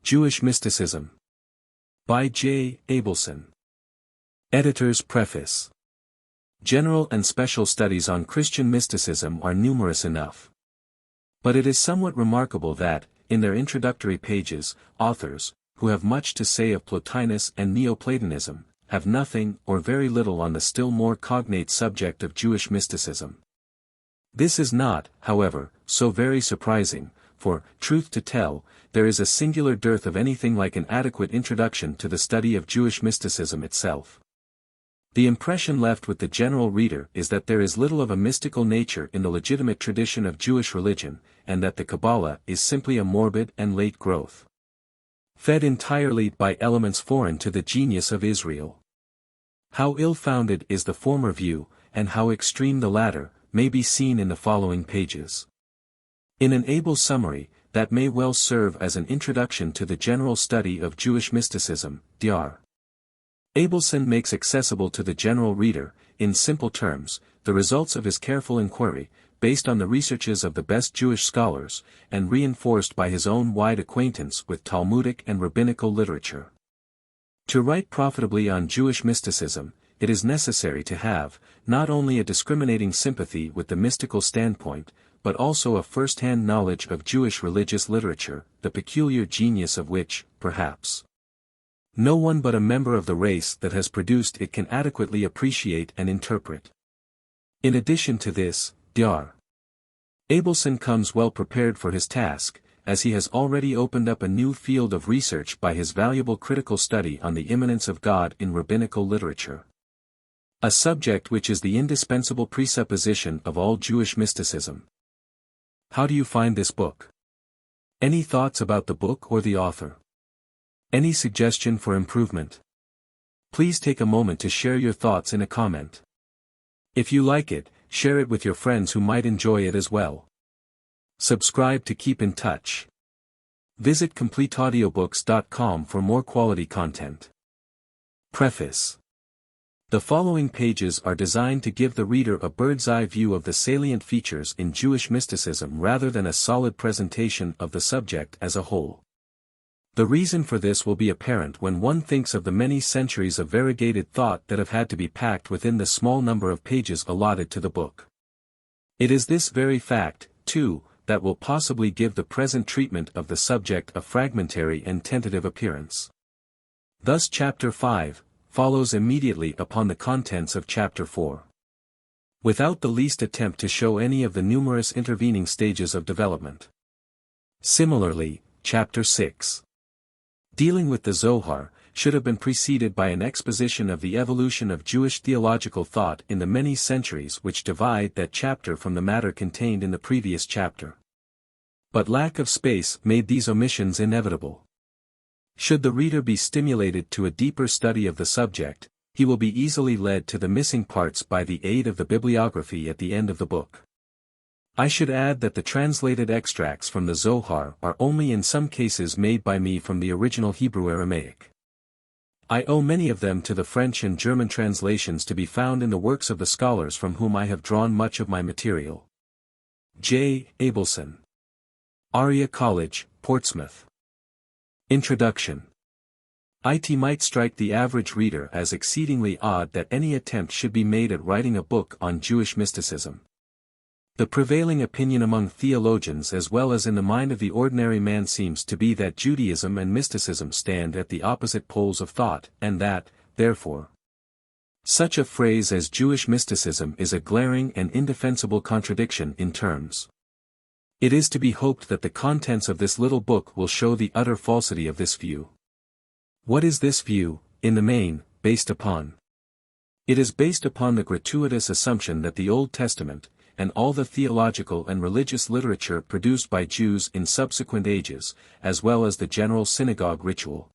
Jewish Mysticism. By J. Abelson. Editor's Preface. General and special studies on Christian mysticism are numerous enough. But it is somewhat remarkable that, in their introductory pages, authors, who have much to say of Plotinus and Neo-Platonism, have nothing or very little on the still more cognate subject of Jewish mysticism. This is not, however, so very surprising, for, truth to tell, there is a singular dearth of anything like an adequate introduction to the study of Jewish mysticism itself. The impression left with the general reader is that there is little of a mystical nature in the legitimate tradition of Jewish religion, and that the Kabbalah is simply a morbid and late growth, fed entirely by elements foreign to the genius of Israel. How ill-founded is the former view, and how extreme the latter, may be seen in the following pages. In an able summary, that may well serve as an introduction to the general study of Jewish mysticism, Dr. Abelson makes accessible to the general reader, in simple terms, the results of his careful inquiry, based on the researches of the best Jewish scholars, and reinforced by his own wide acquaintance with Talmudic and rabbinical literature. To write profitably on Jewish mysticism, it is necessary to have, not only a discriminating sympathy with the mystical standpoint, but also a first-hand knowledge of Jewish religious literature, the peculiar genius of which, perhaps, no one but a member of the race that has produced it can adequately appreciate and interpret. In addition to this, Dr. Abelson comes well prepared for his task, as he has already opened up a new field of research by his valuable critical study on the immanence of God in rabbinical literature. A subject which is the indispensable presupposition of all Jewish mysticism. How do you find this book? Any thoughts about the book or the author? Any suggestion for improvement? Please take a moment to share your thoughts in a comment. If you like it, share it with your friends who might enjoy it as well. Subscribe to keep in touch. Visit CompleteAudiobooks.com for more quality content. Preface. The following pages are designed to give the reader a bird's-eye view of the salient features in Jewish mysticism rather than a solid presentation of the subject as a whole. The reason for this will be apparent when one thinks of the many centuries of variegated thought that have had to be packed within the small number of pages allotted to the book. It is this very fact, too, that will possibly give the present treatment of the subject a fragmentary and tentative appearance. Thus Chapter 5 follows immediately upon the contents of Chapter 4. Without the least attempt to show any of the numerous intervening stages of development. Similarly, Chapter 6, dealing with the Zohar, should have been preceded by an exposition of the evolution of Jewish theological thought in the many centuries which divide that chapter from the matter contained in the previous chapter. But lack of space made these omissions inevitable. Should the reader be stimulated to a deeper study of the subject, he will be easily led to the missing parts by the aid of the bibliography at the end of the book. I should add that the translated extracts from the Zohar are only in some cases made by me from the original Hebrew Aramaic. I owe many of them to the French and German translations to be found in the works of the scholars from whom I have drawn much of my material. J. Abelson. Aria College, Portsmouth. Introduction. It might strike the average reader as exceedingly odd that any attempt should be made at writing a book on Jewish mysticism. The prevailing opinion among theologians as well as in the mind of the ordinary man seems to be that Judaism and mysticism stand at the opposite poles of thought, and that, therefore, such a phrase as Jewish mysticism is a glaring and indefensible contradiction in terms. It is to be hoped that the contents of this little book will show the utter falsity of this view. What is this view, in the main, based upon? It is based upon the gratuitous assumption that the Old Testament, and all the theological and religious literature produced by Jews in subsequent ages, as well as the general synagogue ritual,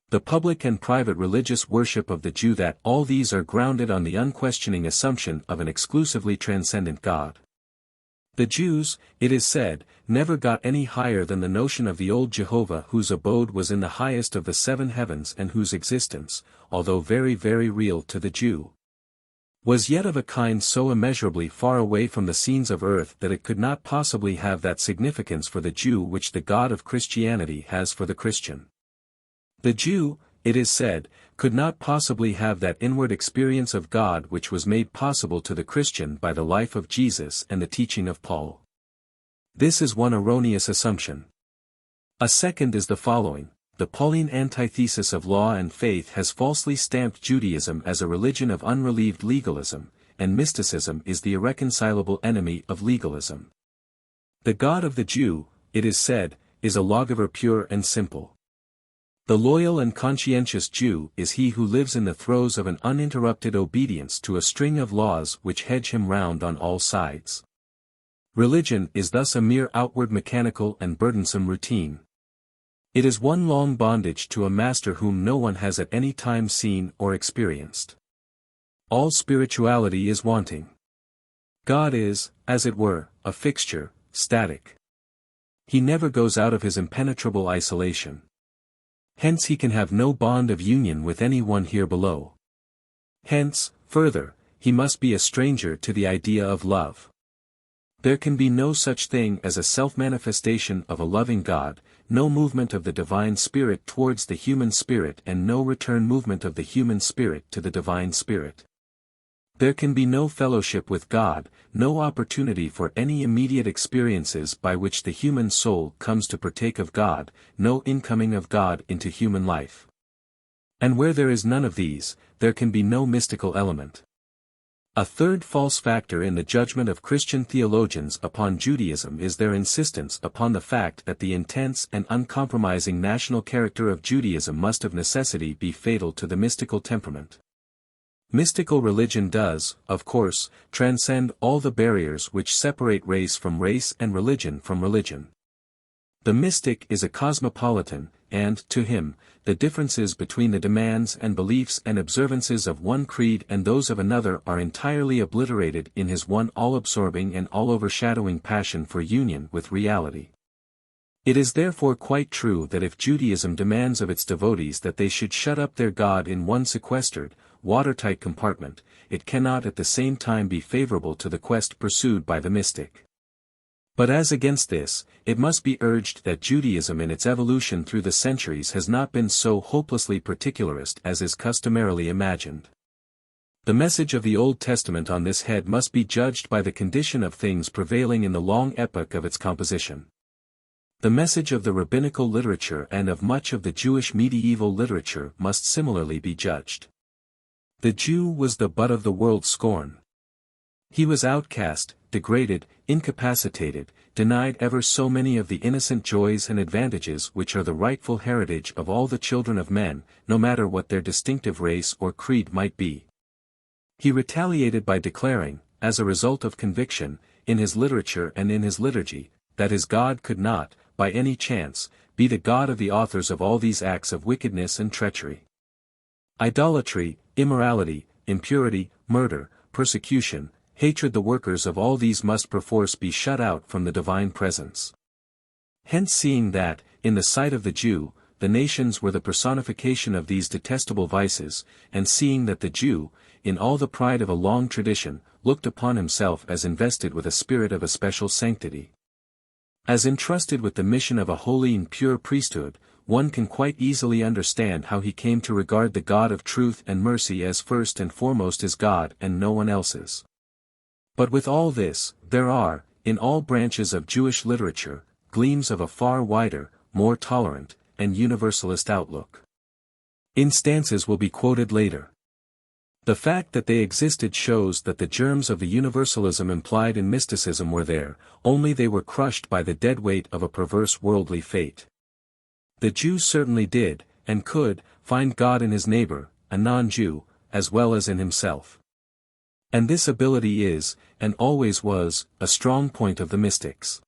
the public and private religious worship of the Jew, that all these are grounded on the unquestioning assumption of an exclusively transcendent God. The Jews, it is said, never got any higher than the notion of the old Jehovah whose abode was in the highest of the seven heavens and whose existence, although very very real to the Jew, was yet of a kind so immeasurably far away from the scenes of earth that it could not possibly have that significance for the Jew which the God of Christianity has for the Christian. The Jew, it is said, could not possibly have that inward experience of God which was made possible to the Christian by the life of Jesus and the teaching of Paul. This is one erroneous assumption. A second is the following: the Pauline antithesis of law and faith has falsely stamped Judaism as a religion of unrelieved legalism, and mysticism is the irreconcilable enemy of legalism. The God of the Jew, it is said, is a lawgiver pure and simple. The loyal and conscientious Jew is he who lives in the throes of an uninterrupted obedience to a string of laws which hedge him round on all sides. Religion is thus a mere outward mechanical and burdensome routine. It is one long bondage to a master whom no one has at any time seen or experienced. All spirituality is wanting. God is, as it were, a fixture, static. He never goes out of his impenetrable isolation. Hence he can have no bond of union with any one here below. Hence, further, he must be a stranger to the idea of love. There can be no such thing as a self-manifestation of a loving God, no movement of the divine spirit towards the human spirit, and no return movement of the human spirit to the divine spirit. There can be no fellowship with God, no opportunity for any immediate experiences by which the human soul comes to partake of God, no incoming of God into human life. And where there is none of these, there can be no mystical element. A third false factor in the judgment of Christian theologians upon Judaism is their insistence upon the fact that the intense and uncompromising national character of Judaism must of necessity be fatal to the mystical temperament. Mystical religion does, of course, transcend all the barriers which separate race from race and religion from religion. The mystic is a cosmopolitan, and, to him, the differences between the demands and beliefs and observances of one creed and those of another are entirely obliterated in his one all-absorbing and all-overshadowing passion for union with reality. It is therefore quite true that if Judaism demands of its devotees that they should shut up their God in one sequestered, watertight compartment, it cannot at the same time be favorable to the quest pursued by the mystic. But as against this, it must be urged that Judaism in its evolution through the centuries has not been so hopelessly particularist as is customarily imagined. The message of the Old Testament on this head must be judged by the condition of things prevailing in the long epoch of its composition. The message of the rabbinical literature and of much of the Jewish medieval literature must similarly be judged. The Jew was the butt of the world's scorn. He was outcast, degraded, incapacitated, denied ever so many of the innocent joys and advantages which are the rightful heritage of all the children of men, no matter what their distinctive race or creed might be. He retaliated by declaring, as a result of conviction, in his literature and in his liturgy, that his God could not, by any chance, be the God of the authors of all these acts of wickedness and treachery. Idolatry, immorality, impurity, murder, persecution, hatred, the workers of all these must perforce be shut out from the divine presence. Hence, seeing that, in the sight of the Jew, the nations were the personification of these detestable vices, and seeing that the Jew, in all the pride of a long tradition, looked upon himself as invested with a spirit of especial sanctity, as entrusted with the mission of a holy and pure priesthood, one can quite easily understand how he came to regard the God of truth and mercy as first and foremost his God and no one else's. But with all this, there are, in all branches of Jewish literature, gleams of a far wider, more tolerant, and universalist outlook. Instances will be quoted later. The fact that they existed shows that the germs of the universalism implied in mysticism were there, only they were crushed by the dead weight of a perverse worldly fate. The Jew certainly did, and could, find God in his neighbor, a non-Jew, as well as in himself. And this ability is, and always was, a strong point of the mystics.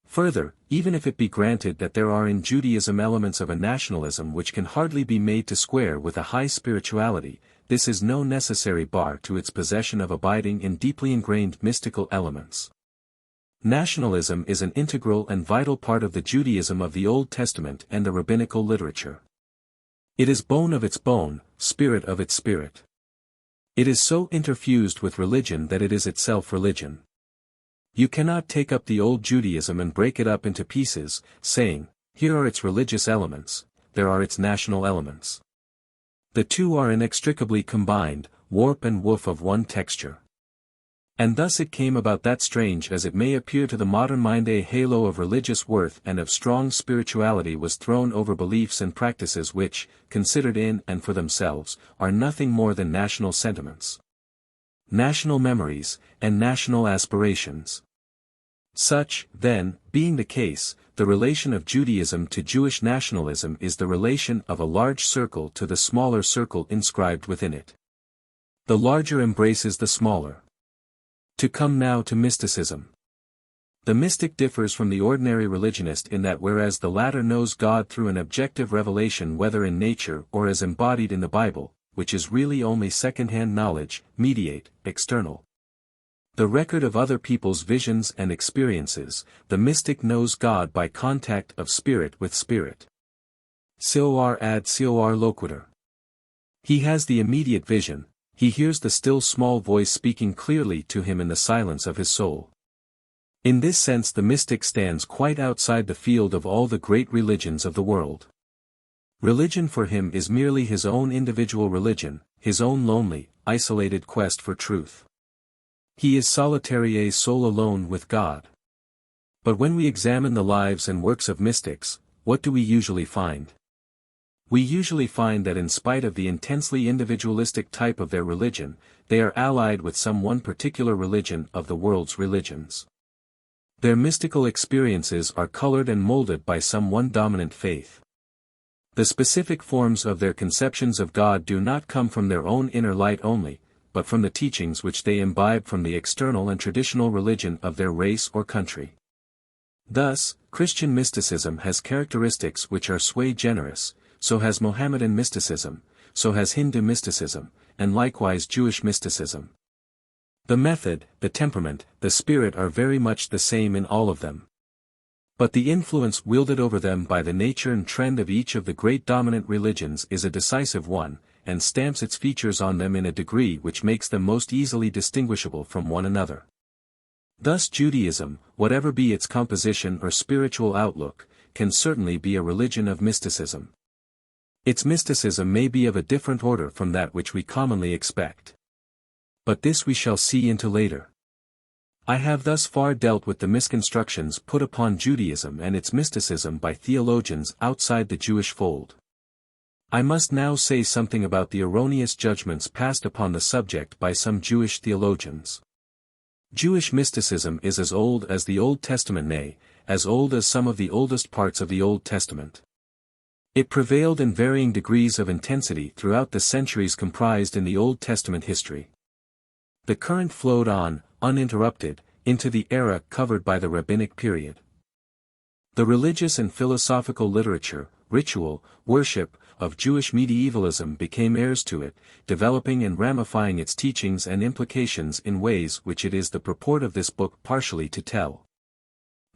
Further, even if it be granted that there are in Judaism elements of a nationalism which can hardly be made to square with a high spirituality, this is no necessary bar to its possession of abiding and deeply ingrained mystical elements. Nationalism is an integral and vital part of the Judaism of the Old Testament and the rabbinical literature. It is bone of its bone, spirit of its spirit. It is so interfused with religion that it is itself religion. You cannot take up the old Judaism and break it up into pieces, saying, here are its religious elements, there are its national elements. The two are inextricably combined, warp and woof of one texture. And thus it came about that, strange as it may appear to the modern mind, a halo of religious worth and of strong spirituality was thrown over beliefs and practices which, considered in and for themselves, are nothing more than national sentiments, national memories, and national aspirations. Such, then, being the case, the relation of Judaism to Jewish nationalism is the relation of a large circle to the smaller circle inscribed within it. The larger embraces the smaller. To come now to mysticism. The mystic differs from the ordinary religionist in that whereas the latter knows God through an objective revelation whether in nature or as embodied in the Bible, which is really only second-hand knowledge, mediate, external, the record of other people's visions and experiences, the mystic knows God by contact of spirit with spirit. Coar ad coar loquitur. He has the immediate vision, he hears the still small voice speaking clearly to him in the silence of his soul. In this sense the mystic stands quite outside the field of all the great religions of the world. Religion for him is merely his own individual religion, his own lonely, isolated quest for truth. He is solitary sole alone with God. But when we examine the lives and works of mystics, what do we usually find? We usually find that in spite of the intensely individualistic type of their religion, they are allied with some one particular religion of the world's religions. Their mystical experiences are colored and molded by some one dominant faith. The specific forms of their conceptions of God do not come from their own inner light only, but from the teachings which they imbibe from the external and traditional religion of their race or country. Thus, Christian mysticism has characteristics which are sui generis, so has Mohammedan mysticism, so has Hindu mysticism, and likewise Jewish mysticism. The method, the temperament, the spirit are very much the same in all of them. But the influence wielded over them by the nature and trend of each of the great dominant religions is a decisive one, and stamps its features on them in a degree which makes them most easily distinguishable from one another. Thus Judaism, whatever be its composition or spiritual outlook, can certainly be a religion of mysticism. Its mysticism may be of a different order from that which we commonly expect. But this we shall see into later. I have thus far dealt with the misconstructions put upon Judaism and its mysticism by theologians outside the Jewish fold. I must now say something about the erroneous judgments passed upon the subject by some Jewish theologians. Jewish mysticism is as old as the Old Testament, nay, as old as some of the oldest parts of the Old Testament. It prevailed in varying degrees of intensity throughout the centuries comprised in the Old Testament history. The current flowed on, uninterrupted, into the era covered by the rabbinic period. The religious and philosophical literature, ritual, worship, of Jewish medievalism became heirs to it, developing and ramifying its teachings and implications in ways which it is the purport of this book partially to tell.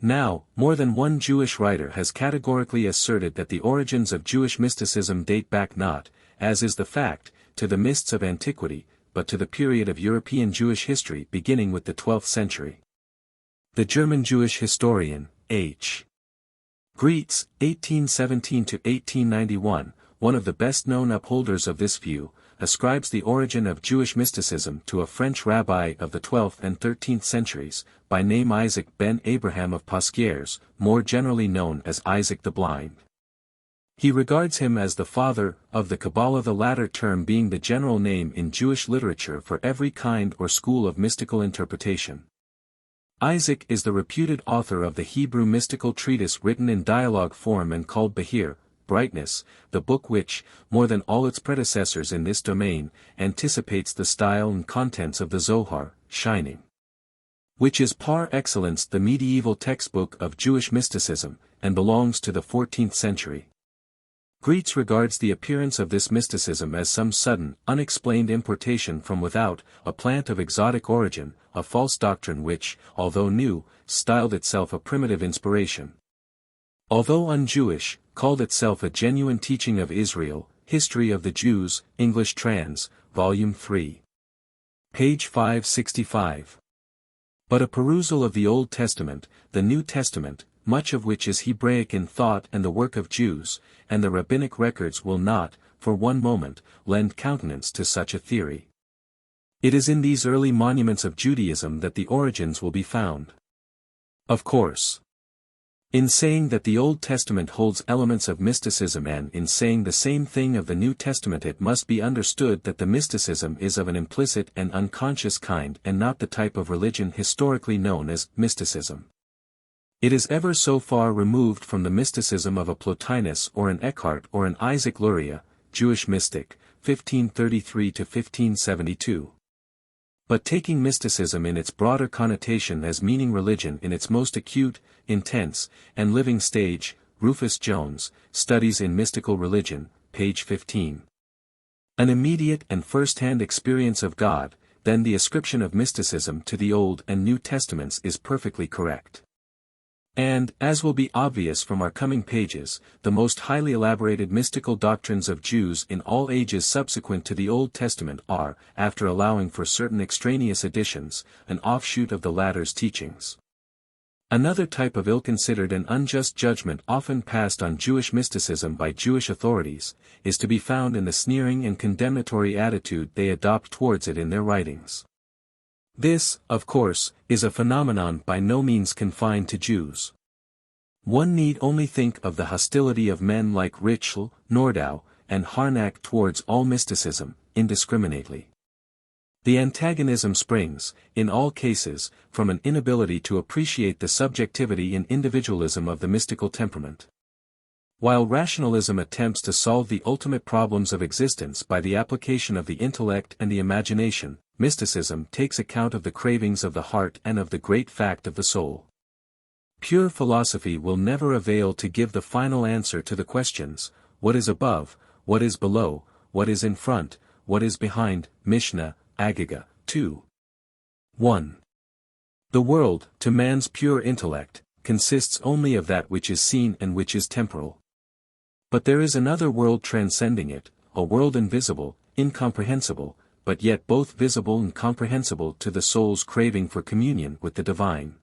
Now, more than one Jewish writer has categorically asserted that the origins of Jewish mysticism date back not, as is the fact, to the mists of antiquity, but to the period of European Jewish history beginning with the 12th century. The German Jewish historian, H. Greetz, 1817–1891, one of the best-known upholders of this view, ascribes the origin of Jewish mysticism to a French rabbi of the 12th and 13th centuries, by name Isaac ben Abraham of Pasquiers, more generally known as Isaac the Blind. He regards him as the father of the Kabbalah, the latter term being the general name in Jewish literature for every kind or school of mystical interpretation. Isaac is the reputed author of the Hebrew mystical treatise written in dialogue form and called Bahir, Brightness, the book which, more than all its predecessors in this domain, anticipates the style and contents of the Zohar, Shining, which is par excellence the medieval textbook of Jewish mysticism, and belongs to the 14th century. Greetz regards the appearance of this mysticism as some sudden, unexplained importation from without, a plant of exotic origin, a false doctrine which, although new, styled itself a primitive inspiration. Although un-Jewish, called itself a genuine teaching of Israel, History of the Jews, English trans, Volume 3. Page 565. But a perusal of the Old Testament, the New Testament, much of which is Hebraic in thought and the work of Jews, and the rabbinic records will not, for one moment, lend countenance to such a theory. It is in these early monuments of Judaism that the origins will be found. Of course. In saying that the Old Testament holds elements of mysticism and in saying the same thing of the New Testament, it must be understood that the mysticism is of an implicit and unconscious kind and not the type of religion historically known as mysticism. It is ever so far removed from the mysticism of a Plotinus or an Eckhart or an Isaac Luria, Jewish mystic, 1533 to 1572. But taking mysticism in its broader connotation as meaning religion in its most acute, intense, and living stage, Rufus Jones, Studies in Mystical Religion, page 15. An immediate and first-hand experience of God, then the ascription of mysticism to the Old and New Testaments is perfectly correct. And, as will be obvious from our coming pages, the most highly elaborated mystical doctrines of Jews in all ages subsequent to the Old Testament are, after allowing for certain extraneous additions, an offshoot of the latter's teachings. Another type of ill-considered and unjust judgment often passed on Jewish mysticism by Jewish authorities, is to be found in the sneering and condemnatory attitude they adopt towards it in their writings. This, of course, is a phenomenon by no means confined to Jews. One need only think of the hostility of men like Ritschl, Nordau, and Harnack towards all mysticism, indiscriminately. The antagonism springs, in all cases, from an inability to appreciate the subjectivity and individualism of the mystical temperament. While rationalism attempts to solve the ultimate problems of existence by the application of the intellect and the imagination, mysticism takes account of the cravings of the heart and of the great fact of the soul. Pure philosophy will never avail to give the final answer to the questions, what is above, what is below, what is in front, what is behind. Mishnah, Agiga, 2. 1. The world, to man's pure intellect, consists only of that which is seen and which is temporal. But there is another world transcending it, a world invisible, incomprehensible, but yet both visible and comprehensible to the soul's craving for communion with the divine.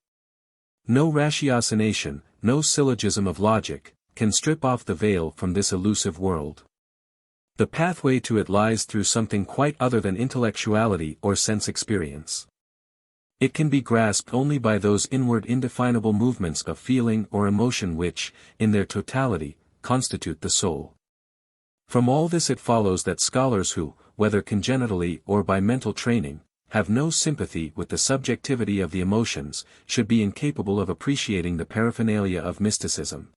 No ratiocination, no syllogism of logic, can strip off the veil from this elusive world. The pathway to it lies through something quite other than intellectuality or sense experience. It can be grasped only by those inward indefinable movements of feeling or emotion which, in their totality, constitute the soul. From all this it follows that scholars who, whether congenitally or by mental training, have no sympathy with the subjectivity of the emotions, should be incapable of appreciating the paraphernalia of mysticism.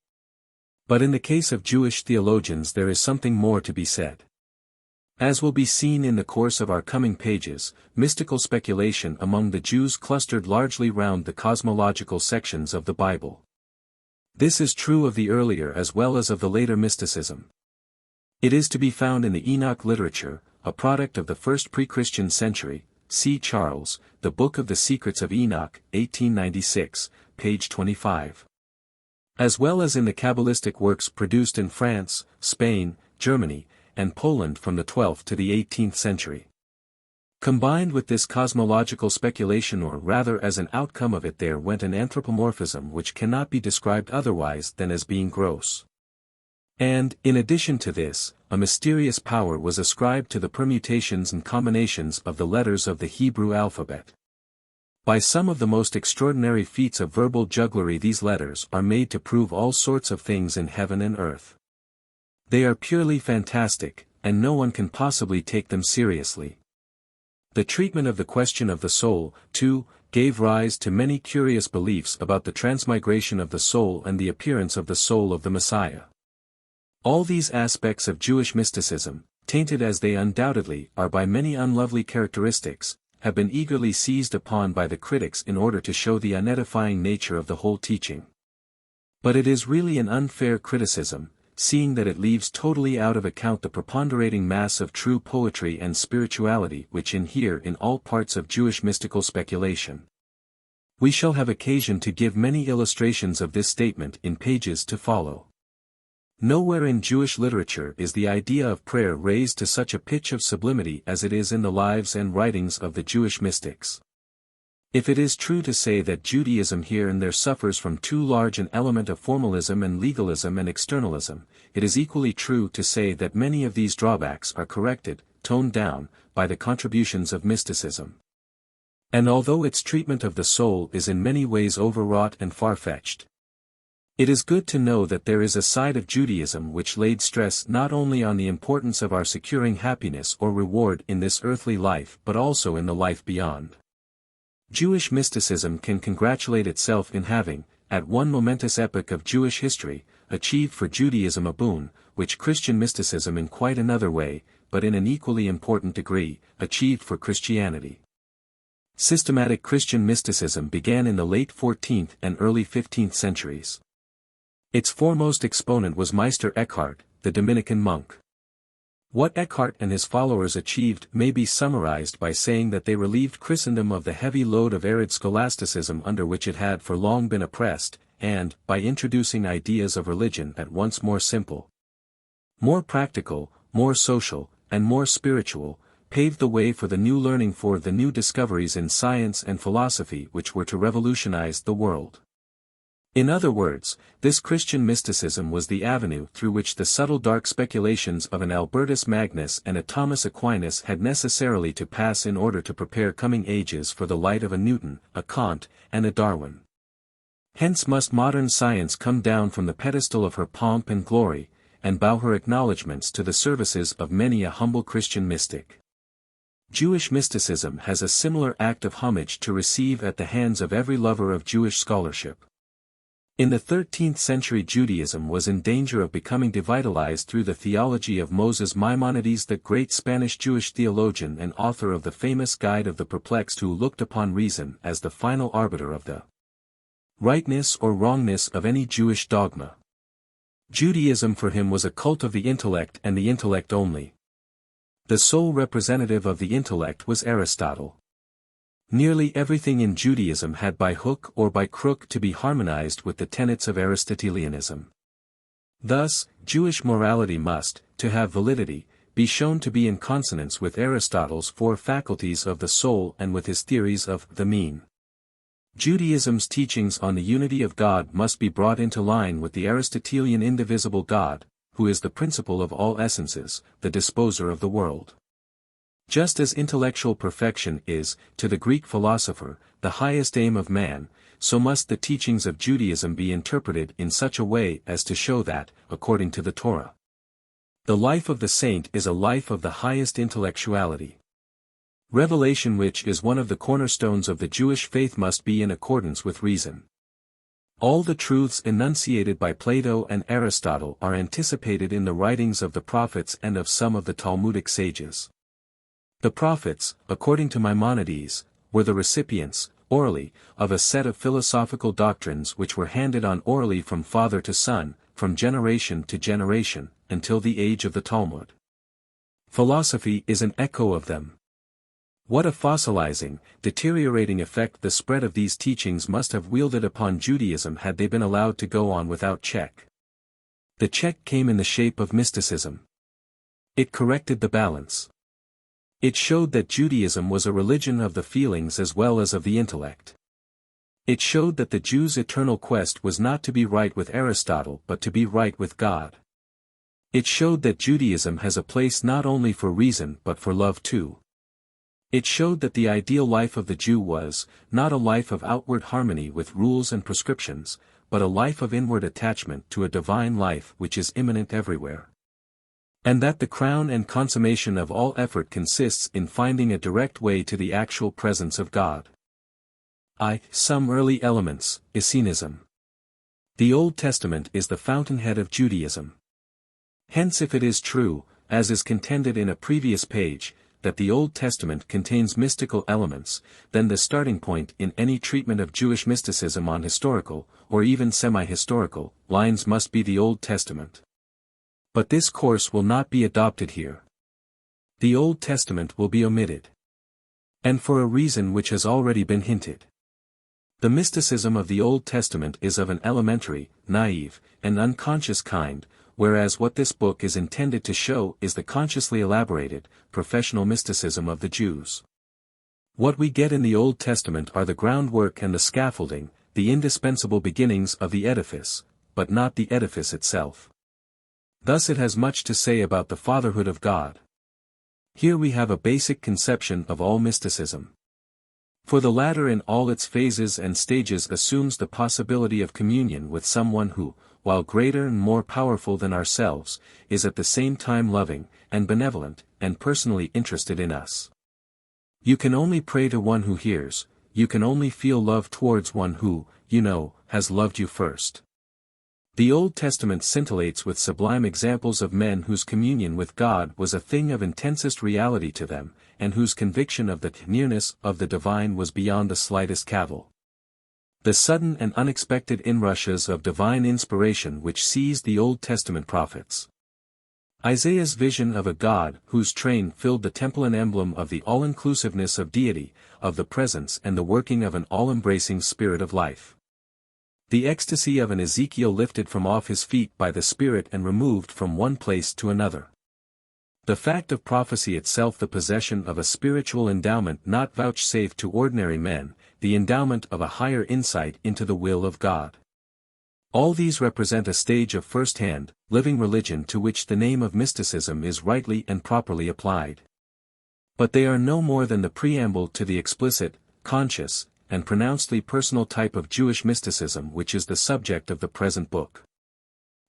But in the case of Jewish theologians there is something more to be said. As will be seen in the course of our coming pages, mystical speculation among the Jews clustered largely round the cosmological sections of the Bible. This is true of the earlier as well as of the later mysticism. It is to be found in the Enoch literature, a product of the first pre-Christian century. C. Charles, The Book of the Secrets of Enoch, 1896, page 25. As well as in the Kabbalistic works produced in France, Spain, Germany, and Poland from the 12th to the 18th century. Combined with this cosmological speculation, or rather as an outcome of it, there went an anthropomorphism which cannot be described otherwise than as being gross. And, in addition to this, a mysterious power was ascribed to the permutations and combinations of the letters of the Hebrew alphabet. By some of the most extraordinary feats of verbal jugglery these letters are made to prove all sorts of things in heaven and earth. They are purely fantastic, and no one can possibly take them seriously. The treatment of the question of the soul, too, gave rise to many curious beliefs about the transmigration of the soul and the appearance of the soul of the Messiah. All these aspects of Jewish mysticism, tainted as they undoubtedly are by many unlovely characteristics, have been eagerly seized upon by the critics in order to show the unedifying nature of the whole teaching. But it is really an unfair criticism, seeing that it leaves totally out of account the preponderating mass of true poetry and spirituality which inhere in all parts of Jewish mystical speculation. We shall have occasion to give many illustrations of this statement in pages to follow. Nowhere in Jewish literature is the idea of prayer raised to such a pitch of sublimity as it is in the lives and writings of the Jewish mystics. If it is true to say that Judaism here and there suffers from too large an element of formalism and legalism and externalism, it is equally true to say that many of these drawbacks are corrected, toned down, by the contributions of mysticism. And although its treatment of the soul is in many ways overwrought and far-fetched, it is good to know that there is a side of Judaism which laid stress not only on the importance of our securing happiness or reward in this earthly life but also in the life beyond. Jewish mysticism can congratulate itself in having, at one momentous epoch of Jewish history, achieved for Judaism a boon, which Christian mysticism in quite another way, but in an equally important degree, achieved for Christianity. Systematic Christian mysticism began in the late 14th and early 15th centuries. Its foremost exponent was Meister Eckhart, the Dominican monk. What Eckhart and his followers achieved may be summarized by saying that they relieved Christendom of the heavy load of arid scholasticism under which it had for long been oppressed, and, by introducing ideas of religion at once more simple, more practical, more social, and more spiritual, paved the way for the new learning, for the new discoveries in science and philosophy which were to revolutionize the world. In other words, this Christian mysticism was the avenue through which the subtle dark speculations of an Albertus Magnus and a Thomas Aquinas had necessarily to pass in order to prepare coming ages for the light of a Newton, a Kant, and a Darwin. Hence must modern science come down from the pedestal of her pomp and glory, and bow her acknowledgments to the services of many a humble Christian mystic. Jewish mysticism has a similar act of homage to receive at the hands of every lover of Jewish scholarship. In the 13th century Judaism was in danger of becoming devitalized through the theology of Moses Maimonides, the great Spanish Jewish theologian and author of the famous Guide of the Perplexed, who looked upon reason as the final arbiter of the rightness or wrongness of any Jewish dogma. Judaism for him was a cult of the intellect and the intellect only. The sole representative of the intellect was Aristotle. Nearly everything in Judaism had by hook or by crook to be harmonized with the tenets of Aristotelianism. Thus, Jewish morality must, to have validity, be shown to be in consonance with Aristotle's four faculties of the soul and with his theories of the mean. Judaism's teachings on the unity of God must be brought into line with the Aristotelian indivisible God, who is the principle of all essences, the disposer of the world. Just as intellectual perfection is, to the Greek philosopher, the highest aim of man, so must the teachings of Judaism be interpreted in such a way as to show that, according to the Torah, the life of the saint is a life of the highest intellectuality. Revelation, which is one of the cornerstones of the Jewish faith, must be in accordance with reason. All the truths enunciated by Plato and Aristotle are anticipated in the writings of the prophets and of some of the Talmudic sages. The prophets, according to Maimonides, were the recipients, orally, of a set of philosophical doctrines which were handed on orally from father to son, from generation to generation, until the age of the Talmud. Philosophy is an echo of them. What a fossilizing, deteriorating effect the spread of these teachings must have wielded upon Judaism had they been allowed to go on without check. The check came in the shape of mysticism. It corrected the balance. It showed that Judaism was a religion of the feelings as well as of the intellect. It showed that the Jew's eternal quest was not to be right with Aristotle but to be right with God. It showed that Judaism has a place not only for reason but for love too. It showed that the ideal life of the Jew was, not a life of outward harmony with rules and prescriptions, but a life of inward attachment to a divine life which is immanent everywhere. And that the crown and consummation of all effort consists in finding a direct way to the actual presence of God. Some early elements, Essenism. The Old Testament is the fountainhead of Judaism. Hence, if it is true, as is contended in a previous page, that the Old Testament contains mystical elements, then the starting point in any treatment of Jewish mysticism on historical, or even semi-historical, lines must be the Old Testament. But this course will not be adopted here. The Old Testament will be omitted. And for a reason which has already been hinted. The mysticism of the Old Testament is of an elementary, naive, and unconscious kind, whereas what this book is intended to show is the consciously elaborated, professional mysticism of the Jews. What we get in the Old Testament are the groundwork and the scaffolding, the indispensable beginnings of the edifice, but not the edifice itself. Thus it has much to say about the fatherhood of God. Here we have a basic conception of all mysticism. For the latter in all its phases and stages assumes the possibility of communion with someone who, while greater and more powerful than ourselves, is at the same time loving, and benevolent, and personally interested in us. You can only pray to one who hears, you can only feel love towards one who, has loved you first. The Old Testament scintillates with sublime examples of men whose communion with God was a thing of intensest reality to them, and whose conviction of the nearness of the divine was beyond the slightest cavil. The sudden and unexpected inrushes of divine inspiration which seized the Old Testament prophets. Isaiah's vision of a God whose train filled the temple, an emblem of the all-inclusiveness of deity, of the presence and the working of an all-embracing spirit of life. The ecstasy of an Ezekiel lifted from off his feet by the Spirit and removed from one place to another. The fact of prophecy itself, the possession of a spiritual endowment not vouchsafed to ordinary men, the endowment of a higher insight into the will of God. All these represent a stage of first-hand, living religion to which the name of mysticism is rightly and properly applied. But they are no more than the preamble to the explicit, conscious, and pronouncedly personal type of Jewish mysticism which is the subject of the present book.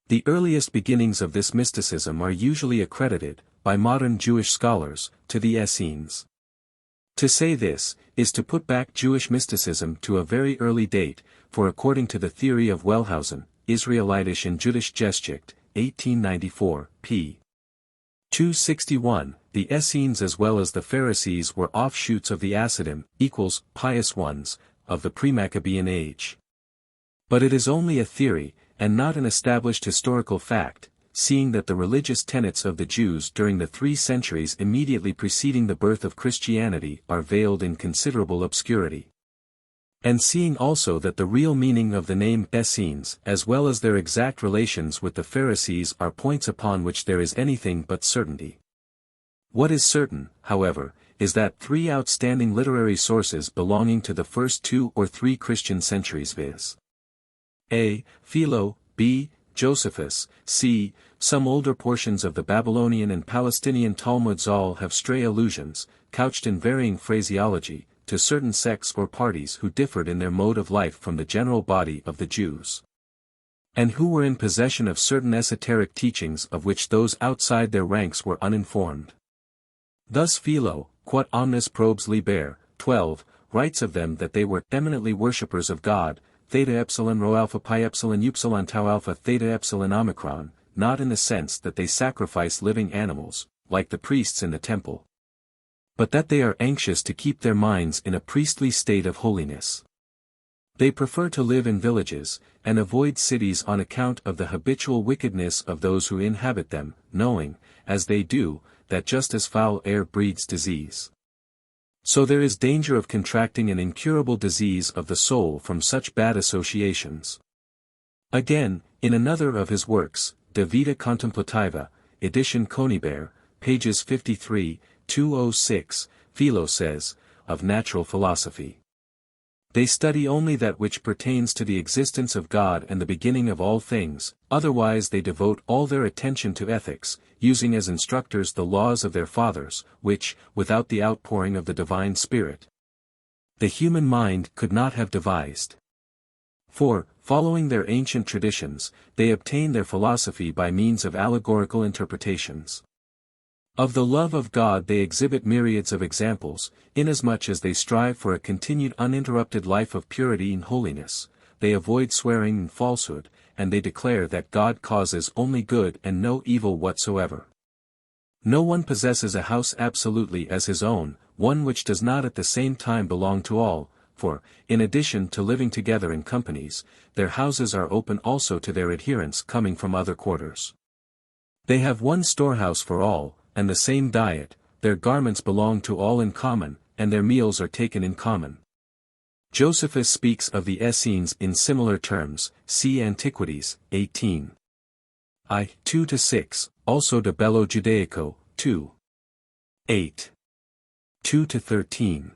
The earliest beginnings of this mysticism are usually accredited, by modern Jewish scholars, to the Essenes. To say this, is to put back Jewish mysticism to a very early date, for according to the theory of Wellhausen, Israelitische und Jüdische Geschichte, 1894, p. 261, the Essenes as well as the Pharisees were offshoots of the Hasidim, pious ones, of the pre-Maccabean age. But it is only a theory, and not an established historical fact, seeing that the religious tenets of the Jews during the 3 centuries immediately preceding the birth of Christianity are veiled in considerable obscurity. And seeing also that the real meaning of the name Essenes as well as their exact relations with the Pharisees are points upon which there is anything but certainty. What is certain, however, is that 3 outstanding literary sources belonging to the first 2 or 3 Christian centuries, viz. A. Philo, B. Josephus, c. Some older portions of the Babylonian and Palestinian Talmuds all have stray allusions, couched in varying phraseology, to certain sects or parties who differed in their mode of life from the general body of the Jews, and who were in possession of certain esoteric teachings of which those outside their ranks were uninformed. Thus Philo, Quod omnes probes liber, 12, writes of them that they were eminently worshippers of God, theta epsilon rho alpha pi epsilon upsilon tau alpha theta epsilon omicron, not in the sense that they sacrifice living animals, like the priests in the temple, but that they are anxious to keep their minds in a priestly state of holiness. They prefer to live in villages, and avoid cities on account of the habitual wickedness of those who inhabit them, knowing, as they do, that just as foul air breeds disease, so there is danger of contracting an incurable disease of the soul from such bad associations. Again, in another of his works, De Vita Contemplativa, edition Conibert, pages 53, 206, Philo says, of natural philosophy. They study only that which pertains to the existence of God and the beginning of all things, otherwise they devote all their attention to ethics, using as instructors the laws of their fathers, which, without the outpouring of the divine Spirit, the human mind could not have devised. For, following their ancient traditions, they obtain their philosophy by means of allegorical interpretations. Of the love of God they exhibit myriads of examples, inasmuch as they strive for a continued uninterrupted life of purity and holiness, they avoid swearing and falsehood, and they declare that God causes only good and no evil whatsoever. No one possesses a house absolutely as his own, one which does not at the same time belong to all, for, in addition to living together in companies, their houses are open also to their adherents coming from other quarters. They have one storehouse for all, and the same diet, their garments belong to all in common, and their meals are taken in common. Josephus speaks of the Essenes in similar terms, see Antiquities, 18. I. 2-6, also de Bello Judaico, 2. 8. 2-13.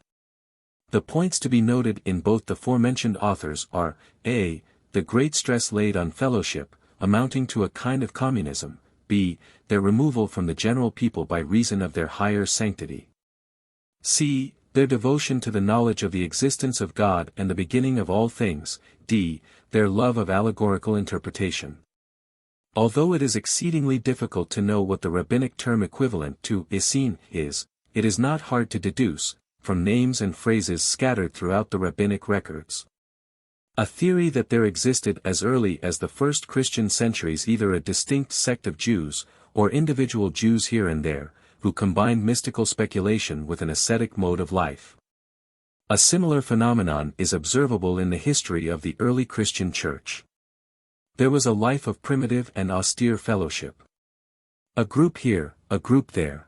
The points to be noted in both the forementioned authors are, a. the great stress laid on fellowship, amounting to a kind of communism, b. their removal from the general people by reason of their higher sanctity, c. their devotion to the knowledge of the existence of God and the beginning of all things, d. their love of allegorical interpretation. Although it is exceedingly difficult to know what the rabbinic term equivalent to Essene is, it is not hard to deduce, from names and phrases scattered throughout the rabbinic records. A theory that there existed as early as the first Christian centuries either a distinct sect of Jews, or individual Jews here and there, who combined mystical speculation with an ascetic mode of life. A similar phenomenon is observable in the history of the early Christian Church. There was a life of primitive and austere fellowship. A group here, a group there,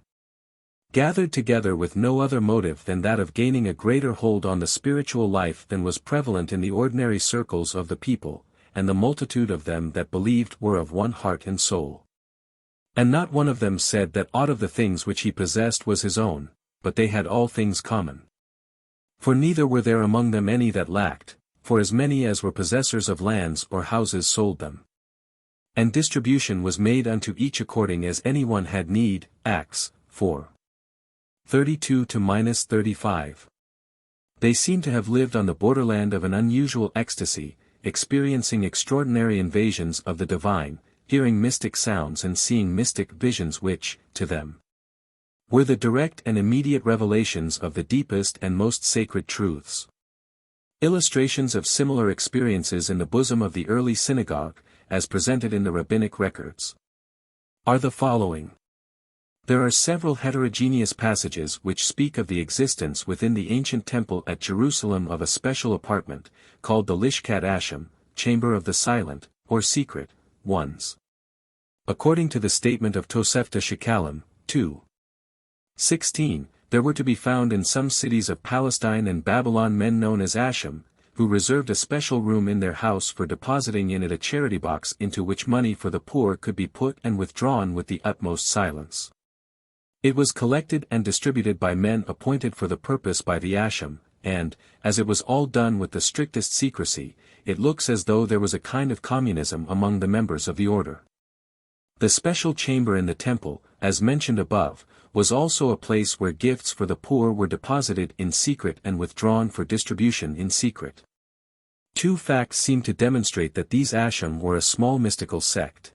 gathered together with no other motive than that of gaining a greater hold on the spiritual life than was prevalent in the ordinary circles of the people, and the multitude of them that believed were of one heart and soul. And not one of them said that aught of the things which he possessed was his own, but they had all things common. For neither were there among them any that lacked, for as many as were possessors of lands or houses sold them. And distribution was made unto each according as any one had need. Acts 4. 32-35. They seem to have lived on the borderland of an unusual ecstasy, experiencing extraordinary invasions of the divine, hearing mystic sounds and seeing mystic visions which, to them, were the direct and immediate revelations of the deepest and most sacred truths. Illustrations of similar experiences in the bosom of the early synagogue, as presented in the rabbinic records, are the following. There are several heterogeneous passages which speak of the existence within the ancient temple at Jerusalem of a special apartment, called the Lishkat Hashem, Chamber of the Silent, or Secret, Ones. According to the statement of Tosefta Shekalim, 2. 16, there were to be found in some cities of Palestine and Babylon men known as Hashem, who reserved a special room in their house for depositing in it a charity box into which money for the poor could be put and withdrawn with the utmost silence. It was collected and distributed by men appointed for the purpose by the Hashem, and, as it was all done with the strictest secrecy, it looks as though there was a kind of communism among the members of the order. The special chamber in the temple, as mentioned above, was also a place where gifts for the poor were deposited in secret and withdrawn for distribution in secret. Two facts seem to demonstrate that these Hashem were a small mystical sect.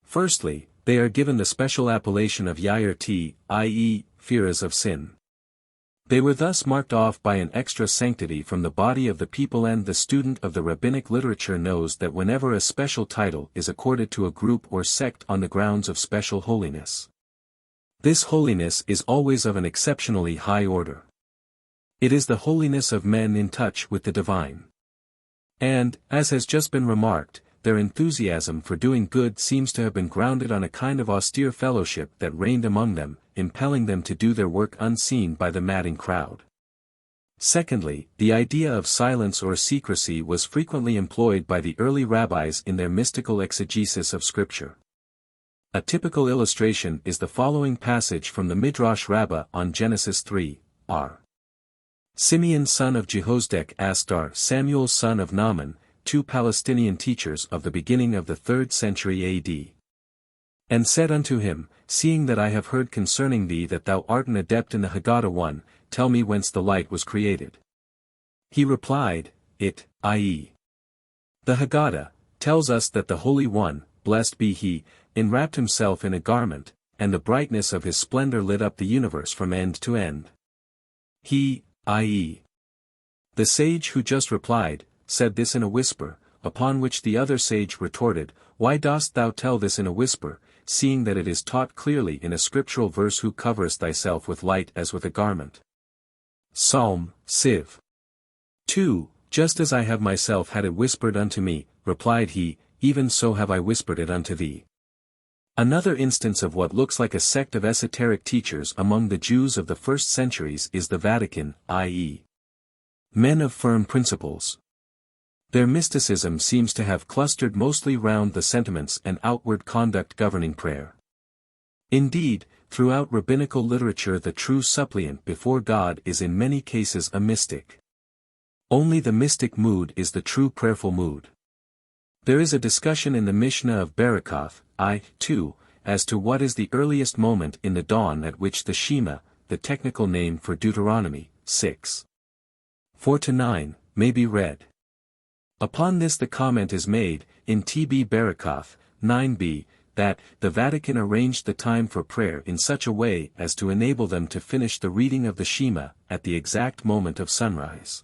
Firstly, they are given the special appellation of Yair, i.e., fearers of sin. They were thus marked off by an extra sanctity from the body of the people, and the student of the rabbinic literature knows that whenever a special title is accorded to a group or sect on the grounds of special holiness, this holiness is always of an exceptionally high order. It is the holiness of men in touch with the divine. And, as has just been remarked, their enthusiasm for doing good seems to have been grounded on a kind of austere fellowship that reigned among them, impelling them to do their work unseen by the madding crowd. Secondly, the idea of silence or secrecy was frequently employed by the early rabbis in their mystical exegesis of Scripture. A typical illustration is the following passage from the Midrash Rabbah on Genesis 3, R. Simeon son of Jehozdek asked Samuel son of Naaman, two Palestinian teachers of the beginning of the 3rd century A.D. and said unto him, seeing that I have heard concerning thee that thou art an adept in the Haggadah 1, tell me whence the light was created. He replied, it, i.e. the Haggadah, tells us that the Holy One, blessed be he, enwrapped himself in a garment, and the brightness of his splendor lit up the universe from end to end. He, i.e. the sage who just replied, said this in a whisper, upon which the other sage retorted, why dost thou tell this in a whisper, seeing that it is taught clearly in a scriptural verse, who coverest thyself with light as with a garment. Psalm, Civ. 2, just as I have myself had it whispered unto me, replied he, even so have I whispered it unto thee. Another instance of what looks like a sect of esoteric teachers among the Jews of the first centuries is the Vatican, i.e. men of firm principles. Their mysticism seems to have clustered mostly round the sentiments and outward conduct governing prayer. Indeed, throughout rabbinical literature the true suppliant before God is in many cases a mystic. Only the mystic mood is the true prayerful mood. There is a discussion in the Mishnah of Barakoth, I-2, as to what is the earliest moment in the dawn at which the Shema, the technical name for Deuteronomy, 6:4-9, may be read. Upon this the comment is made, in T.B. Barakoth, 9b, that the Vatican arranged the time for prayer in such a way as to enable them to finish the reading of the Shema at the exact moment of sunrise.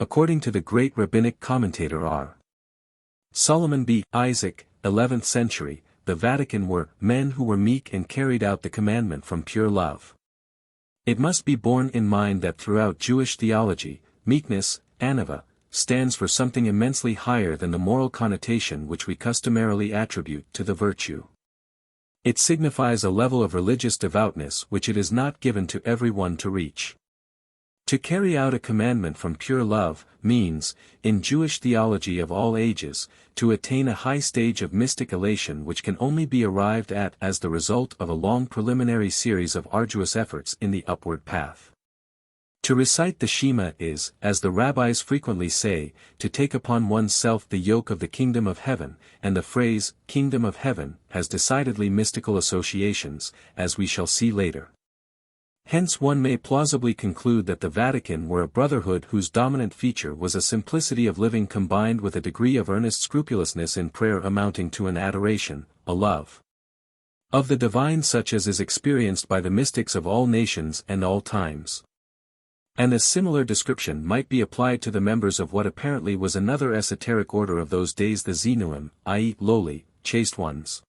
According to the great rabbinic commentator R. Solomon B. Isaac, 11th century, the Vatican were men who were meek and carried out the commandment from pure love. It must be borne in mind that throughout Jewish theology, meekness, anava, stands for something immensely higher than the moral connotation which we customarily attribute to the virtue. It signifies a level of religious devoutness which it is not given to everyone to reach. To carry out a commandment from pure love, means, in Jewish theology of all ages, to attain a high stage of mystic elation which can only be arrived at as the result of a long preliminary series of arduous efforts in the upward path. To recite the Shema is, as the rabbis frequently say, to take upon oneself the yoke of the kingdom of heaven, and the phrase, kingdom of heaven, has decidedly mystical associations, as we shall see later. Hence one may plausibly conclude that the Vatican were a brotherhood whose dominant feature was a simplicity of living combined with a degree of earnest scrupulousness in prayer amounting to an adoration, a love of the divine such as is experienced by the mystics of all nations and all times. And a similar description might be applied to the members of what apparently was another esoteric order of those days, the Zenuim, i.e. lowly, chaste ones.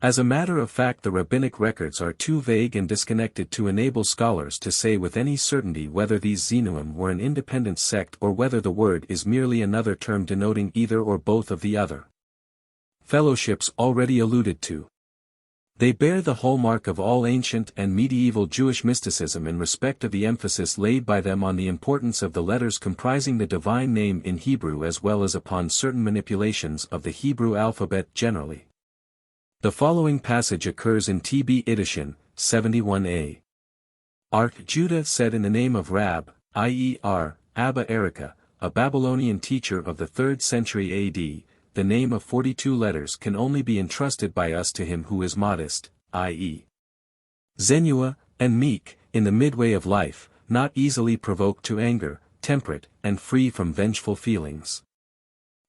As a matter of fact the rabbinic records are too vague and disconnected to enable scholars to say with any certainty whether these Zenuim were an independent sect or whether the word is merely another term denoting either or both of the other fellowships already alluded to. They bear the hallmark of all ancient and medieval Jewish mysticism in respect of the emphasis laid by them on the importance of the letters comprising the divine name in Hebrew as well as upon certain manipulations of the Hebrew alphabet generally. The following passage occurs in T.B. Edition, 71a. Judah said in the name of Rab, i.e. Abba Erica, a Babylonian teacher of the 3rd century A.D., the name of 42 letters can only be entrusted by us to him who is modest, i.e. zenua, and meek, in the midway of life, not easily provoked to anger, temperate, and free from vengeful feelings.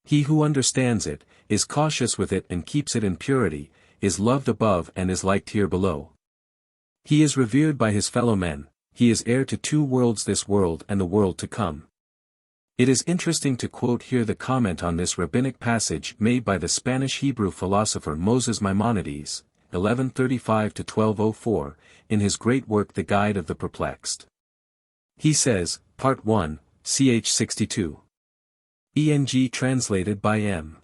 He who understands it, is cautious with it and keeps it in purity, is loved above and is liked here below. He is revered by his fellow men, he is heir to 2 worlds, this world and the world to come. It is interesting to quote here the comment on this rabbinic passage made by the Spanish Hebrew philosopher Moses Maimonides, 1135–1204, in his great work The Guide of the Perplexed. He says, Part 1, ch. 62. ENG translated by M.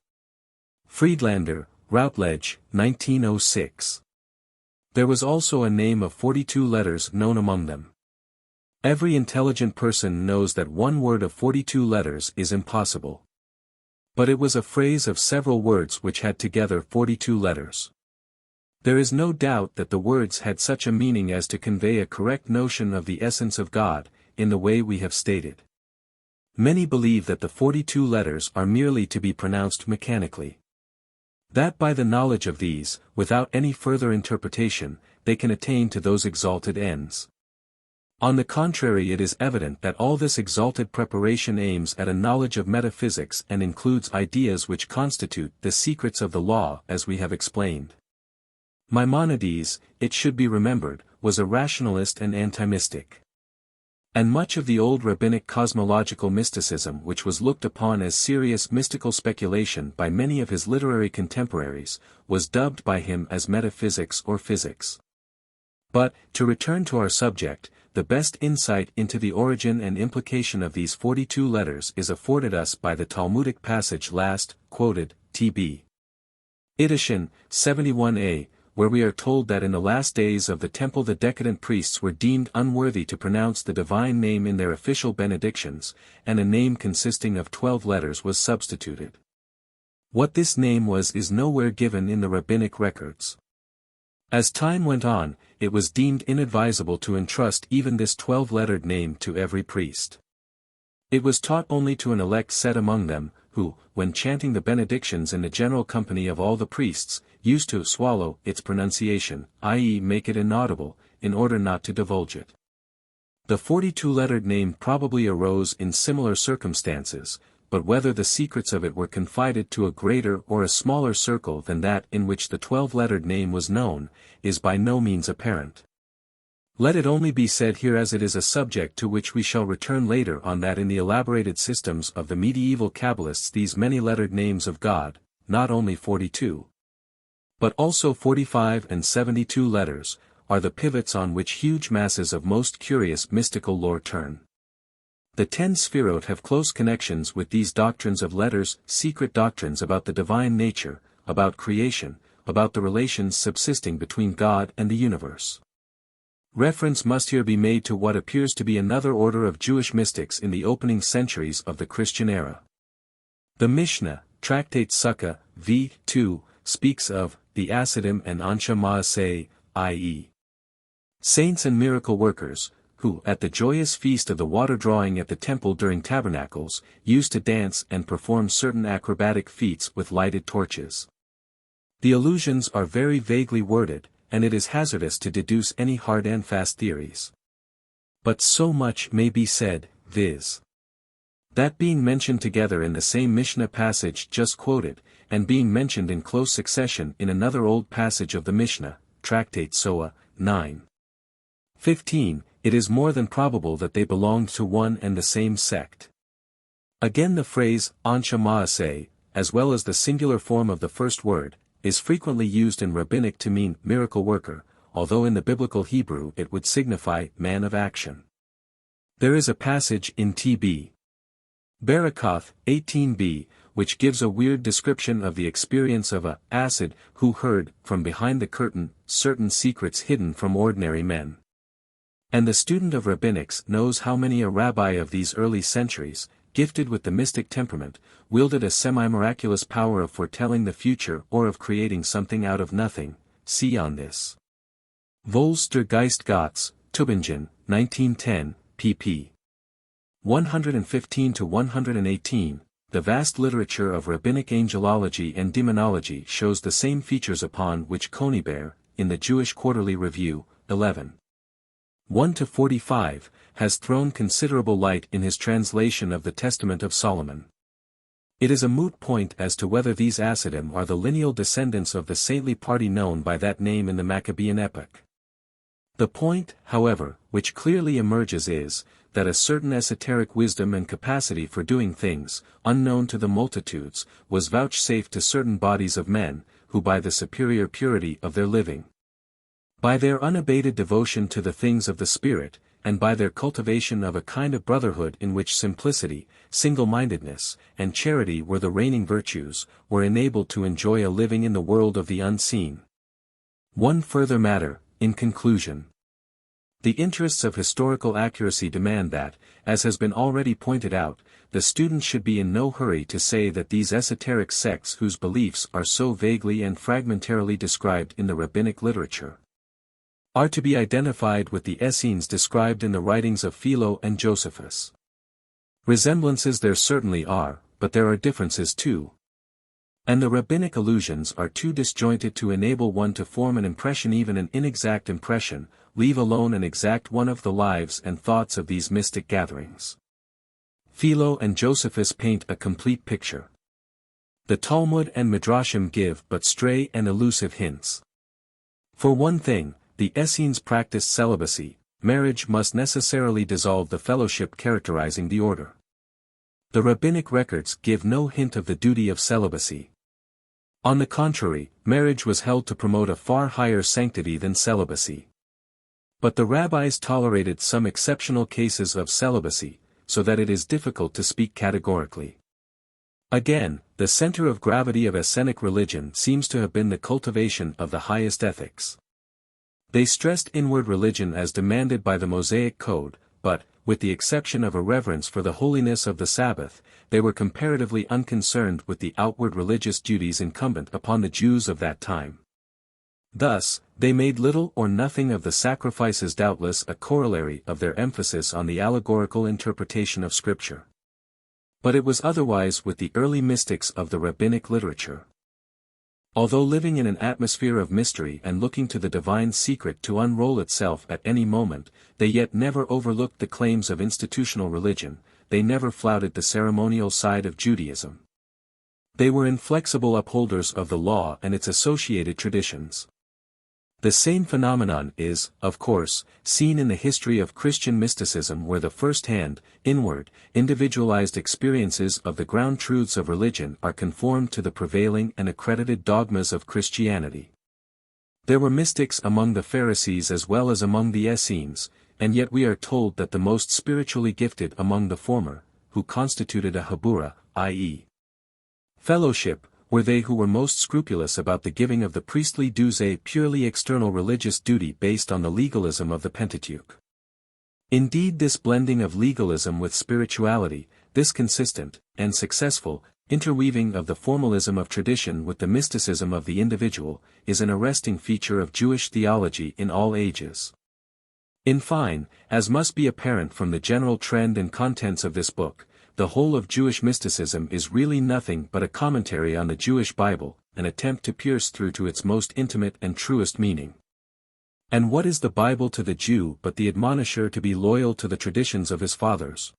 Friedlander, Routledge, 1906. There was also a name of 42 letters known among them. Every intelligent person knows that one word of 42 letters is impossible. But it was a phrase of several words which had together 42 letters. There is no doubt that the words had such a meaning as to convey a correct notion of the essence of God, in the way we have stated. Many believe that the 42 letters are merely to be pronounced mechanically. That by the knowledge of these, without any further interpretation, they can attain to those exalted ends. On the contrary, it is evident that all this exalted preparation aims at a knowledge of metaphysics and includes ideas which constitute the secrets of the law, as we have explained. Maimonides, it should be remembered, was a rationalist and anti-mystic. And much of the old rabbinic cosmological mysticism which was looked upon as serious mystical speculation by many of his literary contemporaries, was dubbed by him as metaphysics or physics. But, to return to our subject, the best insight into the origin and implication of these 42 letters is afforded us by the Talmudic passage last quoted, T.B. Edition, 71a, where we are told that in the last days of the temple the decadent priests were deemed unworthy to pronounce the divine name in their official benedictions, and a name consisting of 12 letters was substituted. What this name was is nowhere given in the rabbinic records. As time went on, it was deemed inadvisable to entrust even this 12-lettered name to every priest. It was taught only to an elect set among them, who, when chanting the benedictions in the general company of all the priests, used to swallow its pronunciation, i.e. make it inaudible, in order not to divulge it. The 42-lettered name probably arose in similar circumstances, but whether the secrets of it were confided to a greater or a smaller circle than that in which the 12-lettered name was known, is by no means apparent. Let it only be said here, as it is a subject to which we shall return later on, that in the elaborated systems of the medieval Kabbalists these many-lettered names of God, not only 42, but also 45 and 72 letters, are the pivots on which huge masses of most curious mystical lore turn. The Ten Sefirot have close connections with these doctrines of letters, secret doctrines about the divine nature, about creation, about the relations subsisting between God and the universe. Reference must here be made to what appears to be another order of Jewish mystics in the opening centuries of the Christian era. The Mishnah, Tractate Sukkah, v. 2, speaks of the Hasidim and Anshe Maaseh, i.e. saints and miracle workers, who, at the joyous feast of the water drawing at the temple during tabernacles, used to dance and perform certain acrobatic feats with lighted torches. The allusions are very vaguely worded, and it is hazardous to deduce any hard and fast theories. But so much may be said, viz. that being mentioned together in the same Mishnah passage just quoted, and being mentioned in close succession in another old passage of the Mishnah, Tractate Soah, 9:15, it is more than probable that they belonged to one and the same sect. Again, the phrase, Anshe Maaseh, as well as the singular form of the first word, is frequently used in rabbinic to mean miracle worker, although in the biblical Hebrew it would signify man of action. There is a passage in T.B. Barakoth, 18b, which gives a weird description of the experience of a Assid who heard, from behind the curtain, certain secrets hidden from ordinary men. And the student of rabbinics knows how many a rabbi of these early centuries, gifted with the mystic temperament, wielded a semi-miraculous power of foretelling the future or of creating something out of nothing. See on this. Volz der Geist Gottes, Tübingen, 1910, pp. 115-118, the vast literature of rabbinic angelology and demonology shows the same features upon which Conybeare, in the Jewish Quarterly Review, 11. 1-45, has thrown considerable light in his translation of the Testament of Solomon. It is a moot point as to whether these Hasidim are the lineal descendants of the saintly party known by that name in the Maccabean epoch. The point, however, which clearly emerges is, that a certain esoteric wisdom and capacity for doing things, unknown to the multitudes, was vouchsafed to certain bodies of men, who by the superior purity of their living, by their unabated devotion to the things of the Spirit, and by their cultivation of a kind of brotherhood in which simplicity, single-mindedness, and charity were the reigning virtues, were enabled to enjoy a living in the world of the unseen. One further matter, in conclusion. The interests of historical accuracy demand that, as has been already pointed out, the student should be in no hurry to say that these esoteric sects whose beliefs are so vaguely and fragmentarily described in the rabbinic literature are to be identified with the Essenes described in the writings of Philo and Josephus. Resemblances there certainly are, but there are differences too. And the rabbinic allusions are too disjointed to enable one to form an impression, even an inexact impression, leave alone an exact one of the lives and thoughts of these mystic gatherings. Philo and Josephus paint a complete picture. The Talmud and Midrashim give but stray and elusive hints. For one thing, the Essenes practiced celibacy. Marriage must necessarily dissolve the fellowship characterizing the order. The rabbinic records give no hint of the duty of celibacy. On the contrary, marriage was held to promote a far higher sanctity than celibacy. But the rabbis tolerated some exceptional cases of celibacy, so that it is difficult to speak categorically. Again, the center of gravity of Essenic religion seems to have been the cultivation of the highest ethics. They stressed inward religion as demanded by the Mosaic Code, but, with the exception of a reverence for the holiness of the Sabbath, they were comparatively unconcerned with the outward religious duties incumbent upon the Jews of that time. Thus, they made little or nothing of the sacrifices, doubtless a corollary of their emphasis on the allegorical interpretation of Scripture. But it was otherwise with the early mystics of the rabbinic literature. Although living in an atmosphere of mystery and looking to the divine secret to unroll itself at any moment, they yet never overlooked the claims of institutional religion, they never flouted the ceremonial side of Judaism. They were inflexible upholders of the law and its associated traditions. The same phenomenon is, of course, seen in the history of Christian mysticism, where the first-hand, inward, individualized experiences of the ground truths of religion are conformed to the prevailing and accredited dogmas of Christianity. There were mystics among the Pharisees as well as among the Essenes, and yet we are told that the most spiritually gifted among the former, who constituted a habura, i.e., fellowship, were they who were most scrupulous about the giving of the priestly dues, a purely external religious duty based on the legalism of the Pentateuch. Indeed, this blending of legalism with spirituality, this consistent, and successful, interweaving of the formalism of tradition with the mysticism of the individual, is an arresting feature of Jewish theology in all ages. In fine, as must be apparent from the general trend and contents of this book, the whole of Jewish mysticism is really nothing but a commentary on the Jewish Bible, an attempt to pierce through to its most intimate and truest meaning. And what is the Bible to the Jew but the admonisher to be loyal to the traditions of his fathers?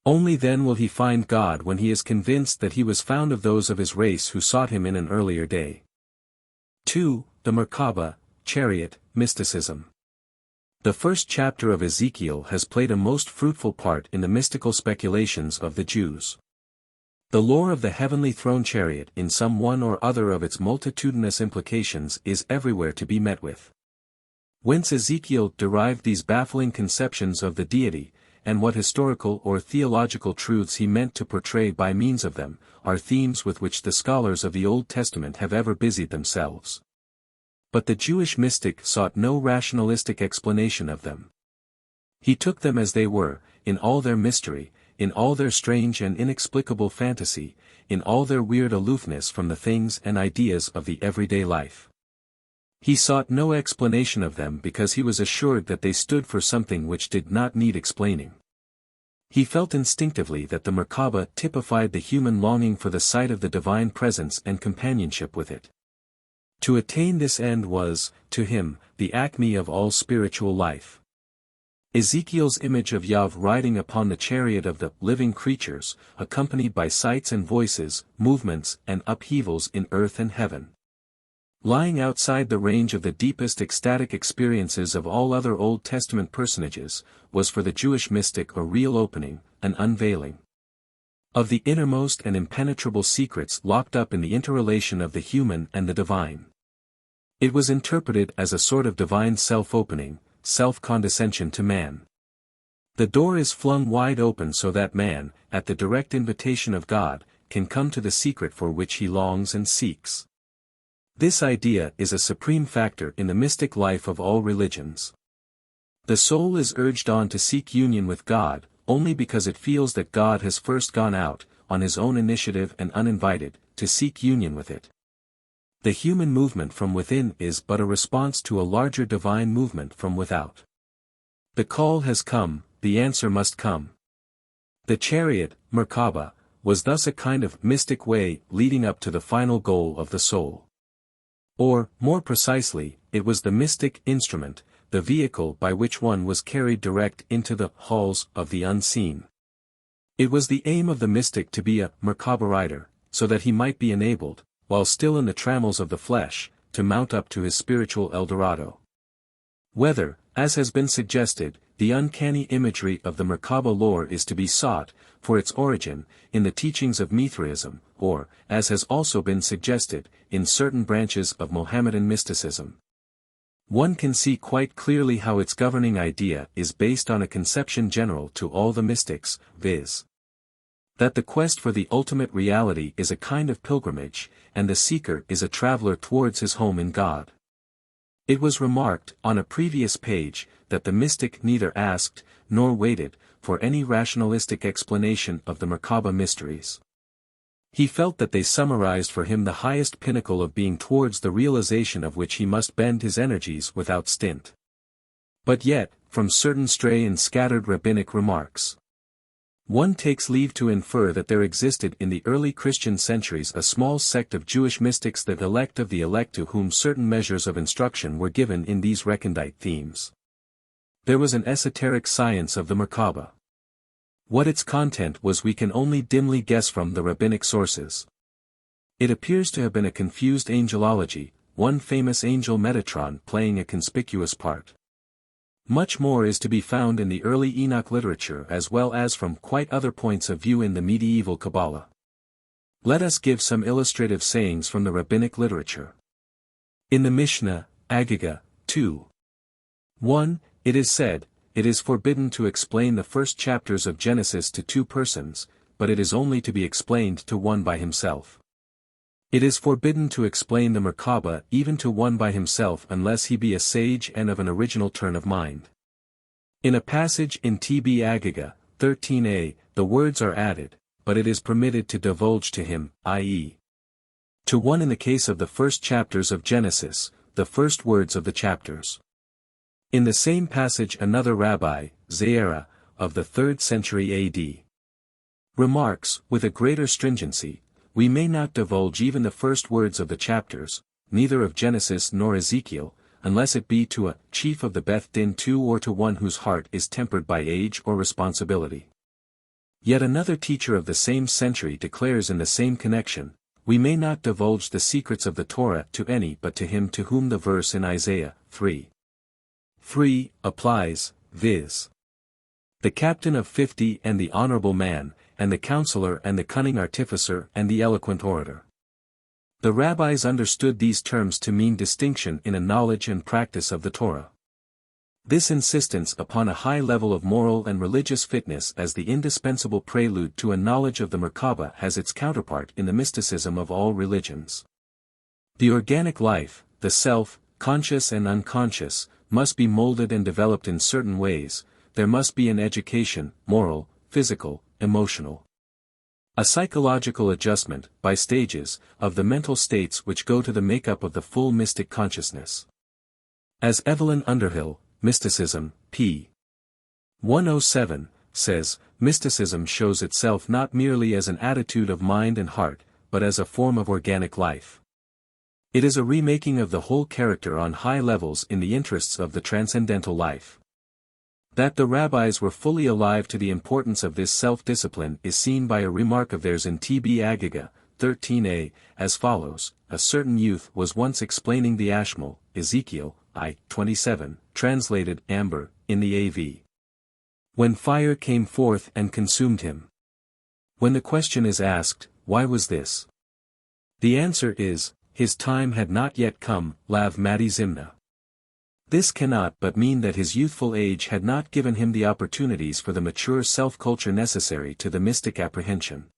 Only then will he find God, when he is convinced that he was found of those of his race who sought him in an earlier day. 2. The Merkabah, Chariot, Mysticism. The first chapter of Ezekiel has played a most fruitful part in the mystical speculations of the Jews. The lore of the heavenly throne chariot in some one or other of its multitudinous implications is everywhere to be met with. Whence Ezekiel derived these baffling conceptions of the deity, and what historical or theological truths he meant to portray by means of them, are themes with which the scholars of the Old Testament have ever busied themselves. But the Jewish mystic sought no rationalistic explanation of them. He took them as they were, in all their mystery, in all their strange and inexplicable fantasy, in all their weird aloofness from the things and ideas of the everyday life. He sought no explanation of them because he was assured that they stood for something which did not need explaining. He felt instinctively that the Merkabah typified the human longing for the sight of the divine presence and companionship with it. To attain this end was, to him, the acme of all spiritual life. Ezekiel's image of Yahweh riding upon the chariot of the living creatures, accompanied by sights and voices, movements and upheavals in earth and heaven. Lying outside the range of the deepest ecstatic experiences of all other Old Testament personages, was for the Jewish mystic a real opening, an unveiling of the innermost and impenetrable secrets locked up in the interrelation of the human and the divine. It was interpreted as a sort of divine self-opening, self-condescension to man. The door is flung wide open so that man, at the direct invitation of God, can come to the secret for which he longs and seeks. This idea is a supreme factor in the mystic life of all religions. The soul is urged on to seek union with God, only because it feels that God has first gone out, on his own initiative and uninvited, to seek union with it. The human movement from within is but a response to a larger divine movement from without. The call has come, the answer must come. The chariot, Merkabah, was thus a kind of mystic way leading up to the final goal of the soul. Or, more precisely, it was the mystic instrument, the vehicle by which one was carried direct into the halls of the unseen. It was the aim of the mystic to be a Merkabah rider, so that he might be enabled, while still in the trammels of the flesh, to mount up to his spiritual Eldorado. Whether, as has been suggested, the uncanny imagery of the Merkabah lore is to be sought, for its origin, in the teachings of Mithraism, or, as has also been suggested, in certain branches of Mohammedan mysticism. One can see quite clearly how its governing idea is based on a conception general to all the mystics, viz. That the quest for the ultimate reality is a kind of pilgrimage, and the seeker is a traveler towards his home in God. It was remarked, on a previous page, that the mystic neither asked, nor waited, for any rationalistic explanation of the Merkabah mysteries. He felt that they summarized for him the highest pinnacle of being, towards the realization of which he must bend his energies without stint. But yet, from certain stray and scattered rabbinic remarks, one takes leave to infer that there existed in the early Christian centuries a small sect of Jewish mystics, the elect of the elect, to whom certain measures of instruction were given in these recondite themes. There was an esoteric science of the Merkabah. What its content was we can only dimly guess from the rabbinic sources. It appears to have been a confused angelology, one famous angel Metatron playing a conspicuous part. Much more is to be found in the early Enoch literature as well as from quite other points of view in the medieval Kabbalah. Let us give some illustrative sayings from the rabbinic literature. In the Mishnah, Agiga, 2:1, it is said, "It is forbidden to explain the first chapters of Genesis to two persons, but it is only to be explained to one by himself. It is forbidden to explain the Merkabah even to one by himself unless he be a sage and of an original turn of mind." In a passage in TB Agiga, 13a, the words are added, "but it is permitted to divulge to him, i.e. to one in the case of the first chapters of Genesis, the first words of the chapters." In the same passage another rabbi, Zerah, of the 3rd century AD, remarks, with a greater stringency, "We may not divulge even the first words of the chapters, neither of Genesis nor Ezekiel, unless it be to a chief of the Beth Din too, or to one whose heart is tempered by age or responsibility." Yet another teacher of the same century declares in the same connection, "We may not divulge the secrets of the Torah to any but to him to whom the verse in Isaiah 3:3 applies, viz. the captain of 50 and the honorable man, and the counselor and the cunning artificer and the eloquent orator." The rabbis understood these terms to mean distinction in a knowledge and practice of the Torah. This insistence upon a high level of moral and religious fitness as the indispensable prelude to a knowledge of the Merkabah has its counterpart in the mysticism of all religions. The organic life, the self, conscious and unconscious, must be molded and developed in certain ways. There must be an education, moral, physical, emotional. A psychological adjustment, by stages, of the mental states which go to the makeup of the full mystic consciousness. As Evelyn Underhill, Mysticism, p. 107, says, mysticism shows itself not merely as an attitude of mind and heart, but as a form of organic life. It is a remaking of the whole character on high levels in the interests of the transcendental life. That the rabbis were fully alive to the importance of this self-discipline is seen by a remark of theirs in TB Agiga, 13a, as follows: "A certain youth was once explaining the Ashmol, Ezekiel, I:27, translated amber, in the AV. When fire came forth and consumed him." When the question is asked, why was this? The answer is, his time had not yet come, Lav Mati Zimna. This cannot but mean that his youthful age had not given him the opportunities for the mature self-culture necessary to the mystic apprehension.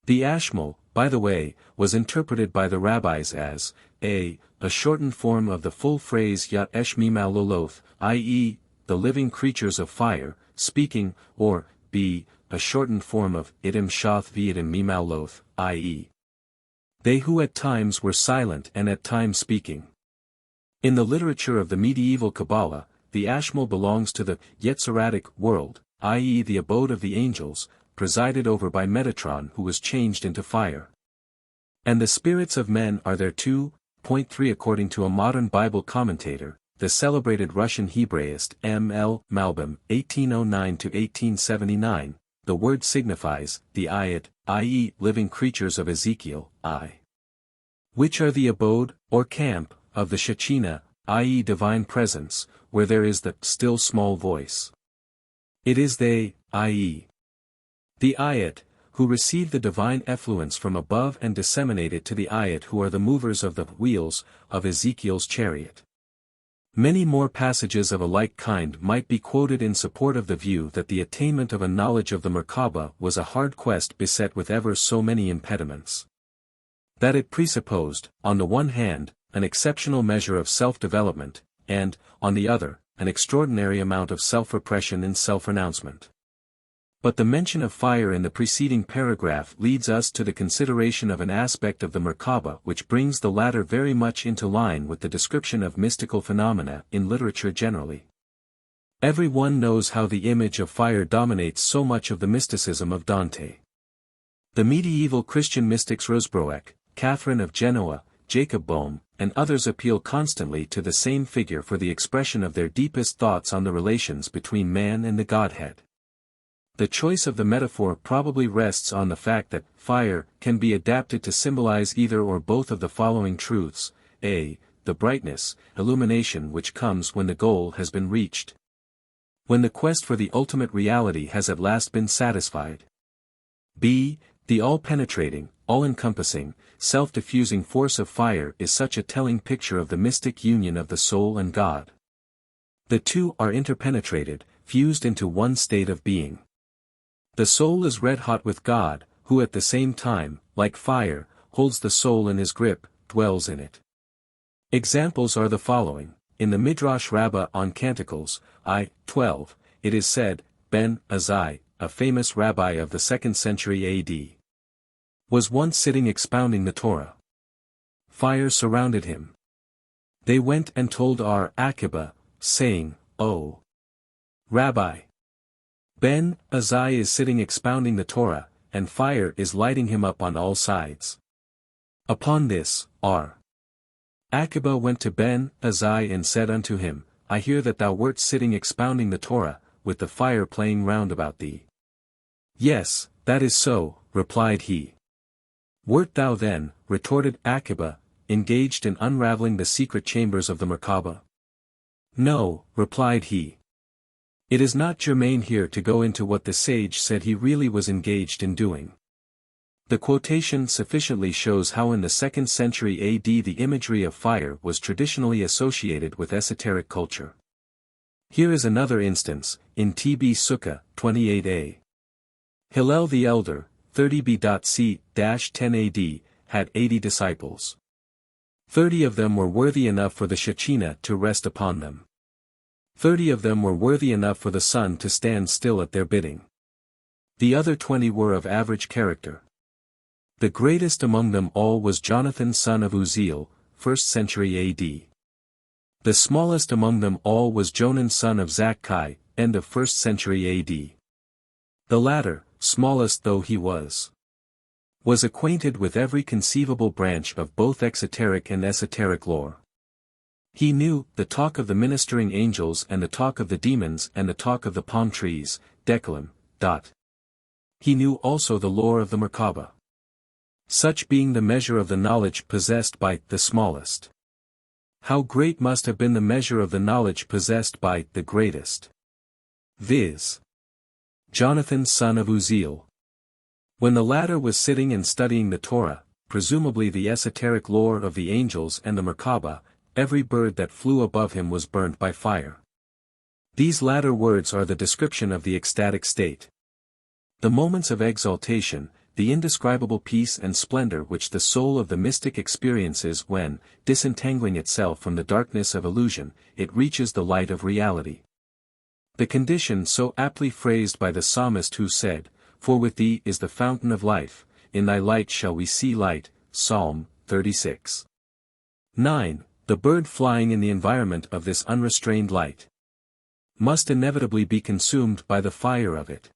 The Ashmol, by the way, was interpreted by the rabbis as a shortened form of the full phrase Yat Eshmi Maloloth, i.e., the living creatures of fire, speaking, or b. a shortened form of Idim Shath V'idim Mimaloth, i.e., they who at times were silent and at times speaking. In the literature of the medieval Kabbalah, the Ashmol belongs to the Yetziratic world, i.e. the abode of the angels, presided over by Metatron who was changed into fire. And the spirits of men are there too. 3 According to a modern Bible commentator, the celebrated Russian Hebraist M. L. Malbim, 1809–1879, the word signifies, the ayat, i.e. living creatures of Ezekiel, which are the abode, or camp, of the Shechinah, i.e. divine presence, where there is the still small voice. It is they, i.e. the ayat, who receive the divine effluence from above and disseminate it to the ayat who are the movers of the wheels of Ezekiel's chariot. Many more passages of a like kind might be quoted in support of the view that the attainment of a knowledge of the Merkabah was a hard quest beset with ever so many impediments. That it presupposed, on the one hand, an exceptional measure of self-development, and, on the other, an extraordinary amount of self-repression and self-renouncement. But the mention of fire in the preceding paragraph leads us to the consideration of an aspect of the Merkabah which brings the latter very much into line with the description of mystical phenomena in literature generally. Every one knows how the image of fire dominates so much of the mysticism of Dante. The medieval Christian mystics Rosebroek, Catherine of Genoa, Jacob Boehme, and others appeal constantly to the same figure for the expression of their deepest thoughts on the relations between man and the Godhead. The choice of the metaphor probably rests on the fact that fire can be adapted to symbolize either or both of the following truths: a. The brightness, illumination which comes when the goal has been reached, when the quest for the ultimate reality has at last been satisfied. b. The all-penetrating, all-encompassing, self-diffusing force of fire is such a telling picture of the mystic union of the soul and God. The two are interpenetrated, fused into one state of being. The soul is red-hot with God, who at the same time, like fire, holds the soul in his grip, dwells in it. Examples are the following. In the Midrash Rabbah on Canticles, I-12, it is said, Ben Azai, a famous rabbi of the 2nd century A.D., was once sitting expounding the Torah. Fire surrounded him. They went and told our Akiba, saying, "O Rabbi, Ben Azai is sitting expounding the Torah, and fire is lighting him up on all sides." Upon this, our Akiba went to Ben Azai and said unto him, "I hear that thou wert sitting expounding the Torah, with the fire playing round about thee." "Yes, that is so," replied he. "Wert thou then," retorted Akiba, "engaged in unraveling the secret chambers of the Merkabah?" "No," replied he. It is not germane here to go into what the sage said he really was engaged in doing. The quotation sufficiently shows how in the 2nd century AD the imagery of fire was traditionally associated with esoteric culture. Here is another instance, in T.B. Sukkah, 28a. Hillel the Elder, 30b.c.-10 AD, had 80 disciples. 30 of them were worthy enough for the Shechinah to rest upon them. 30 of them were worthy enough for the sun to stand still at their bidding. The other 20 were of average character. The greatest among them all was Jonathan son of Uzziel, 1st century A.D. The smallest among them all was Jonan son of Zakkai, end of 1st century A.D. The latter, smallest though he was acquainted with every conceivable branch of both exoteric and esoteric lore. He knew the talk of the ministering angels and the talk of the demons and the talk of the palm trees, Decalim. He knew also the lore of the Merkabah. Such being the measure of the knowledge possessed by the smallest. How great must have been the measure of the knowledge possessed by the greatest, viz. Jonathan son of Uzziel. When the latter was sitting and studying the Torah, presumably the esoteric lore of the angels and the Merkabah, every bird that flew above him was burnt by fire. These latter words are the description of the ecstatic state. The moments of exaltation, the indescribable peace and splendor which the soul of the mystic experiences when, disentangling itself from the darkness of illusion, it reaches the light of reality. The condition so aptly phrased by the psalmist who said, "For with thee is the fountain of life, in thy light shall we see light," Psalm 36. 9. The bird flying in the environment of this unrestrained light must inevitably be consumed by the fire of it.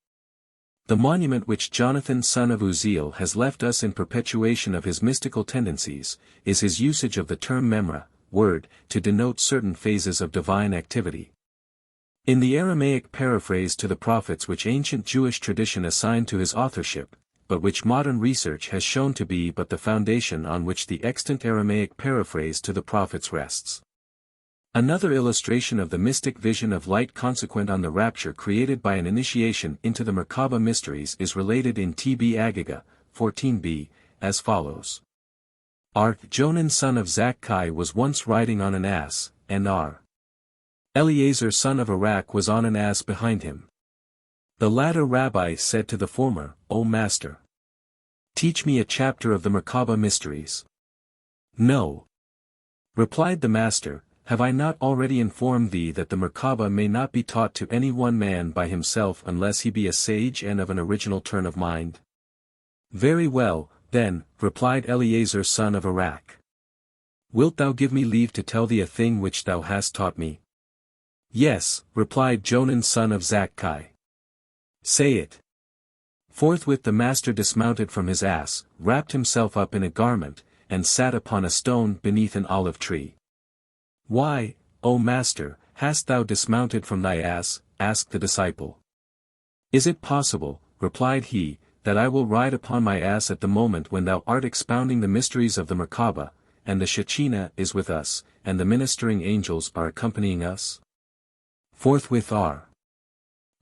The monument which Jonathan son of Uzziel has left us in perpetuation of his mystical tendencies, is his usage of the term memra, word, to denote certain phases of divine activity. In the Aramaic paraphrase to the prophets which ancient Jewish tradition assigned to his authorship, but which modern research has shown to be but the foundation on which the extant Aramaic paraphrase to the prophets rests. Another illustration of the mystic vision of light consequent on the rapture created by an initiation into the Merkabah mysteries is related in T.B. Agiga, 14b, as follows. Jonan son of Zakkai was once riding on an ass, and Eleazar son of Arak was on an ass behind him. The latter rabbi said to the former, "O master, teach me a chapter of the Merkabah mysteries." "No," replied the master, "have I not already informed thee that the Merkabah may not be taught to any one man by himself unless he be a sage and of an original turn of mind?" "Very well, then," replied Eleazar son of Arak. "Wilt thou give me leave to tell thee a thing which thou hast taught me?" "Yes," replied Jonan son of Zakkai. "Say it." Forthwith the master dismounted from his ass, wrapped himself up in a garment, and sat upon a stone beneath an olive tree. "Why, O master, hast thou dismounted from thy ass?" asked the disciple. "Is it possible," replied he, "that I will ride upon my ass at the moment when thou art expounding the mysteries of the Merkabah, and the Shechinah is with us, and the ministering angels are accompanying us?" Forthwith R.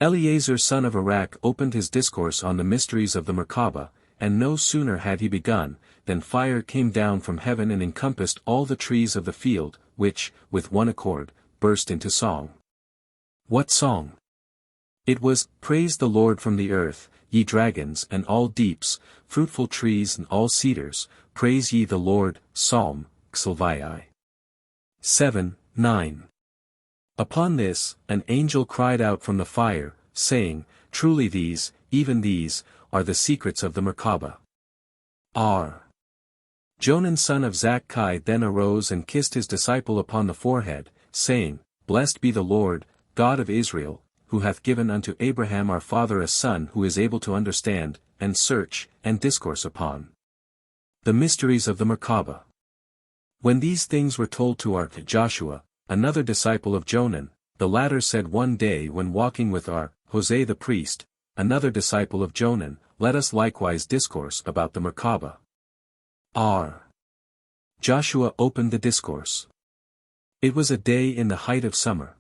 Eleazar son of Arak opened his discourse on the mysteries of the Merkabah, and no sooner had he begun, than fire came down from heaven and encompassed all the trees of the field, which, with one accord, burst into song. What song? It was, "Praise the Lord from the earth, ye dragons and all deeps, fruitful trees and all cedars, praise ye the Lord." Psalm, Xlvii. 7:9. Upon this, an angel cried out from the fire, saying, "Truly these, even these, are the secrets of the Merkabah." R. Jonan son of Zakkai then arose and kissed his disciple upon the forehead, saying, "Blessed be the Lord, God of Israel, who hath given unto Abraham our father a son who is able to understand, and search, and discourse upon the mysteries of the Merkabah." When these things were told to Joshua, another disciple of Jonan, the latter said one day when walking with Hosea the priest, another disciple of Jonan, "Let us likewise discourse about the Merkabah." R. Joshua opened the discourse. It was a day in the height of summer.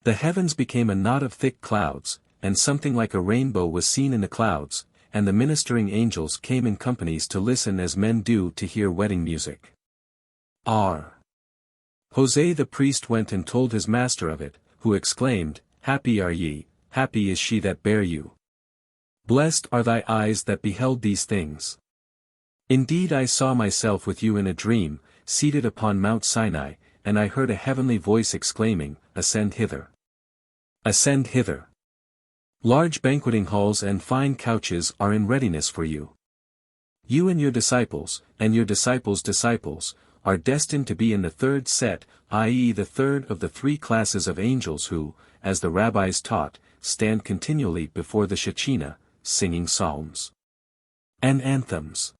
The heavens became a knot of thick clouds, and something like a rainbow was seen in the clouds, and the ministering angels came in companies to listen as men do to hear wedding music. R. Hosea the priest went and told his master of it, who exclaimed, "Happy are ye, happy is she that bare you. Blessed are thy eyes that beheld these things. Indeed I saw myself with you in a dream, seated upon Mount Sinai, and I heard a heavenly voice exclaiming, Ascend hither. Ascend hither. Large banqueting halls and fine couches are in readiness for you. You and your disciples, and your disciples' disciples, are destined to be in the third set, i.e. the third of the three classes of angels who, as the rabbis taught, stand continually before the Shechinah, singing psalms and anthems.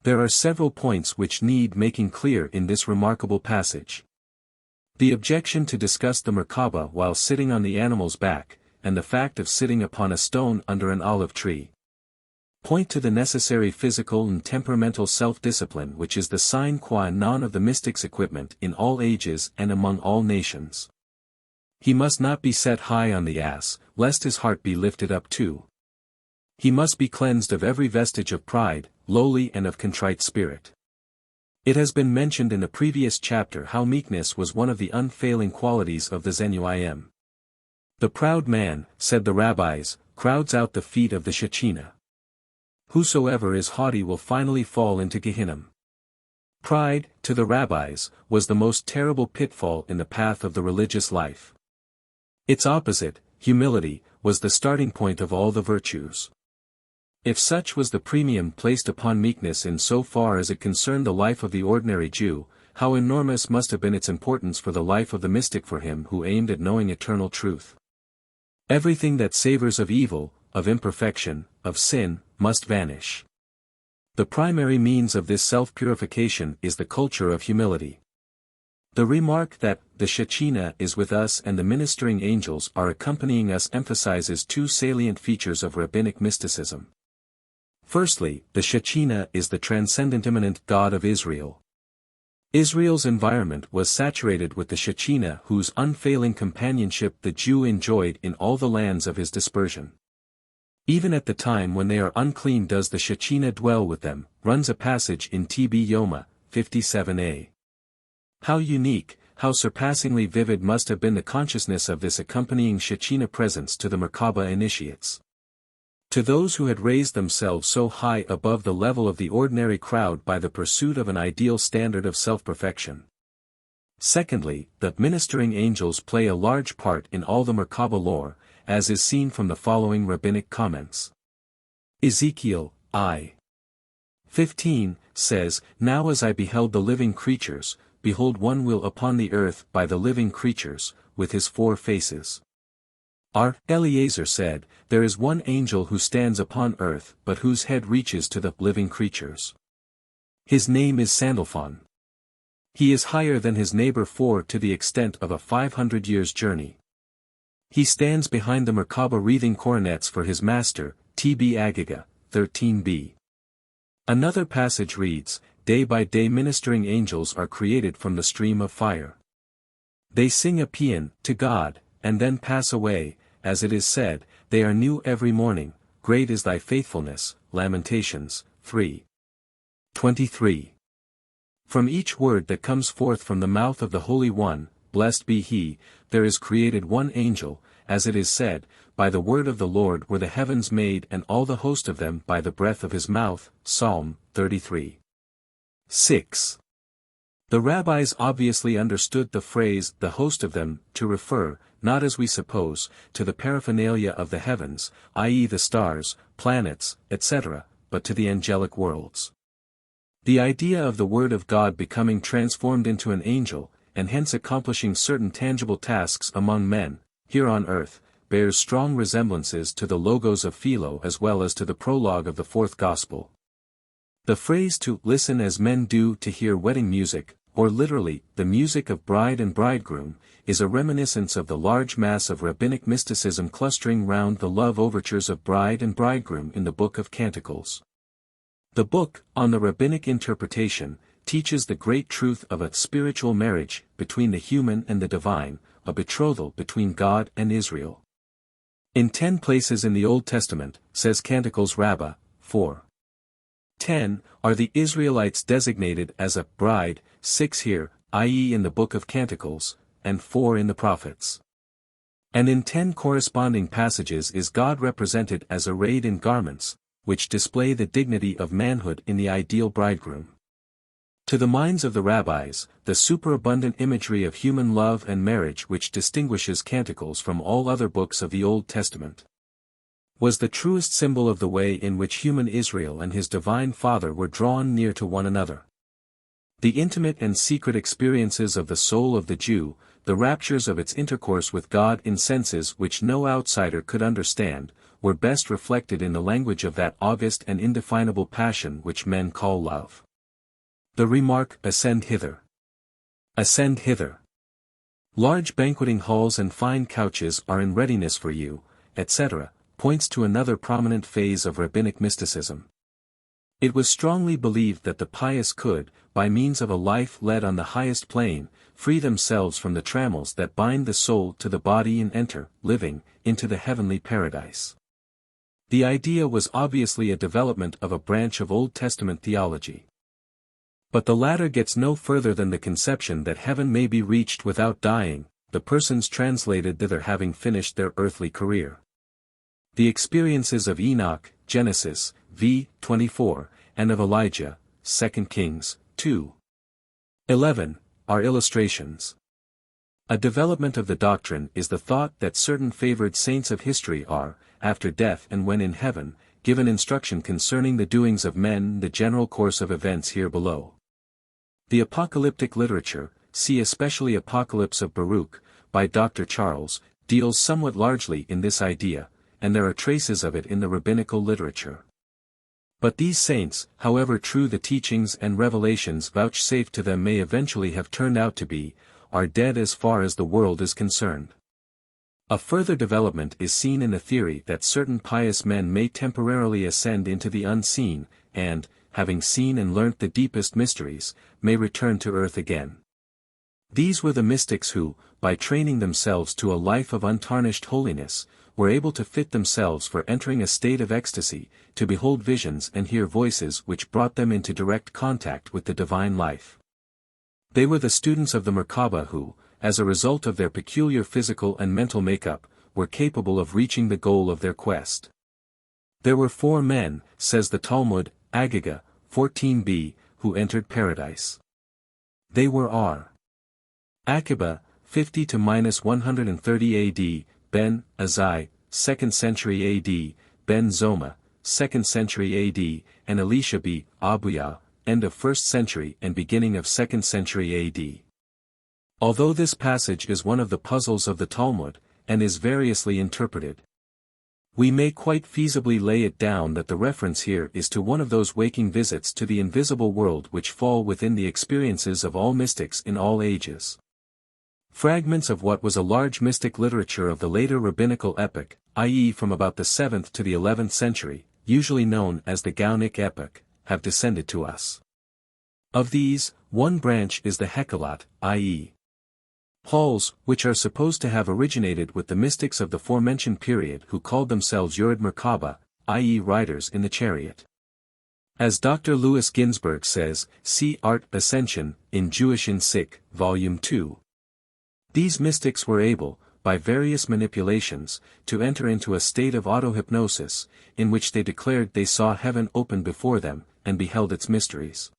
There are several points which need making clear in this remarkable passage. The objection to discuss the Merkabah while sitting on the animal's back, and the fact of sitting upon a stone under an olive tree, point to the necessary physical and temperamental self-discipline which is the sine qua non of the mystic's equipment in all ages and among all nations. He must not be set high on the ass, lest his heart be lifted up too. He must be cleansed of every vestige of pride, lowly and of contrite spirit. It has been mentioned in a previous chapter how meekness was one of the unfailing qualities of the Zenuim. The proud man, said the rabbis, crowds out the feet of the Shechinah. Whosoever is haughty will finally fall into Gehinnom. Pride, to the rabbis, was the most terrible pitfall in the path of the religious life. Its opposite, humility, was the starting point of all the virtues. If such was the premium placed upon meekness in so far as it concerned the life of the ordinary Jew, how enormous must have been its importance for the life of the mystic for him who aimed at knowing eternal truth. Everything that savors of evil, of imperfection, of sin, must vanish. The primary means of this self-purification is the culture of humility. The remark that the Shechinah is with us and the ministering angels are accompanying us emphasizes two salient features of rabbinic mysticism. Firstly, the Shechinah is the transcendent immanent God of Israel. Israel's environment was saturated with the Shechinah whose unfailing companionship the Jew enjoyed in all the lands of his dispersion. Even at the time when they are unclean does the Shechinah dwell with them, runs a passage in Tb Yoma, 57a. How unique, how surpassingly vivid must have been the consciousness of this accompanying Shechinah presence to the Merkabah initiates. To those who had raised themselves so high above the level of the ordinary crowd by the pursuit of an ideal standard of self-perfection. Secondly, the ministering angels play a large part in all the Merkabah lore, as is seen from the following rabbinic comments. Ezekiel, I:15, says, Now as I beheld the living creatures, behold one will upon the earth by the living creatures, with his 4 faces. R. Eliezer said, There is one angel who stands upon earth but whose head reaches to the living creatures. His name is Sandalphon. He is higher than his neighbor 4 to the extent of a 500 years' journey. He stands behind the Merkabah wreathing coronets for his master, T.B. Agagah, 13b. Another passage reads, Day by day ministering angels are created from the stream of fire. They sing a paean to God, and then pass away, as it is said, They are new every morning, great is thy faithfulness, Lamentations, 3:23. From each word that comes forth from the mouth of the Holy One, blessed be he, there is created one angel, as it is said, By the word of the Lord were the heavens made and all the host of them by the breath of his mouth, Psalm 33. 6. The rabbis obviously understood the phrase, the host of them, to refer, not as we suppose, to the paraphernalia of the heavens, i.e. the stars, planets, etc., but to the angelic worlds. The idea of the Word of God becoming transformed into an angel, and hence accomplishing certain tangible tasks among men, here on earth, bears strong resemblances to the logos of Philo as well as to the prologue of the 4th Gospel. The phrase to listen as men do to hear wedding music, or literally, the music of bride and bridegroom, is a reminiscence of the large mass of rabbinic mysticism clustering round the love overtures of bride and bridegroom in the Book of Canticles. The book, on the rabbinic interpretation, teaches the great truth of a spiritual marriage between the human and the divine, a betrothal between God and Israel. In 10 places in the Old Testament, says Canticles Rabbah, 4:10, are the Israelites designated as a bride, 6 here, i.e. in the Book of Canticles, and 4 in the Prophets. And in 10 corresponding passages is God represented as arrayed in garments, which display the dignity of manhood in the ideal bridegroom. To the minds of the rabbis, the superabundant imagery of human love and marriage which distinguishes Canticles from all other books of the Old Testament was the truest symbol of the way in which human Israel and his divine Father were drawn near to one another. The intimate and secret experiences of the soul of the Jew, the raptures of its intercourse with God in senses which no outsider could understand, were best reflected in the language of that august and indefinable passion which men call love. The remark, ascend hither. Ascend hither. Large banqueting halls and fine couches are in readiness for you, etc., points to another prominent phase of rabbinic mysticism. It was strongly believed that the pious could, by means of a life led on the highest plane, free themselves from the trammels that bind the soul to the body and enter, living, into the heavenly paradise. The idea was obviously a development of a branch of Old Testament theology. But the latter gets no further than the conception that heaven may be reached without dying, the persons translated thither having finished their earthly career. The experiences of Enoch, Genesis, v. 24, and of Elijah, 2 Kings, 2:11, are illustrations. A development of the doctrine is the thought that certain favored saints of history are, after death and when in heaven, given instruction concerning the doings of men, the general course of events here below. The apocalyptic literature, see especially Apocalypse of Baruch, by Dr. Charles, deals somewhat largely in this idea, and there are traces of it in the rabbinical literature. But these saints, however true the teachings and revelations vouchsafed to them may eventually have turned out to be, are dead as far as the world is concerned. A further development is seen in the theory that certain pious men may temporarily ascend into the unseen, and, having seen and learnt the deepest mysteries, may return to earth again. These were the mystics who, by training themselves to a life of untarnished holiness, were able to fit themselves for entering a state of ecstasy, to behold visions and hear voices which brought them into direct contact with the divine life. They were the students of the Merkabah who, as a result of their peculiar physical and mental makeup, were capable of reaching the goal of their quest. There were 4 men, says the Talmud, Agagah, 14b, who entered paradise. They were R. Akiba, 50 to -130 AD, Ben Azai, 2nd century AD, Ben Zoma, 2nd century AD, and Elisha b. Abuya, end of 1st century and beginning of 2nd century AD. Although this passage is one of the puzzles of the Talmud, and is variously interpreted, we may quite feasibly lay it down that the reference here is to one of those waking visits to the invisible world which fall within the experiences of all mystics in all ages. Fragments of what was a large mystic literature of the later rabbinical epoch, i.e. from about the 7th to the 11th century, usually known as the Gaonic epoch, have descended to us. Of these, one branch is the Hekhalot, i.e. Halls, which are supposed to have originated with the mystics of the forementioned period who called themselves Yurid Merkabah, i.e. riders in the chariot. As Dr. Louis Ginsberg says, see Art Ascension, in Jewish in Sikh, Volume 2. These mystics were able, by various manipulations, to enter into a state of auto-hypnosis, in which they declared they saw heaven open before them, and beheld its mysteries.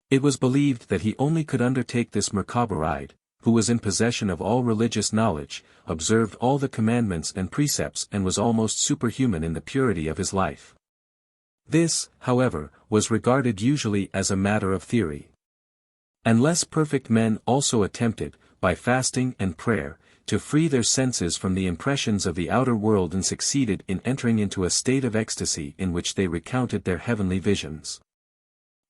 It was believed that he only could undertake this Merkabah ride, who was in possession of all religious knowledge, observed all the commandments and precepts and was almost superhuman in the purity of his life. This, however, was regarded usually as a matter of theory. And less perfect men also attempted, by fasting and prayer, to free their senses from the impressions of the outer world and succeeded in entering into a state of ecstasy in which they recounted their heavenly visions.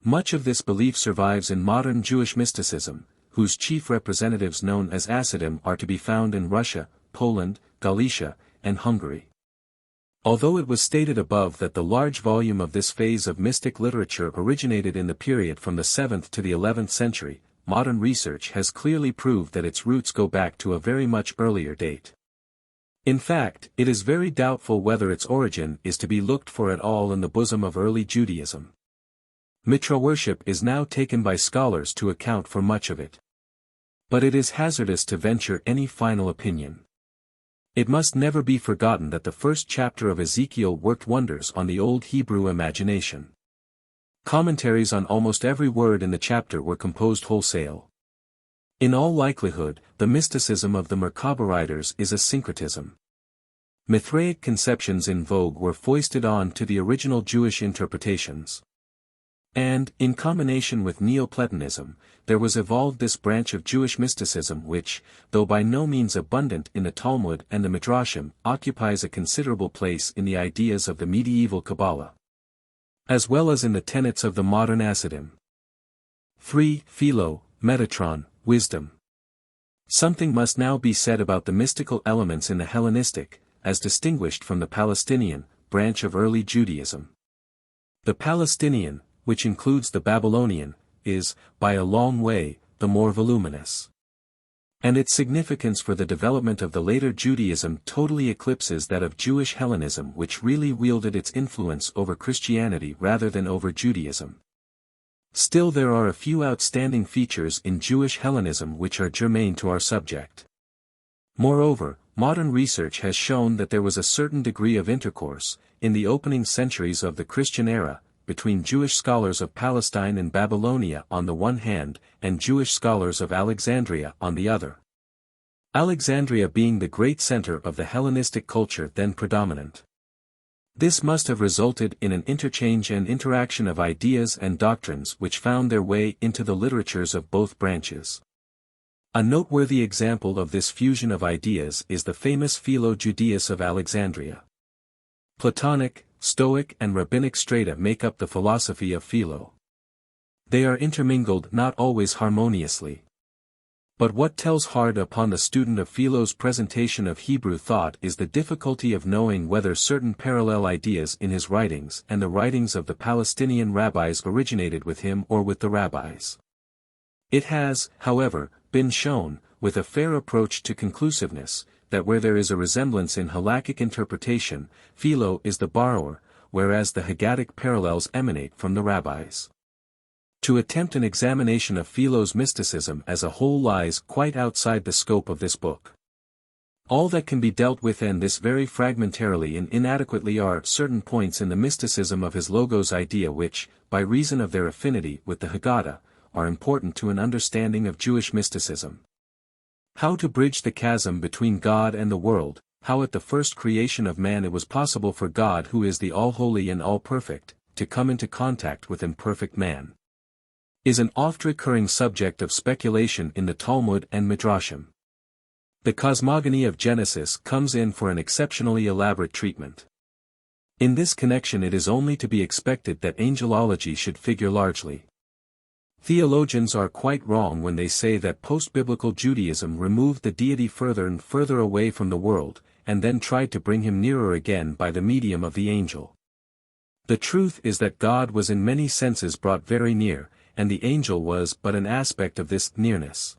Much of this belief survives in modern Jewish mysticism, whose chief representatives known as Hasidim are to be found in Russia, Poland, Galicia, and Hungary. Although it was stated above that the large volume of this phase of mystic literature originated in the period from the 7th to the 11th century, modern research has clearly proved that its roots go back to a very much earlier date. In fact, it is very doubtful whether its origin is to be looked for at all in the bosom of early Judaism. Mitra worship is now taken by scholars to account for much of it. But it is hazardous to venture any final opinion. It must never be forgotten that the first chapter of Ezekiel worked wonders on the old Hebrew imagination. Commentaries on almost every word in the chapter were composed wholesale. In all likelihood, the mysticism of the Merkabah riders is a syncretism. Mithraic conceptions in vogue were foisted on to the original Jewish interpretations. And, in combination with Neo-Platonism, there was evolved this branch of Jewish mysticism which, though by no means abundant in the Talmud and the Midrashim, occupies a considerable place in the ideas of the medieval Kabbalah, as well as in the tenets of the modern Hasidim. 3. Philo, Metatron, Wisdom. Something must now be said about the mystical elements in the Hellenistic, as distinguished from the Palestinian, branch of early Judaism. The Palestinian, which includes the Babylonian, is, by a long way, the more voluminous. And its significance for the development of the later Judaism totally eclipses that of Jewish Hellenism, which really wielded its influence over Christianity rather than over Judaism. Still, there are a few outstanding features in Jewish Hellenism which are germane to our subject. Moreover, modern research has shown that there was a certain degree of intercourse, in the opening centuries of the Christian era, between Jewish scholars of Palestine and Babylonia on the one hand, and Jewish scholars of Alexandria on the other. Alexandria being the great center of the Hellenistic culture then predominant. This must have resulted in an interchange and interaction of ideas and doctrines which found their way into the literatures of both branches. A noteworthy example of this fusion of ideas is the famous Philo Judaeus of Alexandria. Platonic, Stoic and Rabbinic strata make up the philosophy of Philo. They are intermingled not always harmoniously. But what tells hard upon the student of Philo's presentation of Hebrew thought is the difficulty of knowing whether certain parallel ideas in his writings and the writings of the Palestinian rabbis originated with him or with the rabbis. It has, however, been shown, with a fair approach to conclusiveness, that where there is a resemblance in halakhic interpretation, Philo is the borrower, whereas the Haggadic parallels emanate from the rabbis. To attempt an examination of Philo's mysticism as a whole lies quite outside the scope of this book. All that can be dealt with in this very fragmentarily and inadequately are certain points in the mysticism of his Logos idea which, by reason of their affinity with the Haggadah, are important to an understanding of Jewish mysticism. How to bridge the chasm between God and the world, how at the first creation of man it was possible for God who is the all-holy and all-perfect, to come into contact with imperfect man, is an oft-recurring subject of speculation in the Talmud and Midrashim. The cosmogony of Genesis comes in for an exceptionally elaborate treatment. In this connection it is only to be expected that angelology should figure largely. Theologians are quite wrong when they say that post-biblical Judaism removed the deity further and further away from the world, and then tried to bring him nearer again by the medium of the angel. The truth is that God was in many senses brought very near, and the angel was but an aspect of this nearness.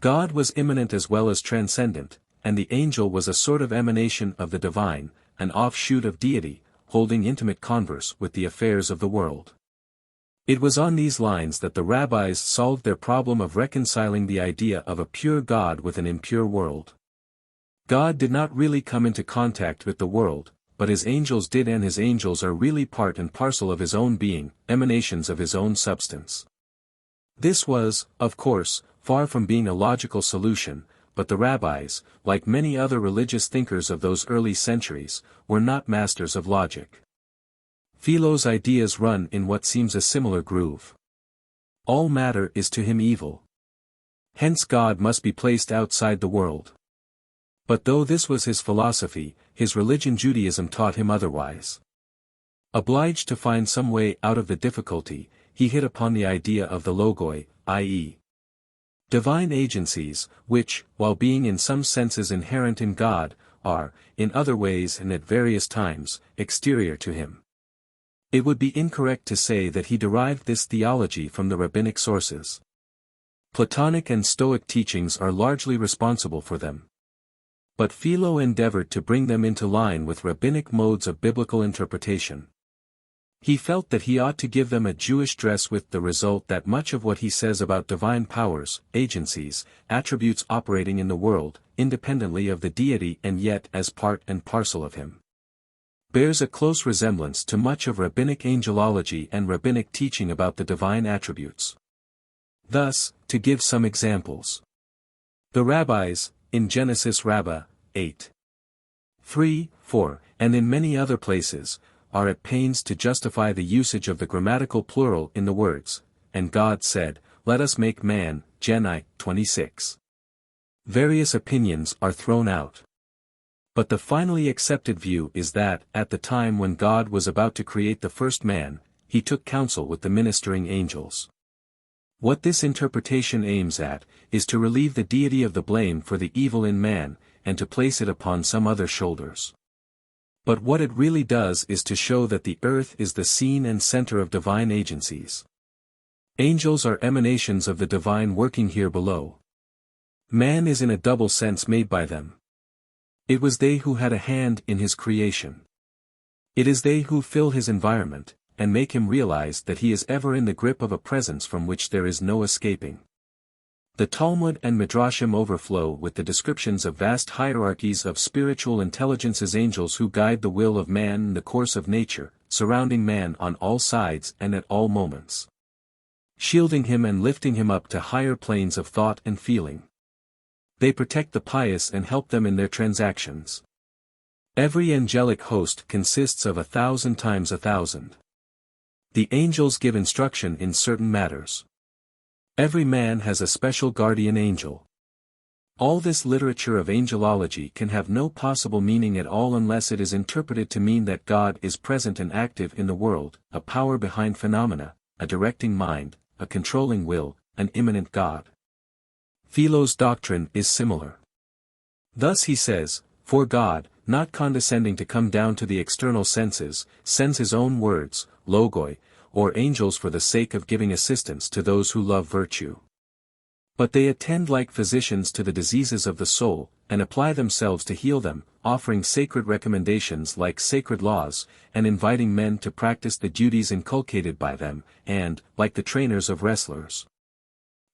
God was immanent as well as transcendent, and the angel was a sort of emanation of the divine, an offshoot of deity, holding intimate converse with the affairs of the world. It was on these lines that the rabbis solved their problem of reconciling the idea of a pure God with an impure world. God did not really come into contact with the world, but his angels did, and his angels are really part and parcel of his own being, emanations of his own substance. This was, of course, far from being a logical solution, but the rabbis, like many other religious thinkers of those early centuries, were not masters of logic. Philo's ideas run in what seems a similar groove. All matter is to him evil. Hence God must be placed outside the world. But though this was his philosophy, his religion Judaism taught him otherwise. Obliged to find some way out of the difficulty, he hit upon the idea of the logoi, i.e., divine agencies, which, while being in some senses inherent in God, are, in other ways and at various times, exterior to him. It would be incorrect to say that he derived this theology from the rabbinic sources. Platonic and Stoic teachings are largely responsible for them. But Philo endeavored to bring them into line with rabbinic modes of biblical interpretation. He felt that he ought to give them a Jewish dress, with the result that much of what he says about divine powers, agencies, attributes operating in the world, independently of the deity and yet as part and parcel of him, bears a close resemblance to much of rabbinic angelology and rabbinic teaching about the divine attributes. Thus, to give some examples. The rabbis, in Genesis Rabbah, 8:3, 4, and in many other places, are at pains to justify the usage of the grammatical plural in the words, "And God said, Let us make man," Gen. 26. Various opinions are thrown out. But the finally accepted view is that, at the time when God was about to create the first man, he took counsel with the ministering angels. What this interpretation aims at, is to relieve the deity of the blame for the evil in man, and to place it upon some other shoulders. But what it really does is to show that the earth is the scene and center of divine agencies. Angels are emanations of the divine working here below. Man is in a double sense made by them. It was they who had a hand in his creation. It is they who fill his environment, and make him realize that he is ever in the grip of a presence from which there is no escaping. The Talmud and Midrashim overflow with the descriptions of vast hierarchies of spiritual intelligences, angels who guide the will of man in the course of nature, surrounding man on all sides and at all moments, shielding him and lifting him up to higher planes of thought and feeling. They protect the pious and help them in their transactions. Every angelic host consists of 1,000 times 1,000. The angels give instruction in certain matters. Every man has a special guardian angel. All this literature of angelology can have no possible meaning at all unless it is interpreted to mean that God is present and active in the world, a power behind phenomena, a directing mind, a controlling will, an immanent God. Philo's doctrine is similar. Thus he says, "For God, not condescending to come down to the external senses, sends his own words, logoi, or angels for the sake of giving assistance to those who love virtue. But they attend like physicians to the diseases of the soul, and apply themselves to heal them, offering sacred recommendations like sacred laws, and inviting men to practice the duties inculcated by them, and, like the trainers of wrestlers,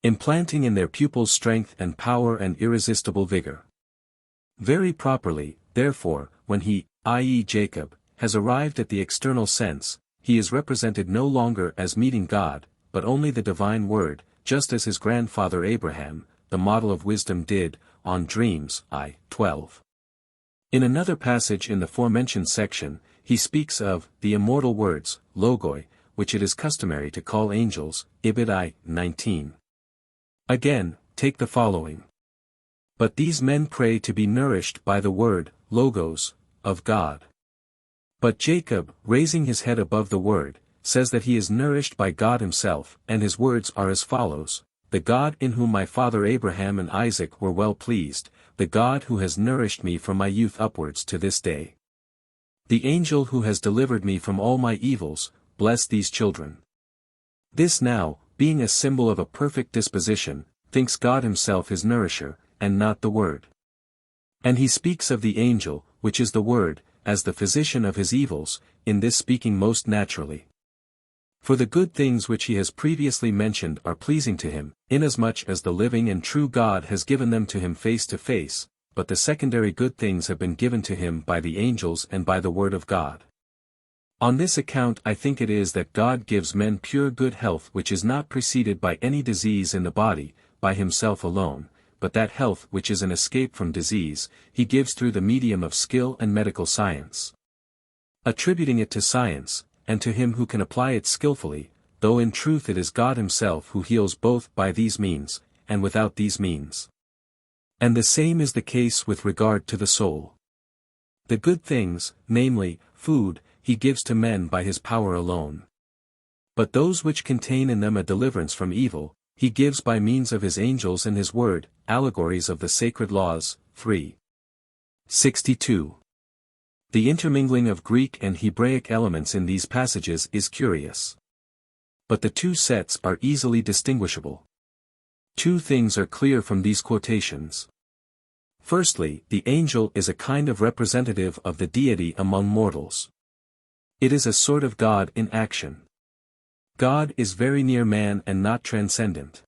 implanting in their pupils strength and power and irresistible vigor. Very properly, therefore, when he, i.e. Jacob, has arrived at the external sense, he is represented no longer as meeting God, but only the divine word, just as his grandfather Abraham, the model of wisdom did, on dreams, I. 12. In another passage in the forementioned section, he speaks of the immortal words, logoi, which it is customary to call angels, Ibid I. 19. Again, take the following. But these men pray to be nourished by the word, logos, of God. But Jacob, raising his head above the word, says that he is nourished by God himself, and his words are as follows: the God in whom my father Abraham and Isaac were well pleased, the God who has nourished me from my youth upwards to this day. The angel who has delivered me from all my evils, bless these children. This now, being a symbol of a perfect disposition, thinks God himself his nourisher, and not the word. And he speaks of the angel, which is the word, as the physician of his evils, in this speaking most naturally. For the good things which he has previously mentioned are pleasing to him, inasmuch as the living and true God has given them to him face to face, but the secondary good things have been given to him by the angels and by the word of God. On this account I think it is that God gives men pure good health which is not preceded by any disease in the body, by himself alone, but that health which is an escape from disease, he gives through the medium of skill and medical science. Attributing it to science, and to him who can apply it skillfully, though in truth it is God himself who heals both by these means, and without these means. And the same is the case with regard to the soul. The good things, namely, food, he gives to men by his power alone. But those which contain in them a deliverance from evil, he gives by means of his angels and his word, allegories of the sacred laws, 3. 62. The intermingling of Greek and Hebraic elements in these passages is curious. But the two sets are easily distinguishable. Two things are clear from these quotations. Firstly, the angel is a kind of representative of the deity among mortals. It is a sort of God in action. God is very near man and not transcendent.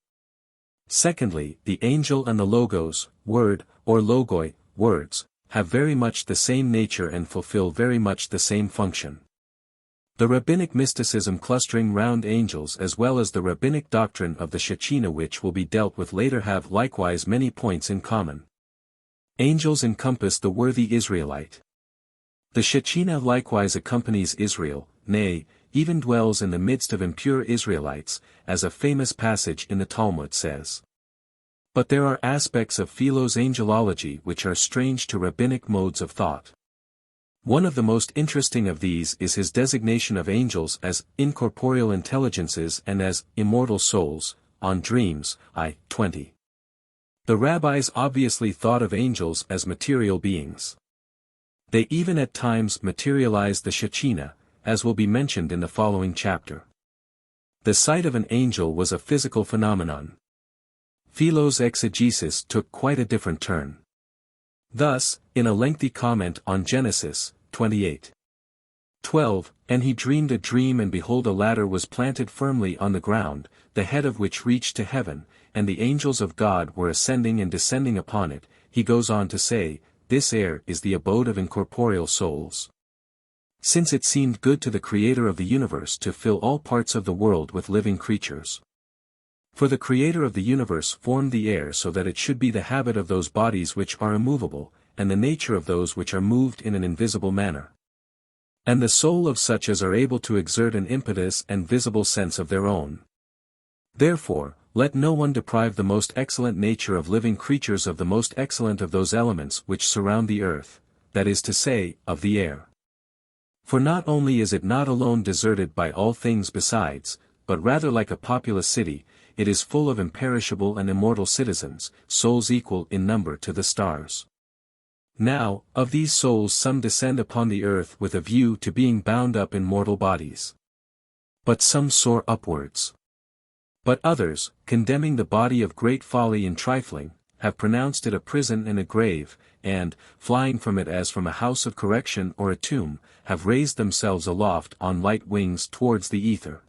Secondly, the angel and the logos, word, or logoi, words, have very much the same nature and fulfill very much the same function. The rabbinic mysticism clustering round angels as well as the rabbinic doctrine of the Shechinah which will be dealt with later have likewise many points in common. Angels encompass the worthy Israelite. The Shechinah likewise accompanies Israel, nay, even dwells in the midst of impure Israelites, as a famous passage in the Talmud says. But there are aspects of Philo's angelology which are strange to rabbinic modes of thought. One of the most interesting of these is his designation of angels as incorporeal intelligences and as immortal souls, on dreams, I. 20. The rabbis obviously thought of angels as material beings. They even at times materialized the Shechinah, as will be mentioned in the following chapter. The sight of an angel was a physical phenomenon. Philo's exegesis took quite a different turn. Thus, in a lengthy comment on Genesis, 28:12, and he dreamed a dream and behold a ladder was planted firmly on the ground, the head of which reached to heaven, and the angels of God were ascending and descending upon it, he goes on to say, this air is the abode of incorporeal souls. Since it seemed good to the Creator of the universe to fill all parts of the world with living creatures. For the Creator of the universe formed the air so that it should be the habit of those bodies which are immovable, and the nature of those which are moved in an invisible manner. And the soul of such as are able to exert an impetus and visible sense of their own. Therefore, let no one deprive the most excellent nature of living creatures of the most excellent of those elements which surround the earth, that is to say, of the air. For not only is it not alone deserted by all things besides, but rather like a populous city, it is full of imperishable and immortal citizens, souls equal in number to the stars. Now, of these souls some descend upon the earth with a view to being bound up in mortal bodies. But some soar upwards. But others, condemning the body of great folly in trifling, have pronounced it a prison and a grave, and, flying from it as from a house of correction or a tomb, have raised themselves aloft on light wings towards the ether,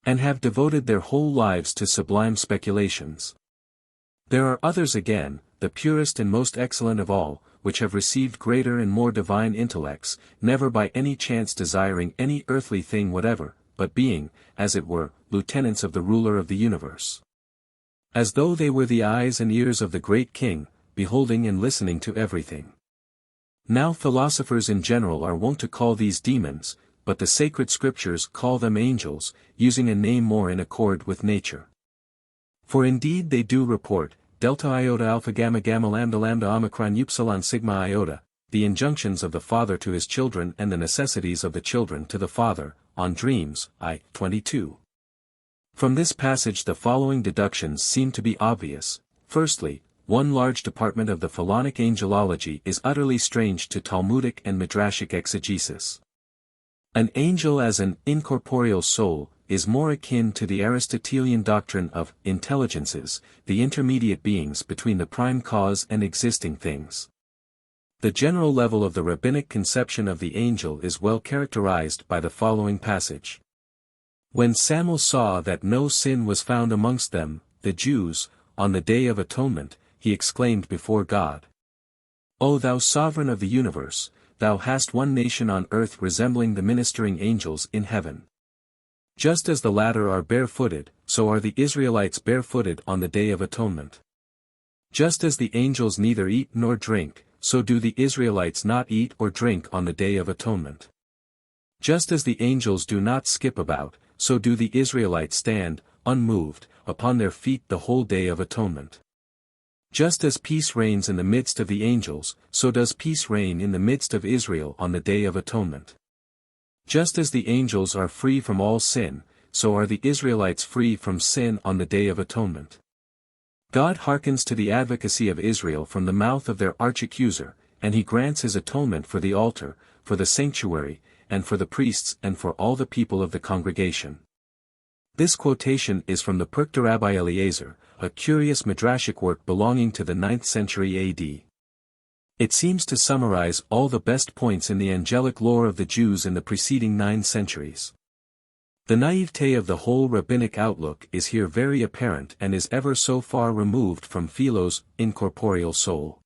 and have devoted their whole lives to sublime speculations. There are others again, the purest and most excellent of all, which have received greater and more divine intellects, never by any chance desiring any earthly thing whatever, but being, as it were, lieutenants of the ruler of the universe. As though they were the eyes and ears of the great king, beholding and listening to everything. Now philosophers in general are wont to call these demons, but the sacred scriptures call them angels, using a name more in accord with nature. For indeed they do report, delta iota alpha gamma gamma lambda lambda omicron upsilon sigma iota, the injunctions of the father to his children and the necessities of the children to the father, on dreams, I. 22. From this passage the following deductions seem to be obvious. Firstly, one large department of the Philonic angelology is utterly strange to Talmudic and Midrashic exegesis. An angel as an incorporeal soul is more akin to the Aristotelian doctrine of intelligences, the intermediate beings between the prime cause and existing things. The general level of the rabbinic conception of the angel is well characterized by the following passage. When Samuel saw that no sin was found amongst them, the Jews, on the Day of Atonement, he exclaimed before God, O thou sovereign of the universe, thou hast one nation on earth resembling the ministering angels in heaven. Just as the latter are barefooted, so are the Israelites barefooted on the Day of Atonement. Just as the angels neither eat nor drink, so do the Israelites not eat or drink on the Day of Atonement. Just as the angels do not skip about, so do the Israelites stand, unmoved, upon their feet the whole Day of Atonement. Just as peace reigns in the midst of the angels, so does peace reign in the midst of Israel on the Day of Atonement. Just as the angels are free from all sin, so are the Israelites free from sin on the Day of Atonement. God hearkens to the advocacy of Israel from the mouth of their arch-accuser, and he grants his atonement for the altar, for the sanctuary, and for the priests and for all the people of the congregation. This quotation is from the Pirkei Rabbi Eliezer, a curious midrashic work belonging to the 9th century A.D. It seems to summarize all the best points in the angelic lore of the Jews in the preceding 9 centuries. The naivete of the whole rabbinic outlook is here very apparent and is ever so far removed from Philo's incorporeal soul.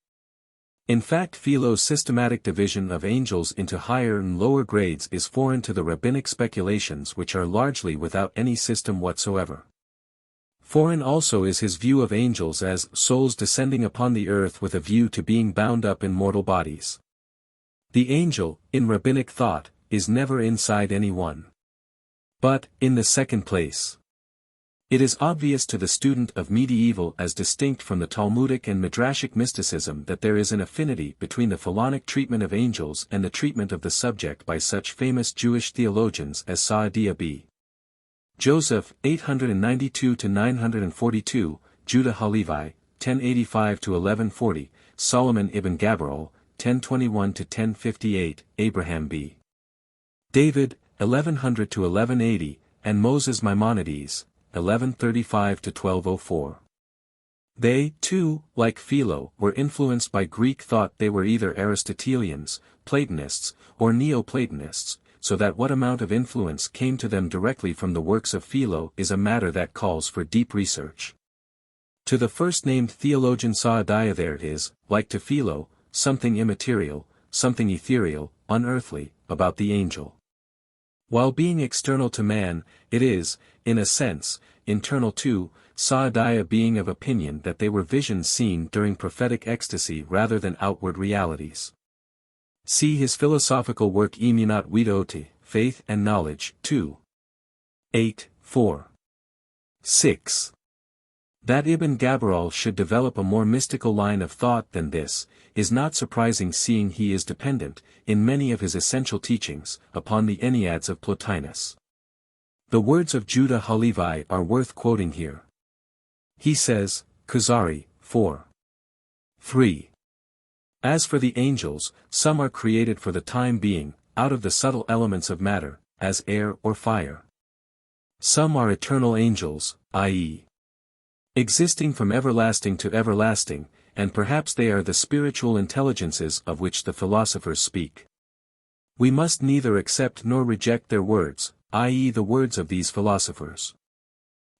In fact, Philo's systematic division of angels into higher and lower grades is foreign to the rabbinic speculations which are largely without any system whatsoever. Foreign also is his view of angels as souls descending upon the earth with a view to being bound up in mortal bodies. The angel, in rabbinic thought, is never inside any one. But, in the second place, it is obvious to the student of medieval as distinct from the Talmudic and Midrashic mysticism that there is an affinity between the Philonic treatment of angels and the treatment of the subject by such famous Jewish theologians as Saadia b. Joseph, 892–942, Judah Halevi, 1085–1140, Solomon ibn Gabirol, 1021–1058, Abraham b. David, 1100–1180, and Moses Maimonides, 1135–1204. They, too, like Philo, were influenced by Greek thought. They were either Aristotelians, Platonists, or Neo-Platonists, so that what amount of influence came to them directly from the works of Philo is a matter that calls for deep research. To the first-named theologian Saadia there is, like to Philo, something immaterial, something ethereal, unearthly, about the angel. While being external to man, it is, in a sense, internal too, Saadia being of opinion that they were visions seen during prophetic ecstasy rather than outward realities. See his philosophical work Emunat Widoti, Faith and Knowledge, 2. 8, 4. 6. That Ibn Gabirol should develop a more mystical line of thought than this, is not surprising seeing he is dependent, in many of his essential teachings, upon the Enneads of Plotinus. The words of Judah Halevi are worth quoting here. He says, Kuzari, 4. 3. As for the angels, some are created for the time being, out of the subtle elements of matter, as air or fire. Some are eternal angels, i.e., existing from everlasting to everlasting, and perhaps they are the spiritual intelligences of which the philosophers speak. We must neither accept nor reject their words, i.e. the words of these philosophers.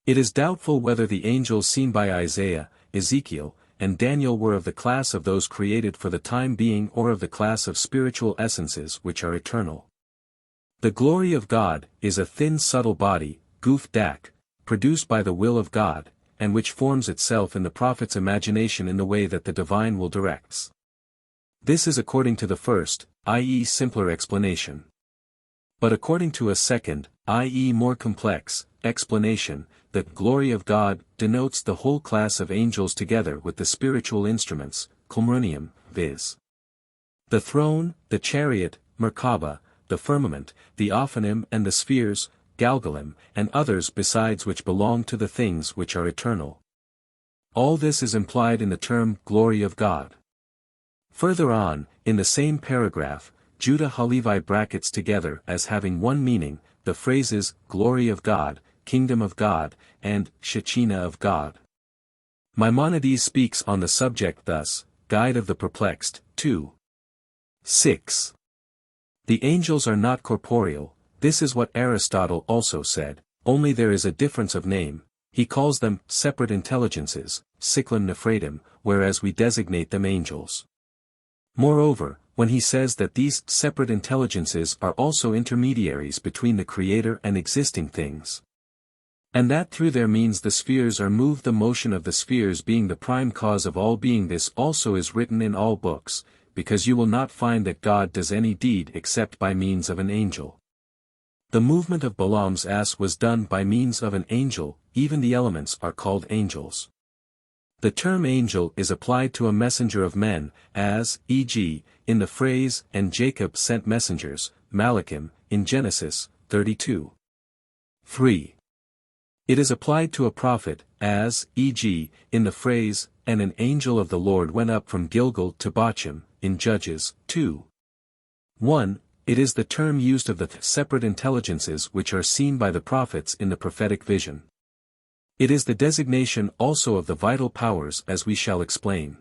It is doubtful whether the angels seen by Isaiah, Ezekiel, and Daniel were of the class of those created for the time being or of the class of spiritual essences which are eternal. The glory of God is a thin subtle body, guf dak, produced by the will of God, and which forms itself in the prophet's imagination in the way that the divine will directs. This is according to the first, i.e. simpler explanation. But according to a second, i.e. more complex, explanation, the glory of God denotes the whole class of angels together with the spiritual instruments, Qumranium, viz. the throne, the chariot, Merkabah, the firmament, the Ophanim and the spheres, Galgalim, and others besides which belong to the things which are eternal. All this is implied in the term glory of God. Further on, in the same paragraph, Judah Halevi brackets together as having one meaning, the phrases, glory of God, kingdom of God, and Shechinah of God. Maimonides speaks on the subject thus, Guide of the Perplexed, 2. 6. The angels are not corporeal, this is what Aristotle also said, only there is a difference of name, he calls them separate intelligences, Siklim Nephratim, whereas we designate them angels. Moreover, when he says that these separate intelligences are also intermediaries between the Creator and existing things, and that through their means the spheres are moved, the motion of the spheres being the prime cause of all being, this also is written in all books, because you will not find that God does any deed except by means of an angel. The movement of Balaam's ass was done by means of an angel, even the elements are called angels. The term angel is applied to a messenger of men, as, e.g., in the phrase, and Jacob sent messengers, Malachim, in Genesis, 32. 3. It is applied to a prophet, as, e.g., in the phrase, and an angel of the Lord went up from Gilgal to Bochim, in Judges, 2. 1. It is the term used of the separate intelligences which are seen by the prophets in the prophetic vision. It is the designation also of the vital powers, as we shall explain.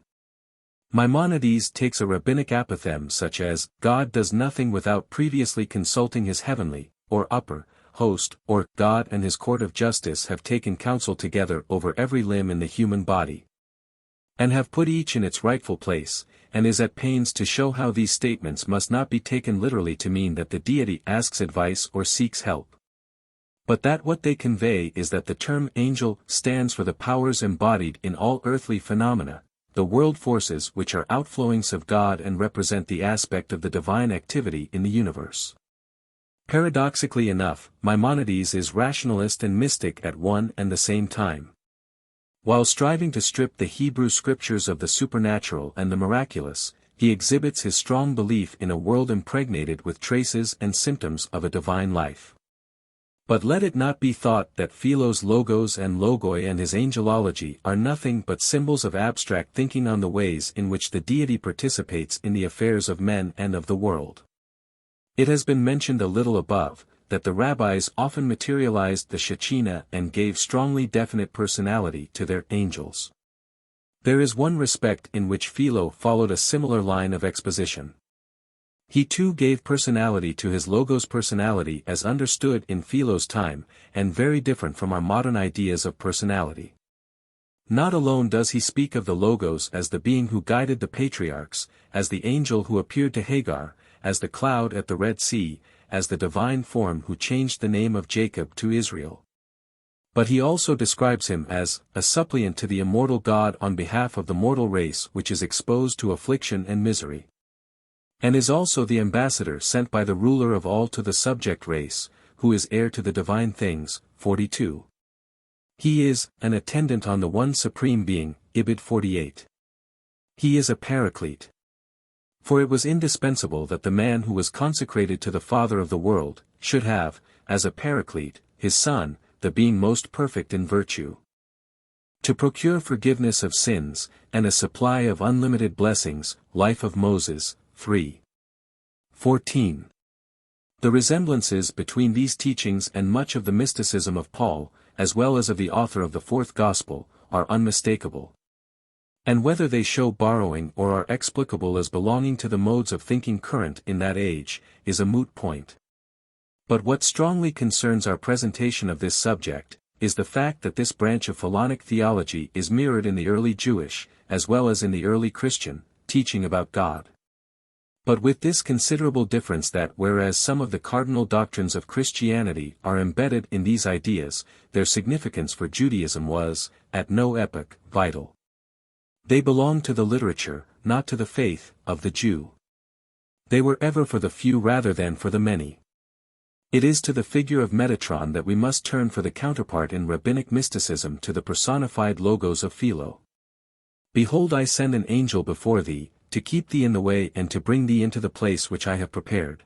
Maimonides takes a rabbinic apothegm such as, God does nothing without previously consulting his heavenly, or upper, host, or God and his court of justice have taken counsel together over every limb in the human body, and have put each in its rightful place, and is at pains to show how these statements must not be taken literally to mean that the deity asks advice or seeks help, but that what they convey is that the term angel stands for the powers embodied in all earthly phenomena, the world forces which are outflowings of God and represent the aspect of the divine activity in the universe. Paradoxically enough, Maimonides is rationalist and mystic at one and the same time. While striving to strip the Hebrew scriptures of the supernatural and the miraculous, he exhibits his strong belief in a world impregnated with traces and symptoms of a divine life. But let it not be thought that Philo's logos and logoi and his angelology are nothing but symbols of abstract thinking on the ways in which the deity participates in the affairs of men and of the world. It has been mentioned a little above, that the rabbis often materialized the Shechinah and gave strongly definite personality to their angels. There is one respect in which Philo followed a similar line of exposition. He too gave personality to his logos, personality as understood in Philo's time, and very different from our modern ideas of personality. Not alone does he speak of the logos as the being who guided the patriarchs, as the angel who appeared to Hagar, as the cloud at the Red Sea, as the divine form who changed the name of Jacob to Israel. But he also describes him as a suppliant to the immortal God on behalf of the mortal race which is exposed to affliction and misery, and is also the ambassador sent by the ruler of all to the subject race, who is heir to the divine things. 42. He is an attendant on the one supreme being, Ibid 48. He is a paraclete. For it was indispensable that the man who was consecrated to the Father of the world, should have, as a paraclete, his Son, the being most perfect in virtue, to procure forgiveness of sins, and a supply of unlimited blessings. Life of Moses, 3. 14. The resemblances between these teachings and much of the mysticism of Paul, as well as of the author of the Fourth Gospel, are unmistakable. And whether they show borrowing or are explicable as belonging to the modes of thinking current in that age, is a moot point. But what strongly concerns our presentation of this subject, is the fact that this branch of Philonic theology is mirrored in the early Jewish, as well as in the early Christian, teaching about God. But with this considerable difference that whereas some of the cardinal doctrines of Christianity are embedded in these ideas, their significance for Judaism was, at no epoch, vital. They belonged to the literature, not to the faith, of the Jew. They were ever for the few rather than for the many. It is to the figure of Metatron that we must turn for the counterpart in rabbinic mysticism to the personified logos of Philo. Behold, I send an angel before thee, to keep thee in the way and to bring thee into the place which I have prepared.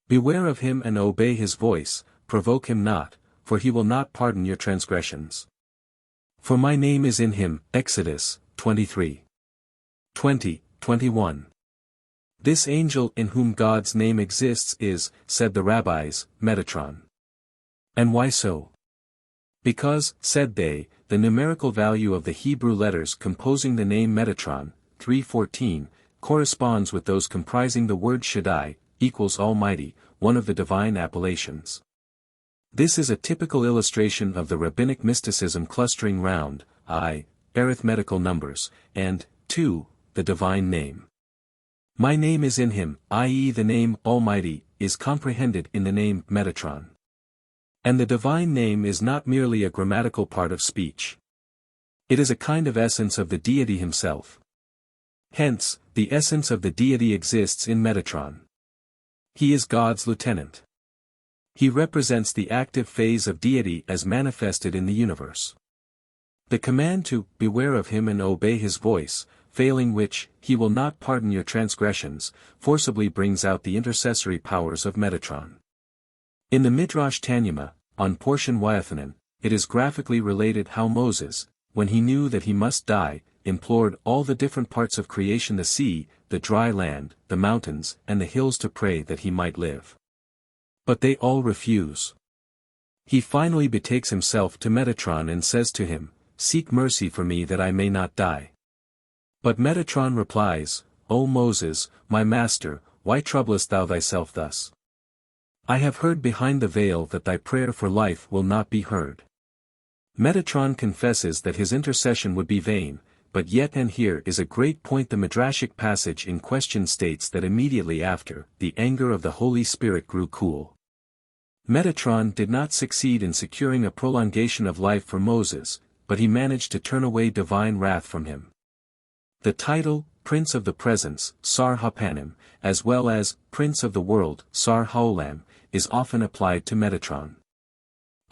Beware of him and obey his voice, provoke him not, for he will not pardon your transgressions. For my name is in him. Exodus 23. 20, 21. This angel in whom God's name exists is, said the rabbis, Metatron. And why so? Because, said they, the numerical value of the Hebrew letters composing the name Metatron, 314, corresponds with those comprising the word Shaddai, equals Almighty, one of the divine appellations. This is a typical illustration of the rabbinic mysticism clustering round, I, arithmetical numbers, and, 2, the divine name. My name is in him, i.e. the name Almighty, is comprehended in the name Metatron. And the divine name is not merely a grammatical part of speech. It is a kind of essence of the deity himself. Hence, the essence of the deity exists in Metatron. He is God's lieutenant. He represents the active phase of deity as manifested in the universe. The command to beware of him and obey his voice, failing which, he will not pardon your transgressions, forcibly brings out the intercessory powers of Metatron. In the Midrash Tanuma, on portion Yethanan, it is graphically related how Moses, when he knew that he must die, implored all the different parts of creation, the sea, the dry land, the mountains, and the hills to pray that he might live. But they all refuse. He finally betakes himself to Metatron and says to him, "Seek mercy for me that I may not die." But Metatron replies, "O Moses, my master, why troublest thou thyself thus? I have heard behind the veil that thy prayer for life will not be heard." Metatron confesses that his intercession would be vain, but yet and here is a great point. The Midrashic passage in question states that immediately after, the anger of the Holy Spirit grew cool. Metatron did not succeed in securing a prolongation of life for Moses, but he managed to turn away divine wrath from him. The title, Prince of the Presence, Sar HaPanim, as well as, Prince of the World, Sar HaOlam, is often applied to Metatron.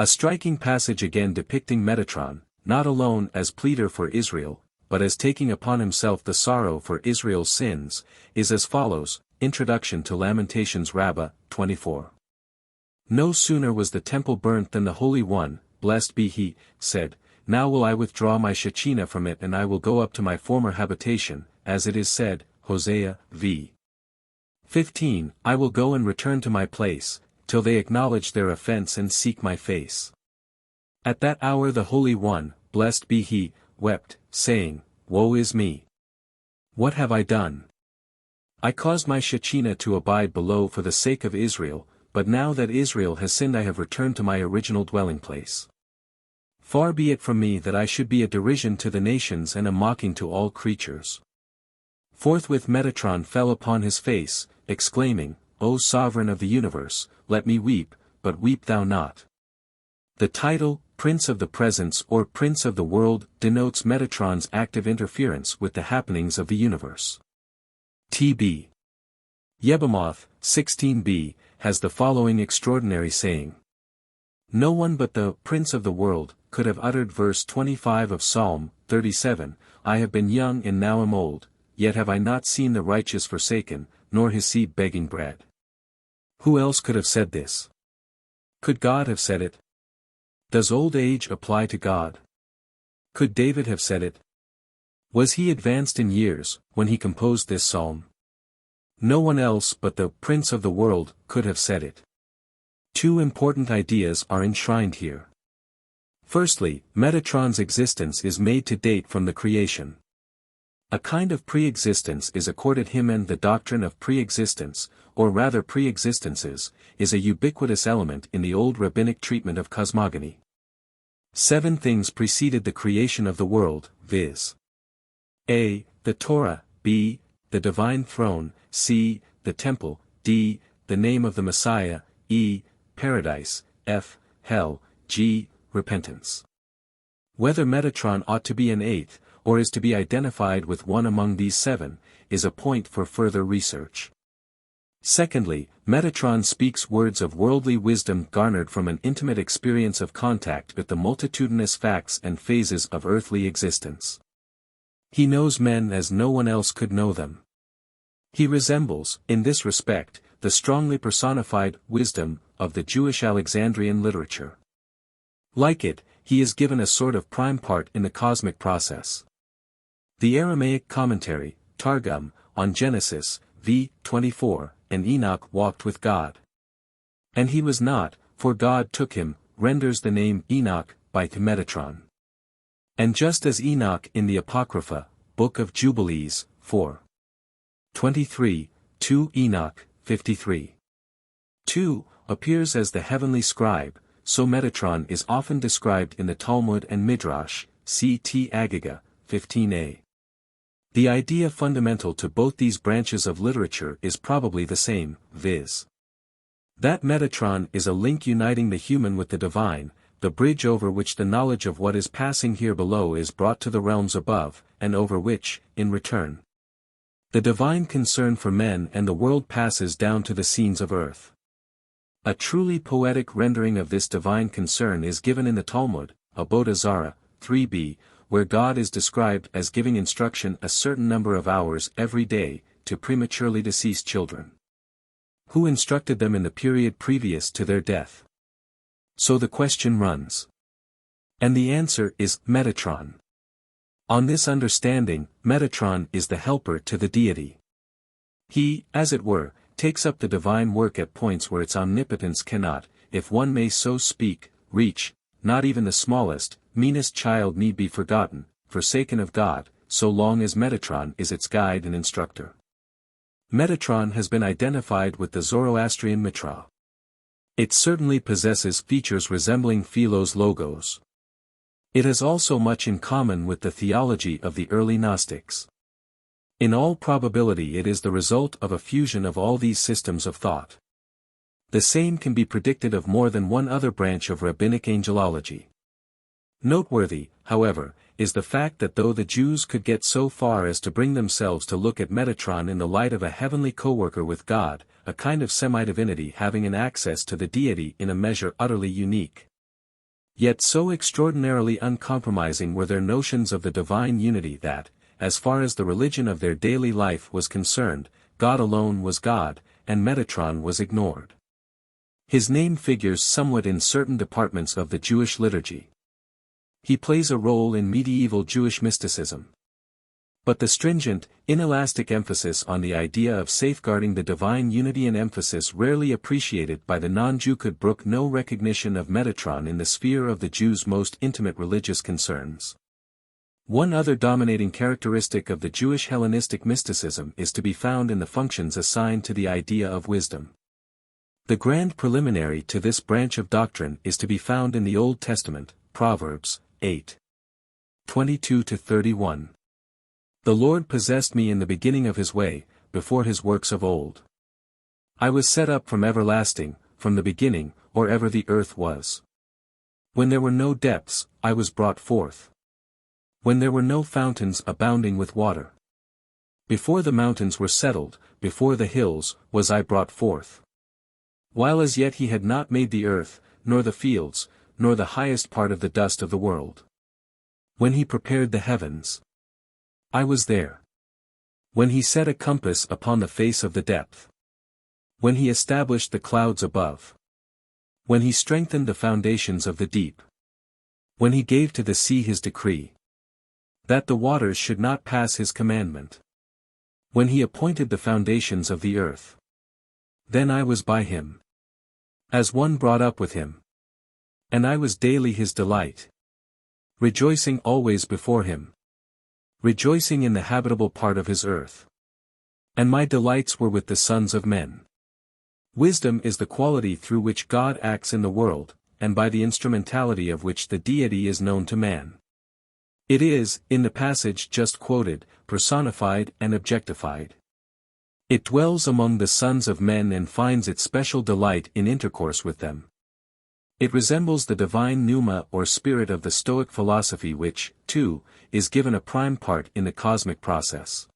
A striking passage again depicting Metatron, not alone as pleader for Israel, but as taking upon himself the sorrow for Israel's sins, is as follows. Introduction to Lamentations Rabbah, 24. No sooner was the temple burnt than the Holy One, blessed be he, said, "Now will I withdraw my Shechinah from it and I will go up to my former habitation, as it is said, Hosea, v. 15, I will go and return to my place, till they acknowledge their offense and seek my face." At that hour the Holy One, blessed be he, wept, saying, "Woe is me! What have I done? I caused my Shechinah to abide below for the sake of Israel, but now that Israel has sinned I have returned to my original dwelling place. Far be it from me that I should be a derision to the nations and a mocking to all creatures." Forthwith Metatron fell upon his face, exclaiming, "O Sovereign of the universe, let me weep, but weep thou not." The title, Prince of the Presence or Prince of the World, denotes Metatron's active interference with the happenings of the universe. T.B. Yebamoth, 16b, has the following extraordinary saying. No one but the Prince of the World could have uttered verse 25 of Psalm 37, "I have been young and now am old, yet have I not seen the righteous forsaken, nor his seed begging bread." Who else could have said this? Could God have said it? Does old age apply to God? Could David have said it? Was he advanced in years, when he composed this psalm? No one else but the Prince of the World could have said it. Two important ideas are enshrined here. Firstly, Metatron's existence is made to date from the creation. A kind of pre-existence is accorded him, and the doctrine of pre-existence, or rather pre-existences, is a ubiquitous element in the old rabbinic treatment of cosmogony. 7 things preceded the creation of the world, viz. A. The Torah, B. The divine throne, C. The temple, D. The name of the Messiah, E. Paradise, F. Hell, G. Repentance. Whether Metatron ought to be an 8th, or is to be identified with one among these 7, is a point for further research. Secondly, Metatron speaks words of worldly wisdom garnered from an intimate experience of contact with the multitudinous facts and phases of earthly existence. He knows men as no one else could know them. He resembles, in this respect, the strongly personified wisdom of the Jewish Alexandrian literature. Like it, he is given a sort of prime part in the cosmic process. The Aramaic commentary, Targum, on Genesis, v. 24, and Enoch walked with God. And he was not, for God took him, renders the name Enoch by Metatron. And just as Enoch in the Apocrypha, Book of Jubilees, 4. 23, 2 Enoch, 53. 2, appears as the heavenly scribe, so Metatron is often described in the Talmud and Midrash, C.T. Agaga, 15a. The idea fundamental to both these branches of literature is probably the same, viz. that Metatron is a link uniting the human with the divine, the bridge over which the knowledge of what is passing here below is brought to the realms above, and over which, in return, the divine concern for men and the world passes down to the scenes of earth. A truly poetic rendering of this divine concern is given in the Talmud, Avodah Zarah, 3b, where God is described as giving instruction a certain number of hours every day, to prematurely deceased children. Who instructed them in the period previous to their death? So the question runs. And the answer is, Metatron. On this understanding, Metatron is the helper to the deity. He, as it were, takes up the divine work at points where its omnipotence cannot, if one may so speak, reach. Not even the smallest, meanest child need be forsaken of God, so long as Metatron is its guide and instructor. Metatron has been identified with the Zoroastrian Mitra. It certainly possesses features resembling Philo's logos. It has also much in common with the theology of the early Gnostics. In all probability it is the result of a fusion of all these systems of thought. The same can be predicted of more than one other branch of rabbinic angelology. Noteworthy, however, is the fact that though the Jews could get so far as to bring themselves to look at Metatron in the light of a heavenly co-worker with God, a kind of semi-divinity having an access to the deity in a measure utterly unique, yet so extraordinarily uncompromising were their notions of the divine unity that, as far as the religion of their daily life was concerned, God alone was God, and Metatron was ignored. His name figures somewhat in certain departments of the Jewish liturgy. He plays a role in medieval Jewish mysticism. But the stringent, inelastic emphasis on the idea of safeguarding the divine unity, an emphasis rarely appreciated by the non-Jew, could brook no recognition of Metatron in the sphere of the Jews' most intimate religious concerns. One other dominating characteristic of the Jewish Hellenistic mysticism is to be found in the functions assigned to the idea of wisdom. The grand preliminary to this branch of doctrine is to be found in the Old Testament, Proverbs, 8. 22-31. The Lord possessed me in the beginning of his way, before his works of old. I was set up from everlasting, from the beginning, or ever the earth was. When there were no depths, I was brought forth. When there were no fountains abounding with water. Before the mountains were settled, before the hills, was I brought forth. While as yet he had not made the earth, nor the fields, nor the highest part of the dust of the world. When he prepared the heavens, I was there. When he set a compass upon the face of the depth. When he established the clouds above. When he strengthened the foundations of the deep. When he gave to the sea his decree, that the waters should not pass his commandment. When he appointed the foundations of the earth. Then I was by him, as one brought up with him. And I was daily his delight. Rejoicing always before him. Rejoicing in the habitable part of his earth. And my delights were with the sons of men. Wisdom is the quality through which God acts in the world, and by the instrumentality of which the deity is known to man. It is, in the passage just quoted, personified and objectified. It dwells among the sons of men and finds its special delight in intercourse with them. It resembles the divine pneuma or spirit of the Stoic philosophy which, too, is given a prime part in the cosmic process.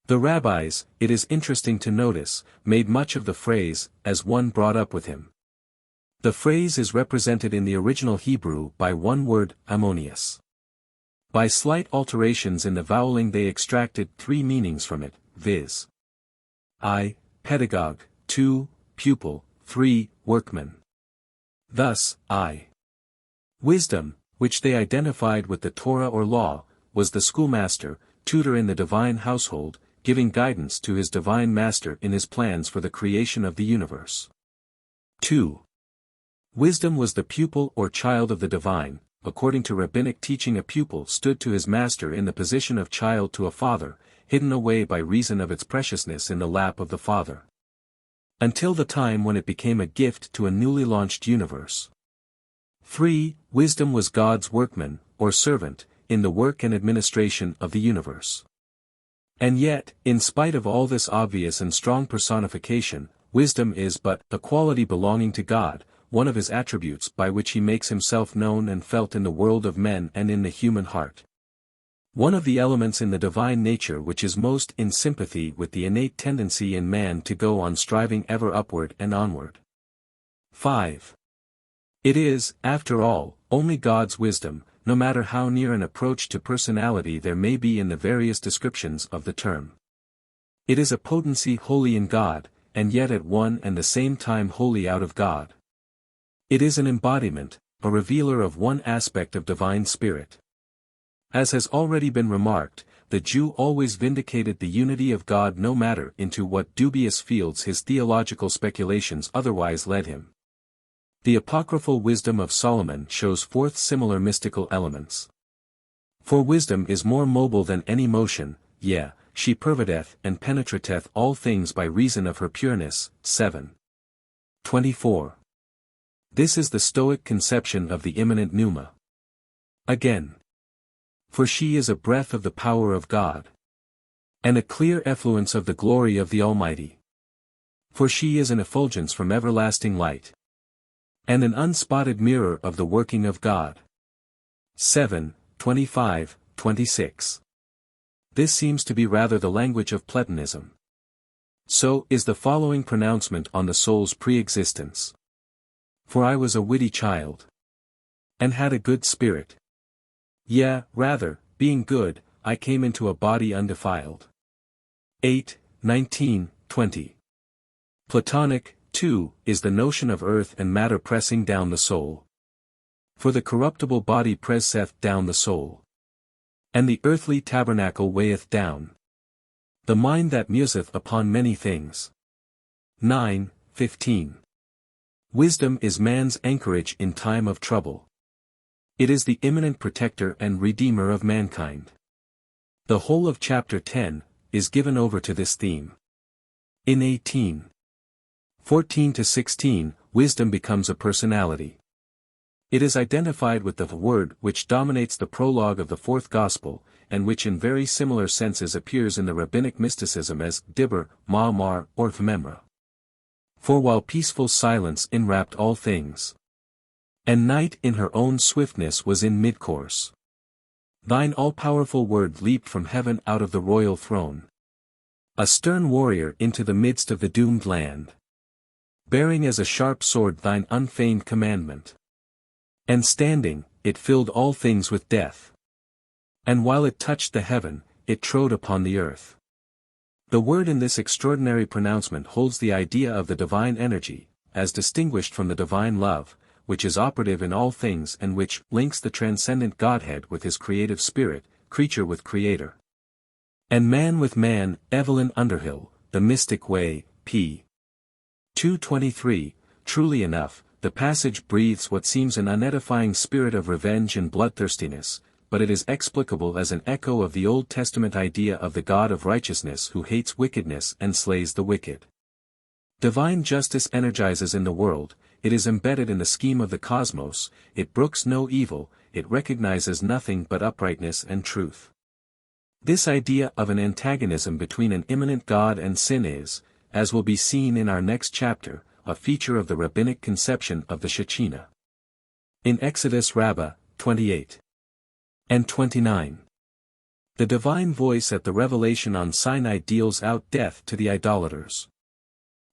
The rabbis, it is interesting to notice, made much of the phrase, as one brought up with him. The phrase is represented in the original Hebrew by one word, ammonius. By slight alterations in the voweling they extracted three meanings from it, viz. I, pedagogue, 2, pupil, 3, workman. Thus, I. Wisdom, which they identified with the Torah or law, was the schoolmaster, tutor in the divine household, giving guidance to his divine master in his plans for the creation of the universe. 2. Wisdom was the pupil or child of the divine. According to rabbinic teaching, a pupil stood to his master in the position of child to a father, hidden away by reason of its preciousness in the lap of the father. Until the time when it became a gift to a newly launched universe. 3. Wisdom was God's workman, or servant, in the work and administration of the universe. And yet, in spite of all this obvious and strong personification, wisdom is but a quality belonging to God, one of his attributes by which he makes himself known and felt in the world of men and in the human heart. One of the elements in the divine nature which is most in sympathy with the innate tendency in man to go on striving ever upward and onward. 5. It is, after all, only God's wisdom, no matter how near an approach to personality there may be in the various descriptions of the term. It is a potency wholly in God, and yet at one and the same time wholly out of God. It is an embodiment, a revealer of one aspect of divine spirit. As has already been remarked, the Jew always vindicated the unity of God no matter into what dubious fields his theological speculations otherwise led him. The apocryphal wisdom of Solomon shows forth similar mystical elements. For wisdom is more mobile than any motion, yea, she pervadeth and penetrateth all things by reason of her pureness. 7. 24. This is the Stoic conception of the immanent pneuma. Again. For she is a breath of the power of God. And a clear effluence of the glory of the Almighty. For she is an effulgence from everlasting light. And an unspotted mirror of the working of God. 7, 25, 26. This seems to be rather the language of Platonism. So is the following pronouncement on the soul's pre-existence. For I was a witty child. And had a good spirit. Yea, rather, being good, I came into a body undefiled. 8, 19, 20. Platonic, too, is the notion of earth and matter pressing down the soul. For the corruptible body presseth down the soul. And the earthly tabernacle weigheth down the mind that museth upon many things. 9, 15. Wisdom is man's anchorage in time of trouble. It is the immanent protector and redeemer of mankind. The whole of chapter 10 is given over to this theme. In 18. 14 to 16, wisdom becomes a personality. It is identified with the word which dominates the prologue of the fourth gospel, and which in very similar senses appears in the rabbinic mysticism as dibber, ma'amar, or memra. For while peaceful silence enwrapped all things, and night in her own swiftness was in mid-course, thine all-powerful word leaped from heaven out of the royal throne, a stern warrior into the midst of the doomed land, bearing as a sharp sword thine unfeigned commandment. And standing, it filled all things with death. And while it touched the heaven, it trode upon the earth. The word in this extraordinary pronouncement holds the idea of the divine energy, as distinguished from the divine love, which is operative in all things and which links the transcendent Godhead with his creative spirit, creature with creator. And man with man. Evelyn Underhill, The Mystic Way, p. 223, truly enough, the passage breathes what seems an unedifying spirit of revenge and bloodthirstiness, but it is explicable as an echo of the Old Testament idea of the God of righteousness who hates wickedness and slays the wicked. Divine justice energizes in the world, it is embedded in the scheme of the cosmos, it brooks no evil, it recognizes nothing but uprightness and truth. This idea of an antagonism between an immanent God and sin is, as will be seen in our next chapter, a feature of the rabbinic conception of the Shechinah. In Exodus Rabbah, 28 and 29. The divine voice at the revelation on Sinai deals out death to the idolaters.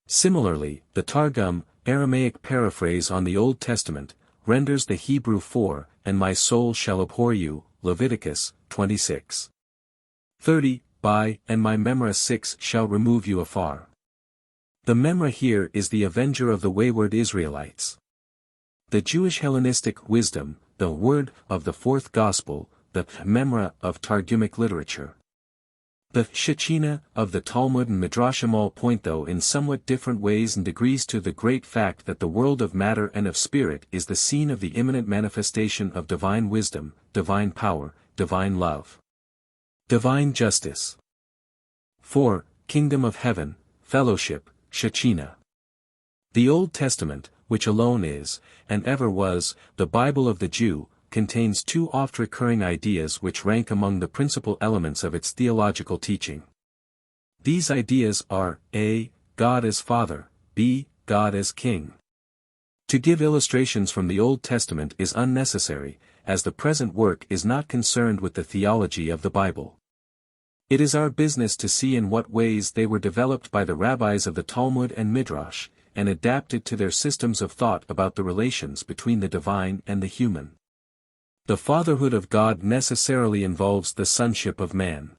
Similarly, the Targum, Aramaic paraphrase on the Old Testament, renders the Hebrew for, and my soul shall abhor you, Leviticus, 26:30, by, and my memra 6 shall remove you afar. The memra here is the avenger of the wayward Israelites. The Jewish Hellenistic wisdom, the word of the fourth gospel, the memra of Targumic literature. The Shechinah of the Talmud and Midrashim all point though in somewhat different ways and degrees to the great fact that the world of matter and of spirit is the scene of the immanent manifestation of divine wisdom, divine power, divine love, divine justice. 4. Kingdom of Heaven, Fellowship, Shechinah. The Old Testament, which alone is, and ever was, the Bible of the Jew, contains two oft-recurring ideas which rank among the principal elements of its theological teaching. These ideas are, a. God as Father, b. God as King. To give illustrations from the Old Testament is unnecessary, as the present work is not concerned with the theology of the Bible. It is our business to see in what ways they were developed by the rabbis of the Talmud and Midrash, and adapted to their systems of thought about the relations between the divine and the human. The fatherhood of God necessarily involves the sonship of man.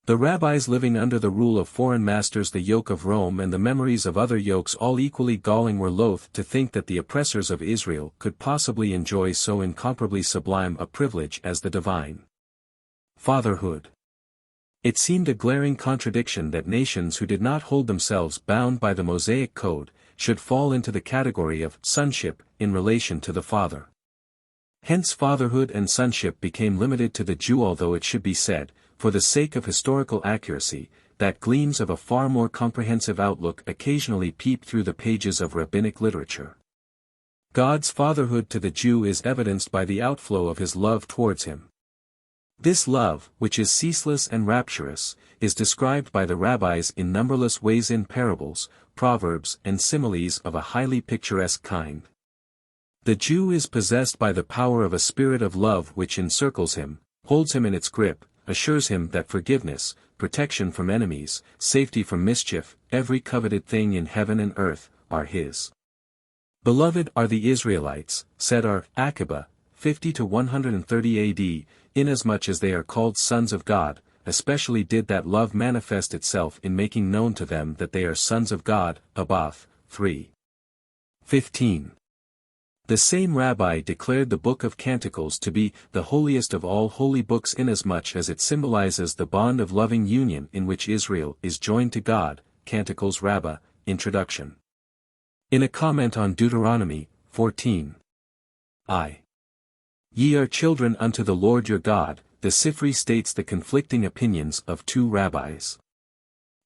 The rabbis living under the rule of foreign masters, the yoke of Rome and the memories of other yokes all equally galling, were loath to think that the oppressors of Israel could possibly enjoy so incomparably sublime a privilege as the divine fatherhood. It seemed a glaring contradiction that nations who did not hold themselves bound by the Mosaic Code should fall into the category of sonship in relation to the Father. Hence fatherhood and sonship became limited to the Jew, although it should be said, for the sake of historical accuracy, that gleams of a far more comprehensive outlook occasionally peep through the pages of rabbinic literature. God's fatherhood to the Jew is evidenced by the outflow of his love towards him. This love, which is ceaseless and rapturous, is described by the rabbis in numberless ways in parables, proverbs and similes of a highly picturesque kind. The Jew is possessed by the power of a spirit of love which encircles him, holds him in its grip, assures him that forgiveness, protection from enemies, safety from mischief, every coveted thing in heaven and earth, are his. Beloved are the Israelites, said our Akaba, 50–130 AD, inasmuch as they are called sons of God, especially did that love manifest itself in making known to them that they are sons of God, Abath, 3:15. The same rabbi declared the Book of Canticles to be the holiest of all holy books inasmuch as it symbolizes the bond of loving union in which Israel is joined to God, Canticles Rabbah, Introduction. In a comment on Deuteronomy, 14:I. Ye are children unto the Lord your God, the Sifri states the conflicting opinions of two rabbis.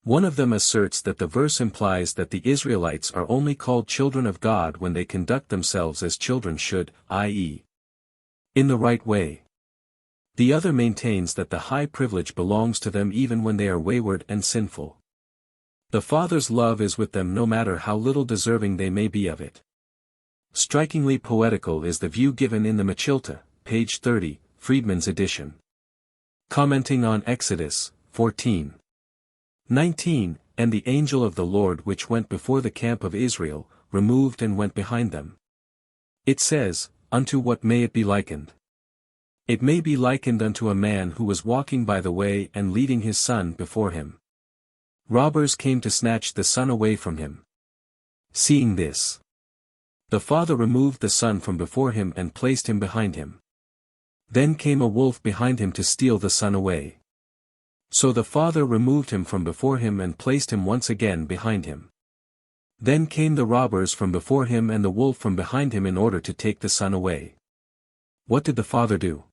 One of them asserts that the verse implies that the Israelites are only called children of God when they conduct themselves as children should, i.e., in the right way. The other maintains that the high privilege belongs to them even when they are wayward and sinful. The Father's love is with them no matter how little deserving they may be of it. Strikingly poetical is the view given in the Mechilta, page 30, Friedman's edition. Commenting on Exodus, 14:19, and the angel of the Lord which went before the camp of Israel, removed and went behind them. It says, unto what may it be likened? It may be likened unto a man who was walking by the way and leading his son before him. Robbers came to snatch the son away from him. Seeing this, the father removed the son from before him and placed him behind him. Then came a wolf behind him to steal the son away. So the father removed him from before him and placed him once again behind him. Then came the robbers from before him and the wolf from behind him in order to take the son away. What did the father do?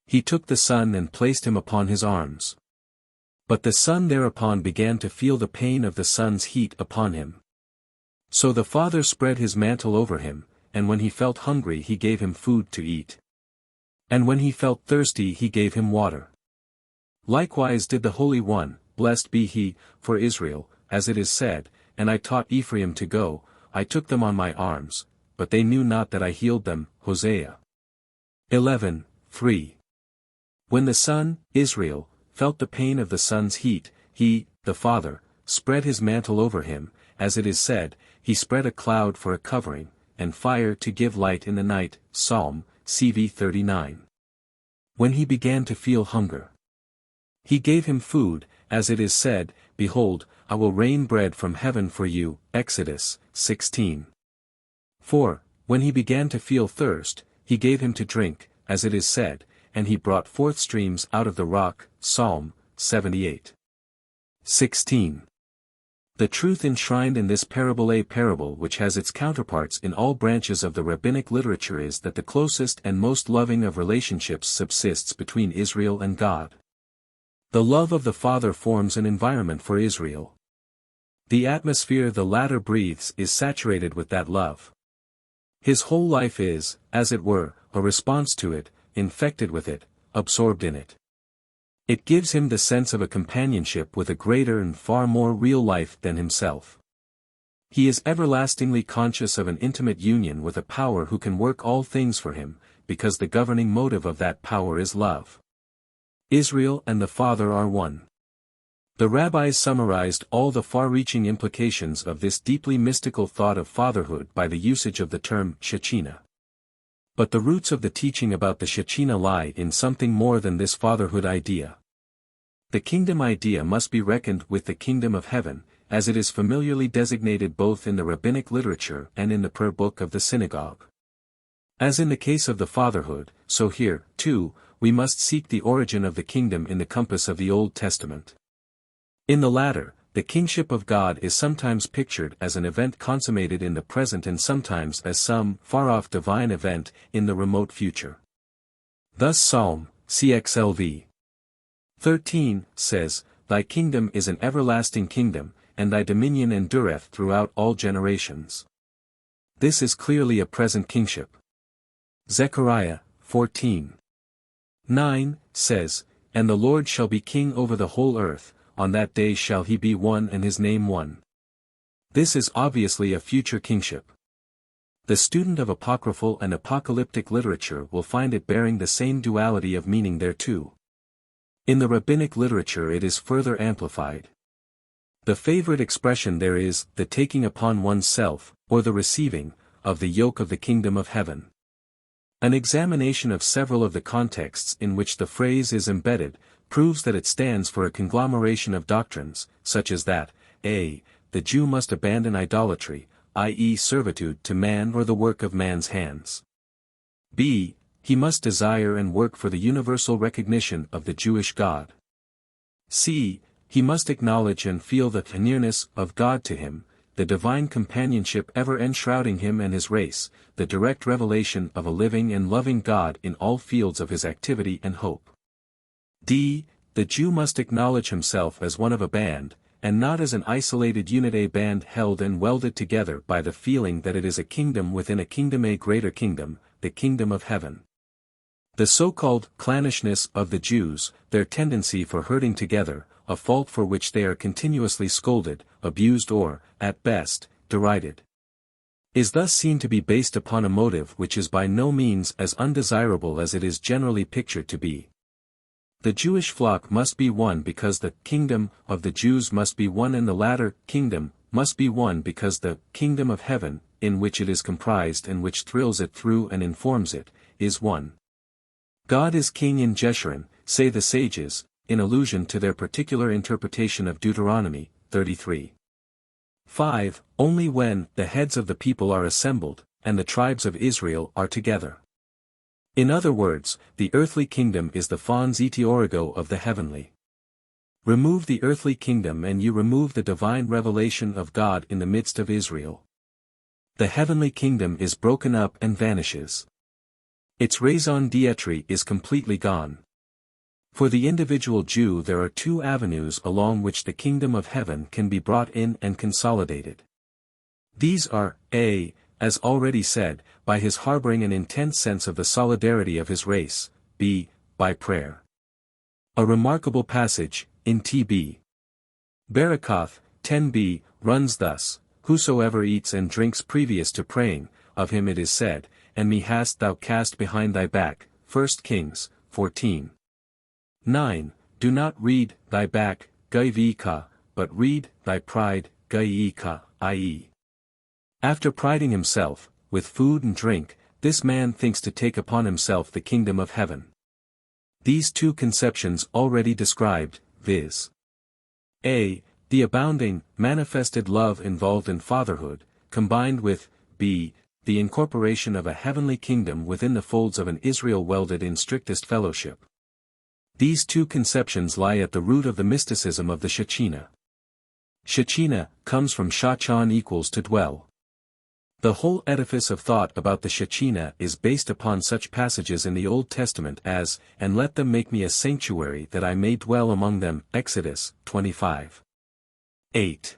He took the son and placed him upon his arms. But the son thereupon began to feel the pain of the son's heat upon him. So the father spread his mantle over him, and when he felt hungry he gave him food to eat. And when he felt thirsty he gave him water. Likewise did the Holy One, blessed be he, for Israel, as it is said, and I taught Ephraim to go, I took them on my arms, but they knew not that I healed them. Hosea 11:3. When the son, Israel, felt the pain of the son's heat, he, the father, spread his mantle over him, as it is said, he spread a cloud for a covering, and fire to give light in the night. Psalm, CV 39. When he began to feel hunger, he gave him food, as it is said, behold, I will rain bread from heaven for you. Exodus 16. 4. When he began to feel thirst, he gave him to drink, as it is said, and he brought forth streams out of the rock. Psalm 78. 16. The truth enshrined in this parable, a parable which has its counterparts in all branches of the rabbinic literature, is that the closest and most loving of relationships subsists between Israel and God. The love of the Father forms an environment for Israel. The atmosphere the latter breathes is saturated with that love. His whole life is, as it were, a response to it, infected with it, absorbed in it. It gives him the sense of a companionship with a greater and far more real life than himself. He is everlastingly conscious of an intimate union with a power who can work all things for him, because the governing motive of that power is love. Israel and the Father are one. The rabbis summarized all the far-reaching implications of this deeply mystical thought of fatherhood by the usage of the term Shechinah. But the roots of the teaching about the Shechinah lie in something more than this fatherhood idea. The kingdom idea must be reckoned with the kingdom of heaven, as it is familiarly designated both in the rabbinic literature and in the prayer book of the synagogue. As in the case of the fatherhood, so here, too, we must seek the origin of the kingdom in the compass of the Old Testament. In the latter, the kingship of God is sometimes pictured as an event consummated in the present and sometimes as some far-off divine event in the remote future. Thus Psalm, CXLV 13, says, Thy kingdom is an everlasting kingdom, and thy dominion endureth throughout all generations. This is clearly a present kingship. Zechariah 14:9 says, And the Lord shall be king over the whole earth, on that day shall he be one and his name one. This is obviously a future kingship. The student of apocryphal and apocalyptic literature will find it bearing the same duality of meaning there too. In the rabbinic literature it is further amplified. The favorite expression there is, the taking upon oneself, or the receiving, of the yoke of the kingdom of heaven. An examination of several of the contexts in which the phrase is embedded, proves that it stands for a conglomeration of doctrines, such as that, a. The Jew must abandon idolatry, i.e. servitude to man or the work of man's hands. b. He must desire and work for the universal recognition of the Jewish God. c. He must acknowledge and feel the nearness of God to him, the divine companionship ever enshrouding him and his race, the direct revelation of a living and loving God in all fields of his activity and hope. d. The Jew must acknowledge himself as one of a band, and not as an isolated unit, a band held and welded together by the feeling that it is a kingdom within a kingdom, a greater kingdom, the kingdom of heaven. The so-called clannishness of the Jews, their tendency for herding together, a fault for which they are continuously scolded, abused or, at best, derided, is thus seen to be based upon a motive which is by no means as undesirable as it is generally pictured to be. The Jewish flock must be one because the kingdom of the Jews must be one, and the latter kingdom must be one because the kingdom of heaven, in which it is comprised and which thrills it through and informs it, is one. God is king in Jeshurun, say the sages, in allusion to their particular interpretation of Deuteronomy 33. 5. Only when the heads of the people are assembled, and the tribes of Israel are together. In other words, the earthly kingdom is the fons etiorigo of the heavenly. Remove the earthly kingdom and you remove the divine revelation of God in the midst of Israel. The heavenly kingdom is broken up and vanishes. Its raison d'être is completely gone. For the individual Jew there are two avenues along which the kingdom of heaven can be brought in and consolidated. These are, a, as already said, by his harboring an intense sense of the solidarity of his race, b, by prayer. A remarkable passage, in T.B. Barakoth, 10b, runs thus, Whosoever eats and drinks previous to praying, of him it is said, and me hast thou cast behind thy back, 1 Kings, 14. 9. Do not read, thy back, gayvika, but read, thy pride, gayika, i.e. After priding himself, with food and drink, this man thinks to take upon himself the kingdom of heaven. These two conceptions already described, viz. A. The abounding, manifested love involved in fatherhood, combined with, b. The incorporation of a heavenly kingdom within the folds of an Israel welded in strictest fellowship. These two conceptions lie at the root of the mysticism of the Shechinah. Shechinah comes from shachan equals to dwell. The whole edifice of thought about the Shechinah is based upon such passages in the Old Testament as, and let them make me a sanctuary that I may dwell among them, Exodus 25. 8.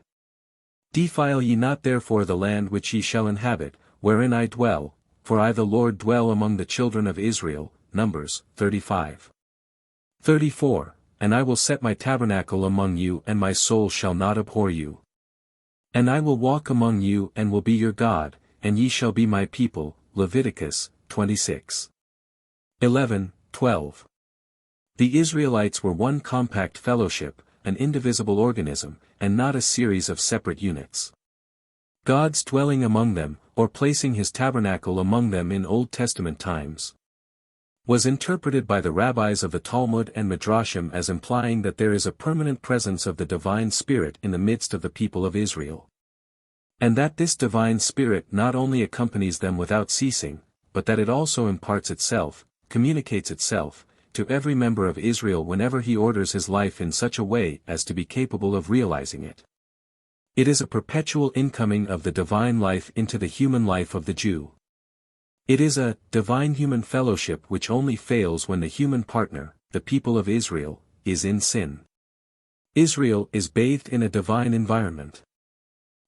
Defile ye not therefore the land which ye shall inhabit, wherein I dwell, for I the Lord dwell among the children of Israel, Numbers 35. 34. And I will set my tabernacle among you and my soul shall not abhor you. And I will walk among you and will be your God, and ye shall be my people, Leviticus 26. 11, 12. The Israelites were one compact fellowship, an indivisible organism, and not a series of separate units. God's dwelling among them, or placing his tabernacle among them in Old Testament times, was interpreted by the rabbis of the Talmud and Midrashim as implying that there is a permanent presence of the divine spirit in the midst of the people of Israel. And that this divine spirit not only accompanies them without ceasing, but that it also imparts itself, communicates itself, to every member of Israel whenever he orders his life in such a way as to be capable of realizing it. It is a perpetual incoming of the divine life into the human life of the Jew. It is a divine human fellowship which only fails when the human partner, the people of Israel, is in sin. Israel is bathed in a divine environment.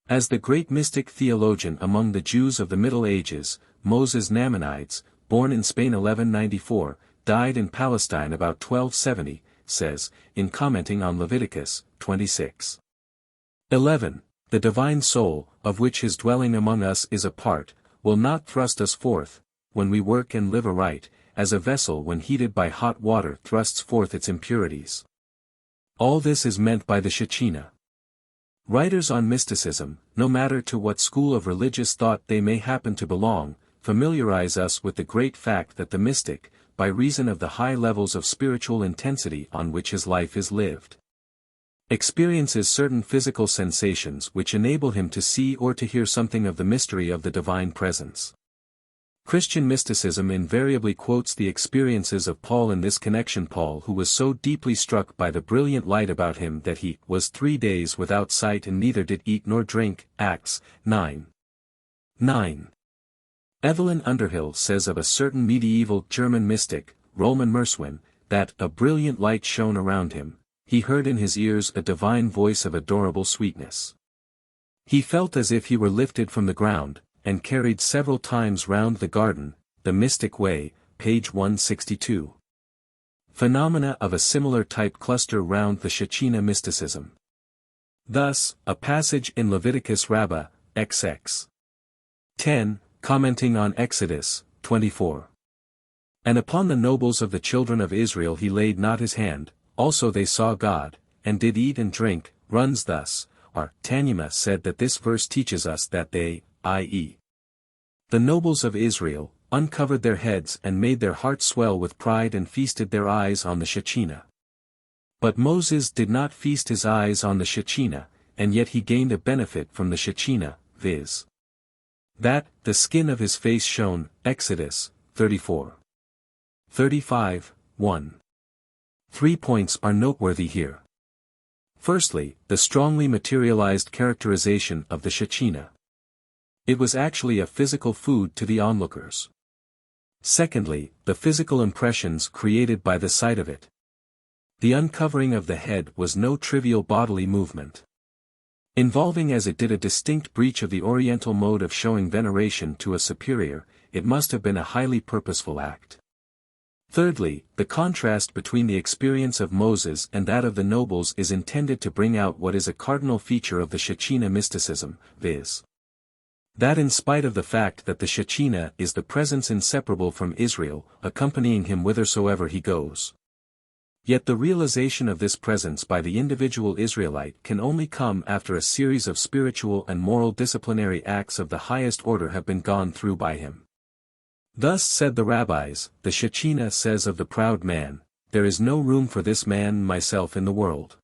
As the great mystic theologian among the Jews of the Middle Ages, Moses Nachmanides, born in Spain 1194, died in Palestine about 1270, says, in commenting on Leviticus 26. 11. The divine soul, of which his dwelling among us is a part, will not thrust us forth, when we work and live aright, as a vessel when heated by hot water thrusts forth its impurities. All this is meant by the Shechinah. Writers on mysticism, no matter to what school of religious thought they may happen to belong, familiarize us with the great fact that the mystic, by reason of the high levels of spiritual intensity on which his life is lived, experiences certain physical sensations which enable him to see or to hear something of the mystery of the divine presence. Christian mysticism invariably quotes the experiences of Paul in this connection. Paul, who was so deeply struck by the brilliant light about him that he was 3 days without sight and neither did eat nor drink, Acts 9. 9. Evelyn Underhill says of a certain medieval German mystic, Roman Merswin, that a brilliant light shone around him. He heard in his ears a divine voice of adorable sweetness. He felt as if he were lifted from the ground, and carried several times round the garden, The Mystic Way, page 162. Phenomena of a similar type cluster round the Shechinah mysticism. Thus, a passage in Leviticus Rabbah, XX 10, commenting on Exodus 24. And upon the nobles of the children of Israel he laid not his hand, also they saw God, and did eat and drink, runs thus. R. Tanyama said that this verse teaches us that they, i.e., the nobles of Israel, uncovered their heads and made their hearts swell with pride and feasted their eyes on the Shechinah. But Moses did not feast his eyes on the Shechinah, and yet he gained a benefit from the Shechinah, viz. that the skin of his face shone, Exodus 34. 35, 1. 3 points are noteworthy here. Firstly, the strongly materialized characterization of the Shechinah. It was actually a physical food to the onlookers. Secondly, the physical impressions created by the sight of it. The uncovering of the head was no trivial bodily movement. Involving as it did a distinct breach of the Oriental mode of showing veneration to a superior, it must have been a highly purposeful act. Thirdly, the contrast between the experience of Moses and that of the nobles is intended to bring out what is a cardinal feature of the Shechinah mysticism, viz. that in spite of the fact that the Shechinah is the presence inseparable from Israel, accompanying him whithersoever he goes. Yet the realization of this presence by the individual Israelite can only come after a series of spiritual and moral disciplinary acts of the highest order have been gone through by him. Thus said the rabbis, the Shechinah says of the proud man, there is no room for this man myself in the world.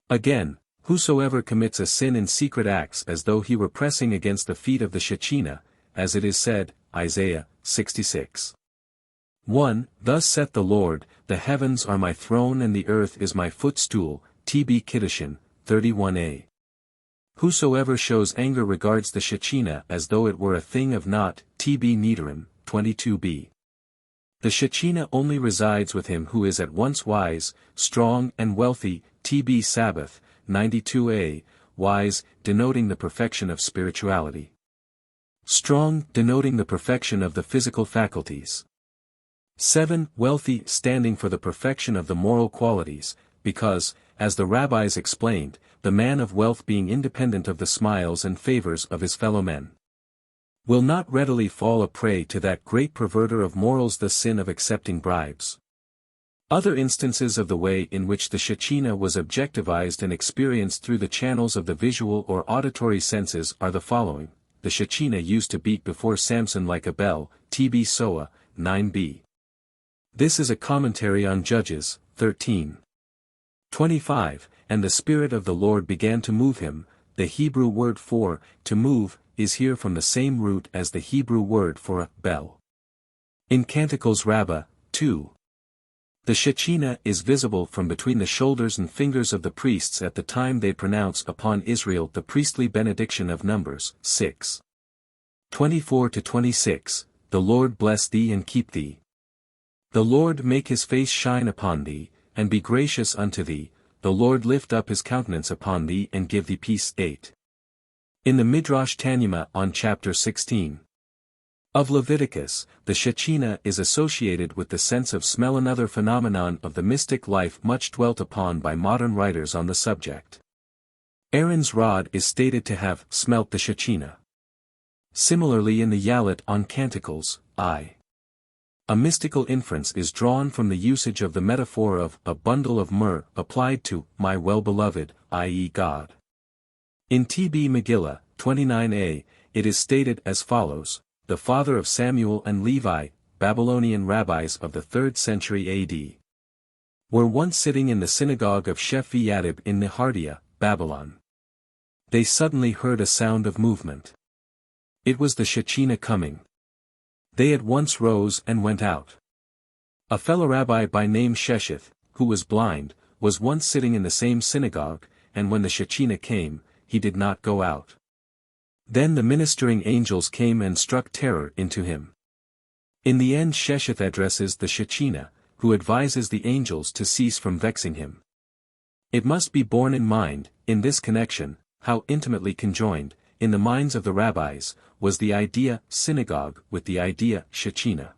Again, whosoever commits a sin in secret acts as though he were pressing against the feet of the Shechinah, as it is said, Isaiah 66. 1. Thus saith the Lord, the heavens are my throne and the earth is my footstool, TB Kiddushin, 31a. Whosoever shows anger regards the Shechinah as though it were a thing of naught, TB Nidorim, 22b. The Shechinah only resides with him who is at once wise, strong and wealthy, TB Sabbath, 92a, wise, denoting the perfection of spirituality. Strong, denoting the perfection of the physical faculties. 7. Wealthy, standing for the perfection of the moral qualities, because, as the rabbis explained, the man of wealth being independent of the smiles and favors of his fellow men, will not readily fall a prey to that great perverter of morals, the sin of accepting bribes. Other instances of the way in which the Shechinah was objectivized and experienced through the channels of the visual or auditory senses are the following. The Shechinah used to beat before Samson like a bell, TB Soa, 9b. This is a commentary on Judges, 13. 25, and the Spirit of the Lord began to move him. The Hebrew word for, to move, is here from the same root as the Hebrew word for a bell. In Canticles Rabbah, 2. The Shechinah is visible from between the shoulders and fingers of the priests at the time they pronounce upon Israel the priestly benediction of Numbers, 6. 24-26, the Lord bless thee and keep thee. The Lord make his face shine upon thee, and be gracious unto thee, the Lord lift up his countenance upon thee and give thee peace. 8. In the Midrash Tanhuma on chapter 16 of Leviticus, the Shechinah is associated with the sense of smell, another phenomenon of the mystic life much dwelt upon by modern writers on the subject. Aaron's rod is stated to have smelt the Shechinah. Similarly in the Yalit on Canticles, I. A mystical inference is drawn from the usage of the metaphor of a bundle of myrrh applied to my well-beloved, i.e. God. In TB Megillah, 29a, it is stated as follows, the father of Samuel and Levi, Babylonian rabbis of the 3rd century AD, were once sitting in the synagogue of Sheph-Yadib in Nehardia, Babylon. They suddenly heard a sound of movement. It was the Shechinah coming. They at once rose and went out. A fellow rabbi by name Sheshith, who was blind, was once sitting in the same synagogue, and when the Shechinah came, he did not go out. Then the ministering angels came and struck terror into him. In the end Sheshith addresses the Shechinah, who advises the angels to cease from vexing him. It must be borne in mind, in this connection, how intimately conjoined, in the minds of the rabbis, was the idea synagogue with the idea Shechinah.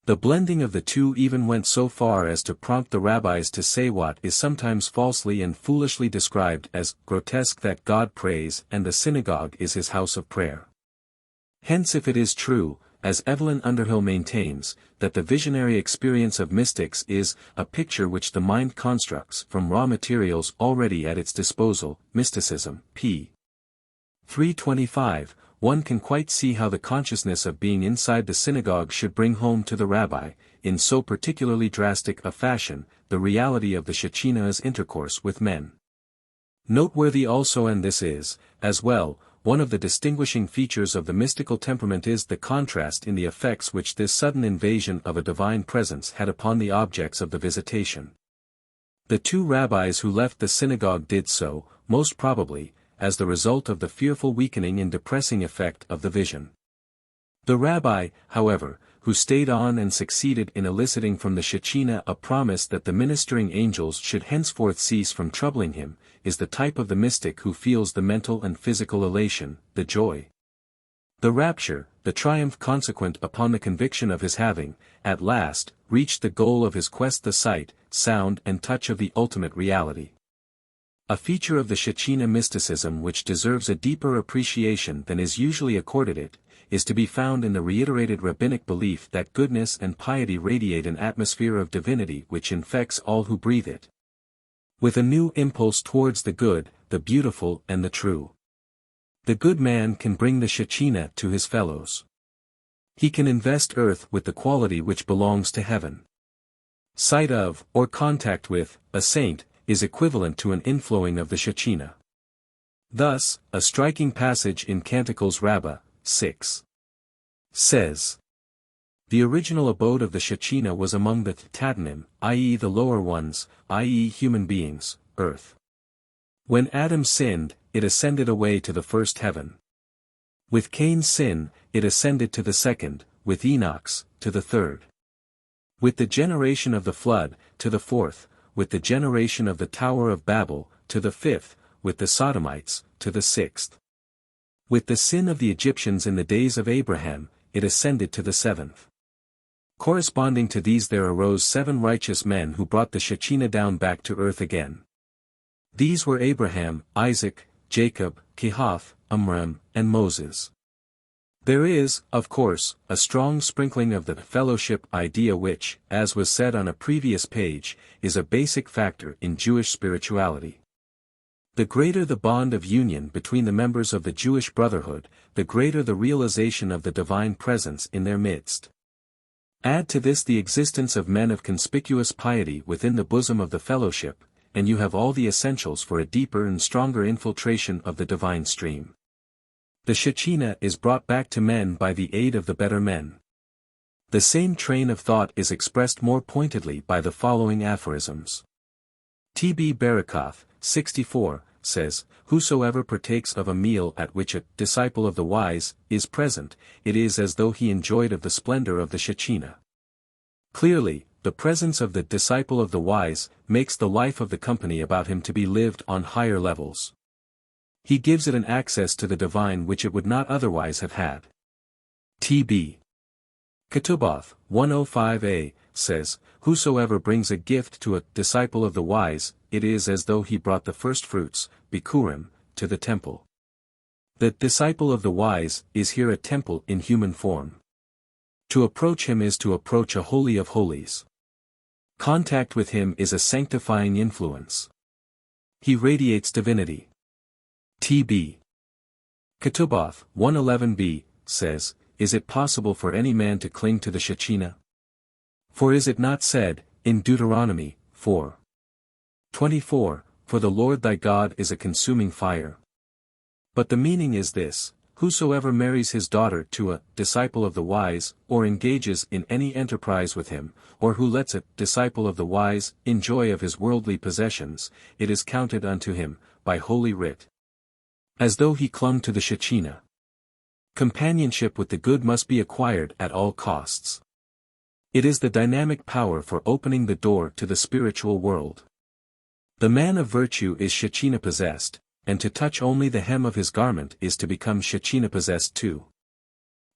The blending of the two even went so far as to prompt the rabbis to say what is sometimes falsely and foolishly described as grotesque, that God prays and the synagogue is his house of prayer. Hence if it is true, as Evelyn Underhill maintains, that the visionary experience of mystics is a picture which the mind constructs from raw materials already at its disposal, Mysticism, p. 325, one can quite see how the consciousness of being inside the synagogue should bring home to the rabbi, in so particularly drastic a fashion, the reality of the Shechinah's intercourse with men. Noteworthy also, and this is, as well, one of the distinguishing features of the mystical temperament, is the contrast in the effects which this sudden invasion of a divine presence had upon the objects of the visitation. The two rabbis who left the synagogue did so, most probably, as the result of the fearful weakening and depressing effect of the vision. The rabbi, however, who stayed on and succeeded in eliciting from the Shechinah a promise that the ministering angels should henceforth cease from troubling him, is the type of the mystic who feels the mental and physical elation, the joy, the rapture, the triumph consequent upon the conviction of his having, at last, reached the goal of his quest, the sight, sound and touch of the ultimate reality. A feature of the Shechinah mysticism which deserves a deeper appreciation than is usually accorded it, is to be found in the reiterated rabbinic belief that goodness and piety radiate an atmosphere of divinity which infects all who breathe it, with a new impulse towards the good, the beautiful and the true. The good man can bring the Shechinah to his fellows. He can invest earth with the quality which belongs to heaven. Sight of, or contact with, a saint, is equivalent to an inflowing of the Shechinah. Thus, a striking passage in Canticles Rabbah, 6. says, the original abode of the Shechinah was among the Tatanim, i.e. the lower ones, i.e. human beings, earth. When Adam sinned, it ascended away to the first heaven. With Cain's sin, it ascended to the second, with Enoch's, to the third. With the generation of the flood, to the fourth, with the generation of the Tower of Babel, to the fifth, with the Sodomites, to the sixth. With the sin of the Egyptians in the days of Abraham, it ascended to the seventh. Corresponding to these there arose 7 righteous men who brought the Shechinah down back to earth again. These were Abraham, Isaac, Jacob, Kehath, Amram, and Moses. There is, of course, a strong sprinkling of the fellowship idea which, as was said on a previous page, is a basic factor in Jewish spirituality. The greater the bond of union between the members of the Jewish brotherhood, the greater the realization of the divine presence in their midst. Add to this the existence of men of conspicuous piety within the bosom of the fellowship, and you have all the essentials for a deeper and stronger infiltration of the divine stream. The Shechinah is brought back to men by the aid of the better men. The same train of thought is expressed more pointedly by the following aphorisms. T.B. Barakoth, 64, says, whosoever partakes of a meal at which a disciple of the wise is present, it is as though he enjoyed of the splendor of the Shechinah. Clearly, the presence of the disciple of the wise makes the life of the company about him to be lived on higher levels. He gives it an access to the divine which it would not otherwise have had. T.B. Ketuboth, 105a, says, whosoever brings a gift to a disciple of the wise, it is as though he brought the first fruits, Bikurim, to the temple. The disciple of the wise is here a temple in human form. To approach him is to approach a holy of holies. Contact with him is a sanctifying influence. He radiates divinity. T.B. Ketuboth, 111b, says, is it possible for any man to cling to the Shechinah? For is it not said, in Deuteronomy, 4:24, for the Lord thy God is a consuming fire? But the meaning is this, whosoever marries his daughter to a disciple of the wise, or engages in any enterprise with him, or who lets a disciple of the wise enjoy of his worldly possessions, it is counted unto him, by holy writ, as though he clung to the Shechinah. Companionship with the good must be acquired at all costs. It is the dynamic power for opening the door to the spiritual world. The man of virtue is Shechinah possessed, and to touch only the hem of his garment is to become Shechinah possessed too.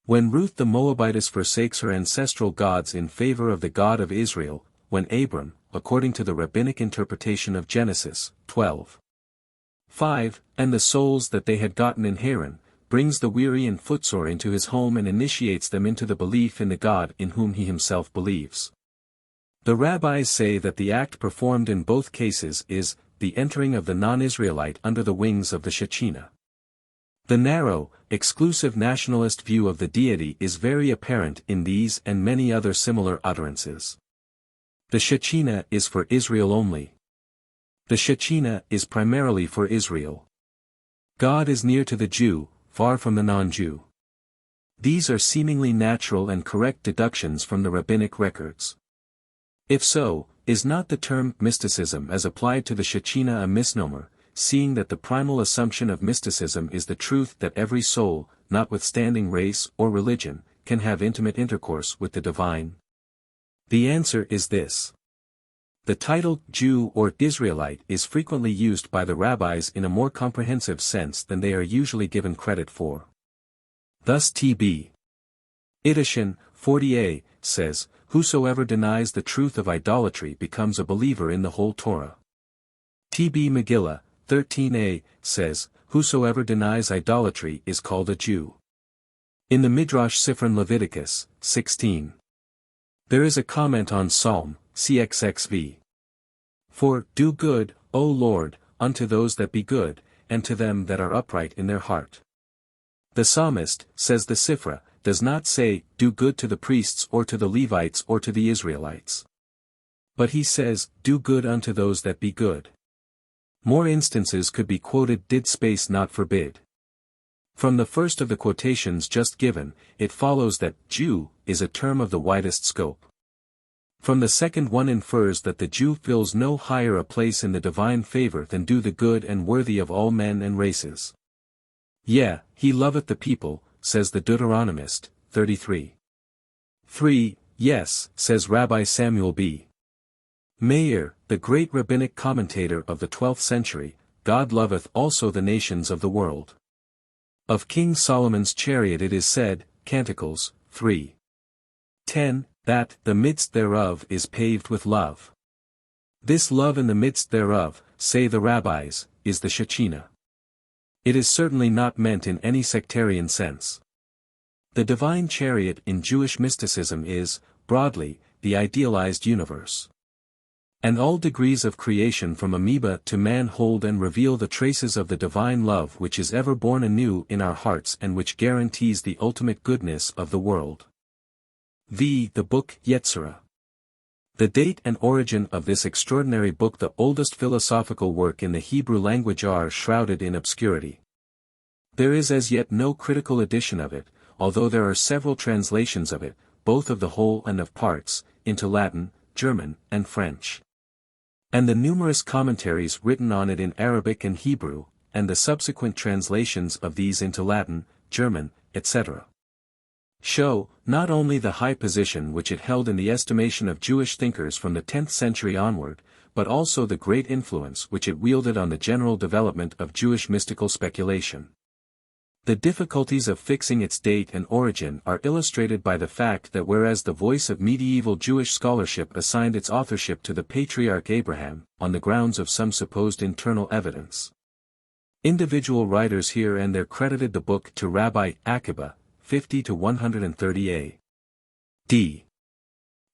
When Ruth the Moabitess forsakes her ancestral gods in favor of the God of Israel, when Abram, according to the rabbinic interpretation of Genesis 12:5, and the souls that they had gotten in Haran, brings the weary and footsore into his home and initiates them into the belief in the God in whom he himself believes. The rabbis say that the act performed in both cases is the entering of the non-Israelite under the wings of the Shechinah. The narrow, exclusive nationalist view of the deity is very apparent in these and many other similar utterances. The Shechinah is for Israel only. The Shechinah is primarily for Israel. God is near to the Jew, far from the non-Jew. These are seemingly natural and correct deductions from the rabbinic records. If so, Is not the term mysticism as applied to the Shechinah a misnomer, seeing that the primal assumption of mysticism is the truth that every soul, notwithstanding race or religion, can have intimate intercourse with the divine? The answer is this. The title Jew or Israelite is frequently used by the rabbis in a more comprehensive sense than they are usually given credit for. Thus T.B. Edison, 40a, says, "Whosoever denies the truth of idolatry becomes a believer in the whole Torah." T.B. Megillah, 13a, says, "Whosoever denies idolatry is called a Jew." In the Midrash Sifron Leviticus, 16. There is a comment on Psalm, cxxv. "For, do good, O Lord, unto those that be good, and to them that are upright in their heart." The psalmist, says the Sifra, does not say, "Do good to the priests or to the Levites or to the Israelites." But he says, "Do good unto those that be good." More instances could be quoted did space not forbid. From the first of the quotations just given, it follows that Jew is a term of the widest scope. From the second one infers that the Jew fills no higher a place in the divine favor than do the good and worthy of all men and races. "Yea, he loveth the people," says the Deuteronomist, 33. 3. Yes, says Rabbi Samuel B. Meir, the great rabbinic commentator of the 12th century, "God loveth also the nations of the world." Of King Solomon's chariot it is said, Canticles, 3. 10, that "the midst thereof is paved with love." This love in the midst thereof, say the rabbis, is the Shechinah. It is certainly not meant in any sectarian sense. The divine chariot in Jewish mysticism is, broadly, the idealized universe. And all degrees of creation from amoeba to man hold and reveal the traces of the divine love which is ever born anew in our hearts and which guarantees the ultimate goodness of the world. The Book Yetsirah. The date and origin of this extraordinary book, the oldest philosophical work in the Hebrew language, are shrouded in obscurity. There is as yet no critical edition of it, although there are several translations of it, both of the whole and of parts, into Latin, German, and French. And the numerous commentaries written on it in Arabic and Hebrew, and the subsequent translations of these into Latin, German, etc. show, not only the high position which it held in the estimation of Jewish thinkers from the 10th century onward, but also the great influence which it wielded on the general development of Jewish mystical speculation. The difficulties of fixing its date and origin are illustrated by the fact that whereas the voice of medieval Jewish scholarship assigned its authorship to the patriarch Abraham, on the grounds of some supposed internal evidence, individual writers here and there credited the book to Rabbi Akiba, 50 to 130 A.D.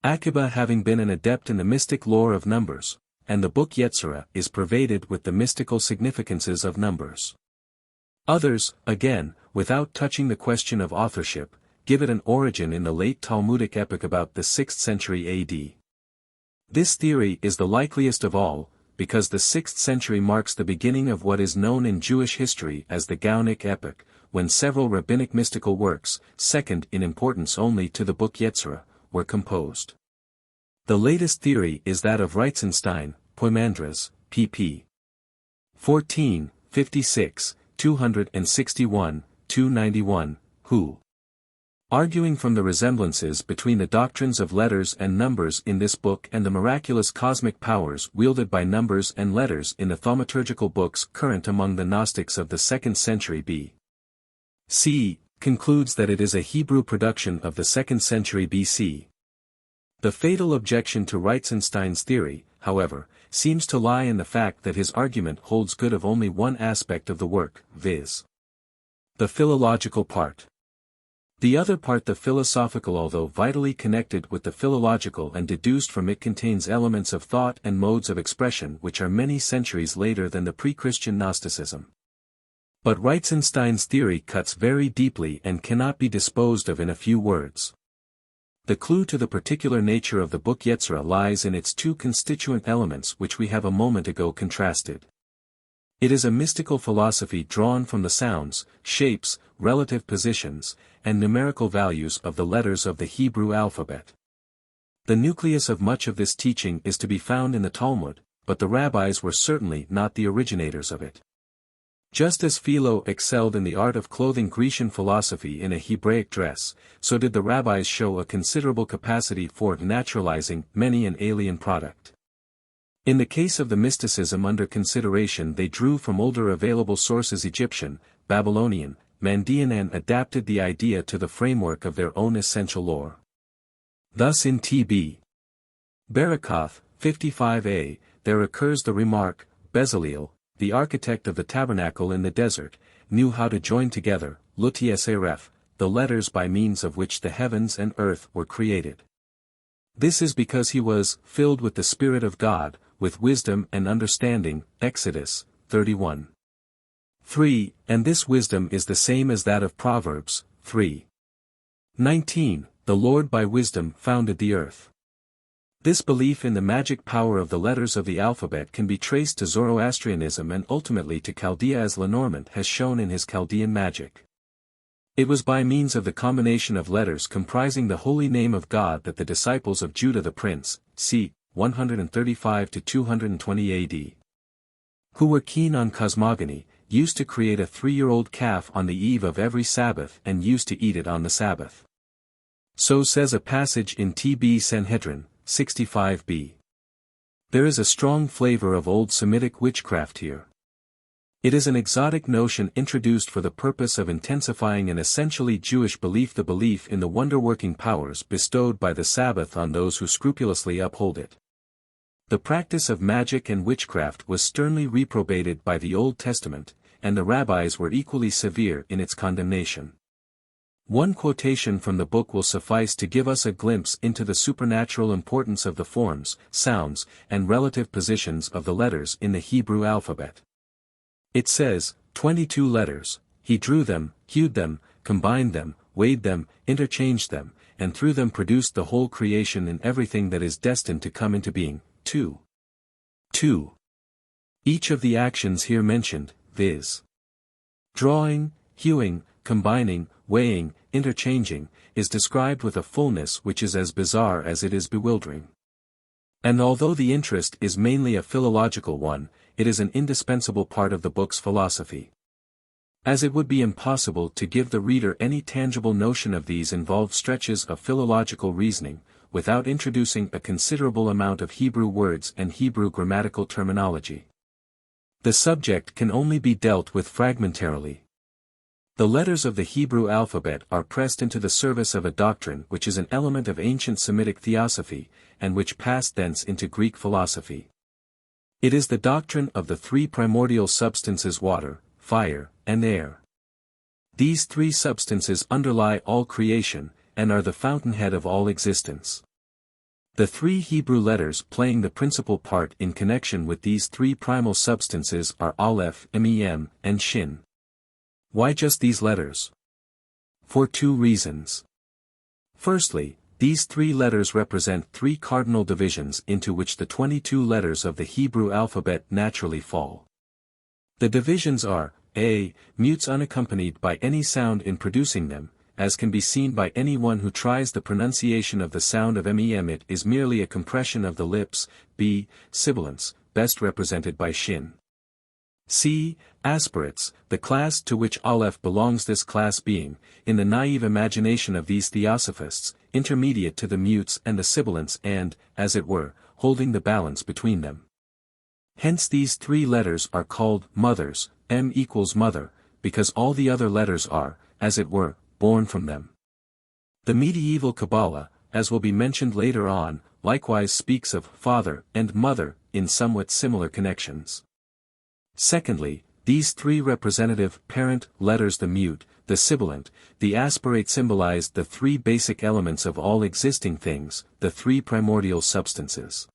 Akiba having been an adept in the mystic lore of numbers, and the Book Yetsirah is pervaded with the mystical significances of numbers. Others, again, without touching the question of authorship, give it an origin in the late Talmudic epoch about the 6th century AD. This theory is the likeliest of all, because the 6th century marks the beginning of what is known in Jewish history as the Gaonic epoch, when several rabbinic mystical works, second in importance only to the Book Yetsirah, were composed. The latest theory is that of Reitzenstein, Poimandres, pp. 14, 56, 261, 291, who, arguing from the resemblances between the doctrines of letters and numbers in this book and the miraculous cosmic powers wielded by numbers and letters in the thaumaturgical books current among the Gnostics of the 2nd century B.C., concludes that it is a Hebrew production of the 2nd century B.C. The fatal objection to Reitzenstein's theory, however, seems to lie in the fact that his argument holds good of only one aspect of the work, viz. the philological part. The other part, the philosophical, although vitally connected with the philological and deduced from it, contains elements of thought and modes of expression which are many centuries later than the pre-Christian Gnosticism. But Reitzenstein's theory cuts very deeply and cannot be disposed of in a few words. The clue to the particular nature of the Book Yetsirah lies in its two constituent elements which we have a moment ago contrasted. It is a mystical philosophy drawn from the sounds, shapes, relative positions, and numerical values of the letters of the Hebrew alphabet. The nucleus of much of this teaching is to be found in the Talmud, but the rabbis were certainly not the originators of it. Just as Philo excelled in the art of clothing Grecian philosophy in a Hebraic dress, so did the rabbis show a considerable capacity for naturalizing many an alien product. In the case of the mysticism under consideration, they drew from older available sources Egyptian, Babylonian, Mandean, and adapted the idea to the framework of their own essential lore. Thus in T.B. Barakoth, 55a, there occurs the remark, Bezaleel, the architect of the tabernacle in the desert, knew how to join together, Lut-Yesaref, the letters by means of which the heavens and earth were created. This is because he was filled with the Spirit of God, with wisdom and understanding, Exodus 31. 3, and this wisdom is the same as that of Proverbs 3. 19, the Lord by wisdom founded the earth. This belief in the magic power of the letters of the alphabet can be traced to Zoroastrianism and ultimately to Chaldea, as Lenormant has shown in his Chaldean Magic. It was by means of the combination of letters comprising the holy name of God that the disciples of Judah the Prince, c. 135 to 220 AD, who were keen on cosmogony, used to create a 3-year-old calf on the eve of every Sabbath and used to eat it on the Sabbath. So says a passage in T.B. Sanhedrin, 65b. There is a strong flavor of old Semitic witchcraft here. It is an exotic notion introduced for the purpose of intensifying an essentially Jewish belief, the belief in the wonder-working powers bestowed by the Sabbath on those who scrupulously uphold it. The practice of magic and witchcraft was sternly reprobated by the Old Testament, and the rabbis were equally severe in its condemnation. One quotation from the book will suffice to give us a glimpse into the supernatural importance of the forms, sounds, and relative positions of the letters in the Hebrew alphabet. It says, 22 letters, he drew them, hewed them, combined them, weighed them, interchanged them, and through them produced the whole creation and everything that is destined to come into being. 2. Each of the actions here mentioned, viz. drawing, hewing, combining, weighing, interchanging, is described with a fullness which is as bizarre as it is bewildering. And although the interest is mainly a philological one, it is an indispensable part of the book's philosophy. As it would be impossible to give the reader any tangible notion of these involved stretches of philological reasoning, without introducing a considerable amount of Hebrew words and Hebrew grammatical terminology. The subject can only be dealt with fragmentarily. The letters of the Hebrew alphabet are pressed into the service of a doctrine which is an element of ancient Semitic theosophy, and which passed thence into Greek philosophy. It is the doctrine of the 3 primordial substances: water, fire, and air. These 3 substances underlie all creation, and are the fountainhead of all existence. The 3 Hebrew letters playing the principal part in connection with these 3 primal substances are Aleph, Mem, and Shin. Why just these letters? For 2 reasons. Firstly, these 3 letters represent 3 cardinal divisions into which the 22 letters of the Hebrew alphabet naturally fall. The divisions are, a. Mutes unaccompanied by any sound in producing them, as can be seen by anyone who tries the pronunciation of the sound of mem. It is merely a compression of the lips. B. Sibilants, best represented by Shin. C. Aspirates, the class to which Aleph belongs, this class being, in the naive imagination of these theosophists, intermediate to the mutes and the sibilants and, as it were, holding the balance between them. Hence these 3 letters are called mothers, M equals mother, because all the other letters are, as it were, born from them. The medieval Kabbalah, as will be mentioned later on, likewise speaks of father and mother in somewhat similar connections. Secondly, these 3 representative parent letters, the mute, the sibilant, the aspirate, symbolize the 3 basic elements of all existing things, the 3 primordial substances.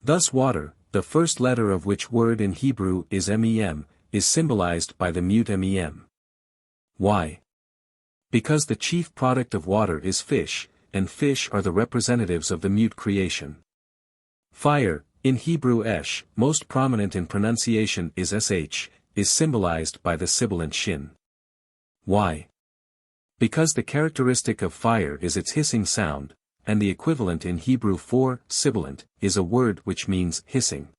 Thus water, the first letter of which word in Hebrew is mem, is symbolized by the mute mem. Why? Because the chief product of water is fish, and fish are the representatives of the mute creation. Fire, in Hebrew esh, most prominent in pronunciation is sh, is symbolized by the sibilant shin. Why? Because the characteristic of fire is its hissing sound, and the equivalent in Hebrew for sibilant, is a word which means hissing.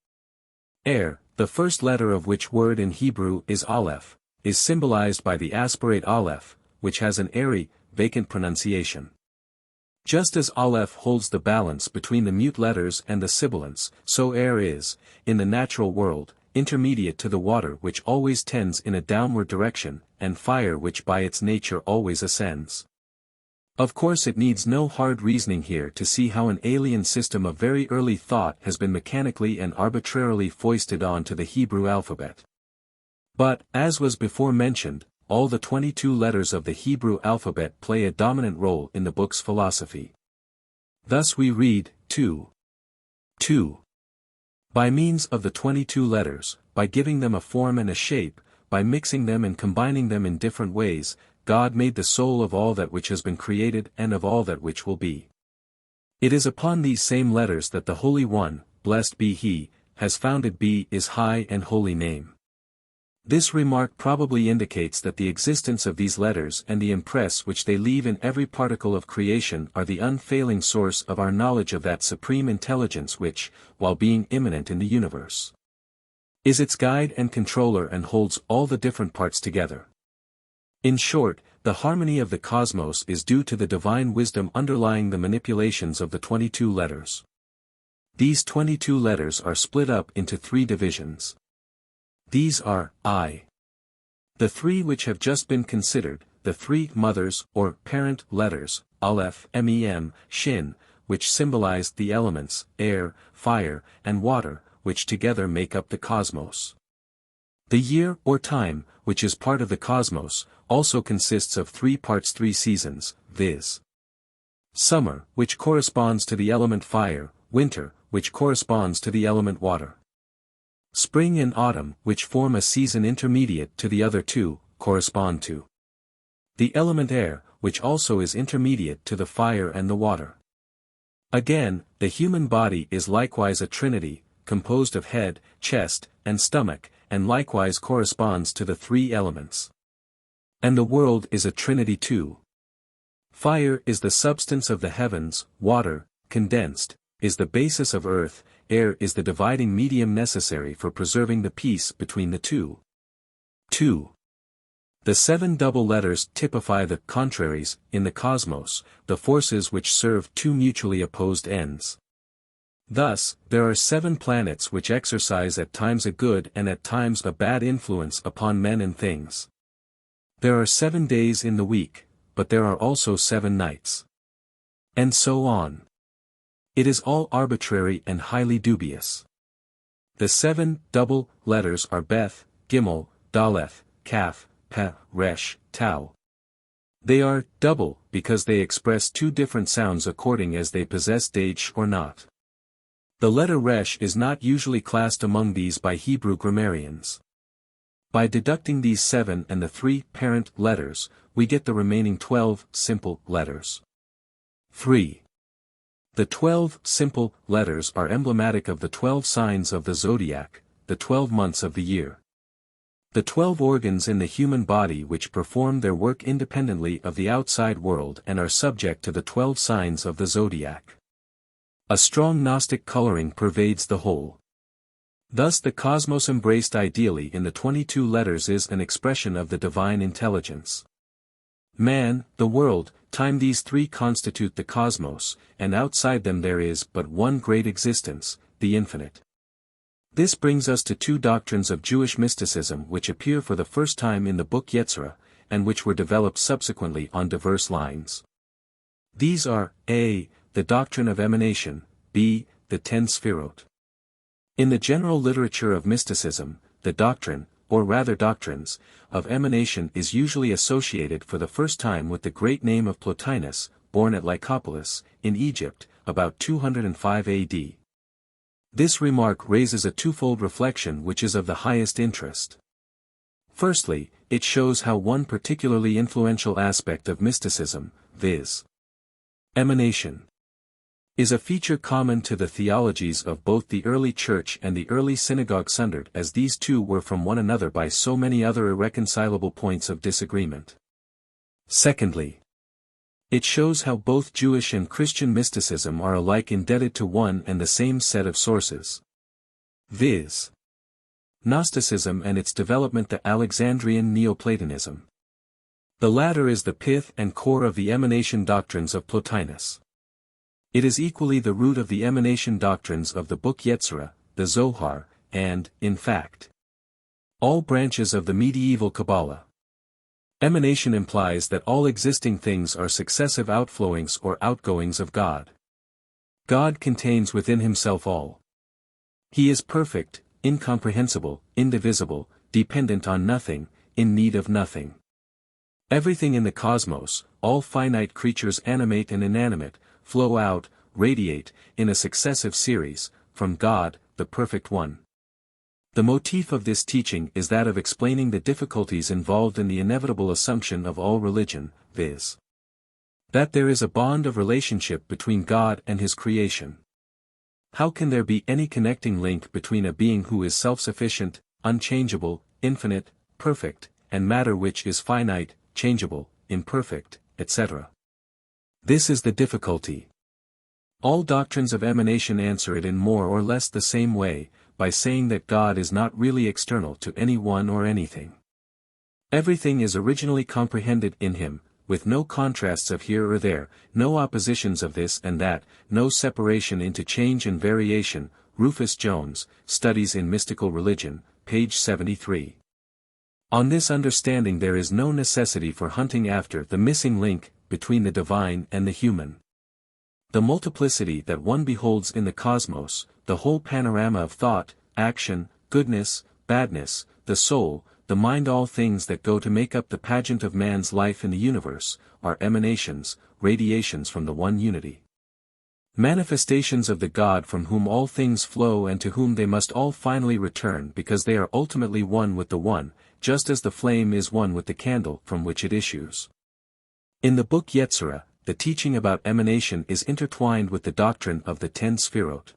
The first letter of which word in Hebrew is aleph, is symbolized by the aspirate aleph, which has an airy, vacant pronunciation. Just as aleph holds the balance between the mute letters and the sibilants, so is, in the natural world, intermediate to the water which always tends in a downward direction, and fire which by its nature always ascends. Of course it needs no hard reasoning here to see how an alien system of very early thought has been mechanically and arbitrarily foisted on to the Hebrew alphabet. But, as was before mentioned, all the 22 letters of the Hebrew alphabet play a dominant role in the book's philosophy. Thus we read, 2. By means of the 22 letters, by giving them a form and a shape, by mixing them and combining them in different ways, God made the soul of all that which has been created and of all that which will be. It is upon these same letters that the Holy One, blessed be He, has founded His high and holy name. This remark probably indicates that the existence of these letters and the impress which they leave in every particle of creation are the unfailing source of our knowledge of that supreme intelligence which, while being immanent in the universe, is its guide and controller and holds all the different parts together. In short, the harmony of the cosmos is due to the divine wisdom underlying the manipulations of the 22 letters. These 22 letters are split up into 3 divisions. These are, the 3 which have just been considered, the 3 mothers or parent letters, aleph, mem, shin, which symbolize the elements, air, fire, and water, which together make up the cosmos. The year or time, which is part of the cosmos, also consists of 3 parts 3 seasons, viz. Summer, which corresponds to the element fire, winter, which corresponds to the element water. Spring and autumn, which form a season intermediate to the other 2, correspond to the element air, which also is intermediate to the fire and the water. Again, the human body is likewise a trinity, composed of head, chest, and stomach, and likewise corresponds to the 3 elements. And the world is a trinity too. Fire is the substance of the heavens, water, condensed, is the basis of earth, air is the dividing medium necessary for preserving the peace between the 2. The 7 double letters typify the contraries in the cosmos, the forces which serve 2 mutually opposed ends. Thus, there are 7 planets which exercise at times a good and at times a bad influence upon men and things. There are 7 days in the week, but there are also 7 nights. And so on. It is all arbitrary and highly dubious. The 7 double letters are Beth, Gimel, Daleth, Kaf, Peh, Resh, Tau. They are double because they express 2 different sounds according as they possess Dagesh or not. The letter Resh is not usually classed among these by Hebrew grammarians. By deducting these 7 and the 3 parent letters, we get the remaining 12 simple letters. 3. The 12 simple letters are emblematic of the 12 signs of the zodiac, the 12 months of the year. The 12 organs in the human body which perform their work independently of the outside world and are subject to the 12 signs of the zodiac. A strong Gnostic coloring pervades the whole. Thus the cosmos embraced ideally in the 22 letters is an expression of the divine intelligence. Man, the world, time, these 3 constitute the cosmos, and outside them there is but one great existence, the infinite. This brings us to 2 doctrines of Jewish mysticism which appear for the first time in the Book Yetsirah, and which were developed subsequently on diverse lines. These are, a. the doctrine of emanation, b. the Ten Sefirot. In the general literature of mysticism, the doctrine, or rather doctrines, of emanation is usually associated for the first time with the great name of Plotinus, born at Lycopolis, in Egypt, about 205 AD. This remark raises a twofold reflection which is of the highest interest. Firstly, it shows how one particularly influential aspect of mysticism, viz. emanation, is a feature common to the theologies of both the early church and the early synagogue, sundered as these 2 were from one another by so many other irreconcilable points of disagreement. Secondly, It shows how both Jewish and Christian mysticism are alike indebted to one and the same set of sources, viz. Gnosticism and its development, the Alexandrian Neo-Platonism. The latter is the pith and core of the emanation doctrines of Plotinus. It is equally the root of the emanation doctrines of the Book Yetsirah, the Zohar, and, in fact, all branches of the medieval Kabbalah. Emanation implies that all existing things are successive outflowings or outgoings of God. God contains within himself all. He is perfect, incomprehensible, indivisible, dependent on nothing, in need of nothing. Everything in the cosmos, all finite creatures animate and inanimate, flow out, radiate, in a successive series, from God, the Perfect One. The motif of this teaching is that of explaining the difficulties involved in the inevitable assumption of all religion, viz. that there is a bond of relationship between God and his creation. How can there be any connecting link between a being who is self-sufficient, unchangeable, infinite, perfect, and matter which is finite, changeable, imperfect, etc.? This is the difficulty. All doctrines of emanation answer it in more or less the same way, by saying that God is not really external to anyone or anything. Everything is originally comprehended in him, with no contrasts of here or there, no oppositions of this and that, no separation into change and variation. Rufus Jones, Studies in Mystical Religion, page 73. On this understanding there is no necessity for hunting after the missing link between the divine and the human. The multiplicity that one beholds in the cosmos, the whole panorama of thought, action, goodness, badness, the soul, the mind, all things that go to make up the pageant of man's life in the universe, are emanations, radiations from the one unity. Manifestations of the God from whom all things flow and to whom they must all finally return because they are ultimately one with the One, just as the flame is one with the candle from which it issues. In the Book Yetsirah, the teaching about emanation is intertwined with the doctrine of the Ten Sefirot.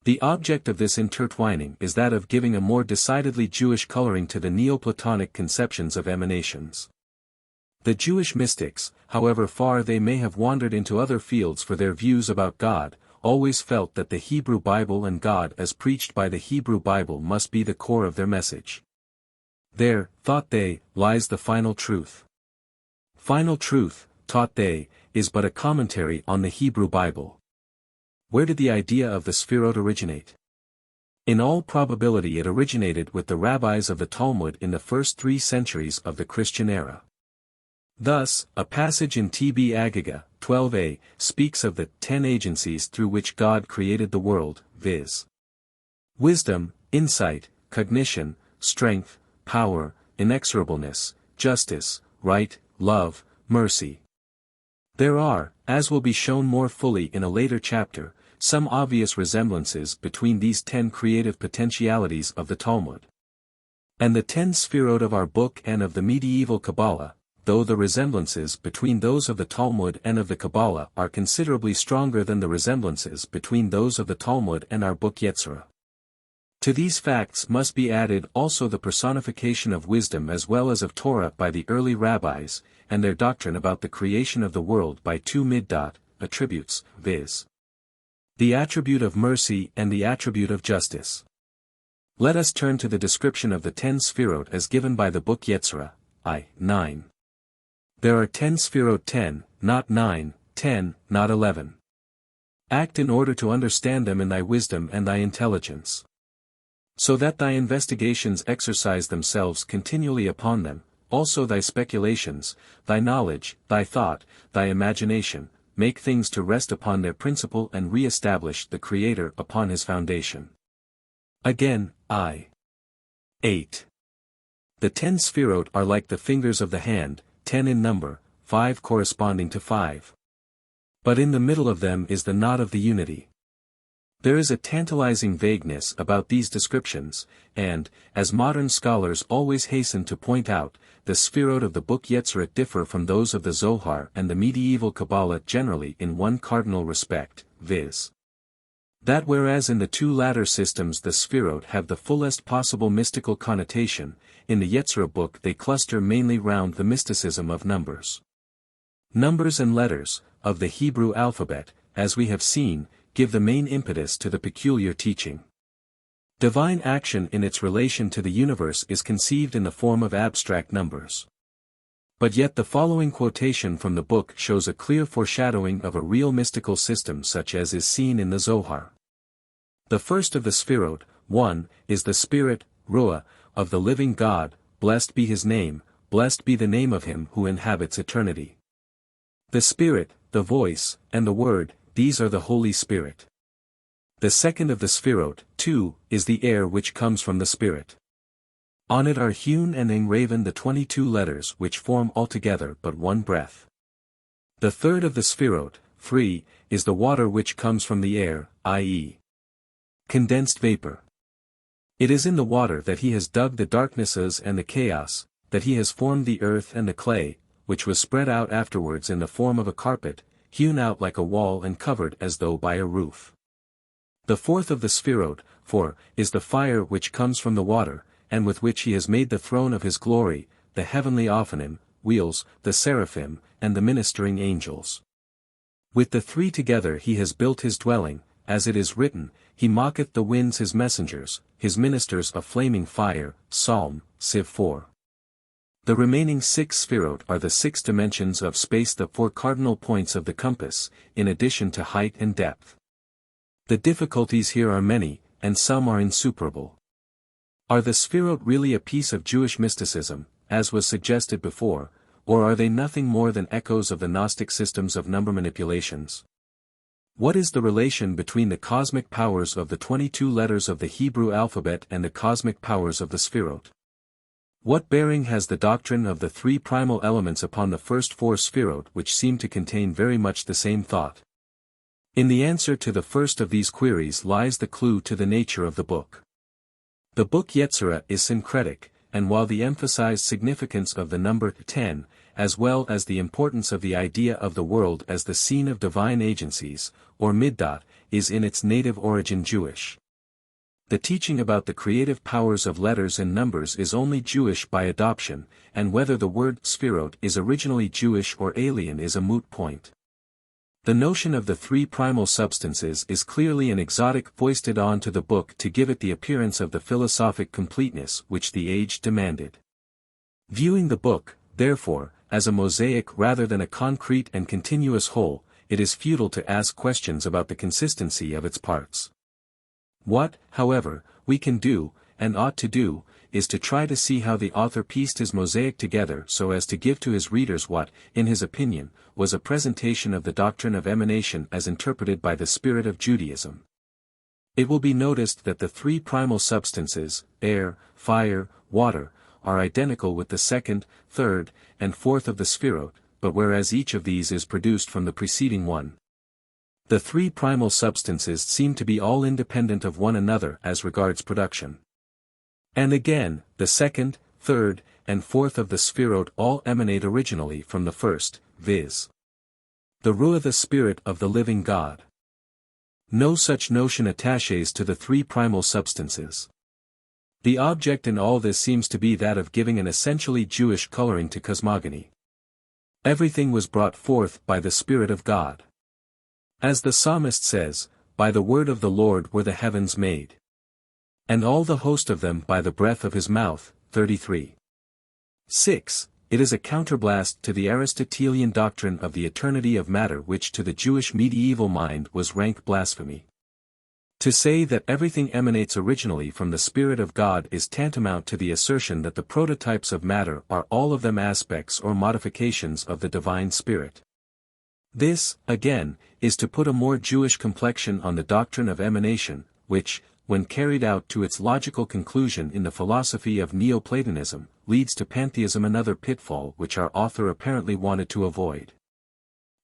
The object of this intertwining is that of giving a more decidedly Jewish coloring to the Neo-Platonic conceptions of emanations. The Jewish mystics, however far they may have wandered into other fields for their views about God, always felt that the Hebrew Bible and God as preached by the Hebrew Bible must be the core of their message. There, thought they, lies the final truth. Final truth, taught they, is but a commentary on the Hebrew Bible. Where did the idea of the Sefirot originate? In all probability it originated with the rabbis of the Talmud in the first 3 centuries of the Christian era. Thus, a passage in T.B. Agaga, 12a, speaks of the 10 agencies through which God created the world, viz. wisdom, insight, cognition, strength, power, inexorableness, justice, right, love, mercy. There are, as will be shown more fully in a later chapter, some obvious resemblances between these 10 creative potentialities of the Talmud and the 10 Sefirot of our book and of the medieval Kabbalah, though the resemblances between those of the Talmud and of the Kabbalah are considerably stronger than the resemblances between those of the Talmud and our Book Yetsirah. To these facts must be added also the personification of wisdom as well as of Torah by the early rabbis, and their doctrine about the creation of the world by 2 attributes, viz. the attribute of mercy and the attribute of justice. Let us turn to the description of the 10 Sefirot as given by the Book Yetsirah, I. 9. There are 10 Sefirot, 10, not 9, 10, not 11. Act in order to understand them in thy wisdom and thy intelligence, so that thy investigations exercise themselves continually upon them, also thy speculations, thy knowledge, thy thought, thy imagination, make things to rest upon their principle and re-establish the Creator upon his foundation. Again, I. 8. The 10 Sefirot are like the fingers of the hand, 10 in number, 5 corresponding to 5. But in the middle of them is the knot of the unity. There is a tantalizing vagueness about these descriptions, and, as modern scholars always hasten to point out, the Sefirot of the Book Yetsirah differ from those of the Zohar and the medieval Kabbalah generally in one cardinal respect, viz. that whereas in the 2 latter systems the Sefirot have the fullest possible mystical connotation, in the Yetzirah book they cluster mainly round the mysticism of numbers. Numbers and letters, of the Hebrew alphabet, as we have seen, give the main impetus to the peculiar teaching. Divine action in its relation to the universe is conceived in the form of abstract numbers. But yet the following quotation from the book shows a clear foreshadowing of a real mystical system such as is seen in the Zohar. The first of the Sefirot, 1, is the Spirit, Ruah, of the living God, blessed be his name, blessed be the name of him who inhabits eternity. The Spirit, the voice, and the Word, these are the Holy Spirit. The second of the Sefirot, 2, is the air which comes from the Spirit. On it are hewn and engraven the 22 letters which form altogether but one breath. The third of the Sefirot, 3, is the water which comes from the air, i.e., condensed vapor. It is in the water that he has dug the darknesses and the chaos, that he has formed the earth and the clay, which was spread out afterwards in the form of a carpet, hewn out like a wall and covered as though by a roof. The fourth of the Sefirot, 4, is the fire which comes from the water, and with which he has made the throne of his glory, the heavenly Ophanim, wheels, the seraphim, and the ministering angels. With the three together he has built his dwelling, as it is written, he mocketh the winds his messengers, his ministers a flaming fire, Psalm, Civ 4. The remaining 6 Sefirot are the 6 dimensions of space, the 4 cardinal points of the compass, in addition to height and depth. The difficulties here are many, and some are insuperable. Are the Sefirot really a piece of Jewish mysticism, as was suggested before, or are they nothing more than echoes of the Gnostic systems of number manipulations? What is the relation between the cosmic powers of the 22 letters of the Hebrew alphabet and the cosmic powers of the Sefirot? What bearing has the doctrine of the 3 primal elements upon the first 4 Sefirot, which seem to contain very much the same thought? In the answer to the first of these queries lies the clue to the nature of the book. The Book Yetsirah is syncretic, and while the emphasized significance of the number 10, as well as the importance of the idea of the world as the scene of divine agencies, or middot, is in its native origin Jewish. The teaching about the creative powers of letters and numbers is only Jewish by adoption, and whether the word Sefirot is originally Jewish or alien is a moot point. The notion of the 3 primal substances is clearly an exotic foisted on to the book to give it the appearance of the philosophic completeness which the age demanded. Viewing the book, therefore, as a mosaic rather than a concrete and continuous whole, it is futile to ask questions about the consistency of its parts. What, however, we can do, and ought to do, is to try to see how the author pieced his mosaic together so as to give to his readers what, in his opinion, was a presentation of the doctrine of emanation as interpreted by the spirit of Judaism. It will be noticed that the 3 primal substances, air, fire, water, are identical with the second, third, and fourth of the Sefirot, but whereas each of these is produced from the preceding one, the 3 primal substances seem to be all independent of one another as regards production. And again, the second, third, and fourth of the Sefirot all emanate originally from the first, viz. the Ruah, the Spirit of the living God. No such notion attaches to the 3 primal substances. The object in all this seems to be that of giving an essentially Jewish coloring to cosmogony. Everything was brought forth by the Spirit of God. As the psalmist says, by the word of the Lord were the heavens made. And all the host of them by the breath of his mouth, 33. 6. It is a counterblast to the Aristotelian doctrine of the eternity of matter which to the Jewish medieval mind was rank blasphemy. To say that everything emanates originally from the Spirit of God is tantamount to the assertion that the prototypes of matter are all of them aspects or modifications of the divine Spirit. This, again, is to put a more Jewish complexion on the doctrine of emanation, which, when carried out to its logical conclusion in the philosophy of Neo-Platonism, leads to pantheism, another pitfall which our author apparently wanted to avoid.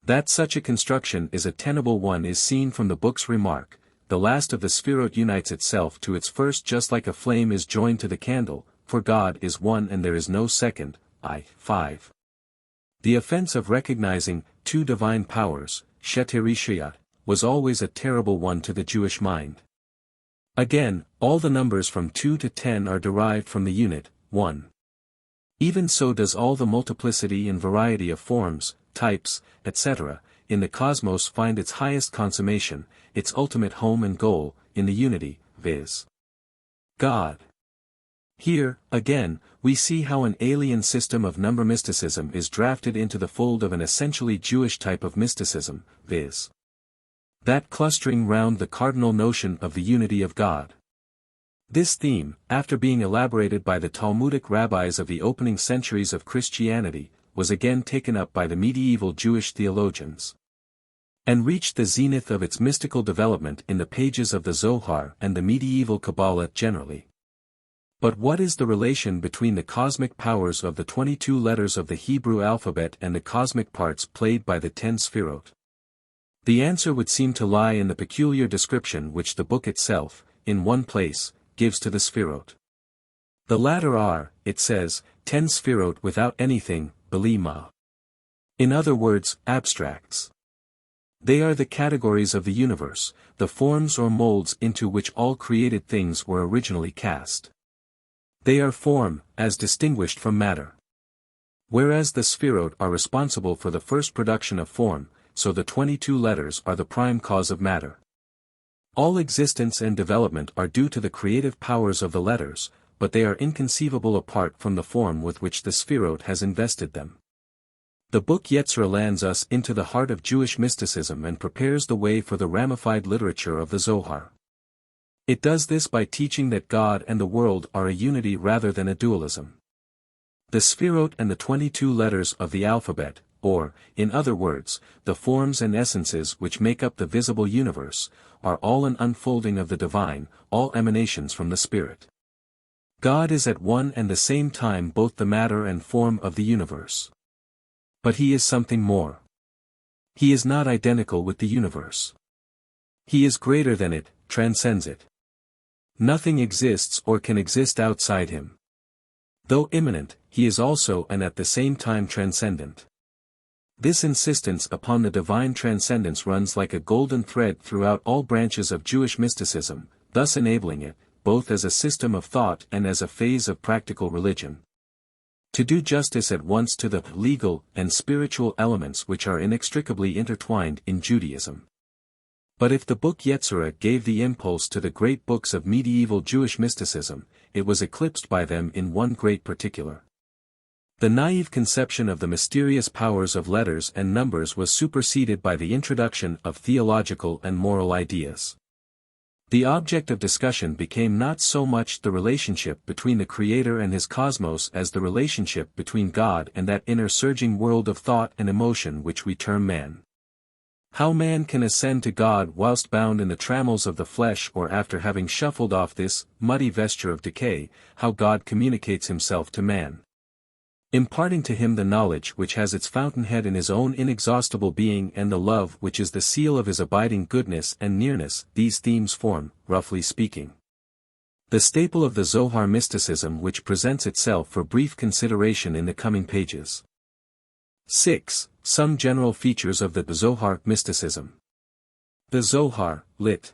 That such a construction is a tenable one is seen from the book's remark, the last of the Sefirot unites itself to its first just like a flame is joined to the candle, for God is one and there is no second, I. 5. The offense of recognizing 2 divine powers, Shechinah, was always a terrible one to the Jewish mind. Again, all the numbers from 2 to 10 are derived from the unit, 1. Even so does all the multiplicity and variety of forms, types, etc., in the cosmos find its highest consummation, its ultimate home and goal, in the unity, viz. God. Here, again, we see how an alien system of number mysticism is drafted into the fold of an essentially Jewish type of mysticism, viz. that clustering round the cardinal notion of the unity of God. This theme, after being elaborated by the Talmudic rabbis of the opening centuries of Christianity, was again taken up by the medieval Jewish theologians, and reached the zenith of its mystical development in the pages of the Zohar and the medieval Kabbalah generally. But what is the relation between the cosmic powers of the 22 letters of the Hebrew alphabet and the cosmic parts played by the 10 Sefirot? The answer would seem to lie in the peculiar description which the book itself, in one place, gives to the Sefirot. The latter are, it says, 10 Sefirot without anything, beli ma. In other words, abstracts. They are the categories of the universe, the forms or molds into which all created things were originally cast. They are form, as distinguished from matter. Whereas the Sefirot are responsible for the first production of form, so the 22 letters are the prime cause of matter. All existence and development are due to the creative powers of the letters, but they are inconceivable apart from the form with which the Sefirot has invested them. The Book Yetsirah lands us into the heart of Jewish mysticism and prepares the way for the ramified literature of the Zohar. It does this by teaching that God and the world are a unity rather than a dualism. The Sefirot and the 22 letters of the alphabet, or, in other words, the forms and essences which make up the visible universe, are all an unfolding of the divine, all emanations from the Spirit. God is at one and the same time both the matter and form of the universe. But he is something more. He is not identical with the universe. He is greater than it, transcends it. Nothing exists or can exist outside him. Though immanent, he is also and at the same time transcendent. This insistence upon the divine transcendence runs like a golden thread throughout all branches of Jewish mysticism, thus enabling it, both as a system of thought and as a phase of practical religion, to do justice at once to the legal and spiritual elements which are inextricably intertwined in Judaism. But if the Book Yetsirah gave the impulse to the great books of medieval Jewish mysticism, it was eclipsed by them in one great particular. The naive conception of the mysterious powers of letters and numbers was superseded by the introduction of theological and moral ideas. The object of discussion became not so much the relationship between the Creator and his cosmos as the relationship between God and that inner surging world of thought and emotion which we term man. How man can ascend to God whilst bound in the trammels of the flesh or after having shuffled off this muddy vesture of decay, how God communicates himself to man, imparting to him the knowledge which has its fountainhead in his own inexhaustible being and the love which is the seal of his abiding goodness and nearness. These themes form, roughly speaking, the staple of the Zohar mysticism which presents itself for brief consideration in the coming pages. 6. Some general features of the Zohar mysticism. The Zohar, lit.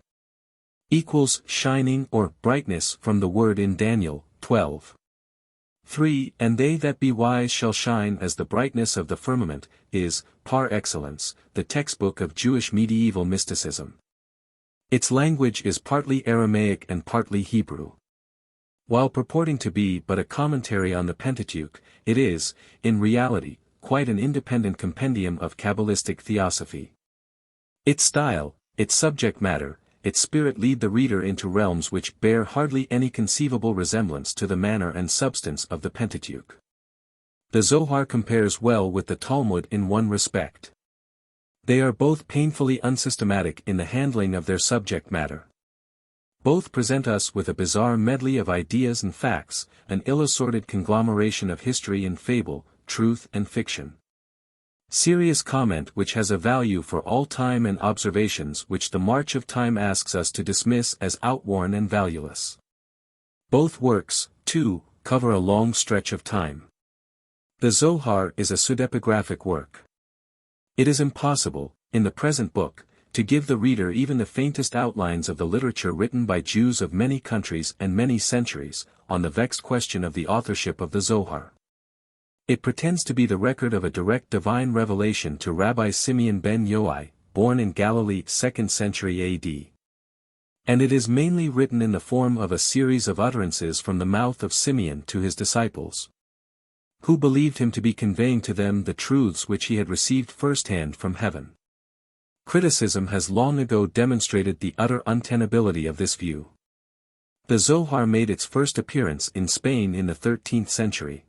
Equals shining or brightness from the word in Daniel 12. 3. And they that be wise shall shine as the brightness of the firmament, is, par excellence, the textbook of Jewish medieval mysticism. Its language is partly Aramaic and partly Hebrew. While purporting to be but a commentary on the Pentateuch, it is, in reality, quite an independent compendium of Kabbalistic theosophy. Its style, its subject matter, its spirit lead the reader into realms which bear hardly any conceivable resemblance to the manner and substance of the Pentateuch. The Zohar compares well with the Talmud in one respect. They are both painfully unsystematic in the handling of their subject matter. Both present us with a bizarre medley of ideas and facts, an ill-assorted conglomeration of history and fable, truth and fiction. Serious comment which has a value for all time and observations which the march of time asks us to dismiss as outworn and valueless. Both works, too, cover a long stretch of time. The Zohar is a pseudepigraphic work. It is impossible, in the present book, to give the reader even the faintest outlines of the literature written by Jews of many countries and many centuries, on the vexed question of the authorship of the Zohar. It pretends to be the record of a direct divine revelation to Rabbi Simeon ben Yoai, born in Galilee 2nd century AD. And it is mainly written in the form of a series of utterances from the mouth of Simeon to his disciples, who believed him to be conveying to them the truths which he had received firsthand from heaven. Criticism has long ago demonstrated the utter untenability of this view. The Zohar made its first appearance in Spain in the 13th century.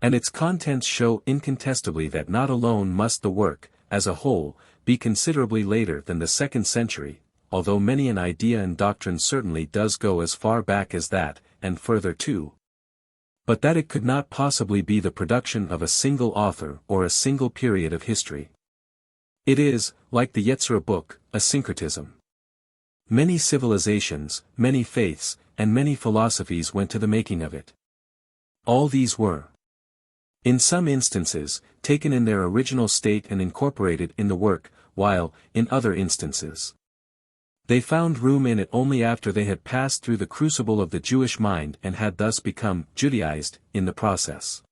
And its contents show incontestably that not alone must the work, as a whole, be considerably later than the 2nd century, although many an idea and doctrine certainly does go as far back as that, and further too, but that it could not possibly be the production of a single author or a single period of history. It is, like the Yetsirah book, a syncretism. Many civilizations, many faiths, and many philosophies went to the making of it. All these were, in some instances, taken in their original state and incorporated in the work, while, in other instances, they found room in it only after they had passed through the crucible of the Jewish mind and had thus become Judaized in the process.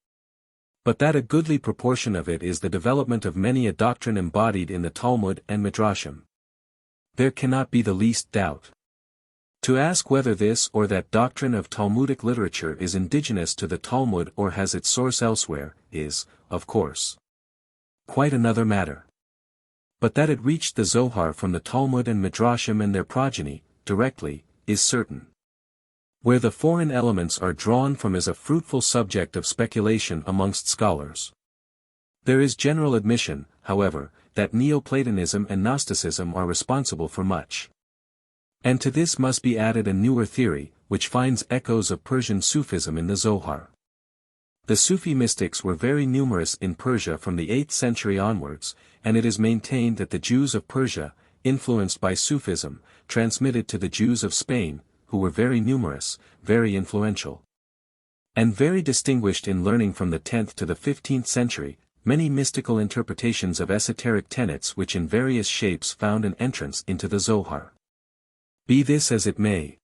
But that a goodly proportion of it is the development of many a doctrine embodied in the Talmud and Midrashim, there cannot be the least doubt. To ask whether this or that doctrine of Talmudic literature is indigenous to the Talmud or has its source elsewhere, is, of course, quite another matter. But that it reached the Zohar from the Talmud and Midrashim and their progeny, directly, is certain. Where the foreign elements are drawn from is a fruitful subject of speculation amongst scholars. There is general admission, however, that Neo-Platonism and Gnosticism are responsible for much. And to this must be added a newer theory, which finds echoes of Persian Sufism in the Zohar. The Sufi mystics were very numerous in Persia from the 8th century onwards, and it is maintained that the Jews of Persia, influenced by Sufism, transmitted to the Jews of Spain, who were very numerous, very influential, and very distinguished in learning from the 10th to the 15th century, many mystical interpretations of esoteric tenets which in various shapes found an entrance into the Zohar. Be this as it may,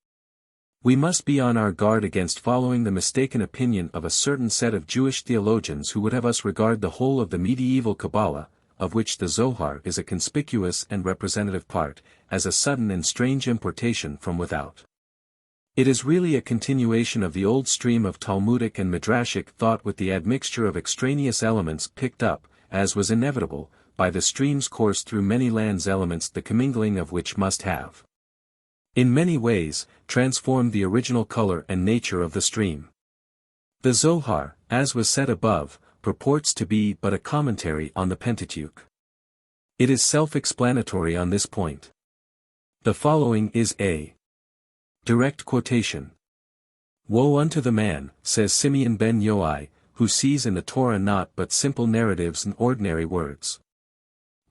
we must be on our guard against following the mistaken opinion of a certain set of Jewish theologians who would have us regard the whole of the medieval Kabbalah, of which the Zohar is a conspicuous and representative part, as a sudden and strange importation from without. It is really a continuation of the old stream of Talmudic and Midrashic thought with the admixture of extraneous elements picked up, as was inevitable, by the stream's course through many lands, elements the commingling of which must have, in many ways, transformed the original color and nature of the stream. The Zohar, as was said above, purports to be but a commentary on the Pentateuch. It is self-explanatory on this point. The following is a direct quotation. Woe unto the man, says Simeon ben Yoai, who sees in the Torah naught but simple narratives and ordinary words.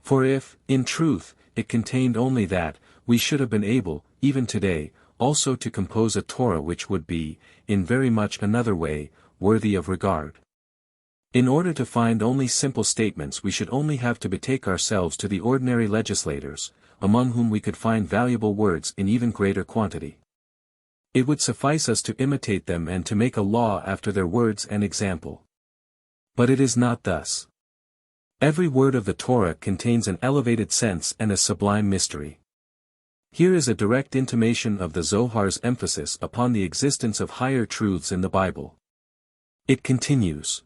For if, in truth, it contained only that, we should have been able, even today, also to compose a Torah which would be, in very much another way, worthy of regard. In order to find only simple statements we should only have to betake ourselves to the ordinary legislators, among whom we could find valuable words in even greater quantity. It would suffice us to imitate them and to make a law after their words and example. But it is not thus. Every word of the Torah contains an elevated sense and a sublime mystery. Here is a direct intimation of the Zohar's emphasis upon the existence of higher truths in the Bible. It continues.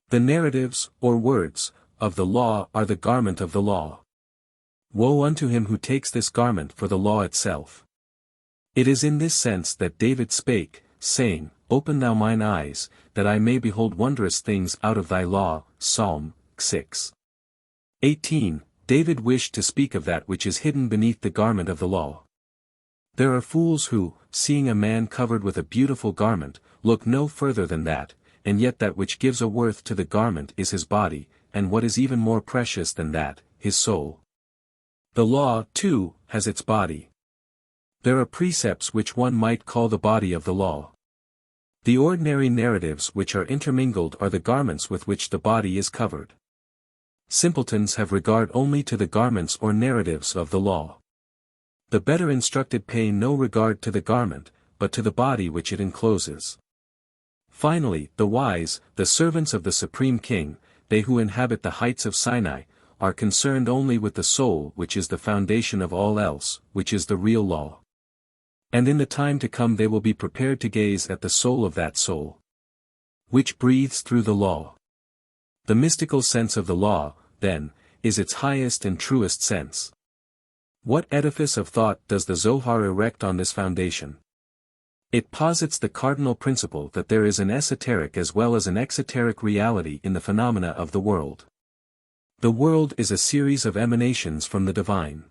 The narratives, or words, of the law are the garment of the law. Woe unto him who takes this garment for the law itself. It is in this sense that David spake, saying, Open thou mine eyes, that I may behold wondrous things out of thy law. Psalm 6:18. David wished to speak of that which is hidden beneath the garment of the law. There are fools who, seeing a man covered with a beautiful garment, look no further than that, and yet that which gives a worth to the garment is his body, and what is even more precious than that, his soul. The law, too, has its body. There are precepts which one might call the body of the law. The ordinary narratives which are intermingled are the garments with which the body is covered. Simpletons have regard only to the garments or narratives of the law. The better instructed pay no regard to the garment, but to the body which it encloses. Finally, the wise, the servants of the Supreme King, they who inhabit the heights of Sinai, are concerned only with the soul which is the foundation of all else, which is the real law. And in the time to come they will be prepared to gaze at the soul of that soul, which breathes through the law. The mystical sense of the law, then, is its highest and truest sense. What edifice of thought does the Zohar erect on this foundation? It posits the cardinal principle that there is an esoteric as well as an exoteric reality in the phenomena of the world. The world is a series of emanations from the divine.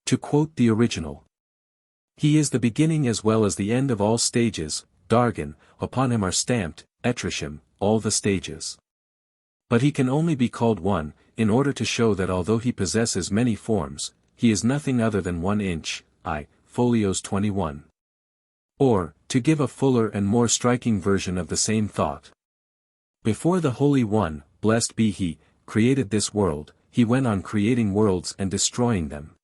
To quote the original, "He is the beginning as well as the end of all stages, Dargan, upon him are stamped, Etrishim, all the stages." But he can only be called one, in order to show that although he possesses many forms, he is nothing other than 1 inch, folios 21. Or, to give a fuller and more striking version of the same thought, before the Holy One, blessed be he, created this world, he went on creating worlds and destroying them.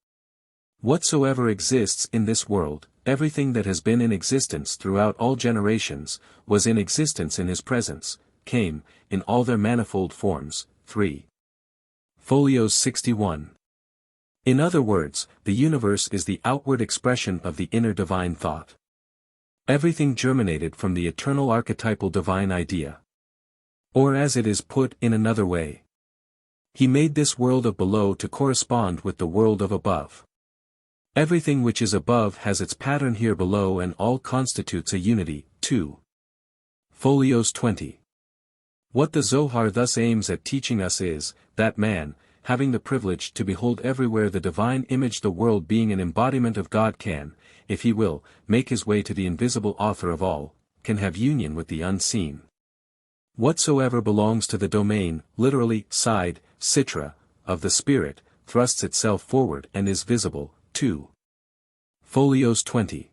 Whatsoever exists in this world, everything that has been in existence throughout all generations, was in existence in his presence, came, in all their manifold forms. 3. Folios 61. In other words, the universe is the outward expression of the inner divine thought. Everything germinated from the eternal archetypal divine idea. Or as it is put in another way, he made this world of below to correspond with the world of above. Everything which is above has its pattern here below and all constitutes a unity. 2. Folios 20. What the Zohar thus aims at teaching us is, that man, having the privilege to behold everywhere the divine image, the world being an embodiment of God, can, if he will, make his way to the invisible author of all, can have union with the unseen. Whatsoever belongs to the domain, literally, side, sitra, of the spirit, thrusts itself forward and is visible. 2. Folios 20.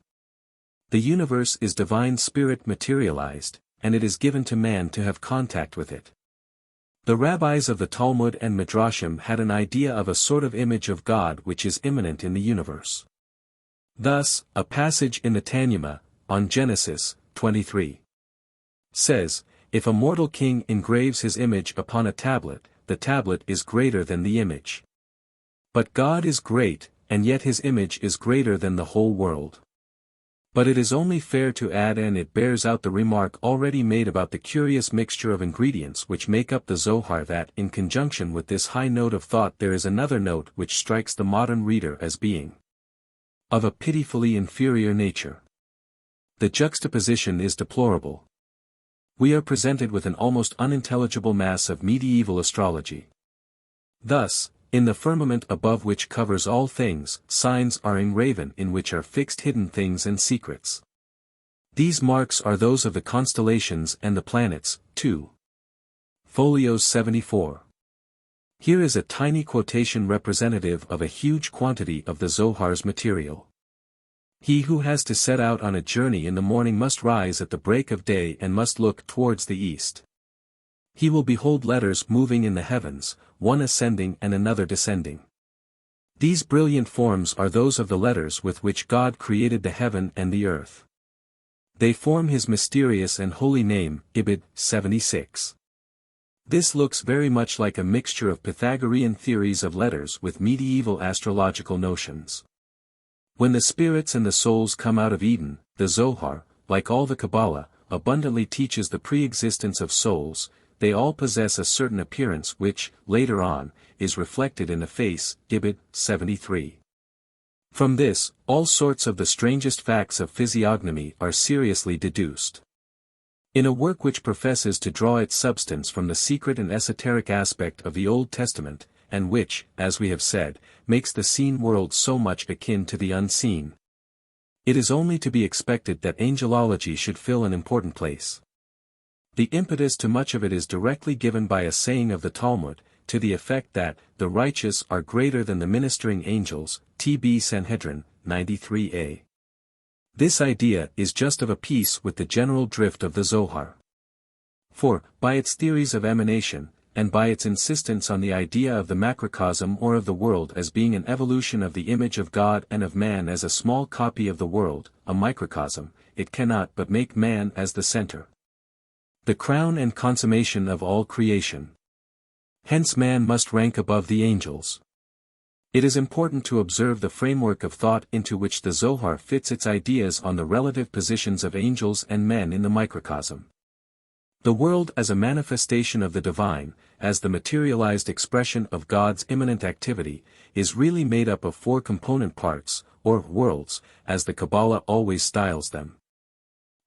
The universe is divine spirit materialized, and it is given to man to have contact with it. The rabbis of the Talmud and Midrashim had an idea of a sort of image of God which is immanent in the universe. Thus, a passage in the Tanuma, on Genesis 23, says, "If a mortal king engraves his image upon a tablet, the tablet is greater than the image. But God is great, and yet his image is greater than the whole world." But it is only fair to add, and it bears out the remark already made about the curious mixture of ingredients which make up the Zohar, that in conjunction with this high note of thought there is another note which strikes the modern reader as being of a pitifully inferior nature. The juxtaposition is deplorable. We are presented with an almost unintelligible mass of medieval astrology. Thus, in the firmament above which covers all things, signs are engraven in which are fixed hidden things and secrets. These marks are those of the constellations and the planets. 2. Folios 74. Here is a tiny quotation representative of a huge quantity of the Zohar's material. "He who has to set out on a journey in the morning must rise at the break of day and must look towards the east. He will behold letters moving in the heavens, one ascending and another descending. These brilliant forms are those of the letters with which God created the heaven and the earth. They form his mysterious and holy name, Ibid. 76. This looks very much like a mixture of Pythagorean theories of letters with medieval astrological notions. When the spirits and the souls come out of Eden, the Zohar, like all the Kabbalah, abundantly teaches the pre-existence of souls. They all possess a certain appearance which, later on, is reflected in the face. Ibid. 73. From this, all sorts of the strangest facts of physiognomy are seriously deduced. In a work which professes to draw its substance from the secret and esoteric aspect of the Old Testament, and which, as we have said, makes the seen world so much akin to the unseen, it is only to be expected that angelology should fill an important place. The impetus to much of it is directly given by a saying of the Talmud, to the effect that, the righteous are greater than the ministering angels, T.B. Sanhedrin, 93a. This idea is just of a piece with the general drift of the Zohar. For, by its theories of emanation, and by its insistence on the idea of the macrocosm or of the world as being an evolution of the image of God and of man as a small copy of the world, a microcosm, it cannot but make man as the center. The crown and consummation of all creation. Hence man must rank above the angels. It is important to observe the framework of thought into which the Zohar fits its ideas on the relative positions of angels and men in the microcosm. The world as a manifestation of the divine, as the materialized expression of God's immanent activity, is really made up of four component parts, or worlds, as the Kabbalah always styles them.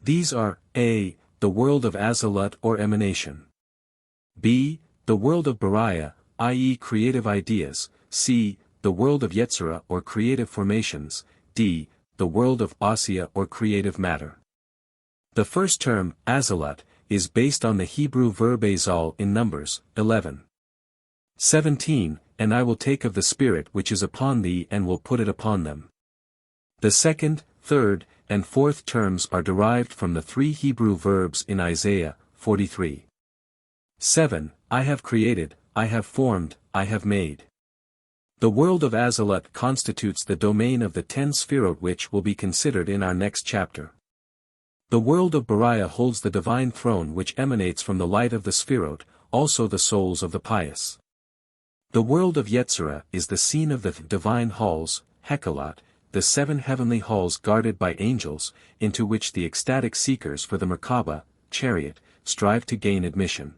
These are, a. the world of Azalot or emanation. b. the world of Bariah, i.e. creative ideas, c. the world of Yetsirah or creative formations, d. the world of Ossia or creative matter. The first term, Azalot, is based on the Hebrew verb azal in Numbers 11:17, and I will take of the Spirit which is upon thee and will put it upon them. The second, third, and fourth terms are derived from the three Hebrew verbs in Isaiah 43:7, I have created, I have formed, I have made. The world of Azalot constitutes the domain of the Ten Sefirot which will be considered in our next chapter. The world of Bariah holds the divine throne which emanates from the light of the Sefirot, also the souls of the pious. The world of Yetsirah is the scene of the divine halls, Hekhalot, the 7 heavenly halls guarded by angels, into which the ecstatic seekers for the Merkabah, Chariot, strive to gain admission.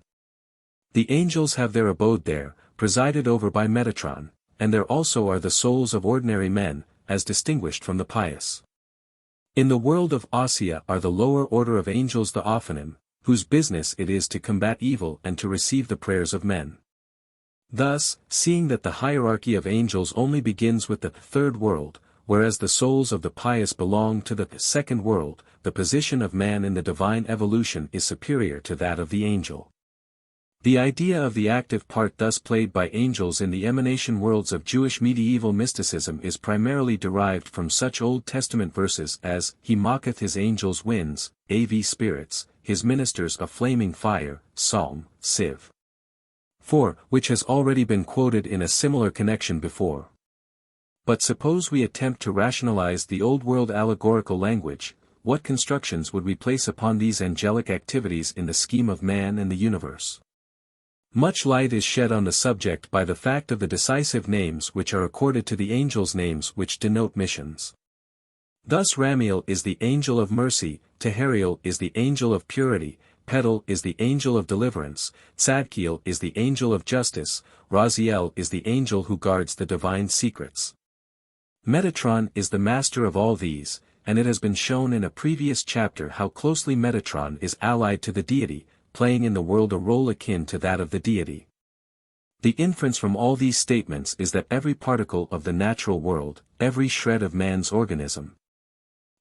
The angels have their abode there, presided over by Metatron, and there also are the souls of ordinary men, as distinguished from the pious. In the world of Ossia are the lower order of angels the Ophanim, whose business it is to combat evil and to receive the prayers of men. Thus, seeing that the hierarchy of angels only begins with the third world, whereas the souls of the pious belong to the second world, the position of man in the divine evolution is superior to that of the angel. The idea of the active part thus played by angels in the emanation worlds of Jewish medieval mysticism is primarily derived from such Old Testament verses as, He mocketh his angels winds, av spirits, his ministers a flaming fire, Psalm, Civ. 4, which has already been quoted in a similar connection before. But suppose we attempt to rationalize the Old World allegorical language, what constructions would we place upon these angelic activities in the scheme of man and the universe? Much light is shed on the subject by the fact of the decisive names which are accorded to the angels' names which denote missions. Thus Ramiel is the angel of mercy, Teheriel is the angel of purity, Petal is the angel of deliverance, Tzadkiel is the angel of justice, Raziel is the angel who guards the divine secrets. Metatron is the master of all these, and it has been shown in a previous chapter how closely Metatron is allied to the deity, playing in the world a role akin to that of the deity. The inference from all these statements is that every particle of the natural world, every shred of man's organism,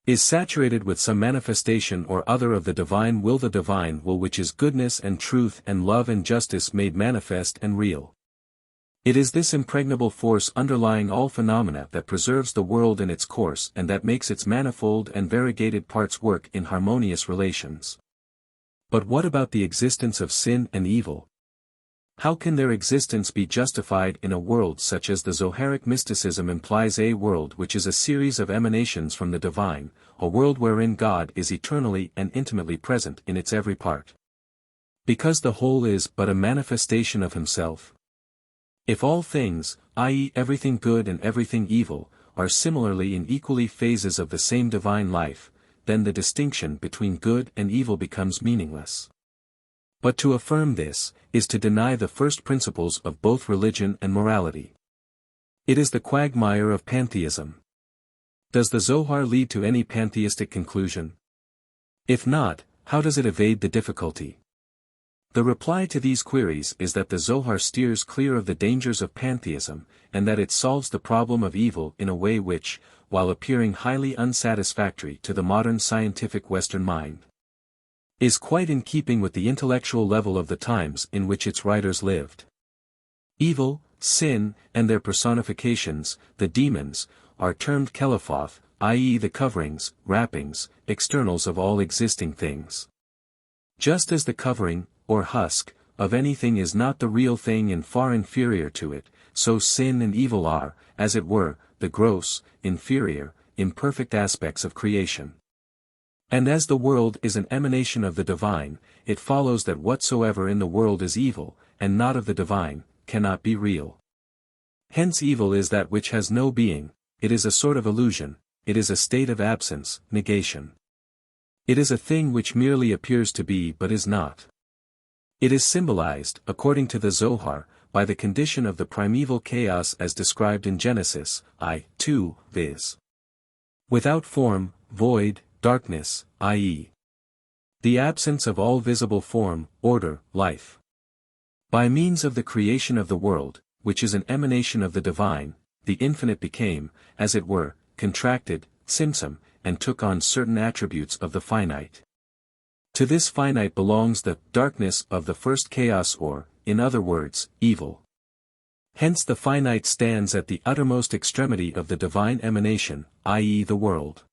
is saturated with some manifestation or other of the divine will, which is goodness and truth and love and justice made manifest and real. It is this impregnable force underlying all phenomena that preserves the world in its course and that makes its manifold and variegated parts work in harmonious relations. But what about the existence of sin and evil? How can their existence be justified in a world such as the Zoharic mysticism implies, a world which is a series of emanations from the divine, a world wherein God is eternally and intimately present in its every part? Because the whole is but a manifestation of himself. If all things, i.e. everything good and everything evil, are similarly in equally phases of the same divine life, then the distinction between good and evil becomes meaningless. But to affirm this, is to deny the first principles of both religion and morality. It is the quagmire of pantheism. Does the Zohar lead to any pantheistic conclusion? If not, how does it evade the difficulty? The reply to these queries is that the Zohar steers clear of the dangers of pantheism, and that it solves the problem of evil in a way which, while appearing highly unsatisfactory to the modern scientific Western mind, is quite in keeping with the intellectual level of the times in which its writers lived. Evil, sin, and their personifications, the demons, are termed kelaphoth, i.e. the coverings, wrappings, externals of all existing things. Just as the covering, or husk, of anything is not the real thing and far inferior to it, so sin and evil are, as it were, the gross, inferior, imperfect aspects of creation. And as the world is an emanation of the divine, it follows that whatsoever in the world is evil, and not of the divine, cannot be real. Hence evil is that which has no being, it is a sort of illusion, it is a state of absence, negation. It is a thing which merely appears to be but is not. It is symbolized, according to the Zohar, by the condition of the primeval chaos as described in Genesis, I-2, viz. Without form, void, darkness, i.e. the absence of all visible form, order, life. By means of the creation of the world, which is an emanation of the divine, the infinite became, as it were, contracted, simsum, and took on certain attributes of the finite. To this finite belongs the darkness of the first chaos or, in other words, evil. Hence the finite stands at the uttermost extremity of the divine emanation, i.e. the world.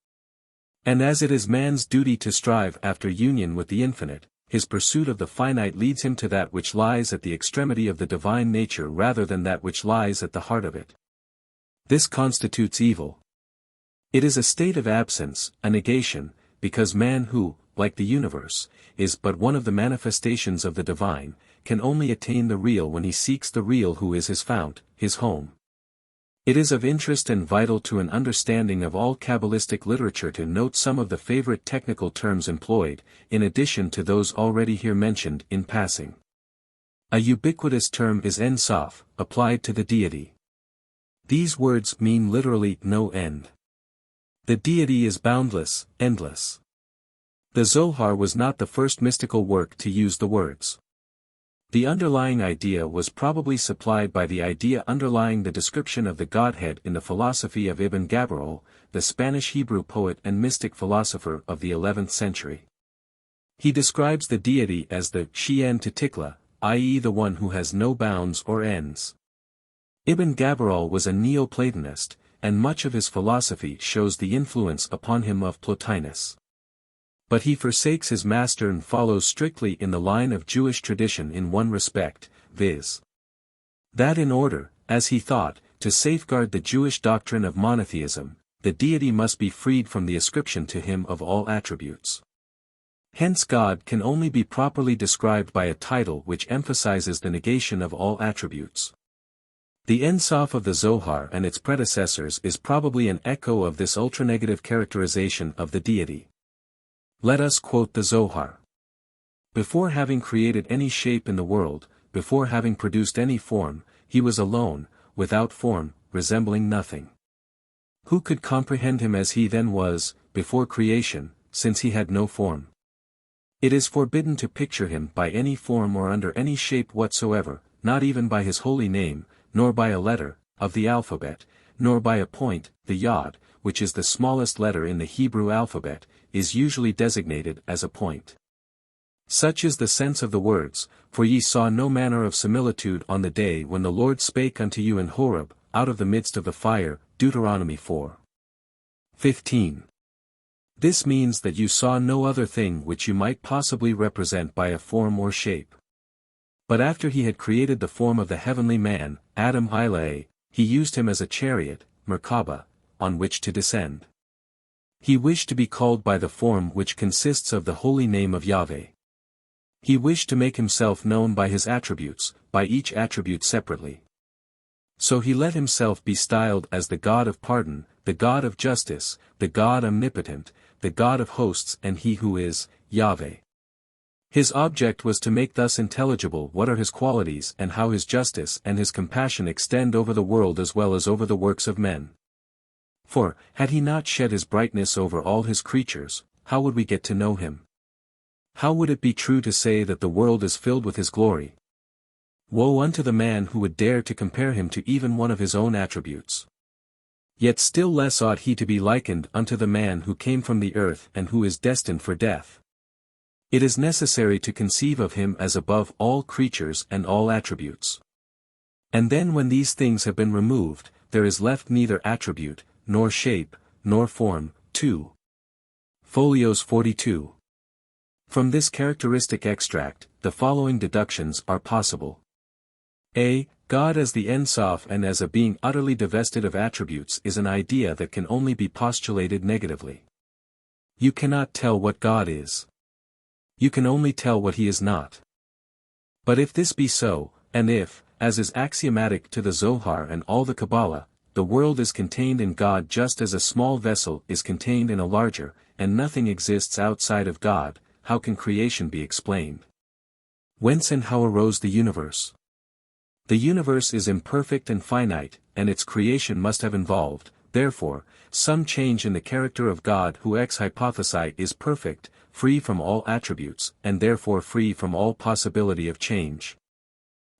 And as it is man's duty to strive after union with the infinite, his pursuit of the finite leads him to that which lies at the extremity of the divine nature rather than that which lies at the heart of it. This constitutes evil. It is a state of absence, a negation, because man who, like the universe, is but one of the manifestations of the divine, can only attain the real when he seeks the real who is his fount, his home. It is of interest and vital to an understanding of all Kabbalistic literature to note some of the favorite technical terms employed, in addition to those already here mentioned in passing. A ubiquitous term is Ein Sof, applied to the deity. These words mean literally no end. The deity is boundless, endless. The Zohar was not the first mystical work to use the words. The underlying idea was probably supplied by the idea underlying the description of the Godhead in the philosophy of Ibn Gabirol, the Spanish Hebrew poet and mystic philosopher of the 11th century. He describes the deity as the She'en Tetikla, i.e. the one who has no bounds or ends. Ibn Gabirol was a Neo-Platonist, and much of his philosophy shows the influence upon him of Plotinus. But he forsakes his master and follows strictly in the line of Jewish tradition in one respect, viz. that in order, as he thought, to safeguard the Jewish doctrine of monotheism, the deity must be freed from the ascription to him of all attributes. Hence God can only be properly described by a title which emphasizes the negation of all attributes. The Ein Sof of the Zohar and its predecessors is probably an echo of this ultra-negative characterization of the deity. Let us quote the Zohar. Before having created any shape in the world, before having produced any form, he was alone, without form, resembling nothing. Who could comprehend him as he then was, before creation, since he had no form? It is forbidden to picture him by any form or under any shape whatsoever, not even by his holy name, nor by a letter, of the alphabet, nor by a point, the yod, which is the smallest letter in the Hebrew alphabet, is usually designated as a point. Such is the sense of the words, for ye saw no manner of similitude on the day when the Lord spake unto you in Horeb, out of the midst of the fire, Deuteronomy 4:15. This means that you saw no other thing which you might possibly represent by a form or shape. But after he had created the form of the heavenly man, Adam Ilae, he used him as a chariot, Merkabah, on which to descend. He wished to be called by the form which consists of the holy name of Yahweh. He wished to make himself known by his attributes, by each attribute separately. So he let himself be styled as the God of pardon, the God of justice, the God omnipotent, the God of hosts and he who is, Yahweh. His object was to make thus intelligible what are his qualities and how his justice and his compassion extend over the world as well as over the works of men. For, had he not shed his brightness over all his creatures, how would we get to know him? How would it be true to say that the world is filled with his glory? Woe unto the man who would dare to compare him to even one of his own attributes. Yet still less ought he to be likened unto the man who came from the earth and who is destined for death. It is necessary to conceive of him as above all creatures and all attributes. And then when these things have been removed, there is left neither attribute, nor shape, nor form. 2. Folios 42. From this characteristic extract, the following deductions are possible. A. God as the Ein Sof and as a being utterly divested of attributes is an idea that can only be postulated negatively. You cannot tell what God is. You can only tell what he is not. But if this be so, and if, as is axiomatic to the Zohar and all the Kabbalah, the world is contained in God just as a small vessel is contained in a larger, and nothing exists outside of God, how can creation be explained? Whence and how arose the universe? The universe is imperfect and finite, and its creation must have involved, therefore, some change in the character of God who ex hypothesi is perfect, free from all attributes, and therefore free from all possibility of change.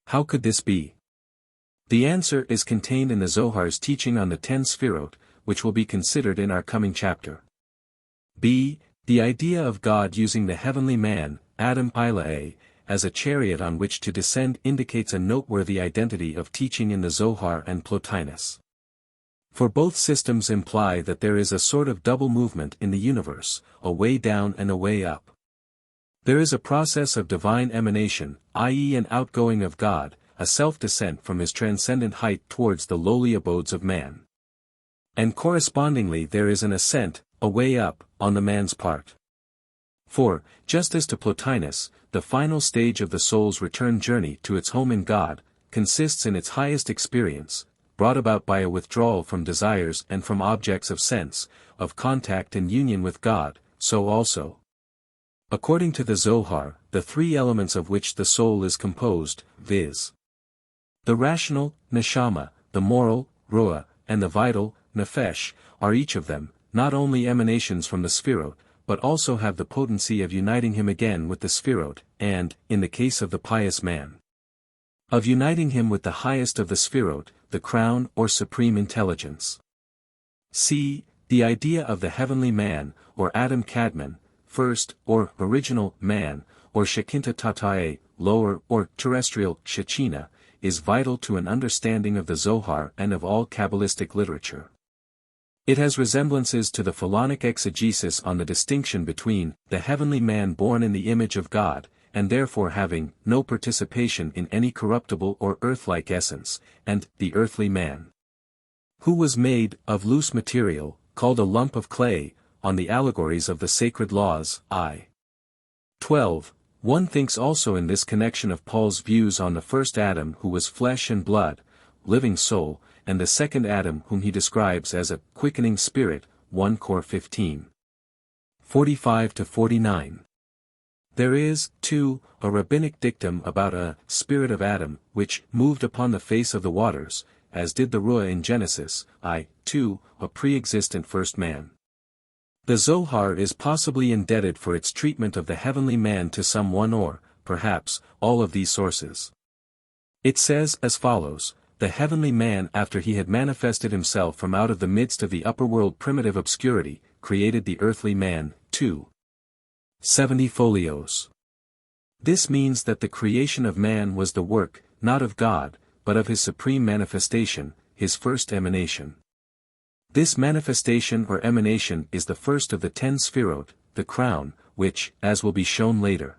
How could this be? The answer is contained in the Zohar's teaching on the Ten Sefirot, which will be considered in our coming chapter. b. The idea of God using the heavenly man, Adam Ilae, as a chariot on which to descend indicates a noteworthy identity of teaching in the Zohar and Plotinus. For both systems imply that there is a sort of double movement in the universe, a way down and a way up. There is a process of divine emanation, i.e. an outgoing of God, a self-descent from his transcendent height towards the lowly abodes of man. And correspondingly there is an ascent, a way up, on the man's part. For, just as to Plotinus, the final stage of the soul's return journey to its home in God, consists in its highest experience, brought about by a withdrawal from desires and from objects of sense, of contact and union with God, so also, according to the Zohar, the three elements of which the soul is composed, viz. the rational, neshama, the moral, ruah, and the vital, nefesh, are each of them, not only emanations from the Sefirot, but also have the potency of uniting him again with the Sefirot, and, in the case of the pious man, of uniting him with the highest of the Sefirot, the crown or supreme intelligence. c. The idea of the heavenly man, or Adam Kadmon, first, or original, man, or Shechinah Tatae, lower, or terrestrial, Shechinah, is vital to an understanding of the Zohar and of all Kabbalistic literature. It has resemblances to the Philonic exegesis on the distinction between the heavenly man born in the image of God, and therefore having no participation in any corruptible or earth-like essence, and the earthly man, who was made of loose material, called a lump of clay, on the allegories of the sacred laws, I. 12. One thinks also in this connection of Paul's views on the first Adam who was flesh and blood, living soul, and the second Adam whom he describes as a quickening spirit, 1 Cor 15. 45-49. There is, too, a rabbinic dictum about a spirit of Adam, which moved upon the face of the waters, as did the Ruah in Genesis, I.2, a pre-existent first man. The Zohar is possibly indebted for its treatment of the heavenly man to some one or, perhaps, all of these sources. It says as follows: the heavenly man after he had manifested himself from out of the midst of the upper world primitive obscurity, created the earthly man, 2. 70 folios. This means that the creation of man was the work, not of God, but of his supreme manifestation, his first emanation. This manifestation or emanation is the first of the Ten Sefirot, the crown, which, as will be shown later,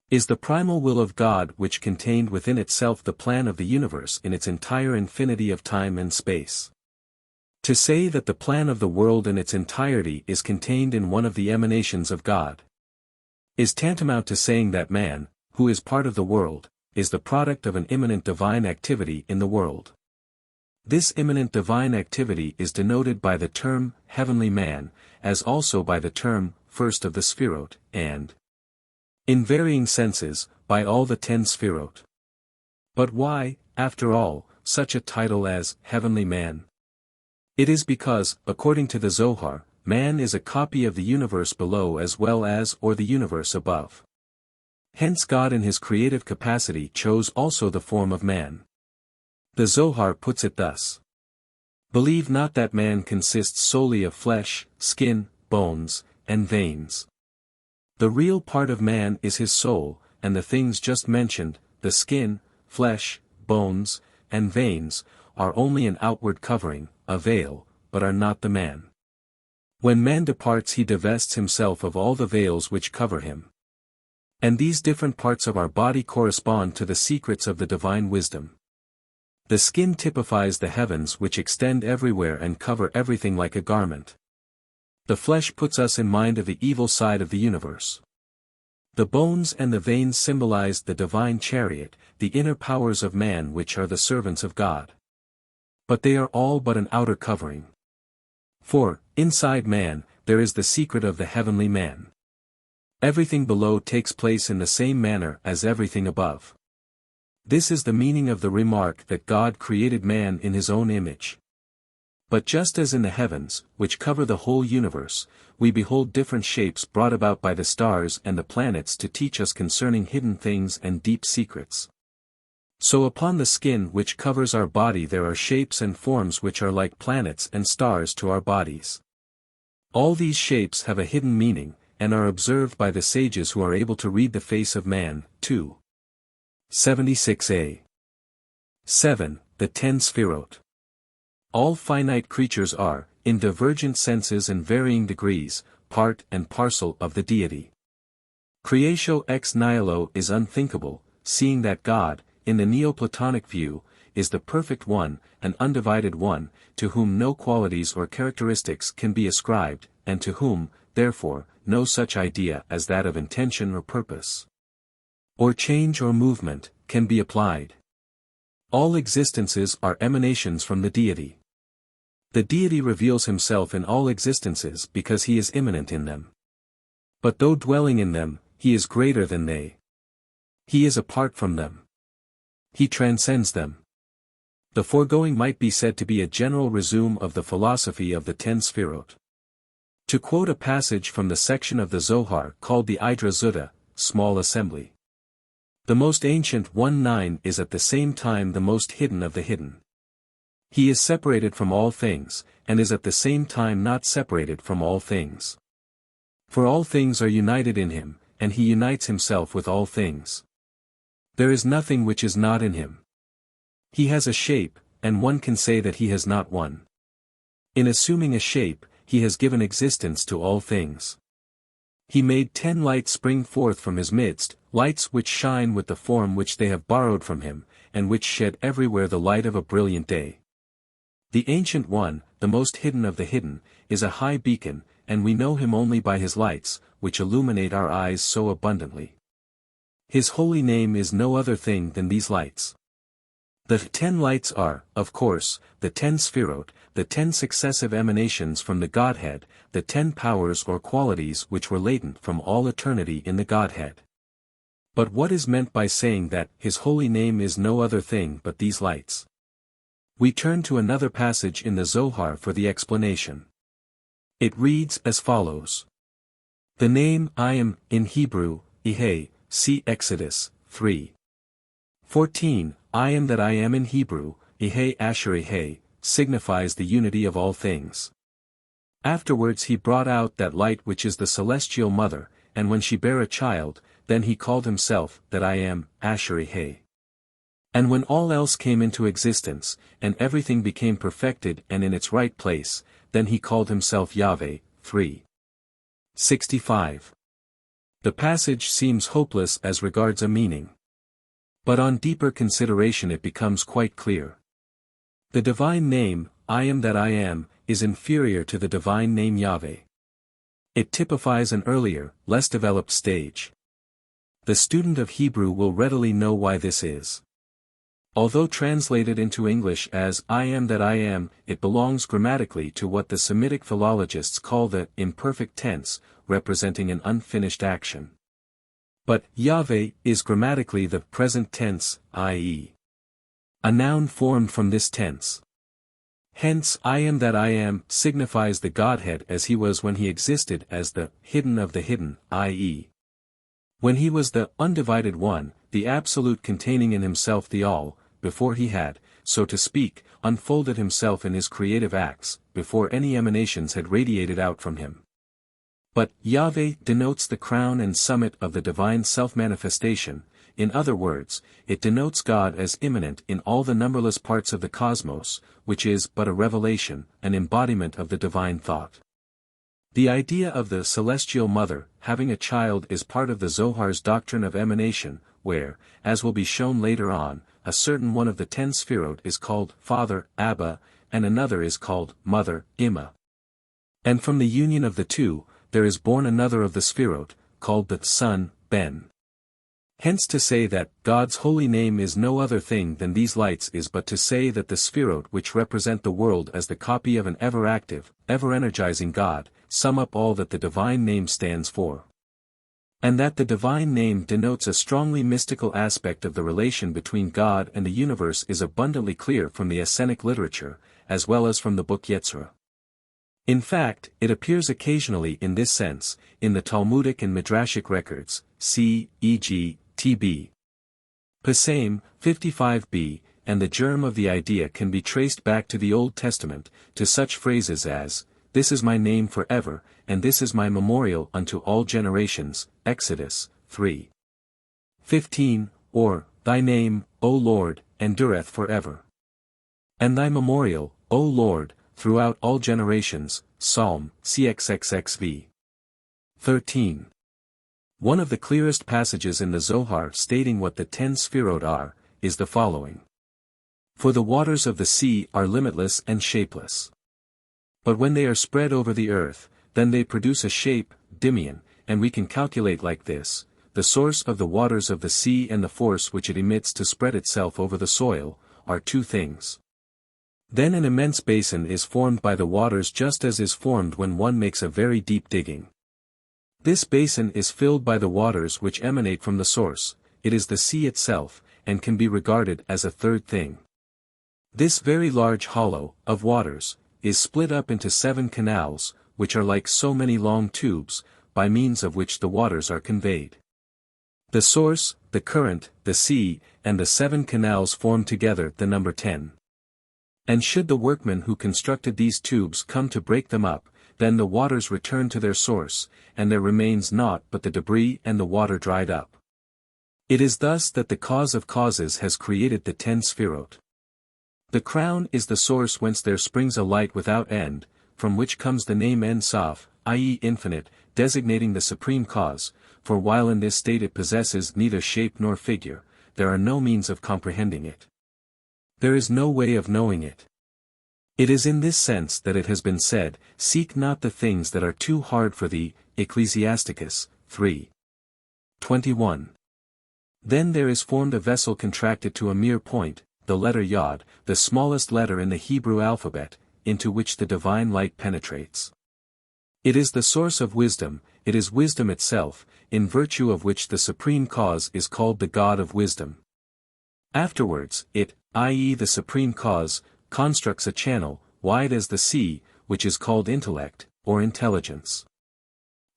is the primal will of God which contained within itself the plan of the universe in its entire infinity of time and space. To say that the plan of the world in its entirety is contained in one of the emanations of God is tantamount to saying that man, who is part of the world, is the product of an immanent divine activity in the world. This immanent divine activity is denoted by the term, heavenly man, as also by the term, first of the Sefirot, and, in varying senses, by all the 10 Sefirot. But why, after all, such a title as, heavenly man? It is because, according to the Zohar, man is a copy of the universe below as well as or the universe above. Hence God in his creative capacity chose also the form of man. The Zohar puts it thus: believe not that man consists solely of flesh, skin, bones, and veins. The real part of man is his soul, and the things just mentioned, the skin, flesh, bones, and veins, are only an outward covering, a veil, but are not the man. When man departs he divests himself of all the veils which cover him. And these different parts of our body correspond to the secrets of the divine wisdom. The skin typifies the heavens which extend everywhere and cover everything like a garment. The flesh puts us in mind of the evil side of the universe. The bones and the veins symbolize the divine chariot, the inner powers of man which are the servants of God. But they are all but an outer covering. For, inside man, there is the secret of the heavenly man. Everything below takes place in the same manner as everything above. This is the meaning of the remark that God created man in his own image. But just as in the heavens, which cover the whole universe, we behold different shapes brought about by the stars and the planets to teach us concerning hidden things and deep secrets. So upon the skin which covers our body there are shapes and forms which are like planets and stars to our bodies. All these shapes have a hidden meaning, and are observed by the sages who are able to read the face of man. 2. 76a. 7. The Ten Sefirot. All finite creatures are, in divergent senses and varying degrees, part and parcel of the deity. Creatio ex nihilo is unthinkable, seeing that God, in the Neo-Platonic view, is the perfect one, an undivided one, to whom no qualities or characteristics can be ascribed, and to whom, therefore, no such idea as that of intention or purpose, or change or movement, can be applied. All existences are emanations from the deity. The deity reveals himself in all existences because he is immanent in them. But though dwelling in them, he is greater than they. He is apart from them. He transcends them. The foregoing might be said to be a general resume of the philosophy of the Ten Sefirot. To quote a passage from the section of the Zohar called the Idra Zutta, Small Assembly. The most ancient 1-9 is at the same time the most hidden of the hidden. He is separated from all things, and is at the same time not separated from all things. For all things are united in him, and he unites himself with all things. There is nothing which is not in him. He has a shape, and one can say that he has not one. In assuming a shape, he has given existence to all things. He made 10 lights spring forth from his midst, lights which shine with the form which they have borrowed from him, and which shed everywhere the light of a brilliant day. The Ancient One, the most hidden of the hidden, is a high beacon, and we know him only by his lights, which illuminate our eyes so abundantly. His holy name is no other thing than these lights. The 10 lights are, of course, the 10 Sefirot, the 10 successive emanations from the Godhead, the 10 powers or qualities which were latent from all eternity in the Godhead. But what is meant by saying that his holy name is no other thing but these lights? We turn to another passage in the Zohar for the explanation. It reads as follows. The name I am, in Hebrew, Ehe, see Exodus 3:14, I am that I am in Hebrew, Ehe Asher Ehe, signifies the unity of all things. Afterwards he brought out that light which is the celestial mother, and when she bare a child, then he called himself that I am, Asher Ehe. And when all else came into existence, and everything became perfected and in its right place, then he called himself Yahweh. 3:65. The passage seems hopeless as regards a meaning. But on deeper consideration it becomes quite clear. The divine name, I am that I am, is inferior to the divine name Yahweh. It typifies an earlier, less developed stage. The student of Hebrew will readily know why this is. Although translated into English as I am that I am, it belongs grammatically to what the Semitic philologists call the imperfect tense, representing an unfinished action. But Yahweh is grammatically the present tense, i.e., a noun formed from this tense. Hence I am that I am signifies the Godhead as he was when he existed as the hidden of the hidden, i.e., when he was the undivided one, the absolute containing in himself the all, before he had, so to speak, unfolded himself in his creative acts, before any emanations had radiated out from him. But Yahweh denotes the crown and summit of the divine self-manifestation. In other words, it denotes God as immanent in all the numberless parts of the cosmos, which is but a revelation, an embodiment of the divine thought. The idea of the celestial mother having a child is part of the Zohar's doctrine of emanation, where, as will be shown later on, a certain one of the 10 Sefirot is called Father, Abba, and another is called Mother, Imma. And from the union of the two, there is born another of the Sefirot, called the Son, Ben. Hence to say that God's holy name is no other thing than these lights is but to say that the Sefirot which represent the world as the copy of an ever-active, ever-energizing God, sum up all that the divine name stands for. And that the divine name denotes a strongly mystical aspect of the relation between God and the universe is abundantly clear from the Essenic literature, as well as from the Book Yetsirah. In fact, it appears occasionally in this sense, in the Talmudic and Midrashic records, e.g., T.B. Pesachim, 55b, and the germ of the idea can be traced back to the Old Testament, to such phrases as, "This is my name forever, and this is my memorial unto all generations," Exodus 3:15, or, "Thy name, O Lord, endureth forever. And thy memorial, O Lord, throughout all generations," Psalm, cxxxv. 13. One of the clearest passages in the Zohar stating what the 10 Sefirot are, is the following. "For the waters of the sea are limitless and shapeless. But when they are spread over the earth, then they produce a shape, Dimion, and we can calculate like this, the source of the waters of the sea and the force which it emits to spread itself over the soil, are two things. Then an immense basin is formed by the waters just as is formed when one makes a very deep digging. This basin is filled by the waters which emanate from the source, it is the sea itself, and can be regarded as a third thing. This very large hollow, of waters, is split up into 7 canals, which are like so many long tubes, by means of which the waters are conveyed. The source, the current, the sea, and the 7 canals form together the number 10. And should the workmen who constructed these tubes come to break them up, then the waters return to their source, and there remains naught but the debris and the water dried up. It is thus that the cause of causes has created the 10 Sefirot. The crown is the source whence there springs a light without end, from which comes the name En Sof, i.e. infinite, designating the supreme cause, for while in this state it possesses neither shape nor figure, there are no means of comprehending it. There is no way of knowing it. It is in this sense that it has been said, "Seek not the things that are too hard for thee," Ecclesiasticus 3:21. Then there is formed a vessel contracted to a mere point, the letter Yod, the smallest letter in the Hebrew alphabet, into which the divine light penetrates. It is the source of wisdom, it is wisdom itself, in virtue of which the supreme cause is called the God of wisdom. Afterwards, it, i.e. the supreme cause, constructs a channel, wide as the sea, which is called intellect, or intelligence.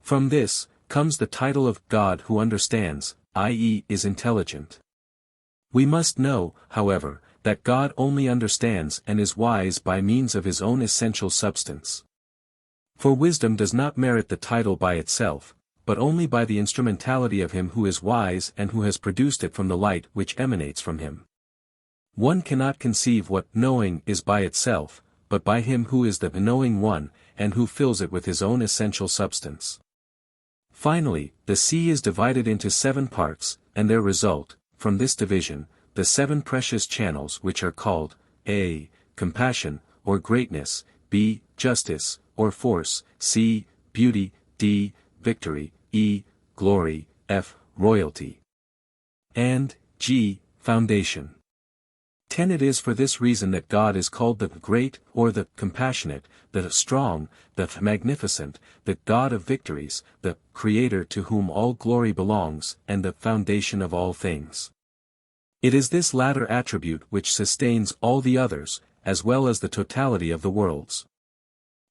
From this, comes the title of God who understands, i.e. is intelligent. We must know, however, that God only understands and is wise by means of his own essential substance. For wisdom does not merit the title by itself, but only by the instrumentality of him who is wise and who has produced it from the light which emanates from him. One cannot conceive what knowing is by itself, but by him who is the knowing one, and who fills it with his own essential substance. Finally, the sea is divided into 7 parts, and there result, from this division, the 7 precious channels which are called, a. compassion, or greatness, b. justice, or force, c. beauty, d. victory, e. glory, f. royalty, and g. foundation. 10 It is for this reason that God is called the Great, or the Compassionate, the Strong, the Magnificent, the God of victories, the Creator to whom all glory belongs, and the foundation of all things. It is this latter attribute which sustains all the others, as well as the totality of the worlds.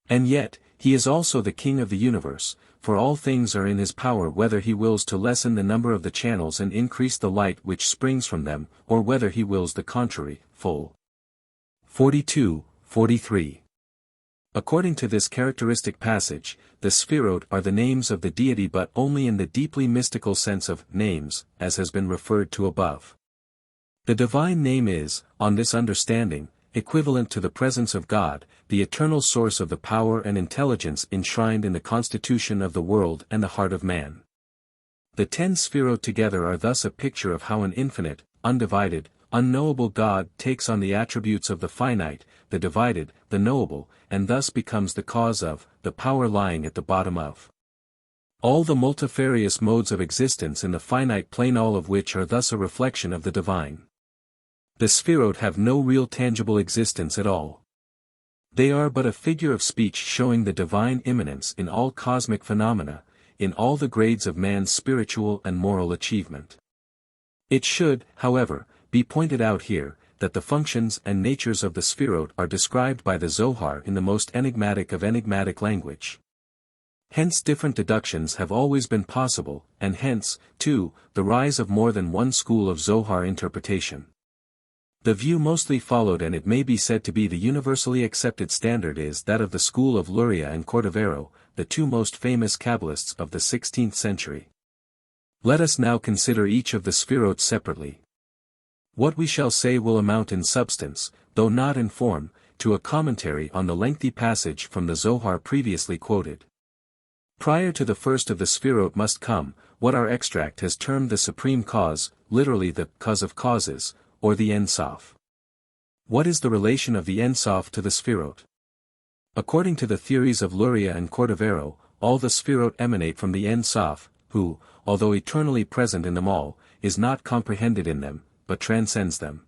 And yet, he is also the King of the universe, for all things are in his power whether he wills to lessen the number of the channels and increase the light which springs from them, or whether he wills the contrary, full. 42-43. According to this characteristic passage, the Sefirot are the names of the deity but only in the deeply mystical sense of names, as has been referred to above. The divine name is, on this understanding, equivalent to the presence of God, the eternal source of the power and intelligence enshrined in the constitution of the world and the heart of man. The 10 Sefirot together are thus a picture of how an infinite, undivided, unknowable God takes on the attributes of the finite, the divided, the knowable, and thus becomes the cause of, the power lying at the bottom of all the multifarious modes of existence in the finite plane, all of which are thus a reflection of the divine. The Sefirot have no real tangible existence at all. They are but a figure of speech showing the divine immanence in all cosmic phenomena, in all the grades of man's spiritual and moral achievement. It should, however, be pointed out here, that the functions and natures of the Sefirot are described by the Zohar in the most enigmatic of enigmatic language. Hence different deductions have always been possible, and hence, too, the rise of more than one school of Zohar interpretation. The view mostly followed, and it may be said to be the universally accepted standard, is that of the school of Luria and Cordovero, the two most famous Kabbalists of the 16th century. Let us now consider each of the Sefirot separately. What we shall say will amount in substance, though not in form, to a commentary on the lengthy passage from the Zohar previously quoted. Prior to the first of the Sefirot must come, what our extract has termed the supreme cause, literally the cause of causes, or the Ein Sof. What is the relation of the Ein Sof to the Sefirot? According to the theories of Luria and Cordovero, all the Sefirot emanate from the Ein Sof, who, although eternally present in them all, is not comprehended in them, but transcends them.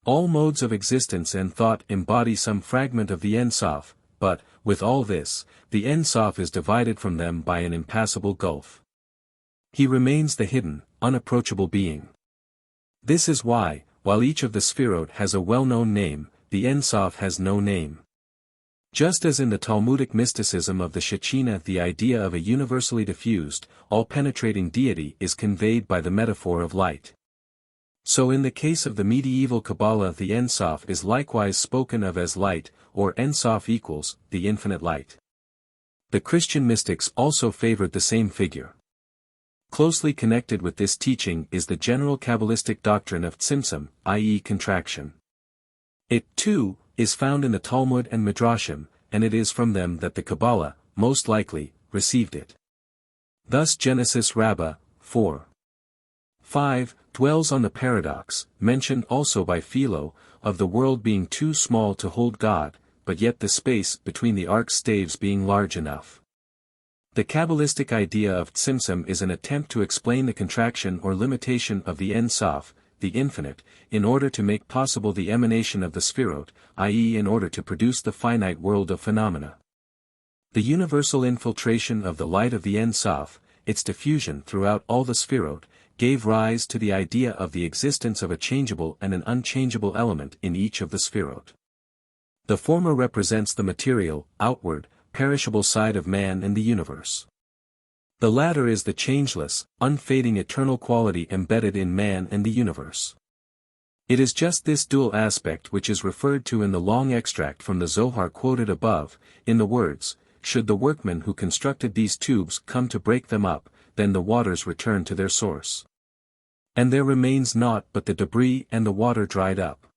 All modes of existence and thought embody some fragment of the Ein Sof, but, with all this, the Ein Sof is divided from them by an impassable gulf. He remains the hidden, unapproachable being. This is why, while each of the Sefirot has a well-known name, the Ein Sof has no name. Just as in the Talmudic mysticism of the Shechinah the idea of a universally diffused, all-penetrating deity is conveyed by the metaphor of light. So in the case of the medieval Kabbalah the Ein Sof is likewise spoken of as light, or Ein Sof equals, the infinite light. The Christian mystics also favored the same figure. Closely connected with this teaching is the general Kabbalistic doctrine of Tzimtzum, i.e. contraction. It, too, is found in the Talmud and Midrashim, and it is from them that the Kabbalah, most likely, received it. Thus Genesis Rabbah, 4:5, dwells on the paradox, mentioned also by Philo, of the world being too small to hold God, but yet the space between the ark's staves being large enough. The Kabbalistic idea of Tzimtzum is an attempt to explain the contraction or limitation of the Ein Sof, the infinite, in order to make possible the emanation of the Sefirot, i.e. in order to produce the finite world of phenomena. The universal infiltration of the light of the Ein Sof, its diffusion throughout all the Sefirot, gave rise to the idea of the existence of a changeable and an unchangeable element in each of the Sefirot. The former represents the material, outward, perishable side of man and the universe. The latter is the changeless, unfading eternal quality embedded in man and the universe. It is just this dual aspect which is referred to in the long extract from the Zohar quoted above, in the words, "Should the workmen who constructed these tubes come to break them up, then the waters return to their source. And there remains naught but the debris and the water dried up."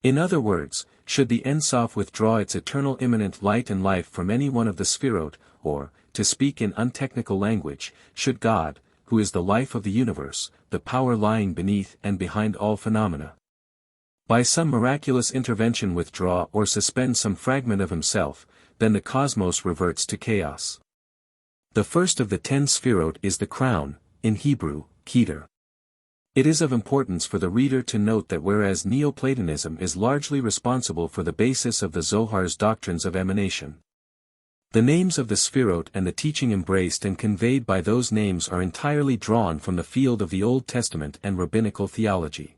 In other words, should the Ein Sof withdraw its eternal immanent light and life from any one of the Sefirot, or, to speak in untechnical language, should God, who is the life of the universe, the power lying beneath and behind all phenomena, by some miraculous intervention withdraw or suspend some fragment of himself, then the cosmos reverts to chaos. The first of the 10 Sefirot is the crown, in Hebrew, Keter. It is of importance for the reader to note that whereas Neo-Platonism is largely responsible for the basis of the Zohar's doctrines of emanation, the names of the Sefirot and the teaching embraced and conveyed by those names are entirely drawn from the field of the Old Testament and rabbinical theology.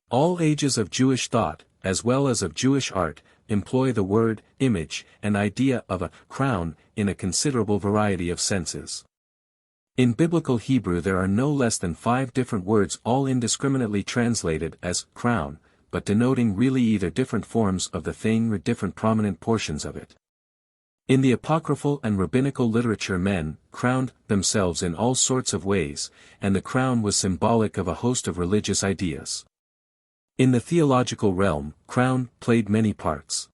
All ages of Jewish thought, as well as of Jewish art, employ the word, image, and idea of a crown, in a considerable variety of senses. In biblical Hebrew there are no less than 5 different words all indiscriminately translated as crown, but denoting really either different forms of the thing or different prominent portions of it. In the apocryphal and rabbinical literature men crowned themselves in all sorts of ways, and the crown was symbolic of a host of religious ideas. In the theological realm, crown played many parts.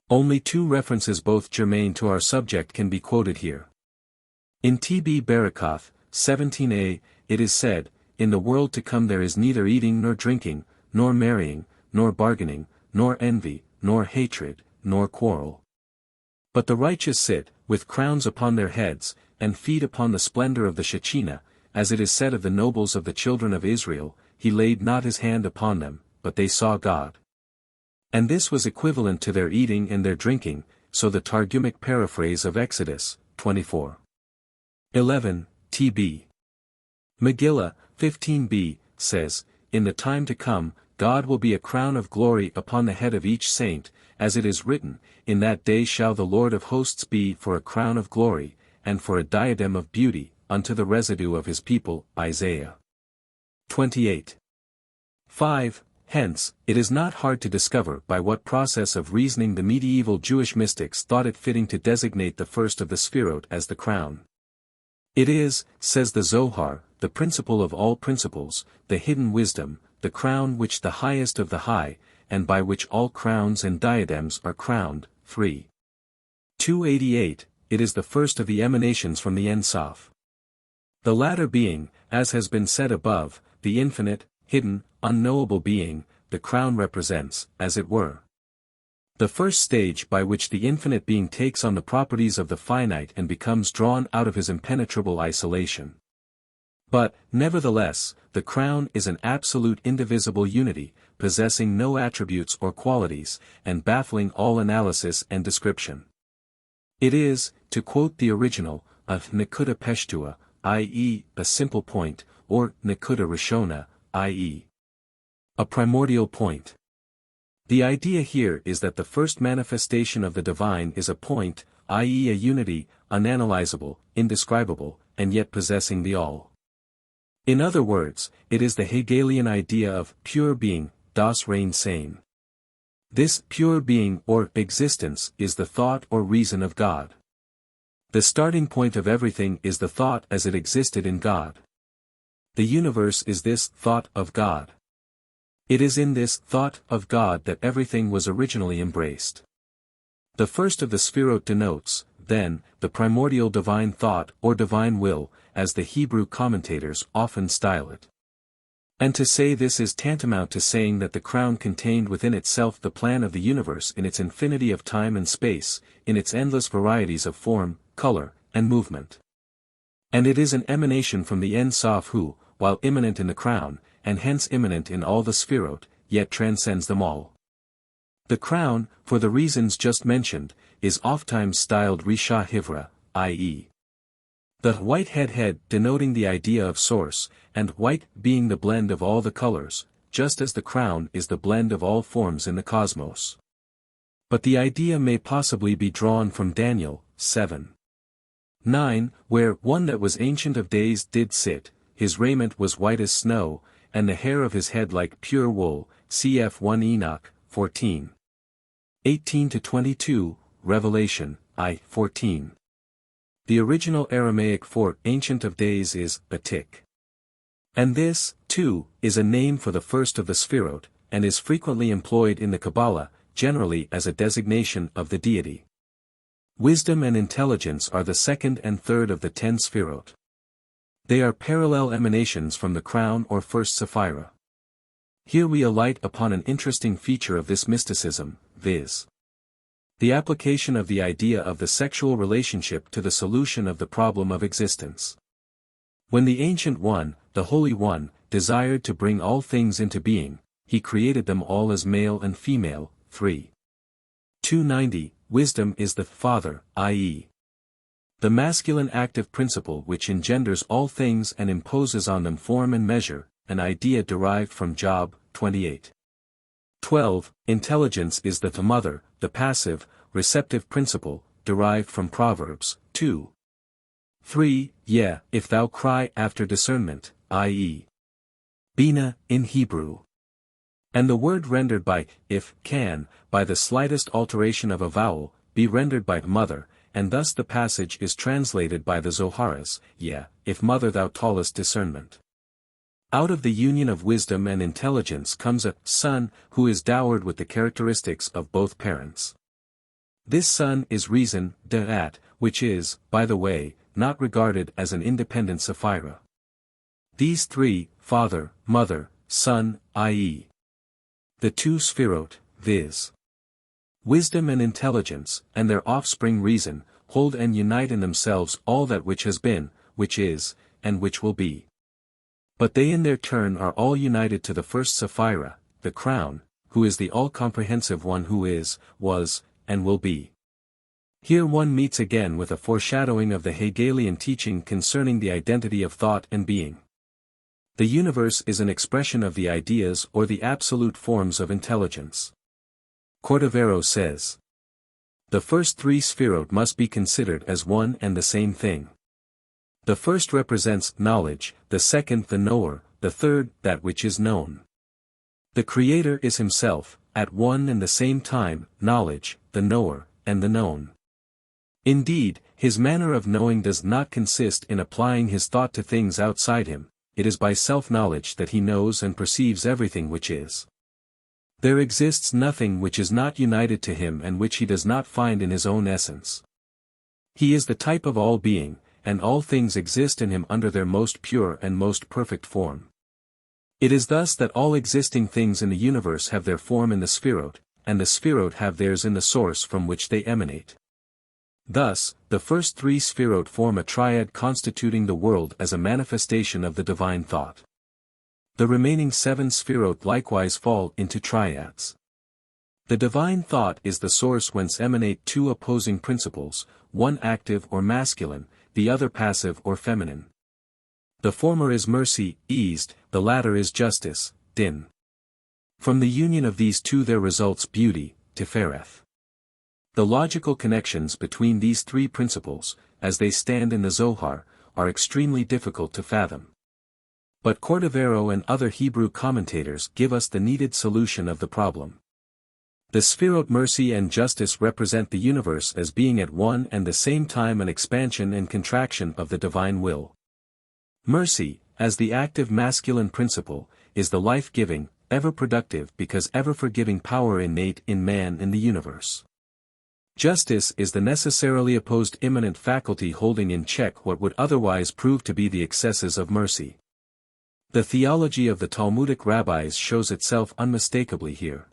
Only 2 references both germane to our subject can be quoted here. In T.B. Barakoth, 17a, it is said, in the world to come there is neither eating nor drinking, nor marrying, nor bargaining, nor envy, nor hatred, nor quarrel. But the righteous sit, with crowns upon their heads, and feed upon the splendor of the Shechinah, as it is said of the nobles of the children of Israel, he laid not his hand upon them, but they saw God. And this was equivalent to their eating and their drinking, so the Targumic paraphrase of Exodus, 24. 11, tb. Megillah, 15b, says, In the time to come, God will be a crown of glory upon the head of each saint, as it is written, In that day shall the Lord of hosts be for a crown of glory, and for a diadem of beauty, unto the residue of his people. Isaiah 28. 5. Hence, it is not hard to discover by what process of reasoning the medieval Jewish mystics thought it fitting to designate the first of the Sefirot as the crown. It is, says the Zohar, the principle of all principles, the hidden wisdom, the crown which the highest of the high, and by which all crowns and diadems are crowned. 3. 288, it is the first of the emanations from the Ein Sof. The latter being, as has been said above, the infinite, hidden, unknowable being, the crown represents, as it were, the first stage by which the infinite being takes on the properties of the finite and becomes drawn out of his impenetrable isolation. But, nevertheless, the crown is an absolute indivisible unity, possessing no attributes or qualities, and baffling all analysis and description. It is, to quote the original, a nekuda peshtua, i.e., a simple point, or nekuda rishona, i.e., a primordial point. The idea here is that the first manifestation of the divine is a point, i.e. a unity, unanalyzable, indescribable, and yet possessing the all. In other words, it is the Hegelian idea of pure being, das rein sein. This pure being or existence is the thought or reason of God. The starting point of everything is the thought as it existed in God. The universe is this thought of God. It is in this thought of God that everything was originally embraced. The first of the Sefirot denotes, then, the primordial divine thought or divine will, as the Hebrew commentators often style it. And to say this is tantamount to saying that the crown contained within itself the plan of the universe in its infinity of time and space, in its endless varieties of form, color, and movement. And it is an emanation from the Ein Sof who, while immanent in the crown, and hence immanent in all the Sefirot, yet transcends them all. The crown, for the reasons just mentioned, is ofttimes styled Risha Hivra, i.e. the white head denoting the idea of source, and white being the blend of all the colors, just as the crown is the blend of all forms in the cosmos. But the idea may possibly be drawn from Daniel 7:9, where one that was ancient of days did sit, his raiment was white as snow, and the hair of his head like pure wool, cf. 1 Enoch, 14. 18-22, Revelation, I. 14. The original Aramaic for Ancient of Days is Atik. And this, too, is a name for the first of the Sefirot, and is frequently employed in the Kabbalah, generally as a designation of the deity. Wisdom and intelligence are the second and third of the 10 Sefirot. They are parallel emanations from the crown or first Sephirah. Here we alight upon an interesting feature of this mysticism, viz. the application of the idea of the sexual relationship to the solution of the problem of existence. When the Ancient One, the Holy One, desired to bring all things into being, he created them all as male and female. 3. 290, Wisdom is the Father, i.e. the masculine active principle which engenders all things and imposes on them form and measure, an idea derived from Job 28. 12. Intelligence is the Mother, the passive, receptive principle, derived from Proverbs 2. 3. Yeah, if thou cry after discernment, i.e. Bina, in Hebrew. And the word rendered by, if, can, by the slightest alteration of a vowel, be rendered by mother, and thus the passage is translated by the Zohar as, yeah, if mother thou tallest discernment. Out of the union of wisdom and intelligence comes a son, who is dowered with the characteristics of both parents. This son is reason, da'at, which is, by the way, not regarded as an independent Sephirah. These three, father, mother, son, i.e. the two Sefirot, viz. Wisdom and intelligence, and their offspring reason, hold and unite in themselves all that which has been, which is, and which will be. But they in their turn are all united to the first Sephirah, the crown, who is the all-comprehensive one who is, was, and will be. Here one meets again with a foreshadowing of the Hegelian teaching concerning the identity of thought and being. The universe is an expression of the ideas or the absolute forms of intelligence. Cordovero says, the first three Sefirot must be considered as one and the same thing. The first represents knowledge, the second the knower, the third that which is known. The Creator is himself, at one and the same time, knowledge, the knower, and the known. Indeed, his manner of knowing does not consist in applying his thought to things outside him, it is by self-knowledge that he knows and perceives everything which is. There exists nothing which is not united to him and which he does not find in his own essence. He is the type of all being, and all things exist in him under their most pure and most perfect form. It is thus that all existing things in the universe have their form in the Sefirot, and the Sefirot have theirs in the source from which they emanate. Thus, the first three Sefirot form a triad constituting the world as a manifestation of the divine thought. The remaining 7 Sefirot likewise fall into triads. The divine thought is the source whence emanate two opposing principles, one active or masculine, the other passive or feminine. The former is mercy, eased, the latter is justice, din. From the union of these two there results beauty, tifereth. The logical connections between these three principles, as they stand in the Zohar, are extremely difficult to fathom. But Cordovero and other Hebrew commentators give us the needed solution of the problem. The Sefirot mercy and justice represent the universe as being at one and the same time an expansion and contraction of the divine will. Mercy, as the active masculine principle, is the life-giving, ever-productive because ever-forgiving power innate in man in the universe. Justice is the necessarily opposed immanent faculty holding in check what would otherwise prove to be the excesses of mercy. The theology of the Talmudic rabbis shows itself unmistakably here.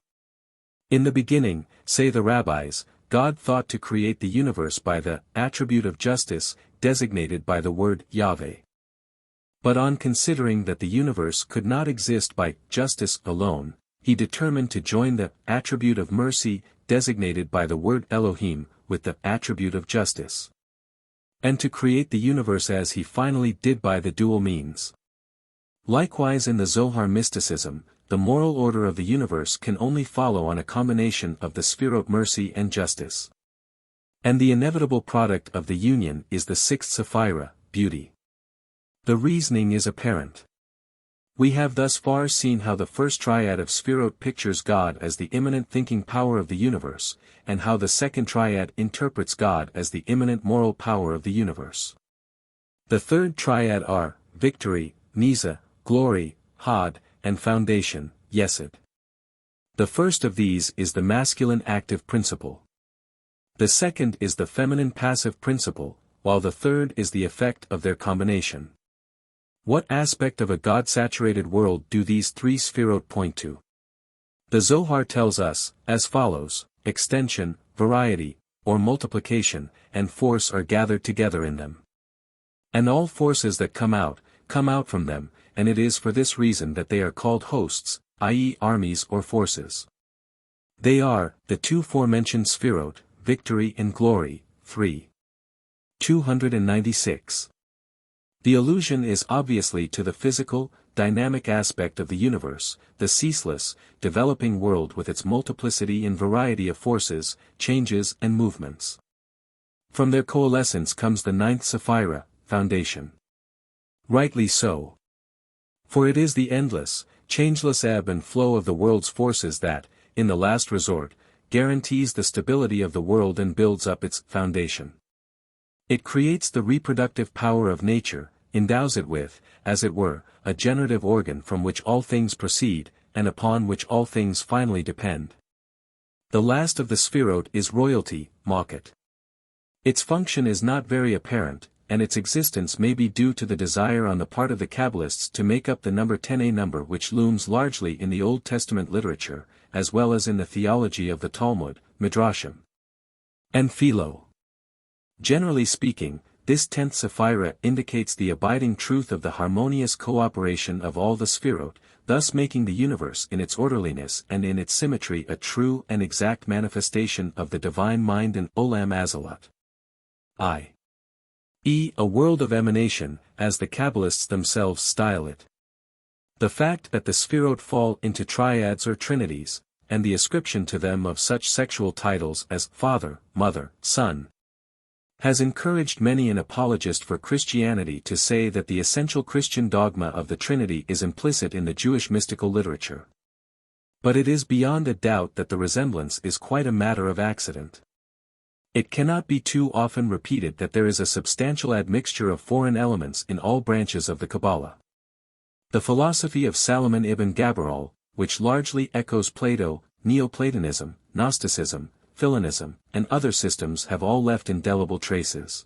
In the beginning, say the rabbis, God thought to create the universe by the attribute of justice, designated by the word Yahweh. But on considering that the universe could not exist by justice alone, he determined to join the attribute of mercy, designated by the word Elohim, with the attribute of justice. And to create the universe as he finally did by the dual means. Likewise in the Zohar mysticism, the moral order of the universe can only follow on a combination of the Sefirot mercy and justice. And the inevitable product of the union is the sixth Sephirah, beauty. The reasoning is apparent. We have thus far seen how the first triad of Sefirot pictures God as the immanent thinking power of the universe, and how the second triad interprets God as the immanent moral power of the universe. The third triad are, victory, Nisa, glory, Had, and foundation, Yesod. The first of these is the masculine active principle. The second is the feminine passive principle, while the third is the effect of their combination. What aspect of a God-saturated world do these three Sefirot point to? The Zohar tells us, as follows, extension, variety, or multiplication, and force are gathered together in them. And all forces that come out from them, and it is for this reason that they are called hosts, i.e. armies or forces. They are, the two forementioned Sefirot, victory and glory, 3. 296. The allusion is obviously to the physical, dynamic aspect of the universe, the ceaseless, developing world with its multiplicity and variety of forces, changes and movements. From their coalescence comes the ninth Sephirah, foundation. Rightly so. For it is the endless, changeless ebb and flow of the world's forces that, in the last resort, guarantees the stability of the world and builds up its foundation. It creates the reproductive power of nature, endows it with, as it were, a generative organ from which all things proceed, and upon which all things finally depend. The last of the Sefirot is royalty, Malkut. Its function is not very apparent, and its existence may be due to the desire on the part of the Kabbalists to make up the number 10, a number which looms largely in the Old Testament literature, as well as in the theology of the Talmud, Midrashim, and Philo. Generally speaking, this 10th Sefirot indicates the abiding truth of the harmonious cooperation of all the Sefirot, thus making the universe in its orderliness and in its symmetry a true and exact manifestation of the divine mind and Olam Azalat, i.e., a world of emanation, as the Kabbalists themselves style it. The fact that the Sefirot fall into triads or trinities, and the ascription to them of such sexual titles as Father, Mother, Son, has encouraged many an apologist for Christianity to say that the essential Christian dogma of the Trinity is implicit in the Jewish mystical literature. But it is beyond a doubt that the resemblance is quite a matter of accident. It cannot be too often repeated that there is a substantial admixture of foreign elements in all branches of the Kabbalah. The philosophy of Salomon ibn Gabirol, which largely echoes Plato, Neo-Platonism, Gnosticism, Philonism, and other systems have all left indelible traces.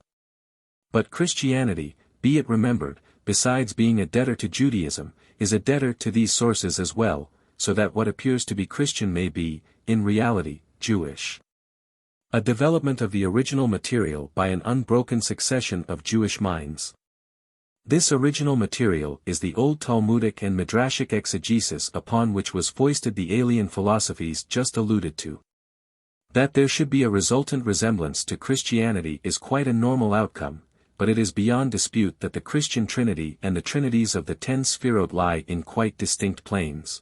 But Christianity, be it remembered, besides being a debtor to Judaism, is a debtor to these sources as well, so that what appears to be Christian may be, in reality, Jewish. A development of the original material by an unbroken succession of Jewish minds. This original material is the old Talmudic and Midrashic exegesis upon which was foisted the alien philosophies just alluded to. That there should be a resultant resemblance to Christianity is quite a normal outcome, but it is beyond dispute that the Christian Trinity and the Trinities of the 10 Sefirot lie in quite distinct planes.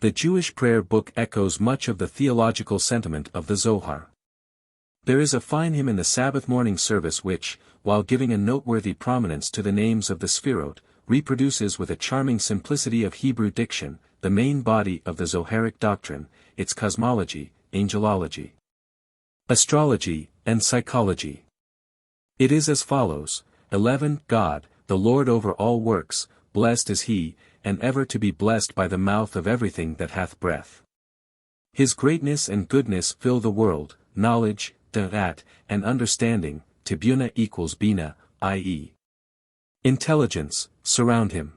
The Jewish prayer book echoes much of the theological sentiment of the Zohar. There is a fine hymn in the Sabbath morning service which, while giving a noteworthy prominence to the names of the Sefirot, reproduces with a charming simplicity of Hebrew diction, the main body of the Zoharic doctrine, its cosmology, angelology, astrology, and psychology. It is as follows: 11 God, the Lord over all works, blessed is he, and ever to be blessed by the mouth of everything that hath breath. His greatness and goodness fill the world, knowledge, da'at, and understanding, tibuna equals bina, i.e., intelligence, surround him.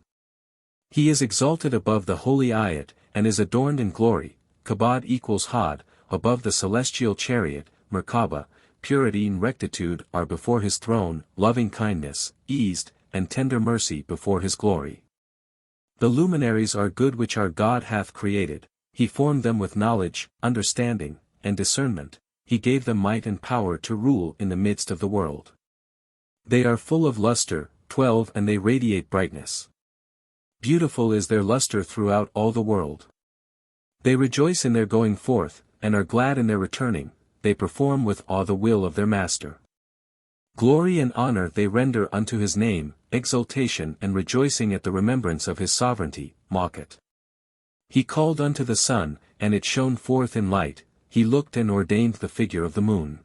He is exalted above the holy ayat, and is adorned in glory, kabod equals had, above the celestial chariot, Merkabah, purity and rectitude are before his throne, loving kindness, eased, and tender mercy before his glory. The luminaries are good which our God hath created, he formed them with knowledge, understanding, and discernment, he gave them might and power to rule in the midst of the world. They are full of luster, 12 and they radiate brightness. Beautiful is their luster throughout all the world. They rejoice in their going forth, and are glad in their returning, they perform with awe the will of their master. Glory and honor they render unto his name, exultation and rejoicing at the remembrance of his sovereignty, mock it. He called unto the sun, and it shone forth in light, he looked and ordained the figure of the moon.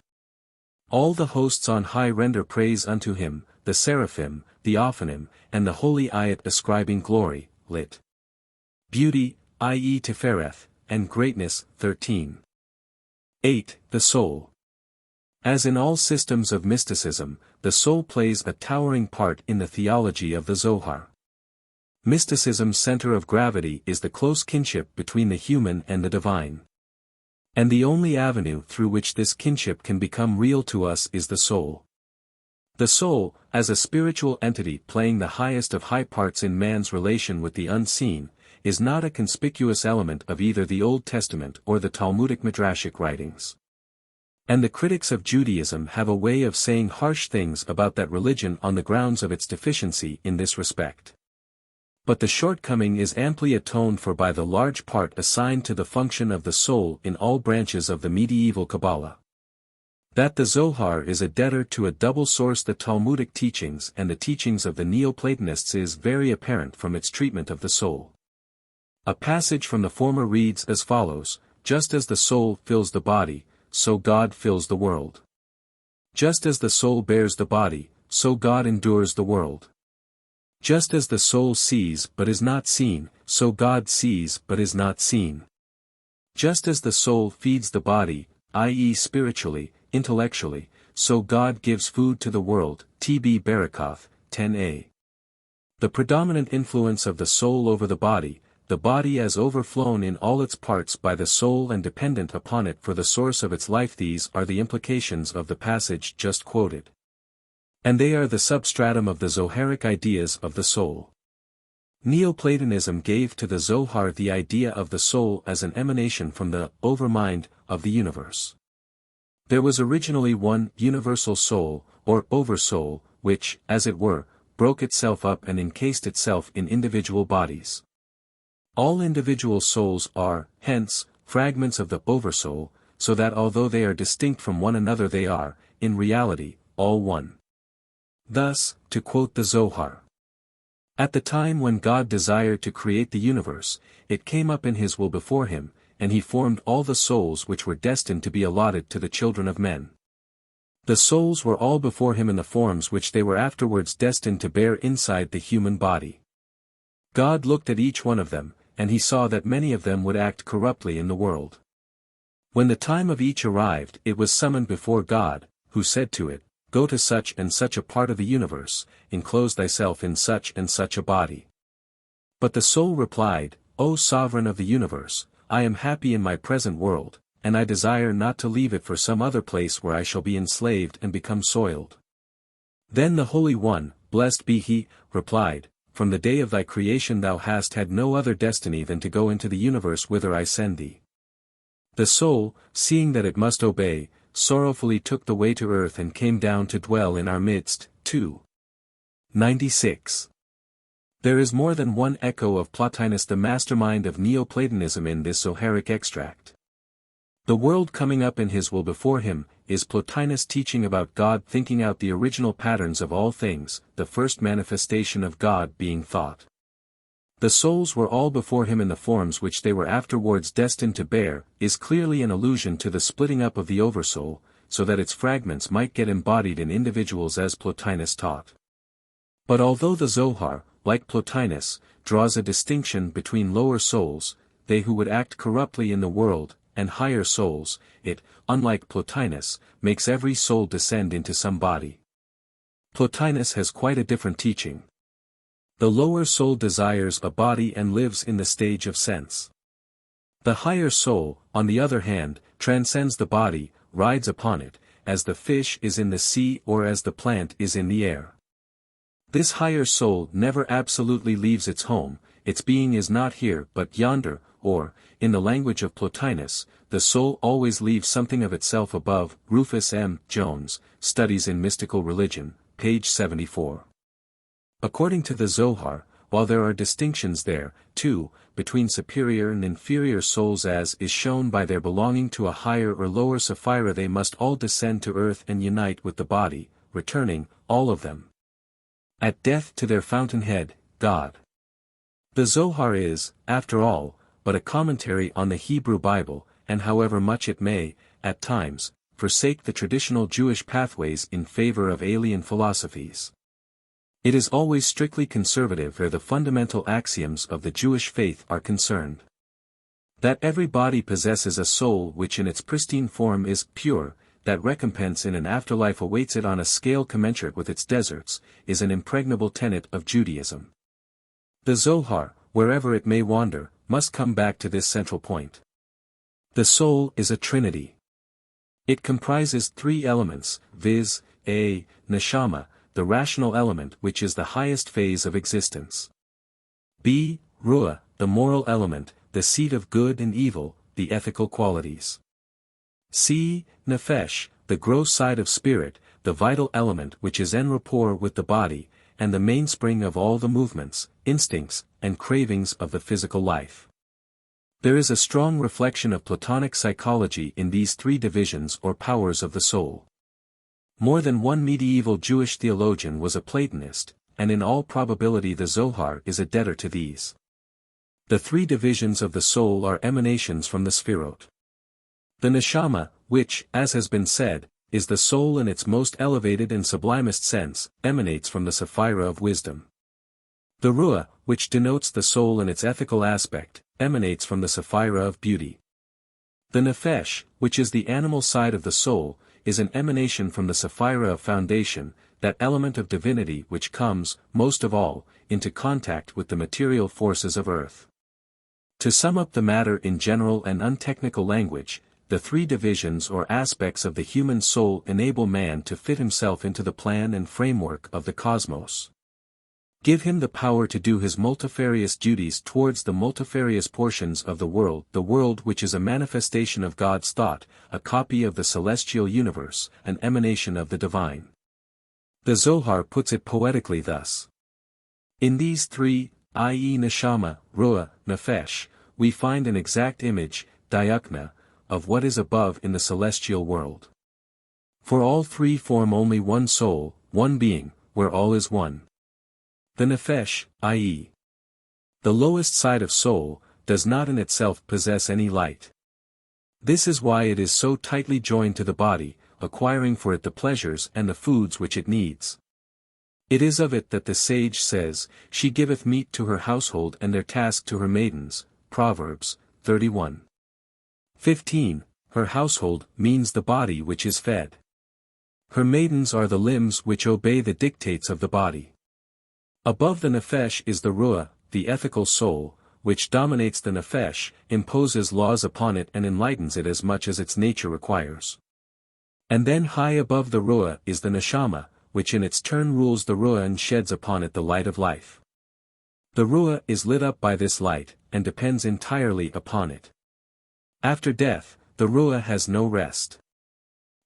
All the hosts on high render praise unto him, the seraphim, the Ophanim, and the holy ayat ascribing glory, lit. Beauty, i.e. Tifereth, and greatness, 13. 8. The soul. As in all systems of mysticism, the soul plays a towering part in the theology of the Zohar. Mysticism's center of gravity is the close kinship between the human and the divine. And the only avenue through which this kinship can become real to us is the soul. The soul, as a spiritual entity playing the highest of high parts in man's relation with the unseen, is not a conspicuous element of either the Old Testament or the Talmudic Midrashic writings. And the critics of Judaism have a way of saying harsh things about that religion on the grounds of its deficiency in this respect. But the shortcoming is amply atoned for by the large part assigned to the function of the soul in all branches of the medieval Kabbalah. That the Zohar is a debtor to a double source, the Talmudic teachings and the teachings of the Neo-Platonists, is very apparent from its treatment of the soul. A passage from the former reads as follows: just as the soul fills the body, so God fills the world. Just as the soul bears the body, so God endures the world. Just as the soul sees but is not seen, so God sees but is not seen. Just as the soul feeds the body, i.e. spiritually, intellectually, so God gives food to the world, T.B. Barakoth, 10a. The predominant influence of the soul over the body as overflown in all its parts by the soul and dependent upon it for the source of its life. These are the implications of the passage just quoted. And they are the substratum of the Zoharic ideas of the soul. Neo-Platonism gave to the Zohar the idea of the soul as an emanation from the overmind of the universe. There was originally one universal soul, or oversoul, which, as it were, broke itself up and encased itself in individual bodies. All individual souls are, hence, fragments of the oversoul, so that although they are distinct from one another they are, in reality, all one. Thus, to quote the Zohar, "At the time when God desired to create the universe, it came up in his will before him, and he formed all the souls which were destined to be allotted to the children of men. The souls were all before him in the forms which they were afterwards destined to bear inside the human body. God looked at each one of them, and he saw that many of them would act corruptly in the world. When the time of each arrived, it was summoned before God, who said to it, 'Go to such and such a part of the universe, enclose thyself in such and such a body.' But the soul replied, 'O Sovereign of the universe, I am happy in my present world, and I desire not to leave it for some other place where I shall be enslaved and become soiled.' Then the Holy One, blessed be he, replied, 'From the day of thy creation thou hast had no other destiny than to go into the universe whither I send thee.' The soul, seeing that it must obey, sorrowfully took the way to earth and came down to dwell in our midst." 2. 96. There is more than one echo of Plotinus, the mastermind of Neo-Platonism, in this Zoharic extract. The world coming up in his will before him, is Plotinus teaching about God thinking out the original patterns of all things, the first manifestation of God being thought. The souls were all before him in the forms which they were afterwards destined to bear, is clearly an allusion to the splitting up of the oversoul, so that its fragments might get embodied in individuals as Plotinus taught. But although the Zohar, like Plotinus, draws a distinction between lower souls, they who would act corruptly in the world, and higher souls, it, unlike Plotinus, makes every soul descend into some body. Plotinus has quite a different teaching. The lower soul desires a body and lives in the stage of sense. The higher soul, on the other hand, transcends the body, rides upon it, as the fish is in the sea or as the plant is in the air. This higher soul never absolutely leaves its home, its being is not here but yonder, or, in the language of Plotinus, the soul always leaves something of itself above. Rufus M. Jones, Studies in Mystical Religion, page 74. According to the Zohar, while there are distinctions there, too, between superior and inferior souls as is shown by their belonging to a higher or lower Sephirah, they must all descend to earth and unite with the body, returning, all of them, at death to their fountainhead, God. The Zohar is, after all, but a commentary on the Hebrew Bible, and however much it may, at times, forsake the traditional Jewish pathways in favor of alien philosophies, it is always strictly conservative where the fundamental axioms of the Jewish faith are concerned. That every body possesses a soul which in its pristine form is pure, that recompense in an afterlife awaits it on a scale commensurate with its deserts, is an impregnable tenet of Judaism. The Zohar, wherever it may wander, must come back to this central point. The soul is a trinity. It comprises three elements, viz., a. neshama, the rational element which is the highest phase of existence. b. ruah, the moral element, the seat of good and evil, the ethical qualities. c. nefesh, the gross side of spirit, the vital element which is en rapport with the body, and the mainspring of all the movements, instincts, and cravings of the physical life. There is a strong reflection of Platonic psychology in these three divisions or powers of the soul. More than one medieval Jewish theologian was a Platonist, and in all probability the Zohar is a debtor to these. The three divisions of the soul are emanations from the Sefirot. The neshama, which, as has been said, is the soul in its most elevated and sublimest sense, emanates from the Sephirah of wisdom. The ruah, which denotes the soul in its ethical aspect, emanates from the Sephirah of beauty. The nefesh, which is the animal side of the soul, is an emanation from the Sephirah of foundation, that element of divinity which comes, most of all, into contact with the material forces of earth. To sum up the matter in general and untechnical language, the three divisions or aspects of the human soul enable man to fit himself into the plan and framework of the cosmos. Give him the power to do his multifarious duties towards the multifarious portions of the world which is a manifestation of God's thought, a copy of the celestial universe, an emanation of the divine. The Zohar puts it poetically thus. In these three, i.e. neshama, ruah, nefesh, we find an exact image, diakna, of what is above in the celestial world. For all three form only one soul, one being, where all is one. The nefesh, i.e. the lowest side of soul, does not in itself possess any light. This is why it is so tightly joined to the body, acquiring for it the pleasures and the foods which it needs. It is of it that the sage says, "She giveth meat to her household and their task to her maidens," Proverbs 31:15. Her household means the body which is fed. Her maidens are the limbs which obey the dictates of the body. Above the nefesh is the ruah, the ethical soul, which dominates the nefesh, imposes laws upon it and enlightens it as much as its nature requires. And then high above the ruah is the neshama, which in its turn rules the ruah and sheds upon it the light of life. The ruah is lit up by this light, and depends entirely upon it. After death, the ruah has no rest.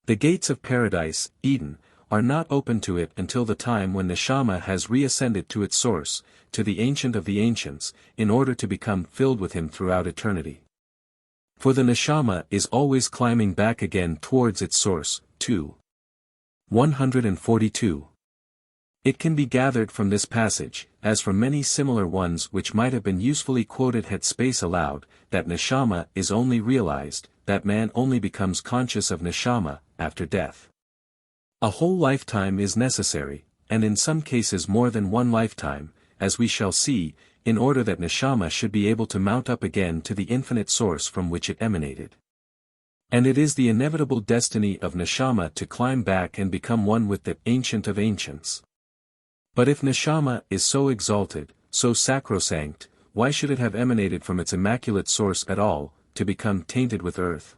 The gates of paradise, Eden, are not open to it until the time when neshama has reascended to its source, to the Ancient of the Ancients, in order to become filled with him throughout eternity. For the neshama is always climbing back again towards its source, 142. It can be gathered from this passage, as from many similar ones which might have been usefully quoted had space allowed, that neshama is only realized, that man only becomes conscious of neshama, after death. A whole lifetime is necessary, and in some cases more than one lifetime, as we shall see, in order that neshama should be able to mount up again to the infinite source from which it emanated. And it is the inevitable destiny of neshama to climb back and become one with the Ancient of Ancients. But if neshama is so exalted, so sacrosanct, why should it have emanated from its immaculate source at all, to become tainted with earth?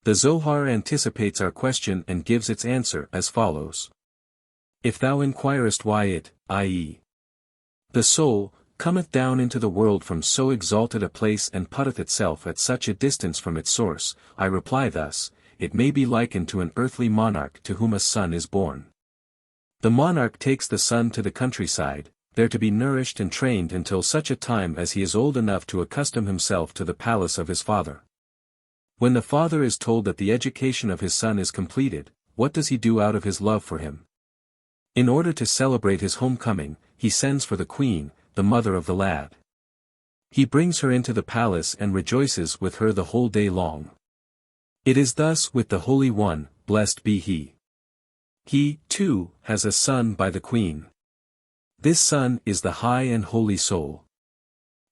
The Zohar anticipates our question and gives its answer as follows. If thou inquirest why it, i.e. the soul, cometh down into the world from so exalted a place and putteth itself at such a distance from its source, I reply thus, it may be likened to an earthly monarch to whom a son is born. The monarch takes the son to the countryside, there to be nourished and trained until such a time as he is old enough to accustom himself to the palace of his father. When the father is told that the education of his son is completed, what does he do out of his love for him? In order to celebrate his homecoming, he sends for the queen, the mother of the lad. He brings her into the palace and rejoices with her the whole day long. It is thus with the Holy One, blessed be he. He, too, has a son by the queen. This son is the high and holy soul.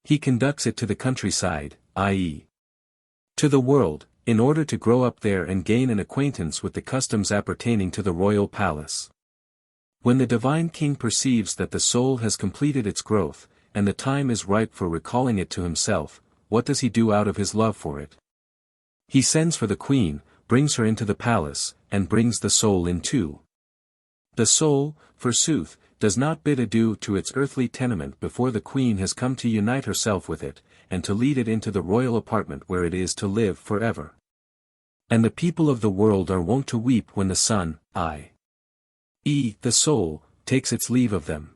He conducts it to the countryside, i.e. to the world, in order to grow up there and gain an acquaintance with the customs appertaining to the royal palace. When the divine king perceives that the soul has completed its growth, and the time is ripe for recalling it to himself, what does he do out of his love for it? He sends for the queen, brings her into the palace, and brings the soul in too. The soul, forsooth, does not bid adieu to its earthly tenement before the queen has come to unite herself with it, and to lead it into the royal apartment where it is to live forever. And the people of the world are wont to weep when the son, i.e. the soul, takes its leave of them.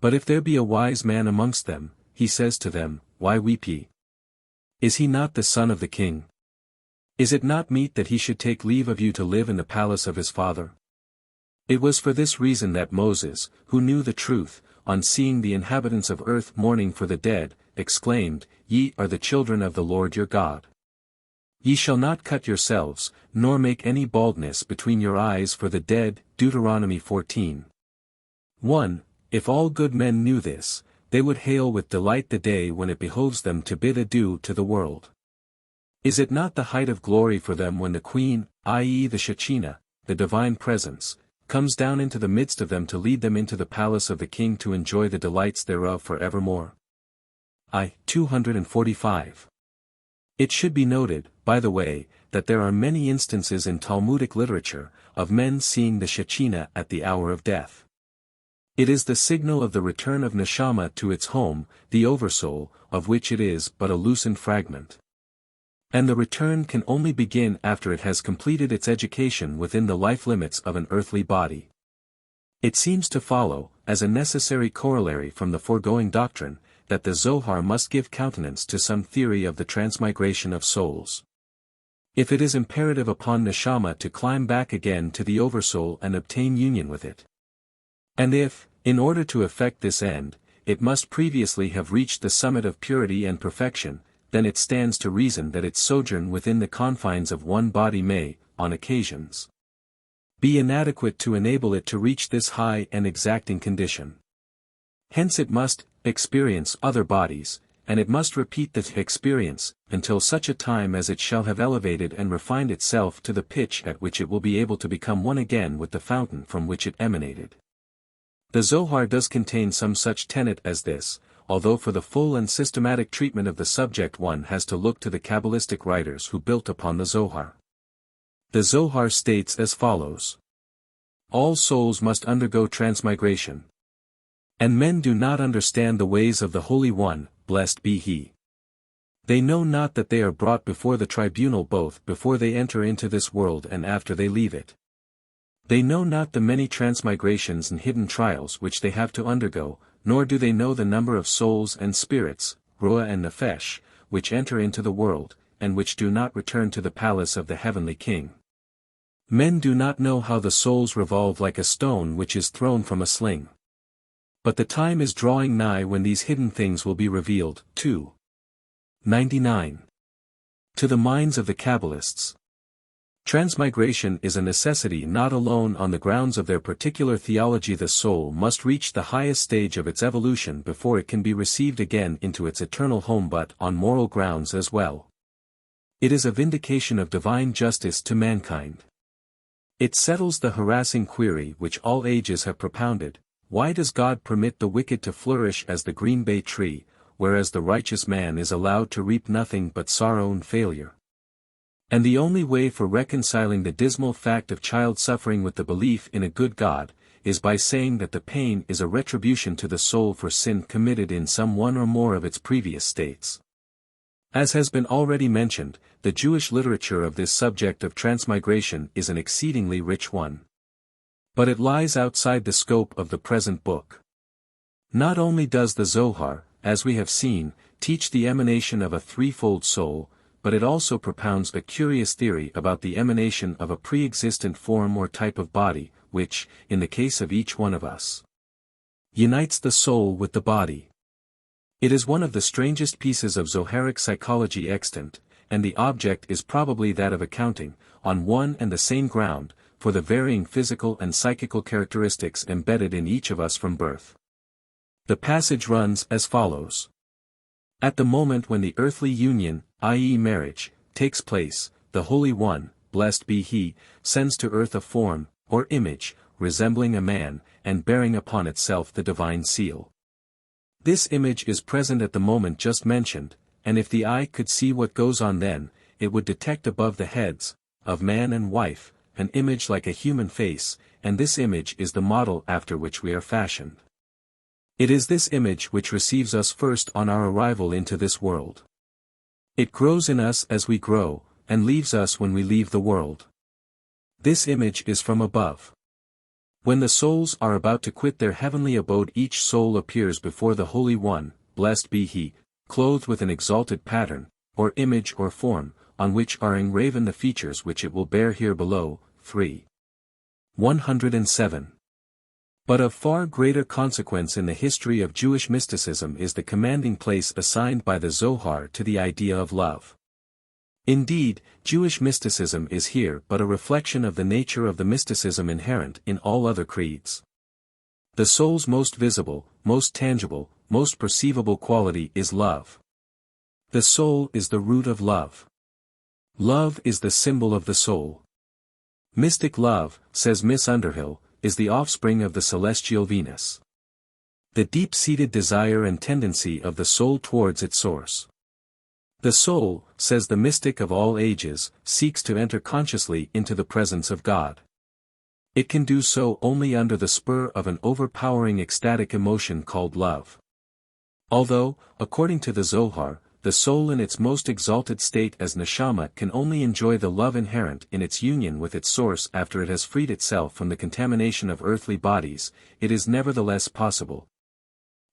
But if there be a wise man amongst them, he says to them, Why weep ye? Is he not the son of the king? Is it not meet that he should take leave of you to live in the palace of his father? It was for this reason that Moses, who knew the truth, on seeing the inhabitants of earth mourning for the dead, exclaimed, Ye are the children of the Lord your God. Ye shall not cut yourselves, nor make any baldness between your eyes for the dead. Deuteronomy 14:1. If all good men knew this, they would hail with delight the day when it behoves them to bid adieu to the world. Is it not the height of glory for them when the Queen, i.e. the Shechinah, the divine presence, comes down into the midst of them to lead them into the palace of the king to enjoy the delights thereof for evermore? 245. It should be noted, by the way, that there are many instances in Talmudic literature, of men seeing the Shechinah at the hour of death. It is the signal of the return of neshama to its home, the oversoul, of which it is but a loosened fragment. And the return can only begin after it has completed its education within the life limits of an earthly body. It seems to follow, as a necessary corollary from the foregoing doctrine, that the Zohar must give countenance to some theory of the transmigration of souls. If it is imperative upon neshama to climb back again to the oversoul and obtain union with it. And if, in order to effect this end, it must previously have reached the summit of purity and perfection, then it stands to reason that its sojourn within the confines of one body may, on occasions, be inadequate to enable it to reach this high and exacting condition. Hence it must experience other bodies, and it must repeat that experience, until such a time as it shall have elevated and refined itself to the pitch at which it will be able to become one again with the fountain from which it emanated. The Zohar does contain some such tenet as this, although for the full and systematic treatment of the subject one has to look to the Kabbalistic writers who built upon the Zohar. The Zohar states as follows. All souls must undergo transmigration. And men do not understand the ways of the Holy One, blessed be He. They know not that they are brought before the tribunal both before they enter into this world and after they leave it. They know not the many transmigrations and hidden trials which they have to undergo, nor do they know the number of souls and spirits, Ruah and Nefesh, which enter into the world, and which do not return to the palace of the heavenly King. Men do not know how the souls revolve like a stone which is thrown from a sling. But the time is drawing nigh when these hidden things will be revealed, too. 99. To the minds of the Kabbalists. Transmigration is a necessity not alone on the grounds of their particular theology. The soul must reach the highest stage of its evolution before it can be received again into its eternal home, but on moral grounds as well. It is a vindication of divine justice to mankind. It settles the harassing query which all ages have propounded: why does God permit the wicked to flourish as the green bay tree, whereas the righteous man is allowed to reap nothing but sorrow and failure? And the only way for reconciling the dismal fact of child suffering with the belief in a good God, is by saying that the pain is a retribution to the soul for sin committed in some one or more of its previous states. As has been already mentioned, the Jewish literature of this subject of transmigration is an exceedingly rich one. But it lies outside the scope of the present book. Not only does the Zohar, as we have seen, teach the emanation of a threefold soul, but it also propounds a curious theory about the emanation of a pre-existent form or type of body, which, in the case of each one of us, unites the soul with the body. It is one of the strangest pieces of Zoharic psychology extant, and the object is probably that of accounting, on one and the same ground, for the varying physical and psychical characteristics embedded in each of us from birth. The passage runs as follows. At the moment when the earthly union, i.e. marriage, takes place, the Holy One, blessed be He, sends to earth a form, or image, resembling a man, and bearing upon itself the divine seal. This image is present at the moment just mentioned, and if the eye could see what goes on then, it would detect above the heads, of man and wife, an image like a human face, and this image is the model after which we are fashioned. It is this image which receives us first on our arrival into this world. It grows in us as we grow, and leaves us when we leave the world. This image is from above. When the souls are about to quit their heavenly abode, each soul appears before the Holy One, blessed be He, clothed with an exalted pattern, or image or form, on which are engraven the features which it will bear here below. 107. But of far greater consequence in the history of Jewish mysticism is the commanding place assigned by the Zohar to the idea of love. Indeed, Jewish mysticism is here but a reflection of the nature of the mysticism inherent in all other creeds. The soul's most visible, most tangible, most perceivable quality is love. The soul is the root of love. Love is the symbol of the soul. Mystic love, says Miss Underhill, is the offspring of the celestial Venus. The deep-seated desire and tendency of the soul towards its source. The soul, says the mystic of all ages, seeks to enter consciously into the presence of God. It can do so only under the spur of an overpowering ecstatic emotion called love. Although, according to the Zohar, the soul in its most exalted state as neshama can only enjoy the love inherent in its union with its source after it has freed itself from the contamination of earthly bodies, it is nevertheless possible,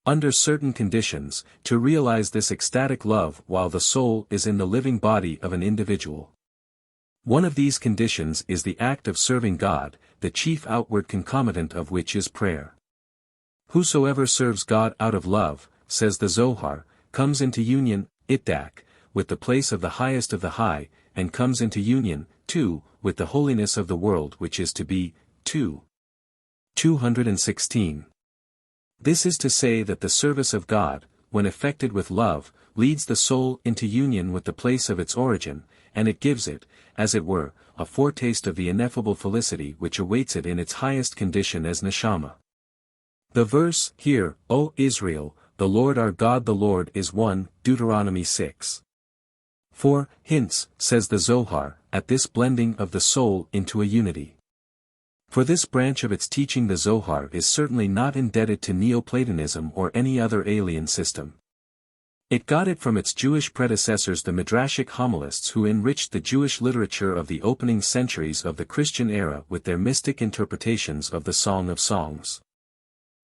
under certain conditions, to realize this ecstatic love while the soul is in the living body of an individual. One of these conditions is the act of serving God, the chief outward concomitant of which is prayer. Whosoever serves God out of love, says the Zohar, comes into union, itdak, with the place of the highest of the high, and comes into union, too, with the holiness of the world which is to be, 216. This is to say that the service of God, when effected with love, leads the soul into union with the place of its origin, and it gives it, as it were, a foretaste of the ineffable felicity which awaits it in its highest condition as neshama. The verse, "Hear, O Israel, the Lord our God the Lord is one," Deuteronomy 6. Hints, says the Zohar, at this blending of the soul into a unity. For this branch of its teaching the Zohar is certainly not indebted to Neo-Platonism or any other alien system. It got it from its Jewish predecessors the Midrashic homilists who enriched the Jewish literature of the opening centuries of the Christian era with their mystic interpretations of the Song of Songs.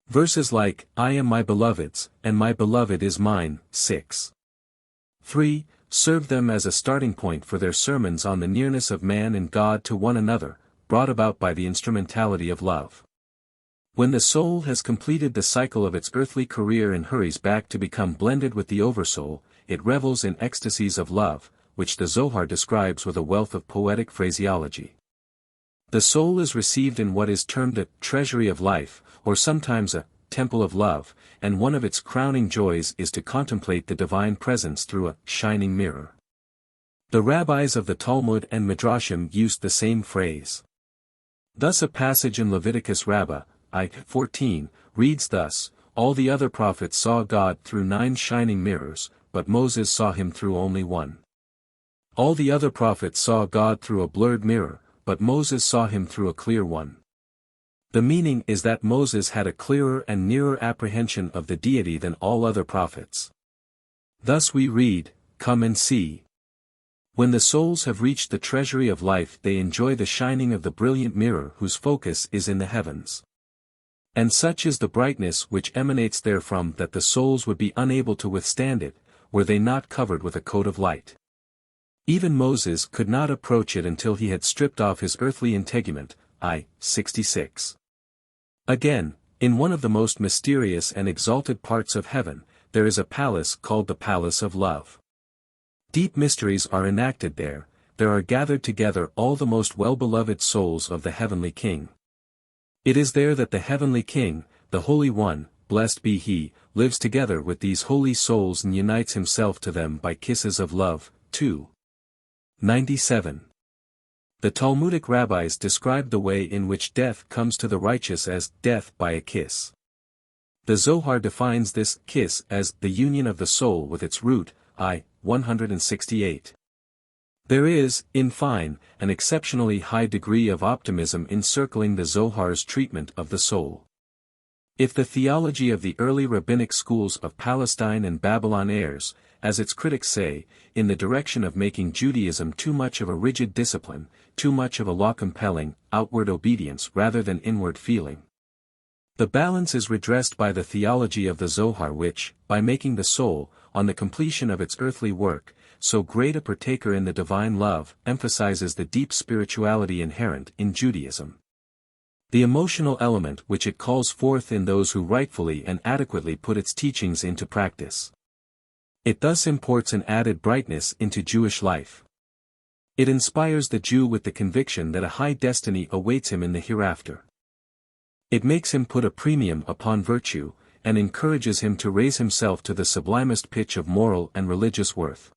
Verses like, "I am my beloved's, and my beloved is mine," 6:3, serve them as a starting point for their sermons on the nearness of man and God to one another, brought about by the instrumentality of love. When the soul has completed the cycle of its earthly career and hurries back to become blended with the oversoul, it revels in ecstasies of love, which the Zohar describes with a wealth of poetic phraseology. The soul is received in what is termed a treasury of life, or sometimes a temple of love, and one of its crowning joys is to contemplate the divine presence through a shining mirror. The rabbis of the Talmud and Midrashim used the same phrase. Thus a passage in Leviticus Rabbah, I 14, reads thus, "All the other prophets saw God through 9 shining mirrors, but Moses saw him through only one. All the other prophets saw God through a blurred mirror, but Moses saw him through a clear one." The meaning is that Moses had a clearer and nearer apprehension of the deity than all other prophets. Thus we read, "Come and see." When the souls have reached the treasury of life they enjoy the shining of the brilliant mirror whose focus is in the heavens. And such is the brightness which emanates therefrom that the souls would be unable to withstand it, were they not covered with a coat of light. Even Moses could not approach it until he had stripped off his earthly integument, I 66. Again, in one of the most mysterious and exalted parts of heaven, there is a palace called the Palace of Love. Deep mysteries are enacted there are gathered together all the most well-beloved souls of the heavenly King. It is there that the heavenly King, the Holy One, blessed be He, lives together with these holy souls and unites Himself to them by kisses of love, 2:97. The Talmudic rabbis describe the way in which death comes to the righteous as death by a kiss. The Zohar defines this kiss as the union of the soul with its root, I 168. There is, in fine, an exceptionally high degree of optimism encircling the Zohar's treatment of the soul. If the theology of the early rabbinic schools of Palestine and Babylon errs, as its critics say, in the direction of making Judaism too much of a rigid discipline, too much of a law-compelling, outward obedience rather than inward feeling, the balance is redressed by the theology of the Zohar which, by making the soul, on the completion of its earthly work, so great a partaker in the divine love, emphasizes the deep spirituality inherent in Judaism. The emotional element which it calls forth in those who rightfully and adequately put its teachings into practice. It thus imports an added brightness into Jewish life. It inspires the Jew with the conviction that a high destiny awaits him in the hereafter. It makes him put a premium upon virtue, and encourages him to raise himself to the sublimest pitch of moral and religious worth.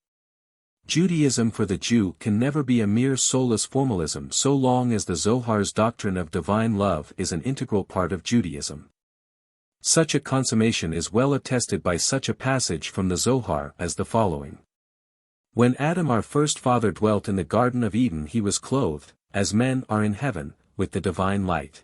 Judaism for the Jew can never be a mere soulless formalism so long as the Zohar's doctrine of divine love is an integral part of Judaism. Such a consummation is well attested by such a passage from the Zohar as the following. When Adam our first father dwelt in the Garden of Eden he was clothed, as men are in heaven, with the divine light.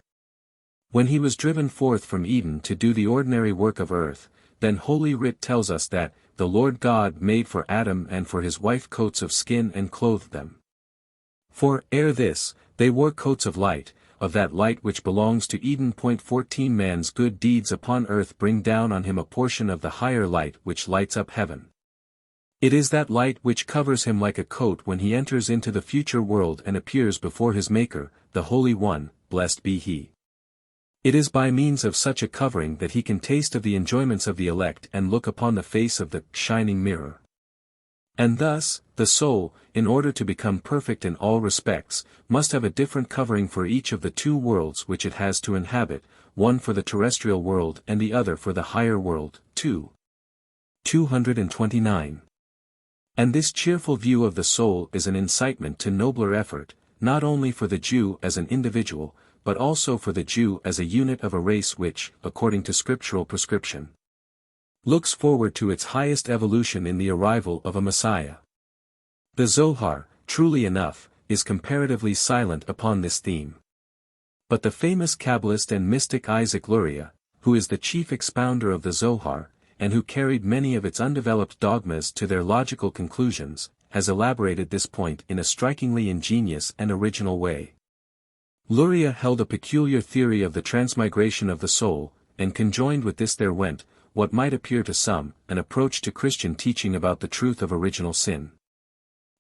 When he was driven forth from Eden to do the ordinary work of earth, then Holy Writ tells us that, the Lord God made for Adam and for his wife coats of skin and clothed them. For, ere this, they wore coats of light, of that light which belongs to Eden. 14 Man's good deeds upon earth bring down on him a portion of the higher light which lights up heaven. It is that light which covers him like a coat when he enters into the future world and appears before his Maker, the Holy One, blessed be he. It is by means of such a covering that he can taste of the enjoyments of the elect and look upon the face of the shining mirror. And thus, the soul, in order to become perfect in all respects, must have a different covering for each of the two worlds which it has to inhabit, one for the terrestrial world and the other for the higher world. 229. And this cheerful view of the soul is an incitement to nobler effort, not only for the Jew as an individual, but also for the Jew as a unit of a race which, according to scriptural prescription, looks forward to its highest evolution in the arrival of a Messiah. The Zohar, truly enough, is comparatively silent upon this theme. But the famous Kabbalist and mystic Isaac Luria, who is the chief expounder of the Zohar, and who carried many of its undeveloped dogmas to their logical conclusions, has elaborated this point in a strikingly ingenious and original way. Luria held a peculiar theory of the transmigration of the soul, and conjoined with this there went, what might appear to some, an approach to Christian teaching about the truth of original sin.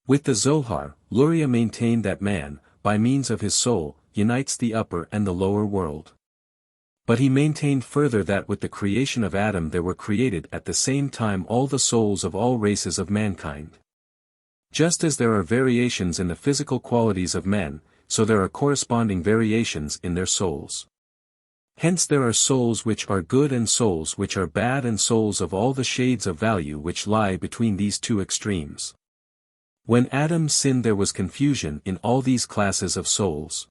With the Zohar, Luria maintained that man, by means of his soul, unites the upper and the lower world. But he maintained further that with the creation of Adam there were created at the same time all the souls of all races of mankind. Just as there are variations in the physical qualities of men, so there are corresponding variations in their souls. Hence there are souls which are good and souls which are bad and souls of all the shades of value which lie between these two extremes. When Adam sinned there was confusion in all these classes of souls.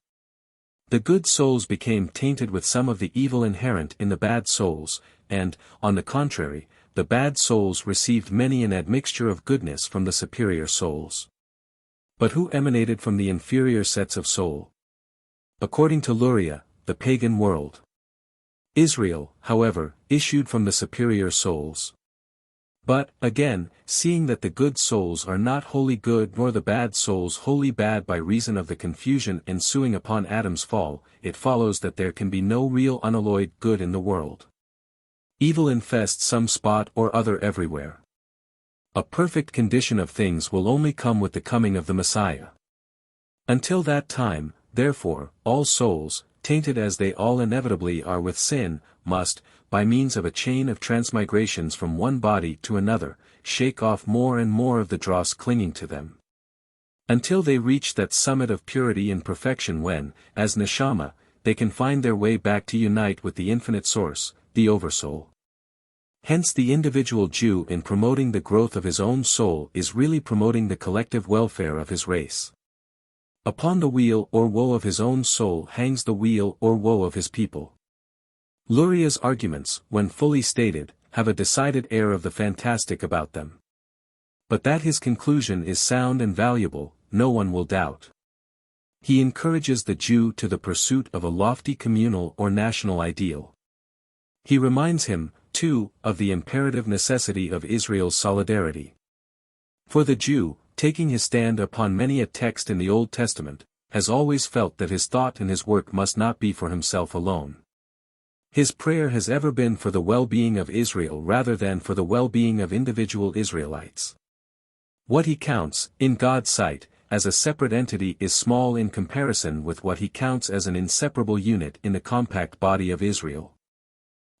The good souls became tainted with some of the evil inherent in the bad souls, and, on the contrary, the bad souls received many an admixture of goodness from the superior souls. But who emanated from the inferior sets of soul? According to Luria, the pagan world. Israel, however, issued from the superior souls. But, again, seeing that the good souls are not wholly good nor the bad souls wholly bad by reason of the confusion ensuing upon Adam's fall, it follows that there can be no real unalloyed good in the world. Evil infests some spot or other everywhere. A perfect condition of things will only come with the coming of the Messiah. Until that time, therefore, all souls, tainted as they all inevitably are with sin, must, by means of a chain of transmigrations from one body to another, shake off more and more of the dross clinging to them. Until they reach that summit of purity and perfection when, as neshama, they can find their way back to unite with the infinite source, the Oversoul. Hence the individual Jew in promoting the growth of his own soul is really promoting the collective welfare of his race. Upon the weal or woe of his own soul hangs the weal or woe of his people. Luria's arguments, when fully stated, have a decided air of the fantastic about them. But that his conclusion is sound and valuable, no one will doubt. He encourages the Jew to the pursuit of a lofty communal or national ideal. He reminds him, too, of the imperative necessity of Israel's solidarity. For the Jew, taking his stand upon many a text in the Old Testament, has always felt that his thought and his work must not be for himself alone. His prayer has ever been for the well-being of Israel rather than for the well-being of individual Israelites. What he counts, in God's sight, as a separate entity is small in comparison with what he counts as an inseparable unit in the compact body of Israel.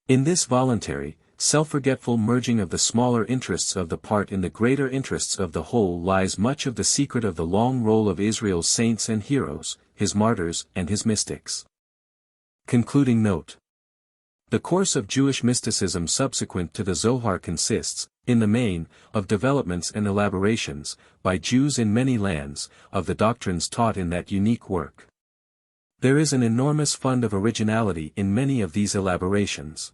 In this voluntary, self-forgetful merging of the smaller interests of the part in the greater interests of the whole lies much of the secret of the long roll of Israel's saints and heroes, his martyrs and his mystics. Concluding note. The course of Jewish mysticism subsequent to the Zohar consists, in the main, of developments and elaborations, by Jews in many lands, of the doctrines taught in that unique work. There is an enormous fund of originality in many of these elaborations.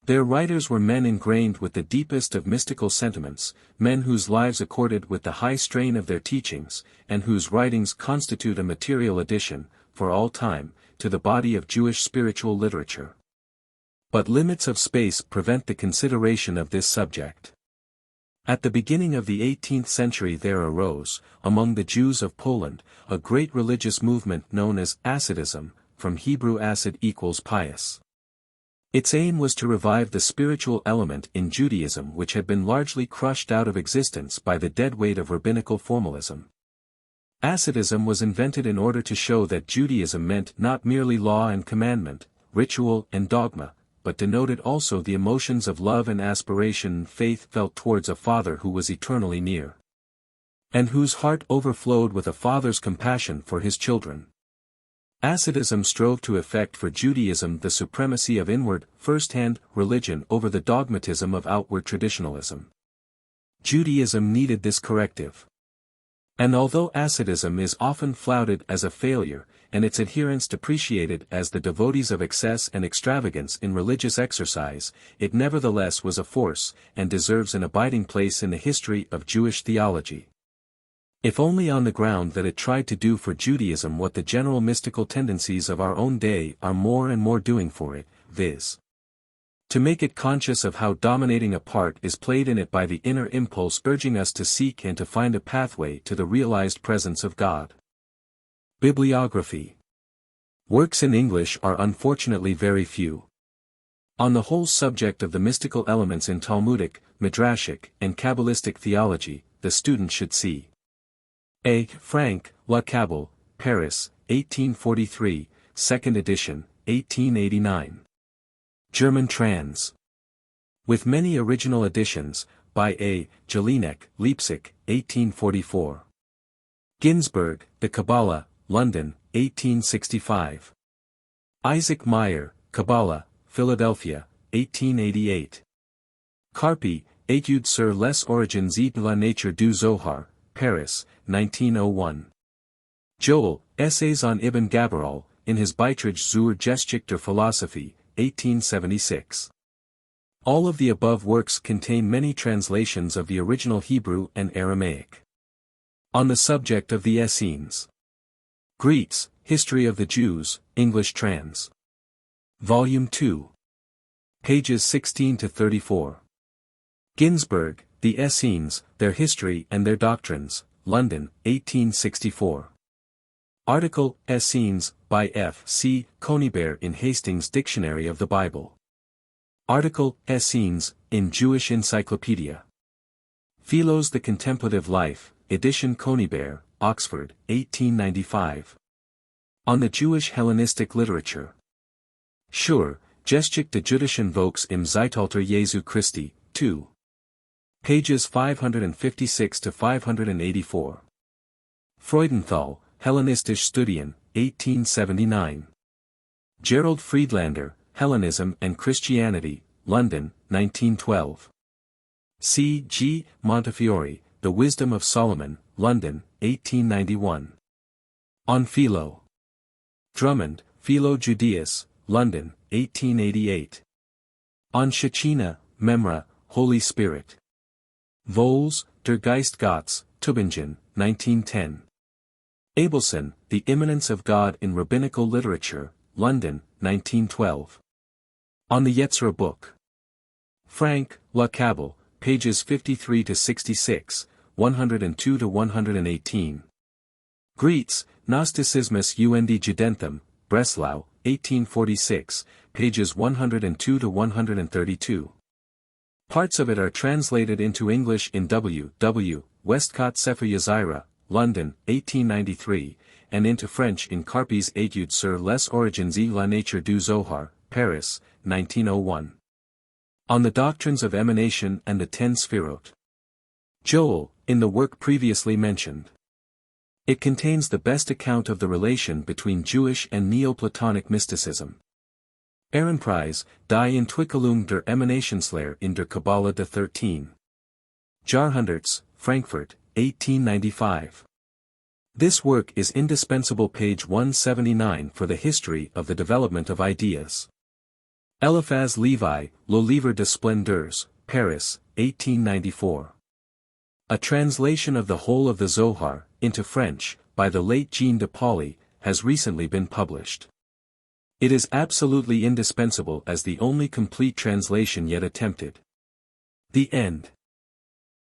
Their writers were men ingrained with the deepest of mystical sentiments, men whose lives accorded with the high strain of their teachings, and whose writings constitute a material addition, for all time, to the body of Jewish spiritual literature. But limits of space prevent the consideration of this subject. At the beginning of the 18th century there arose, among the Jews of Poland, a great religious movement known as Hasidism, from Hebrew acid equals pious. Its aim was to revive the spiritual element in Judaism which had been largely crushed out of existence by the dead weight of rabbinical formalism. Hasidism was invented in order to show that Judaism meant not merely law and commandment, ritual and dogma, but denoted also the emotions of love and aspiration and faith felt towards a Father who was eternally near, and whose heart overflowed with a father's compassion for his children. Hasidism strove to effect for Judaism the supremacy of inward, first-hand, religion over the dogmatism of outward traditionalism. Judaism needed this corrective. And although Hasidism is often flouted as a failure, and its adherents depreciated as the devotees of excess and extravagance in religious exercise, it nevertheless was a force, and deserves an abiding place in the history of Jewish theology. If only on the ground that it tried to do for Judaism what the general mystical tendencies of our own day are more and more doing for it, viz. to make it conscious of how dominating a part is played in it by the inner impulse urging us to seek and to find a pathway to the realized presence of God. Bibliography. Works in English are unfortunately very few. On the whole subject of the mystical elements in Talmudic, Midrashic, and Kabbalistic theology, the student should see A. Frank, La Kabbal, Paris, 1843, 2nd edition, 1889. German trans. With many original additions, by A. Jelinek, Leipzig, 1844. Ginsberg, The Kabbalah, London, 1865. Isaac Meyer, Kabbalah, Philadelphia, 1888. Carpi, Études sur les origines et la nature du Zohar, Paris, 1901. Joel, Essays on Ibn Gabirol, in his Beitrag zur Geschichte der Philosophie, 1876. All of the above works contain many translations of the original Hebrew and Aramaic. On the subject of the Essenes. Greets, History of the Jews, English trans. Volume 2. Pages 16 to 34. Ginsberg, The Essenes, Their History and Their Doctrines, London, 1864. Article, Essenes, by F. C. Conybeare in Hastings' Dictionary of the Bible. Article, Essenes, in Jewish Encyclopedia. Philo's The Contemplative Life, edition Conybeare, Oxford, 1895. On the Jewish Hellenistic Literature. Schur, Geschichte des jüdischen Volks im Zeitalter Jesu Christi, 2. Pages 556 to 584. Freudenthal, Hellenistische Studien, 1879. Gerald Friedlander, Hellenism and Christianity, London, 1912. C. G. Montefiore, The Wisdom of Solomon, London, 1891. On Philo. Drummond, Philo Judaeus, London, 1888. On Shechinah, Memra, Holy Spirit. Vols, Der Geist Gottes, Tübingen, 1910. Abelson, The Immanence of God in Rabbinical Literature, London, 1912. On the Yetsirah Book. Frank, La Kabbal, pages 53 to 66, 102 to 118. Greets, Gnosticismus und Judentum, Breslau, 1846, pages 102 to 132. Parts of it are translated into English in W. W. Westcott Sefer Yezirah, London, 1893, and into French in Carpi's Études sur les origines et la nature du Zohar, Paris, 1901. On the Doctrines of Emanation and the Ten Sefirot. Joel, in the work previously mentioned. It contains the best account of the relation between Jewish and Neo-Platonic mysticism. Ehrenpreis, die Entwicklung der Emanationslehre in der Kabbalah de 13. Jahrhunderts, Frankfurt, 1895. This work is indispensable, page 179, for the history of the development of ideas. Eliphaz Levi, Le Livre des Splendeurs, Paris, 1894. A translation of the whole of the Zohar, into French, by the late Jean de Pauli, has recently been published. It is absolutely indispensable as the only complete translation yet attempted. The end.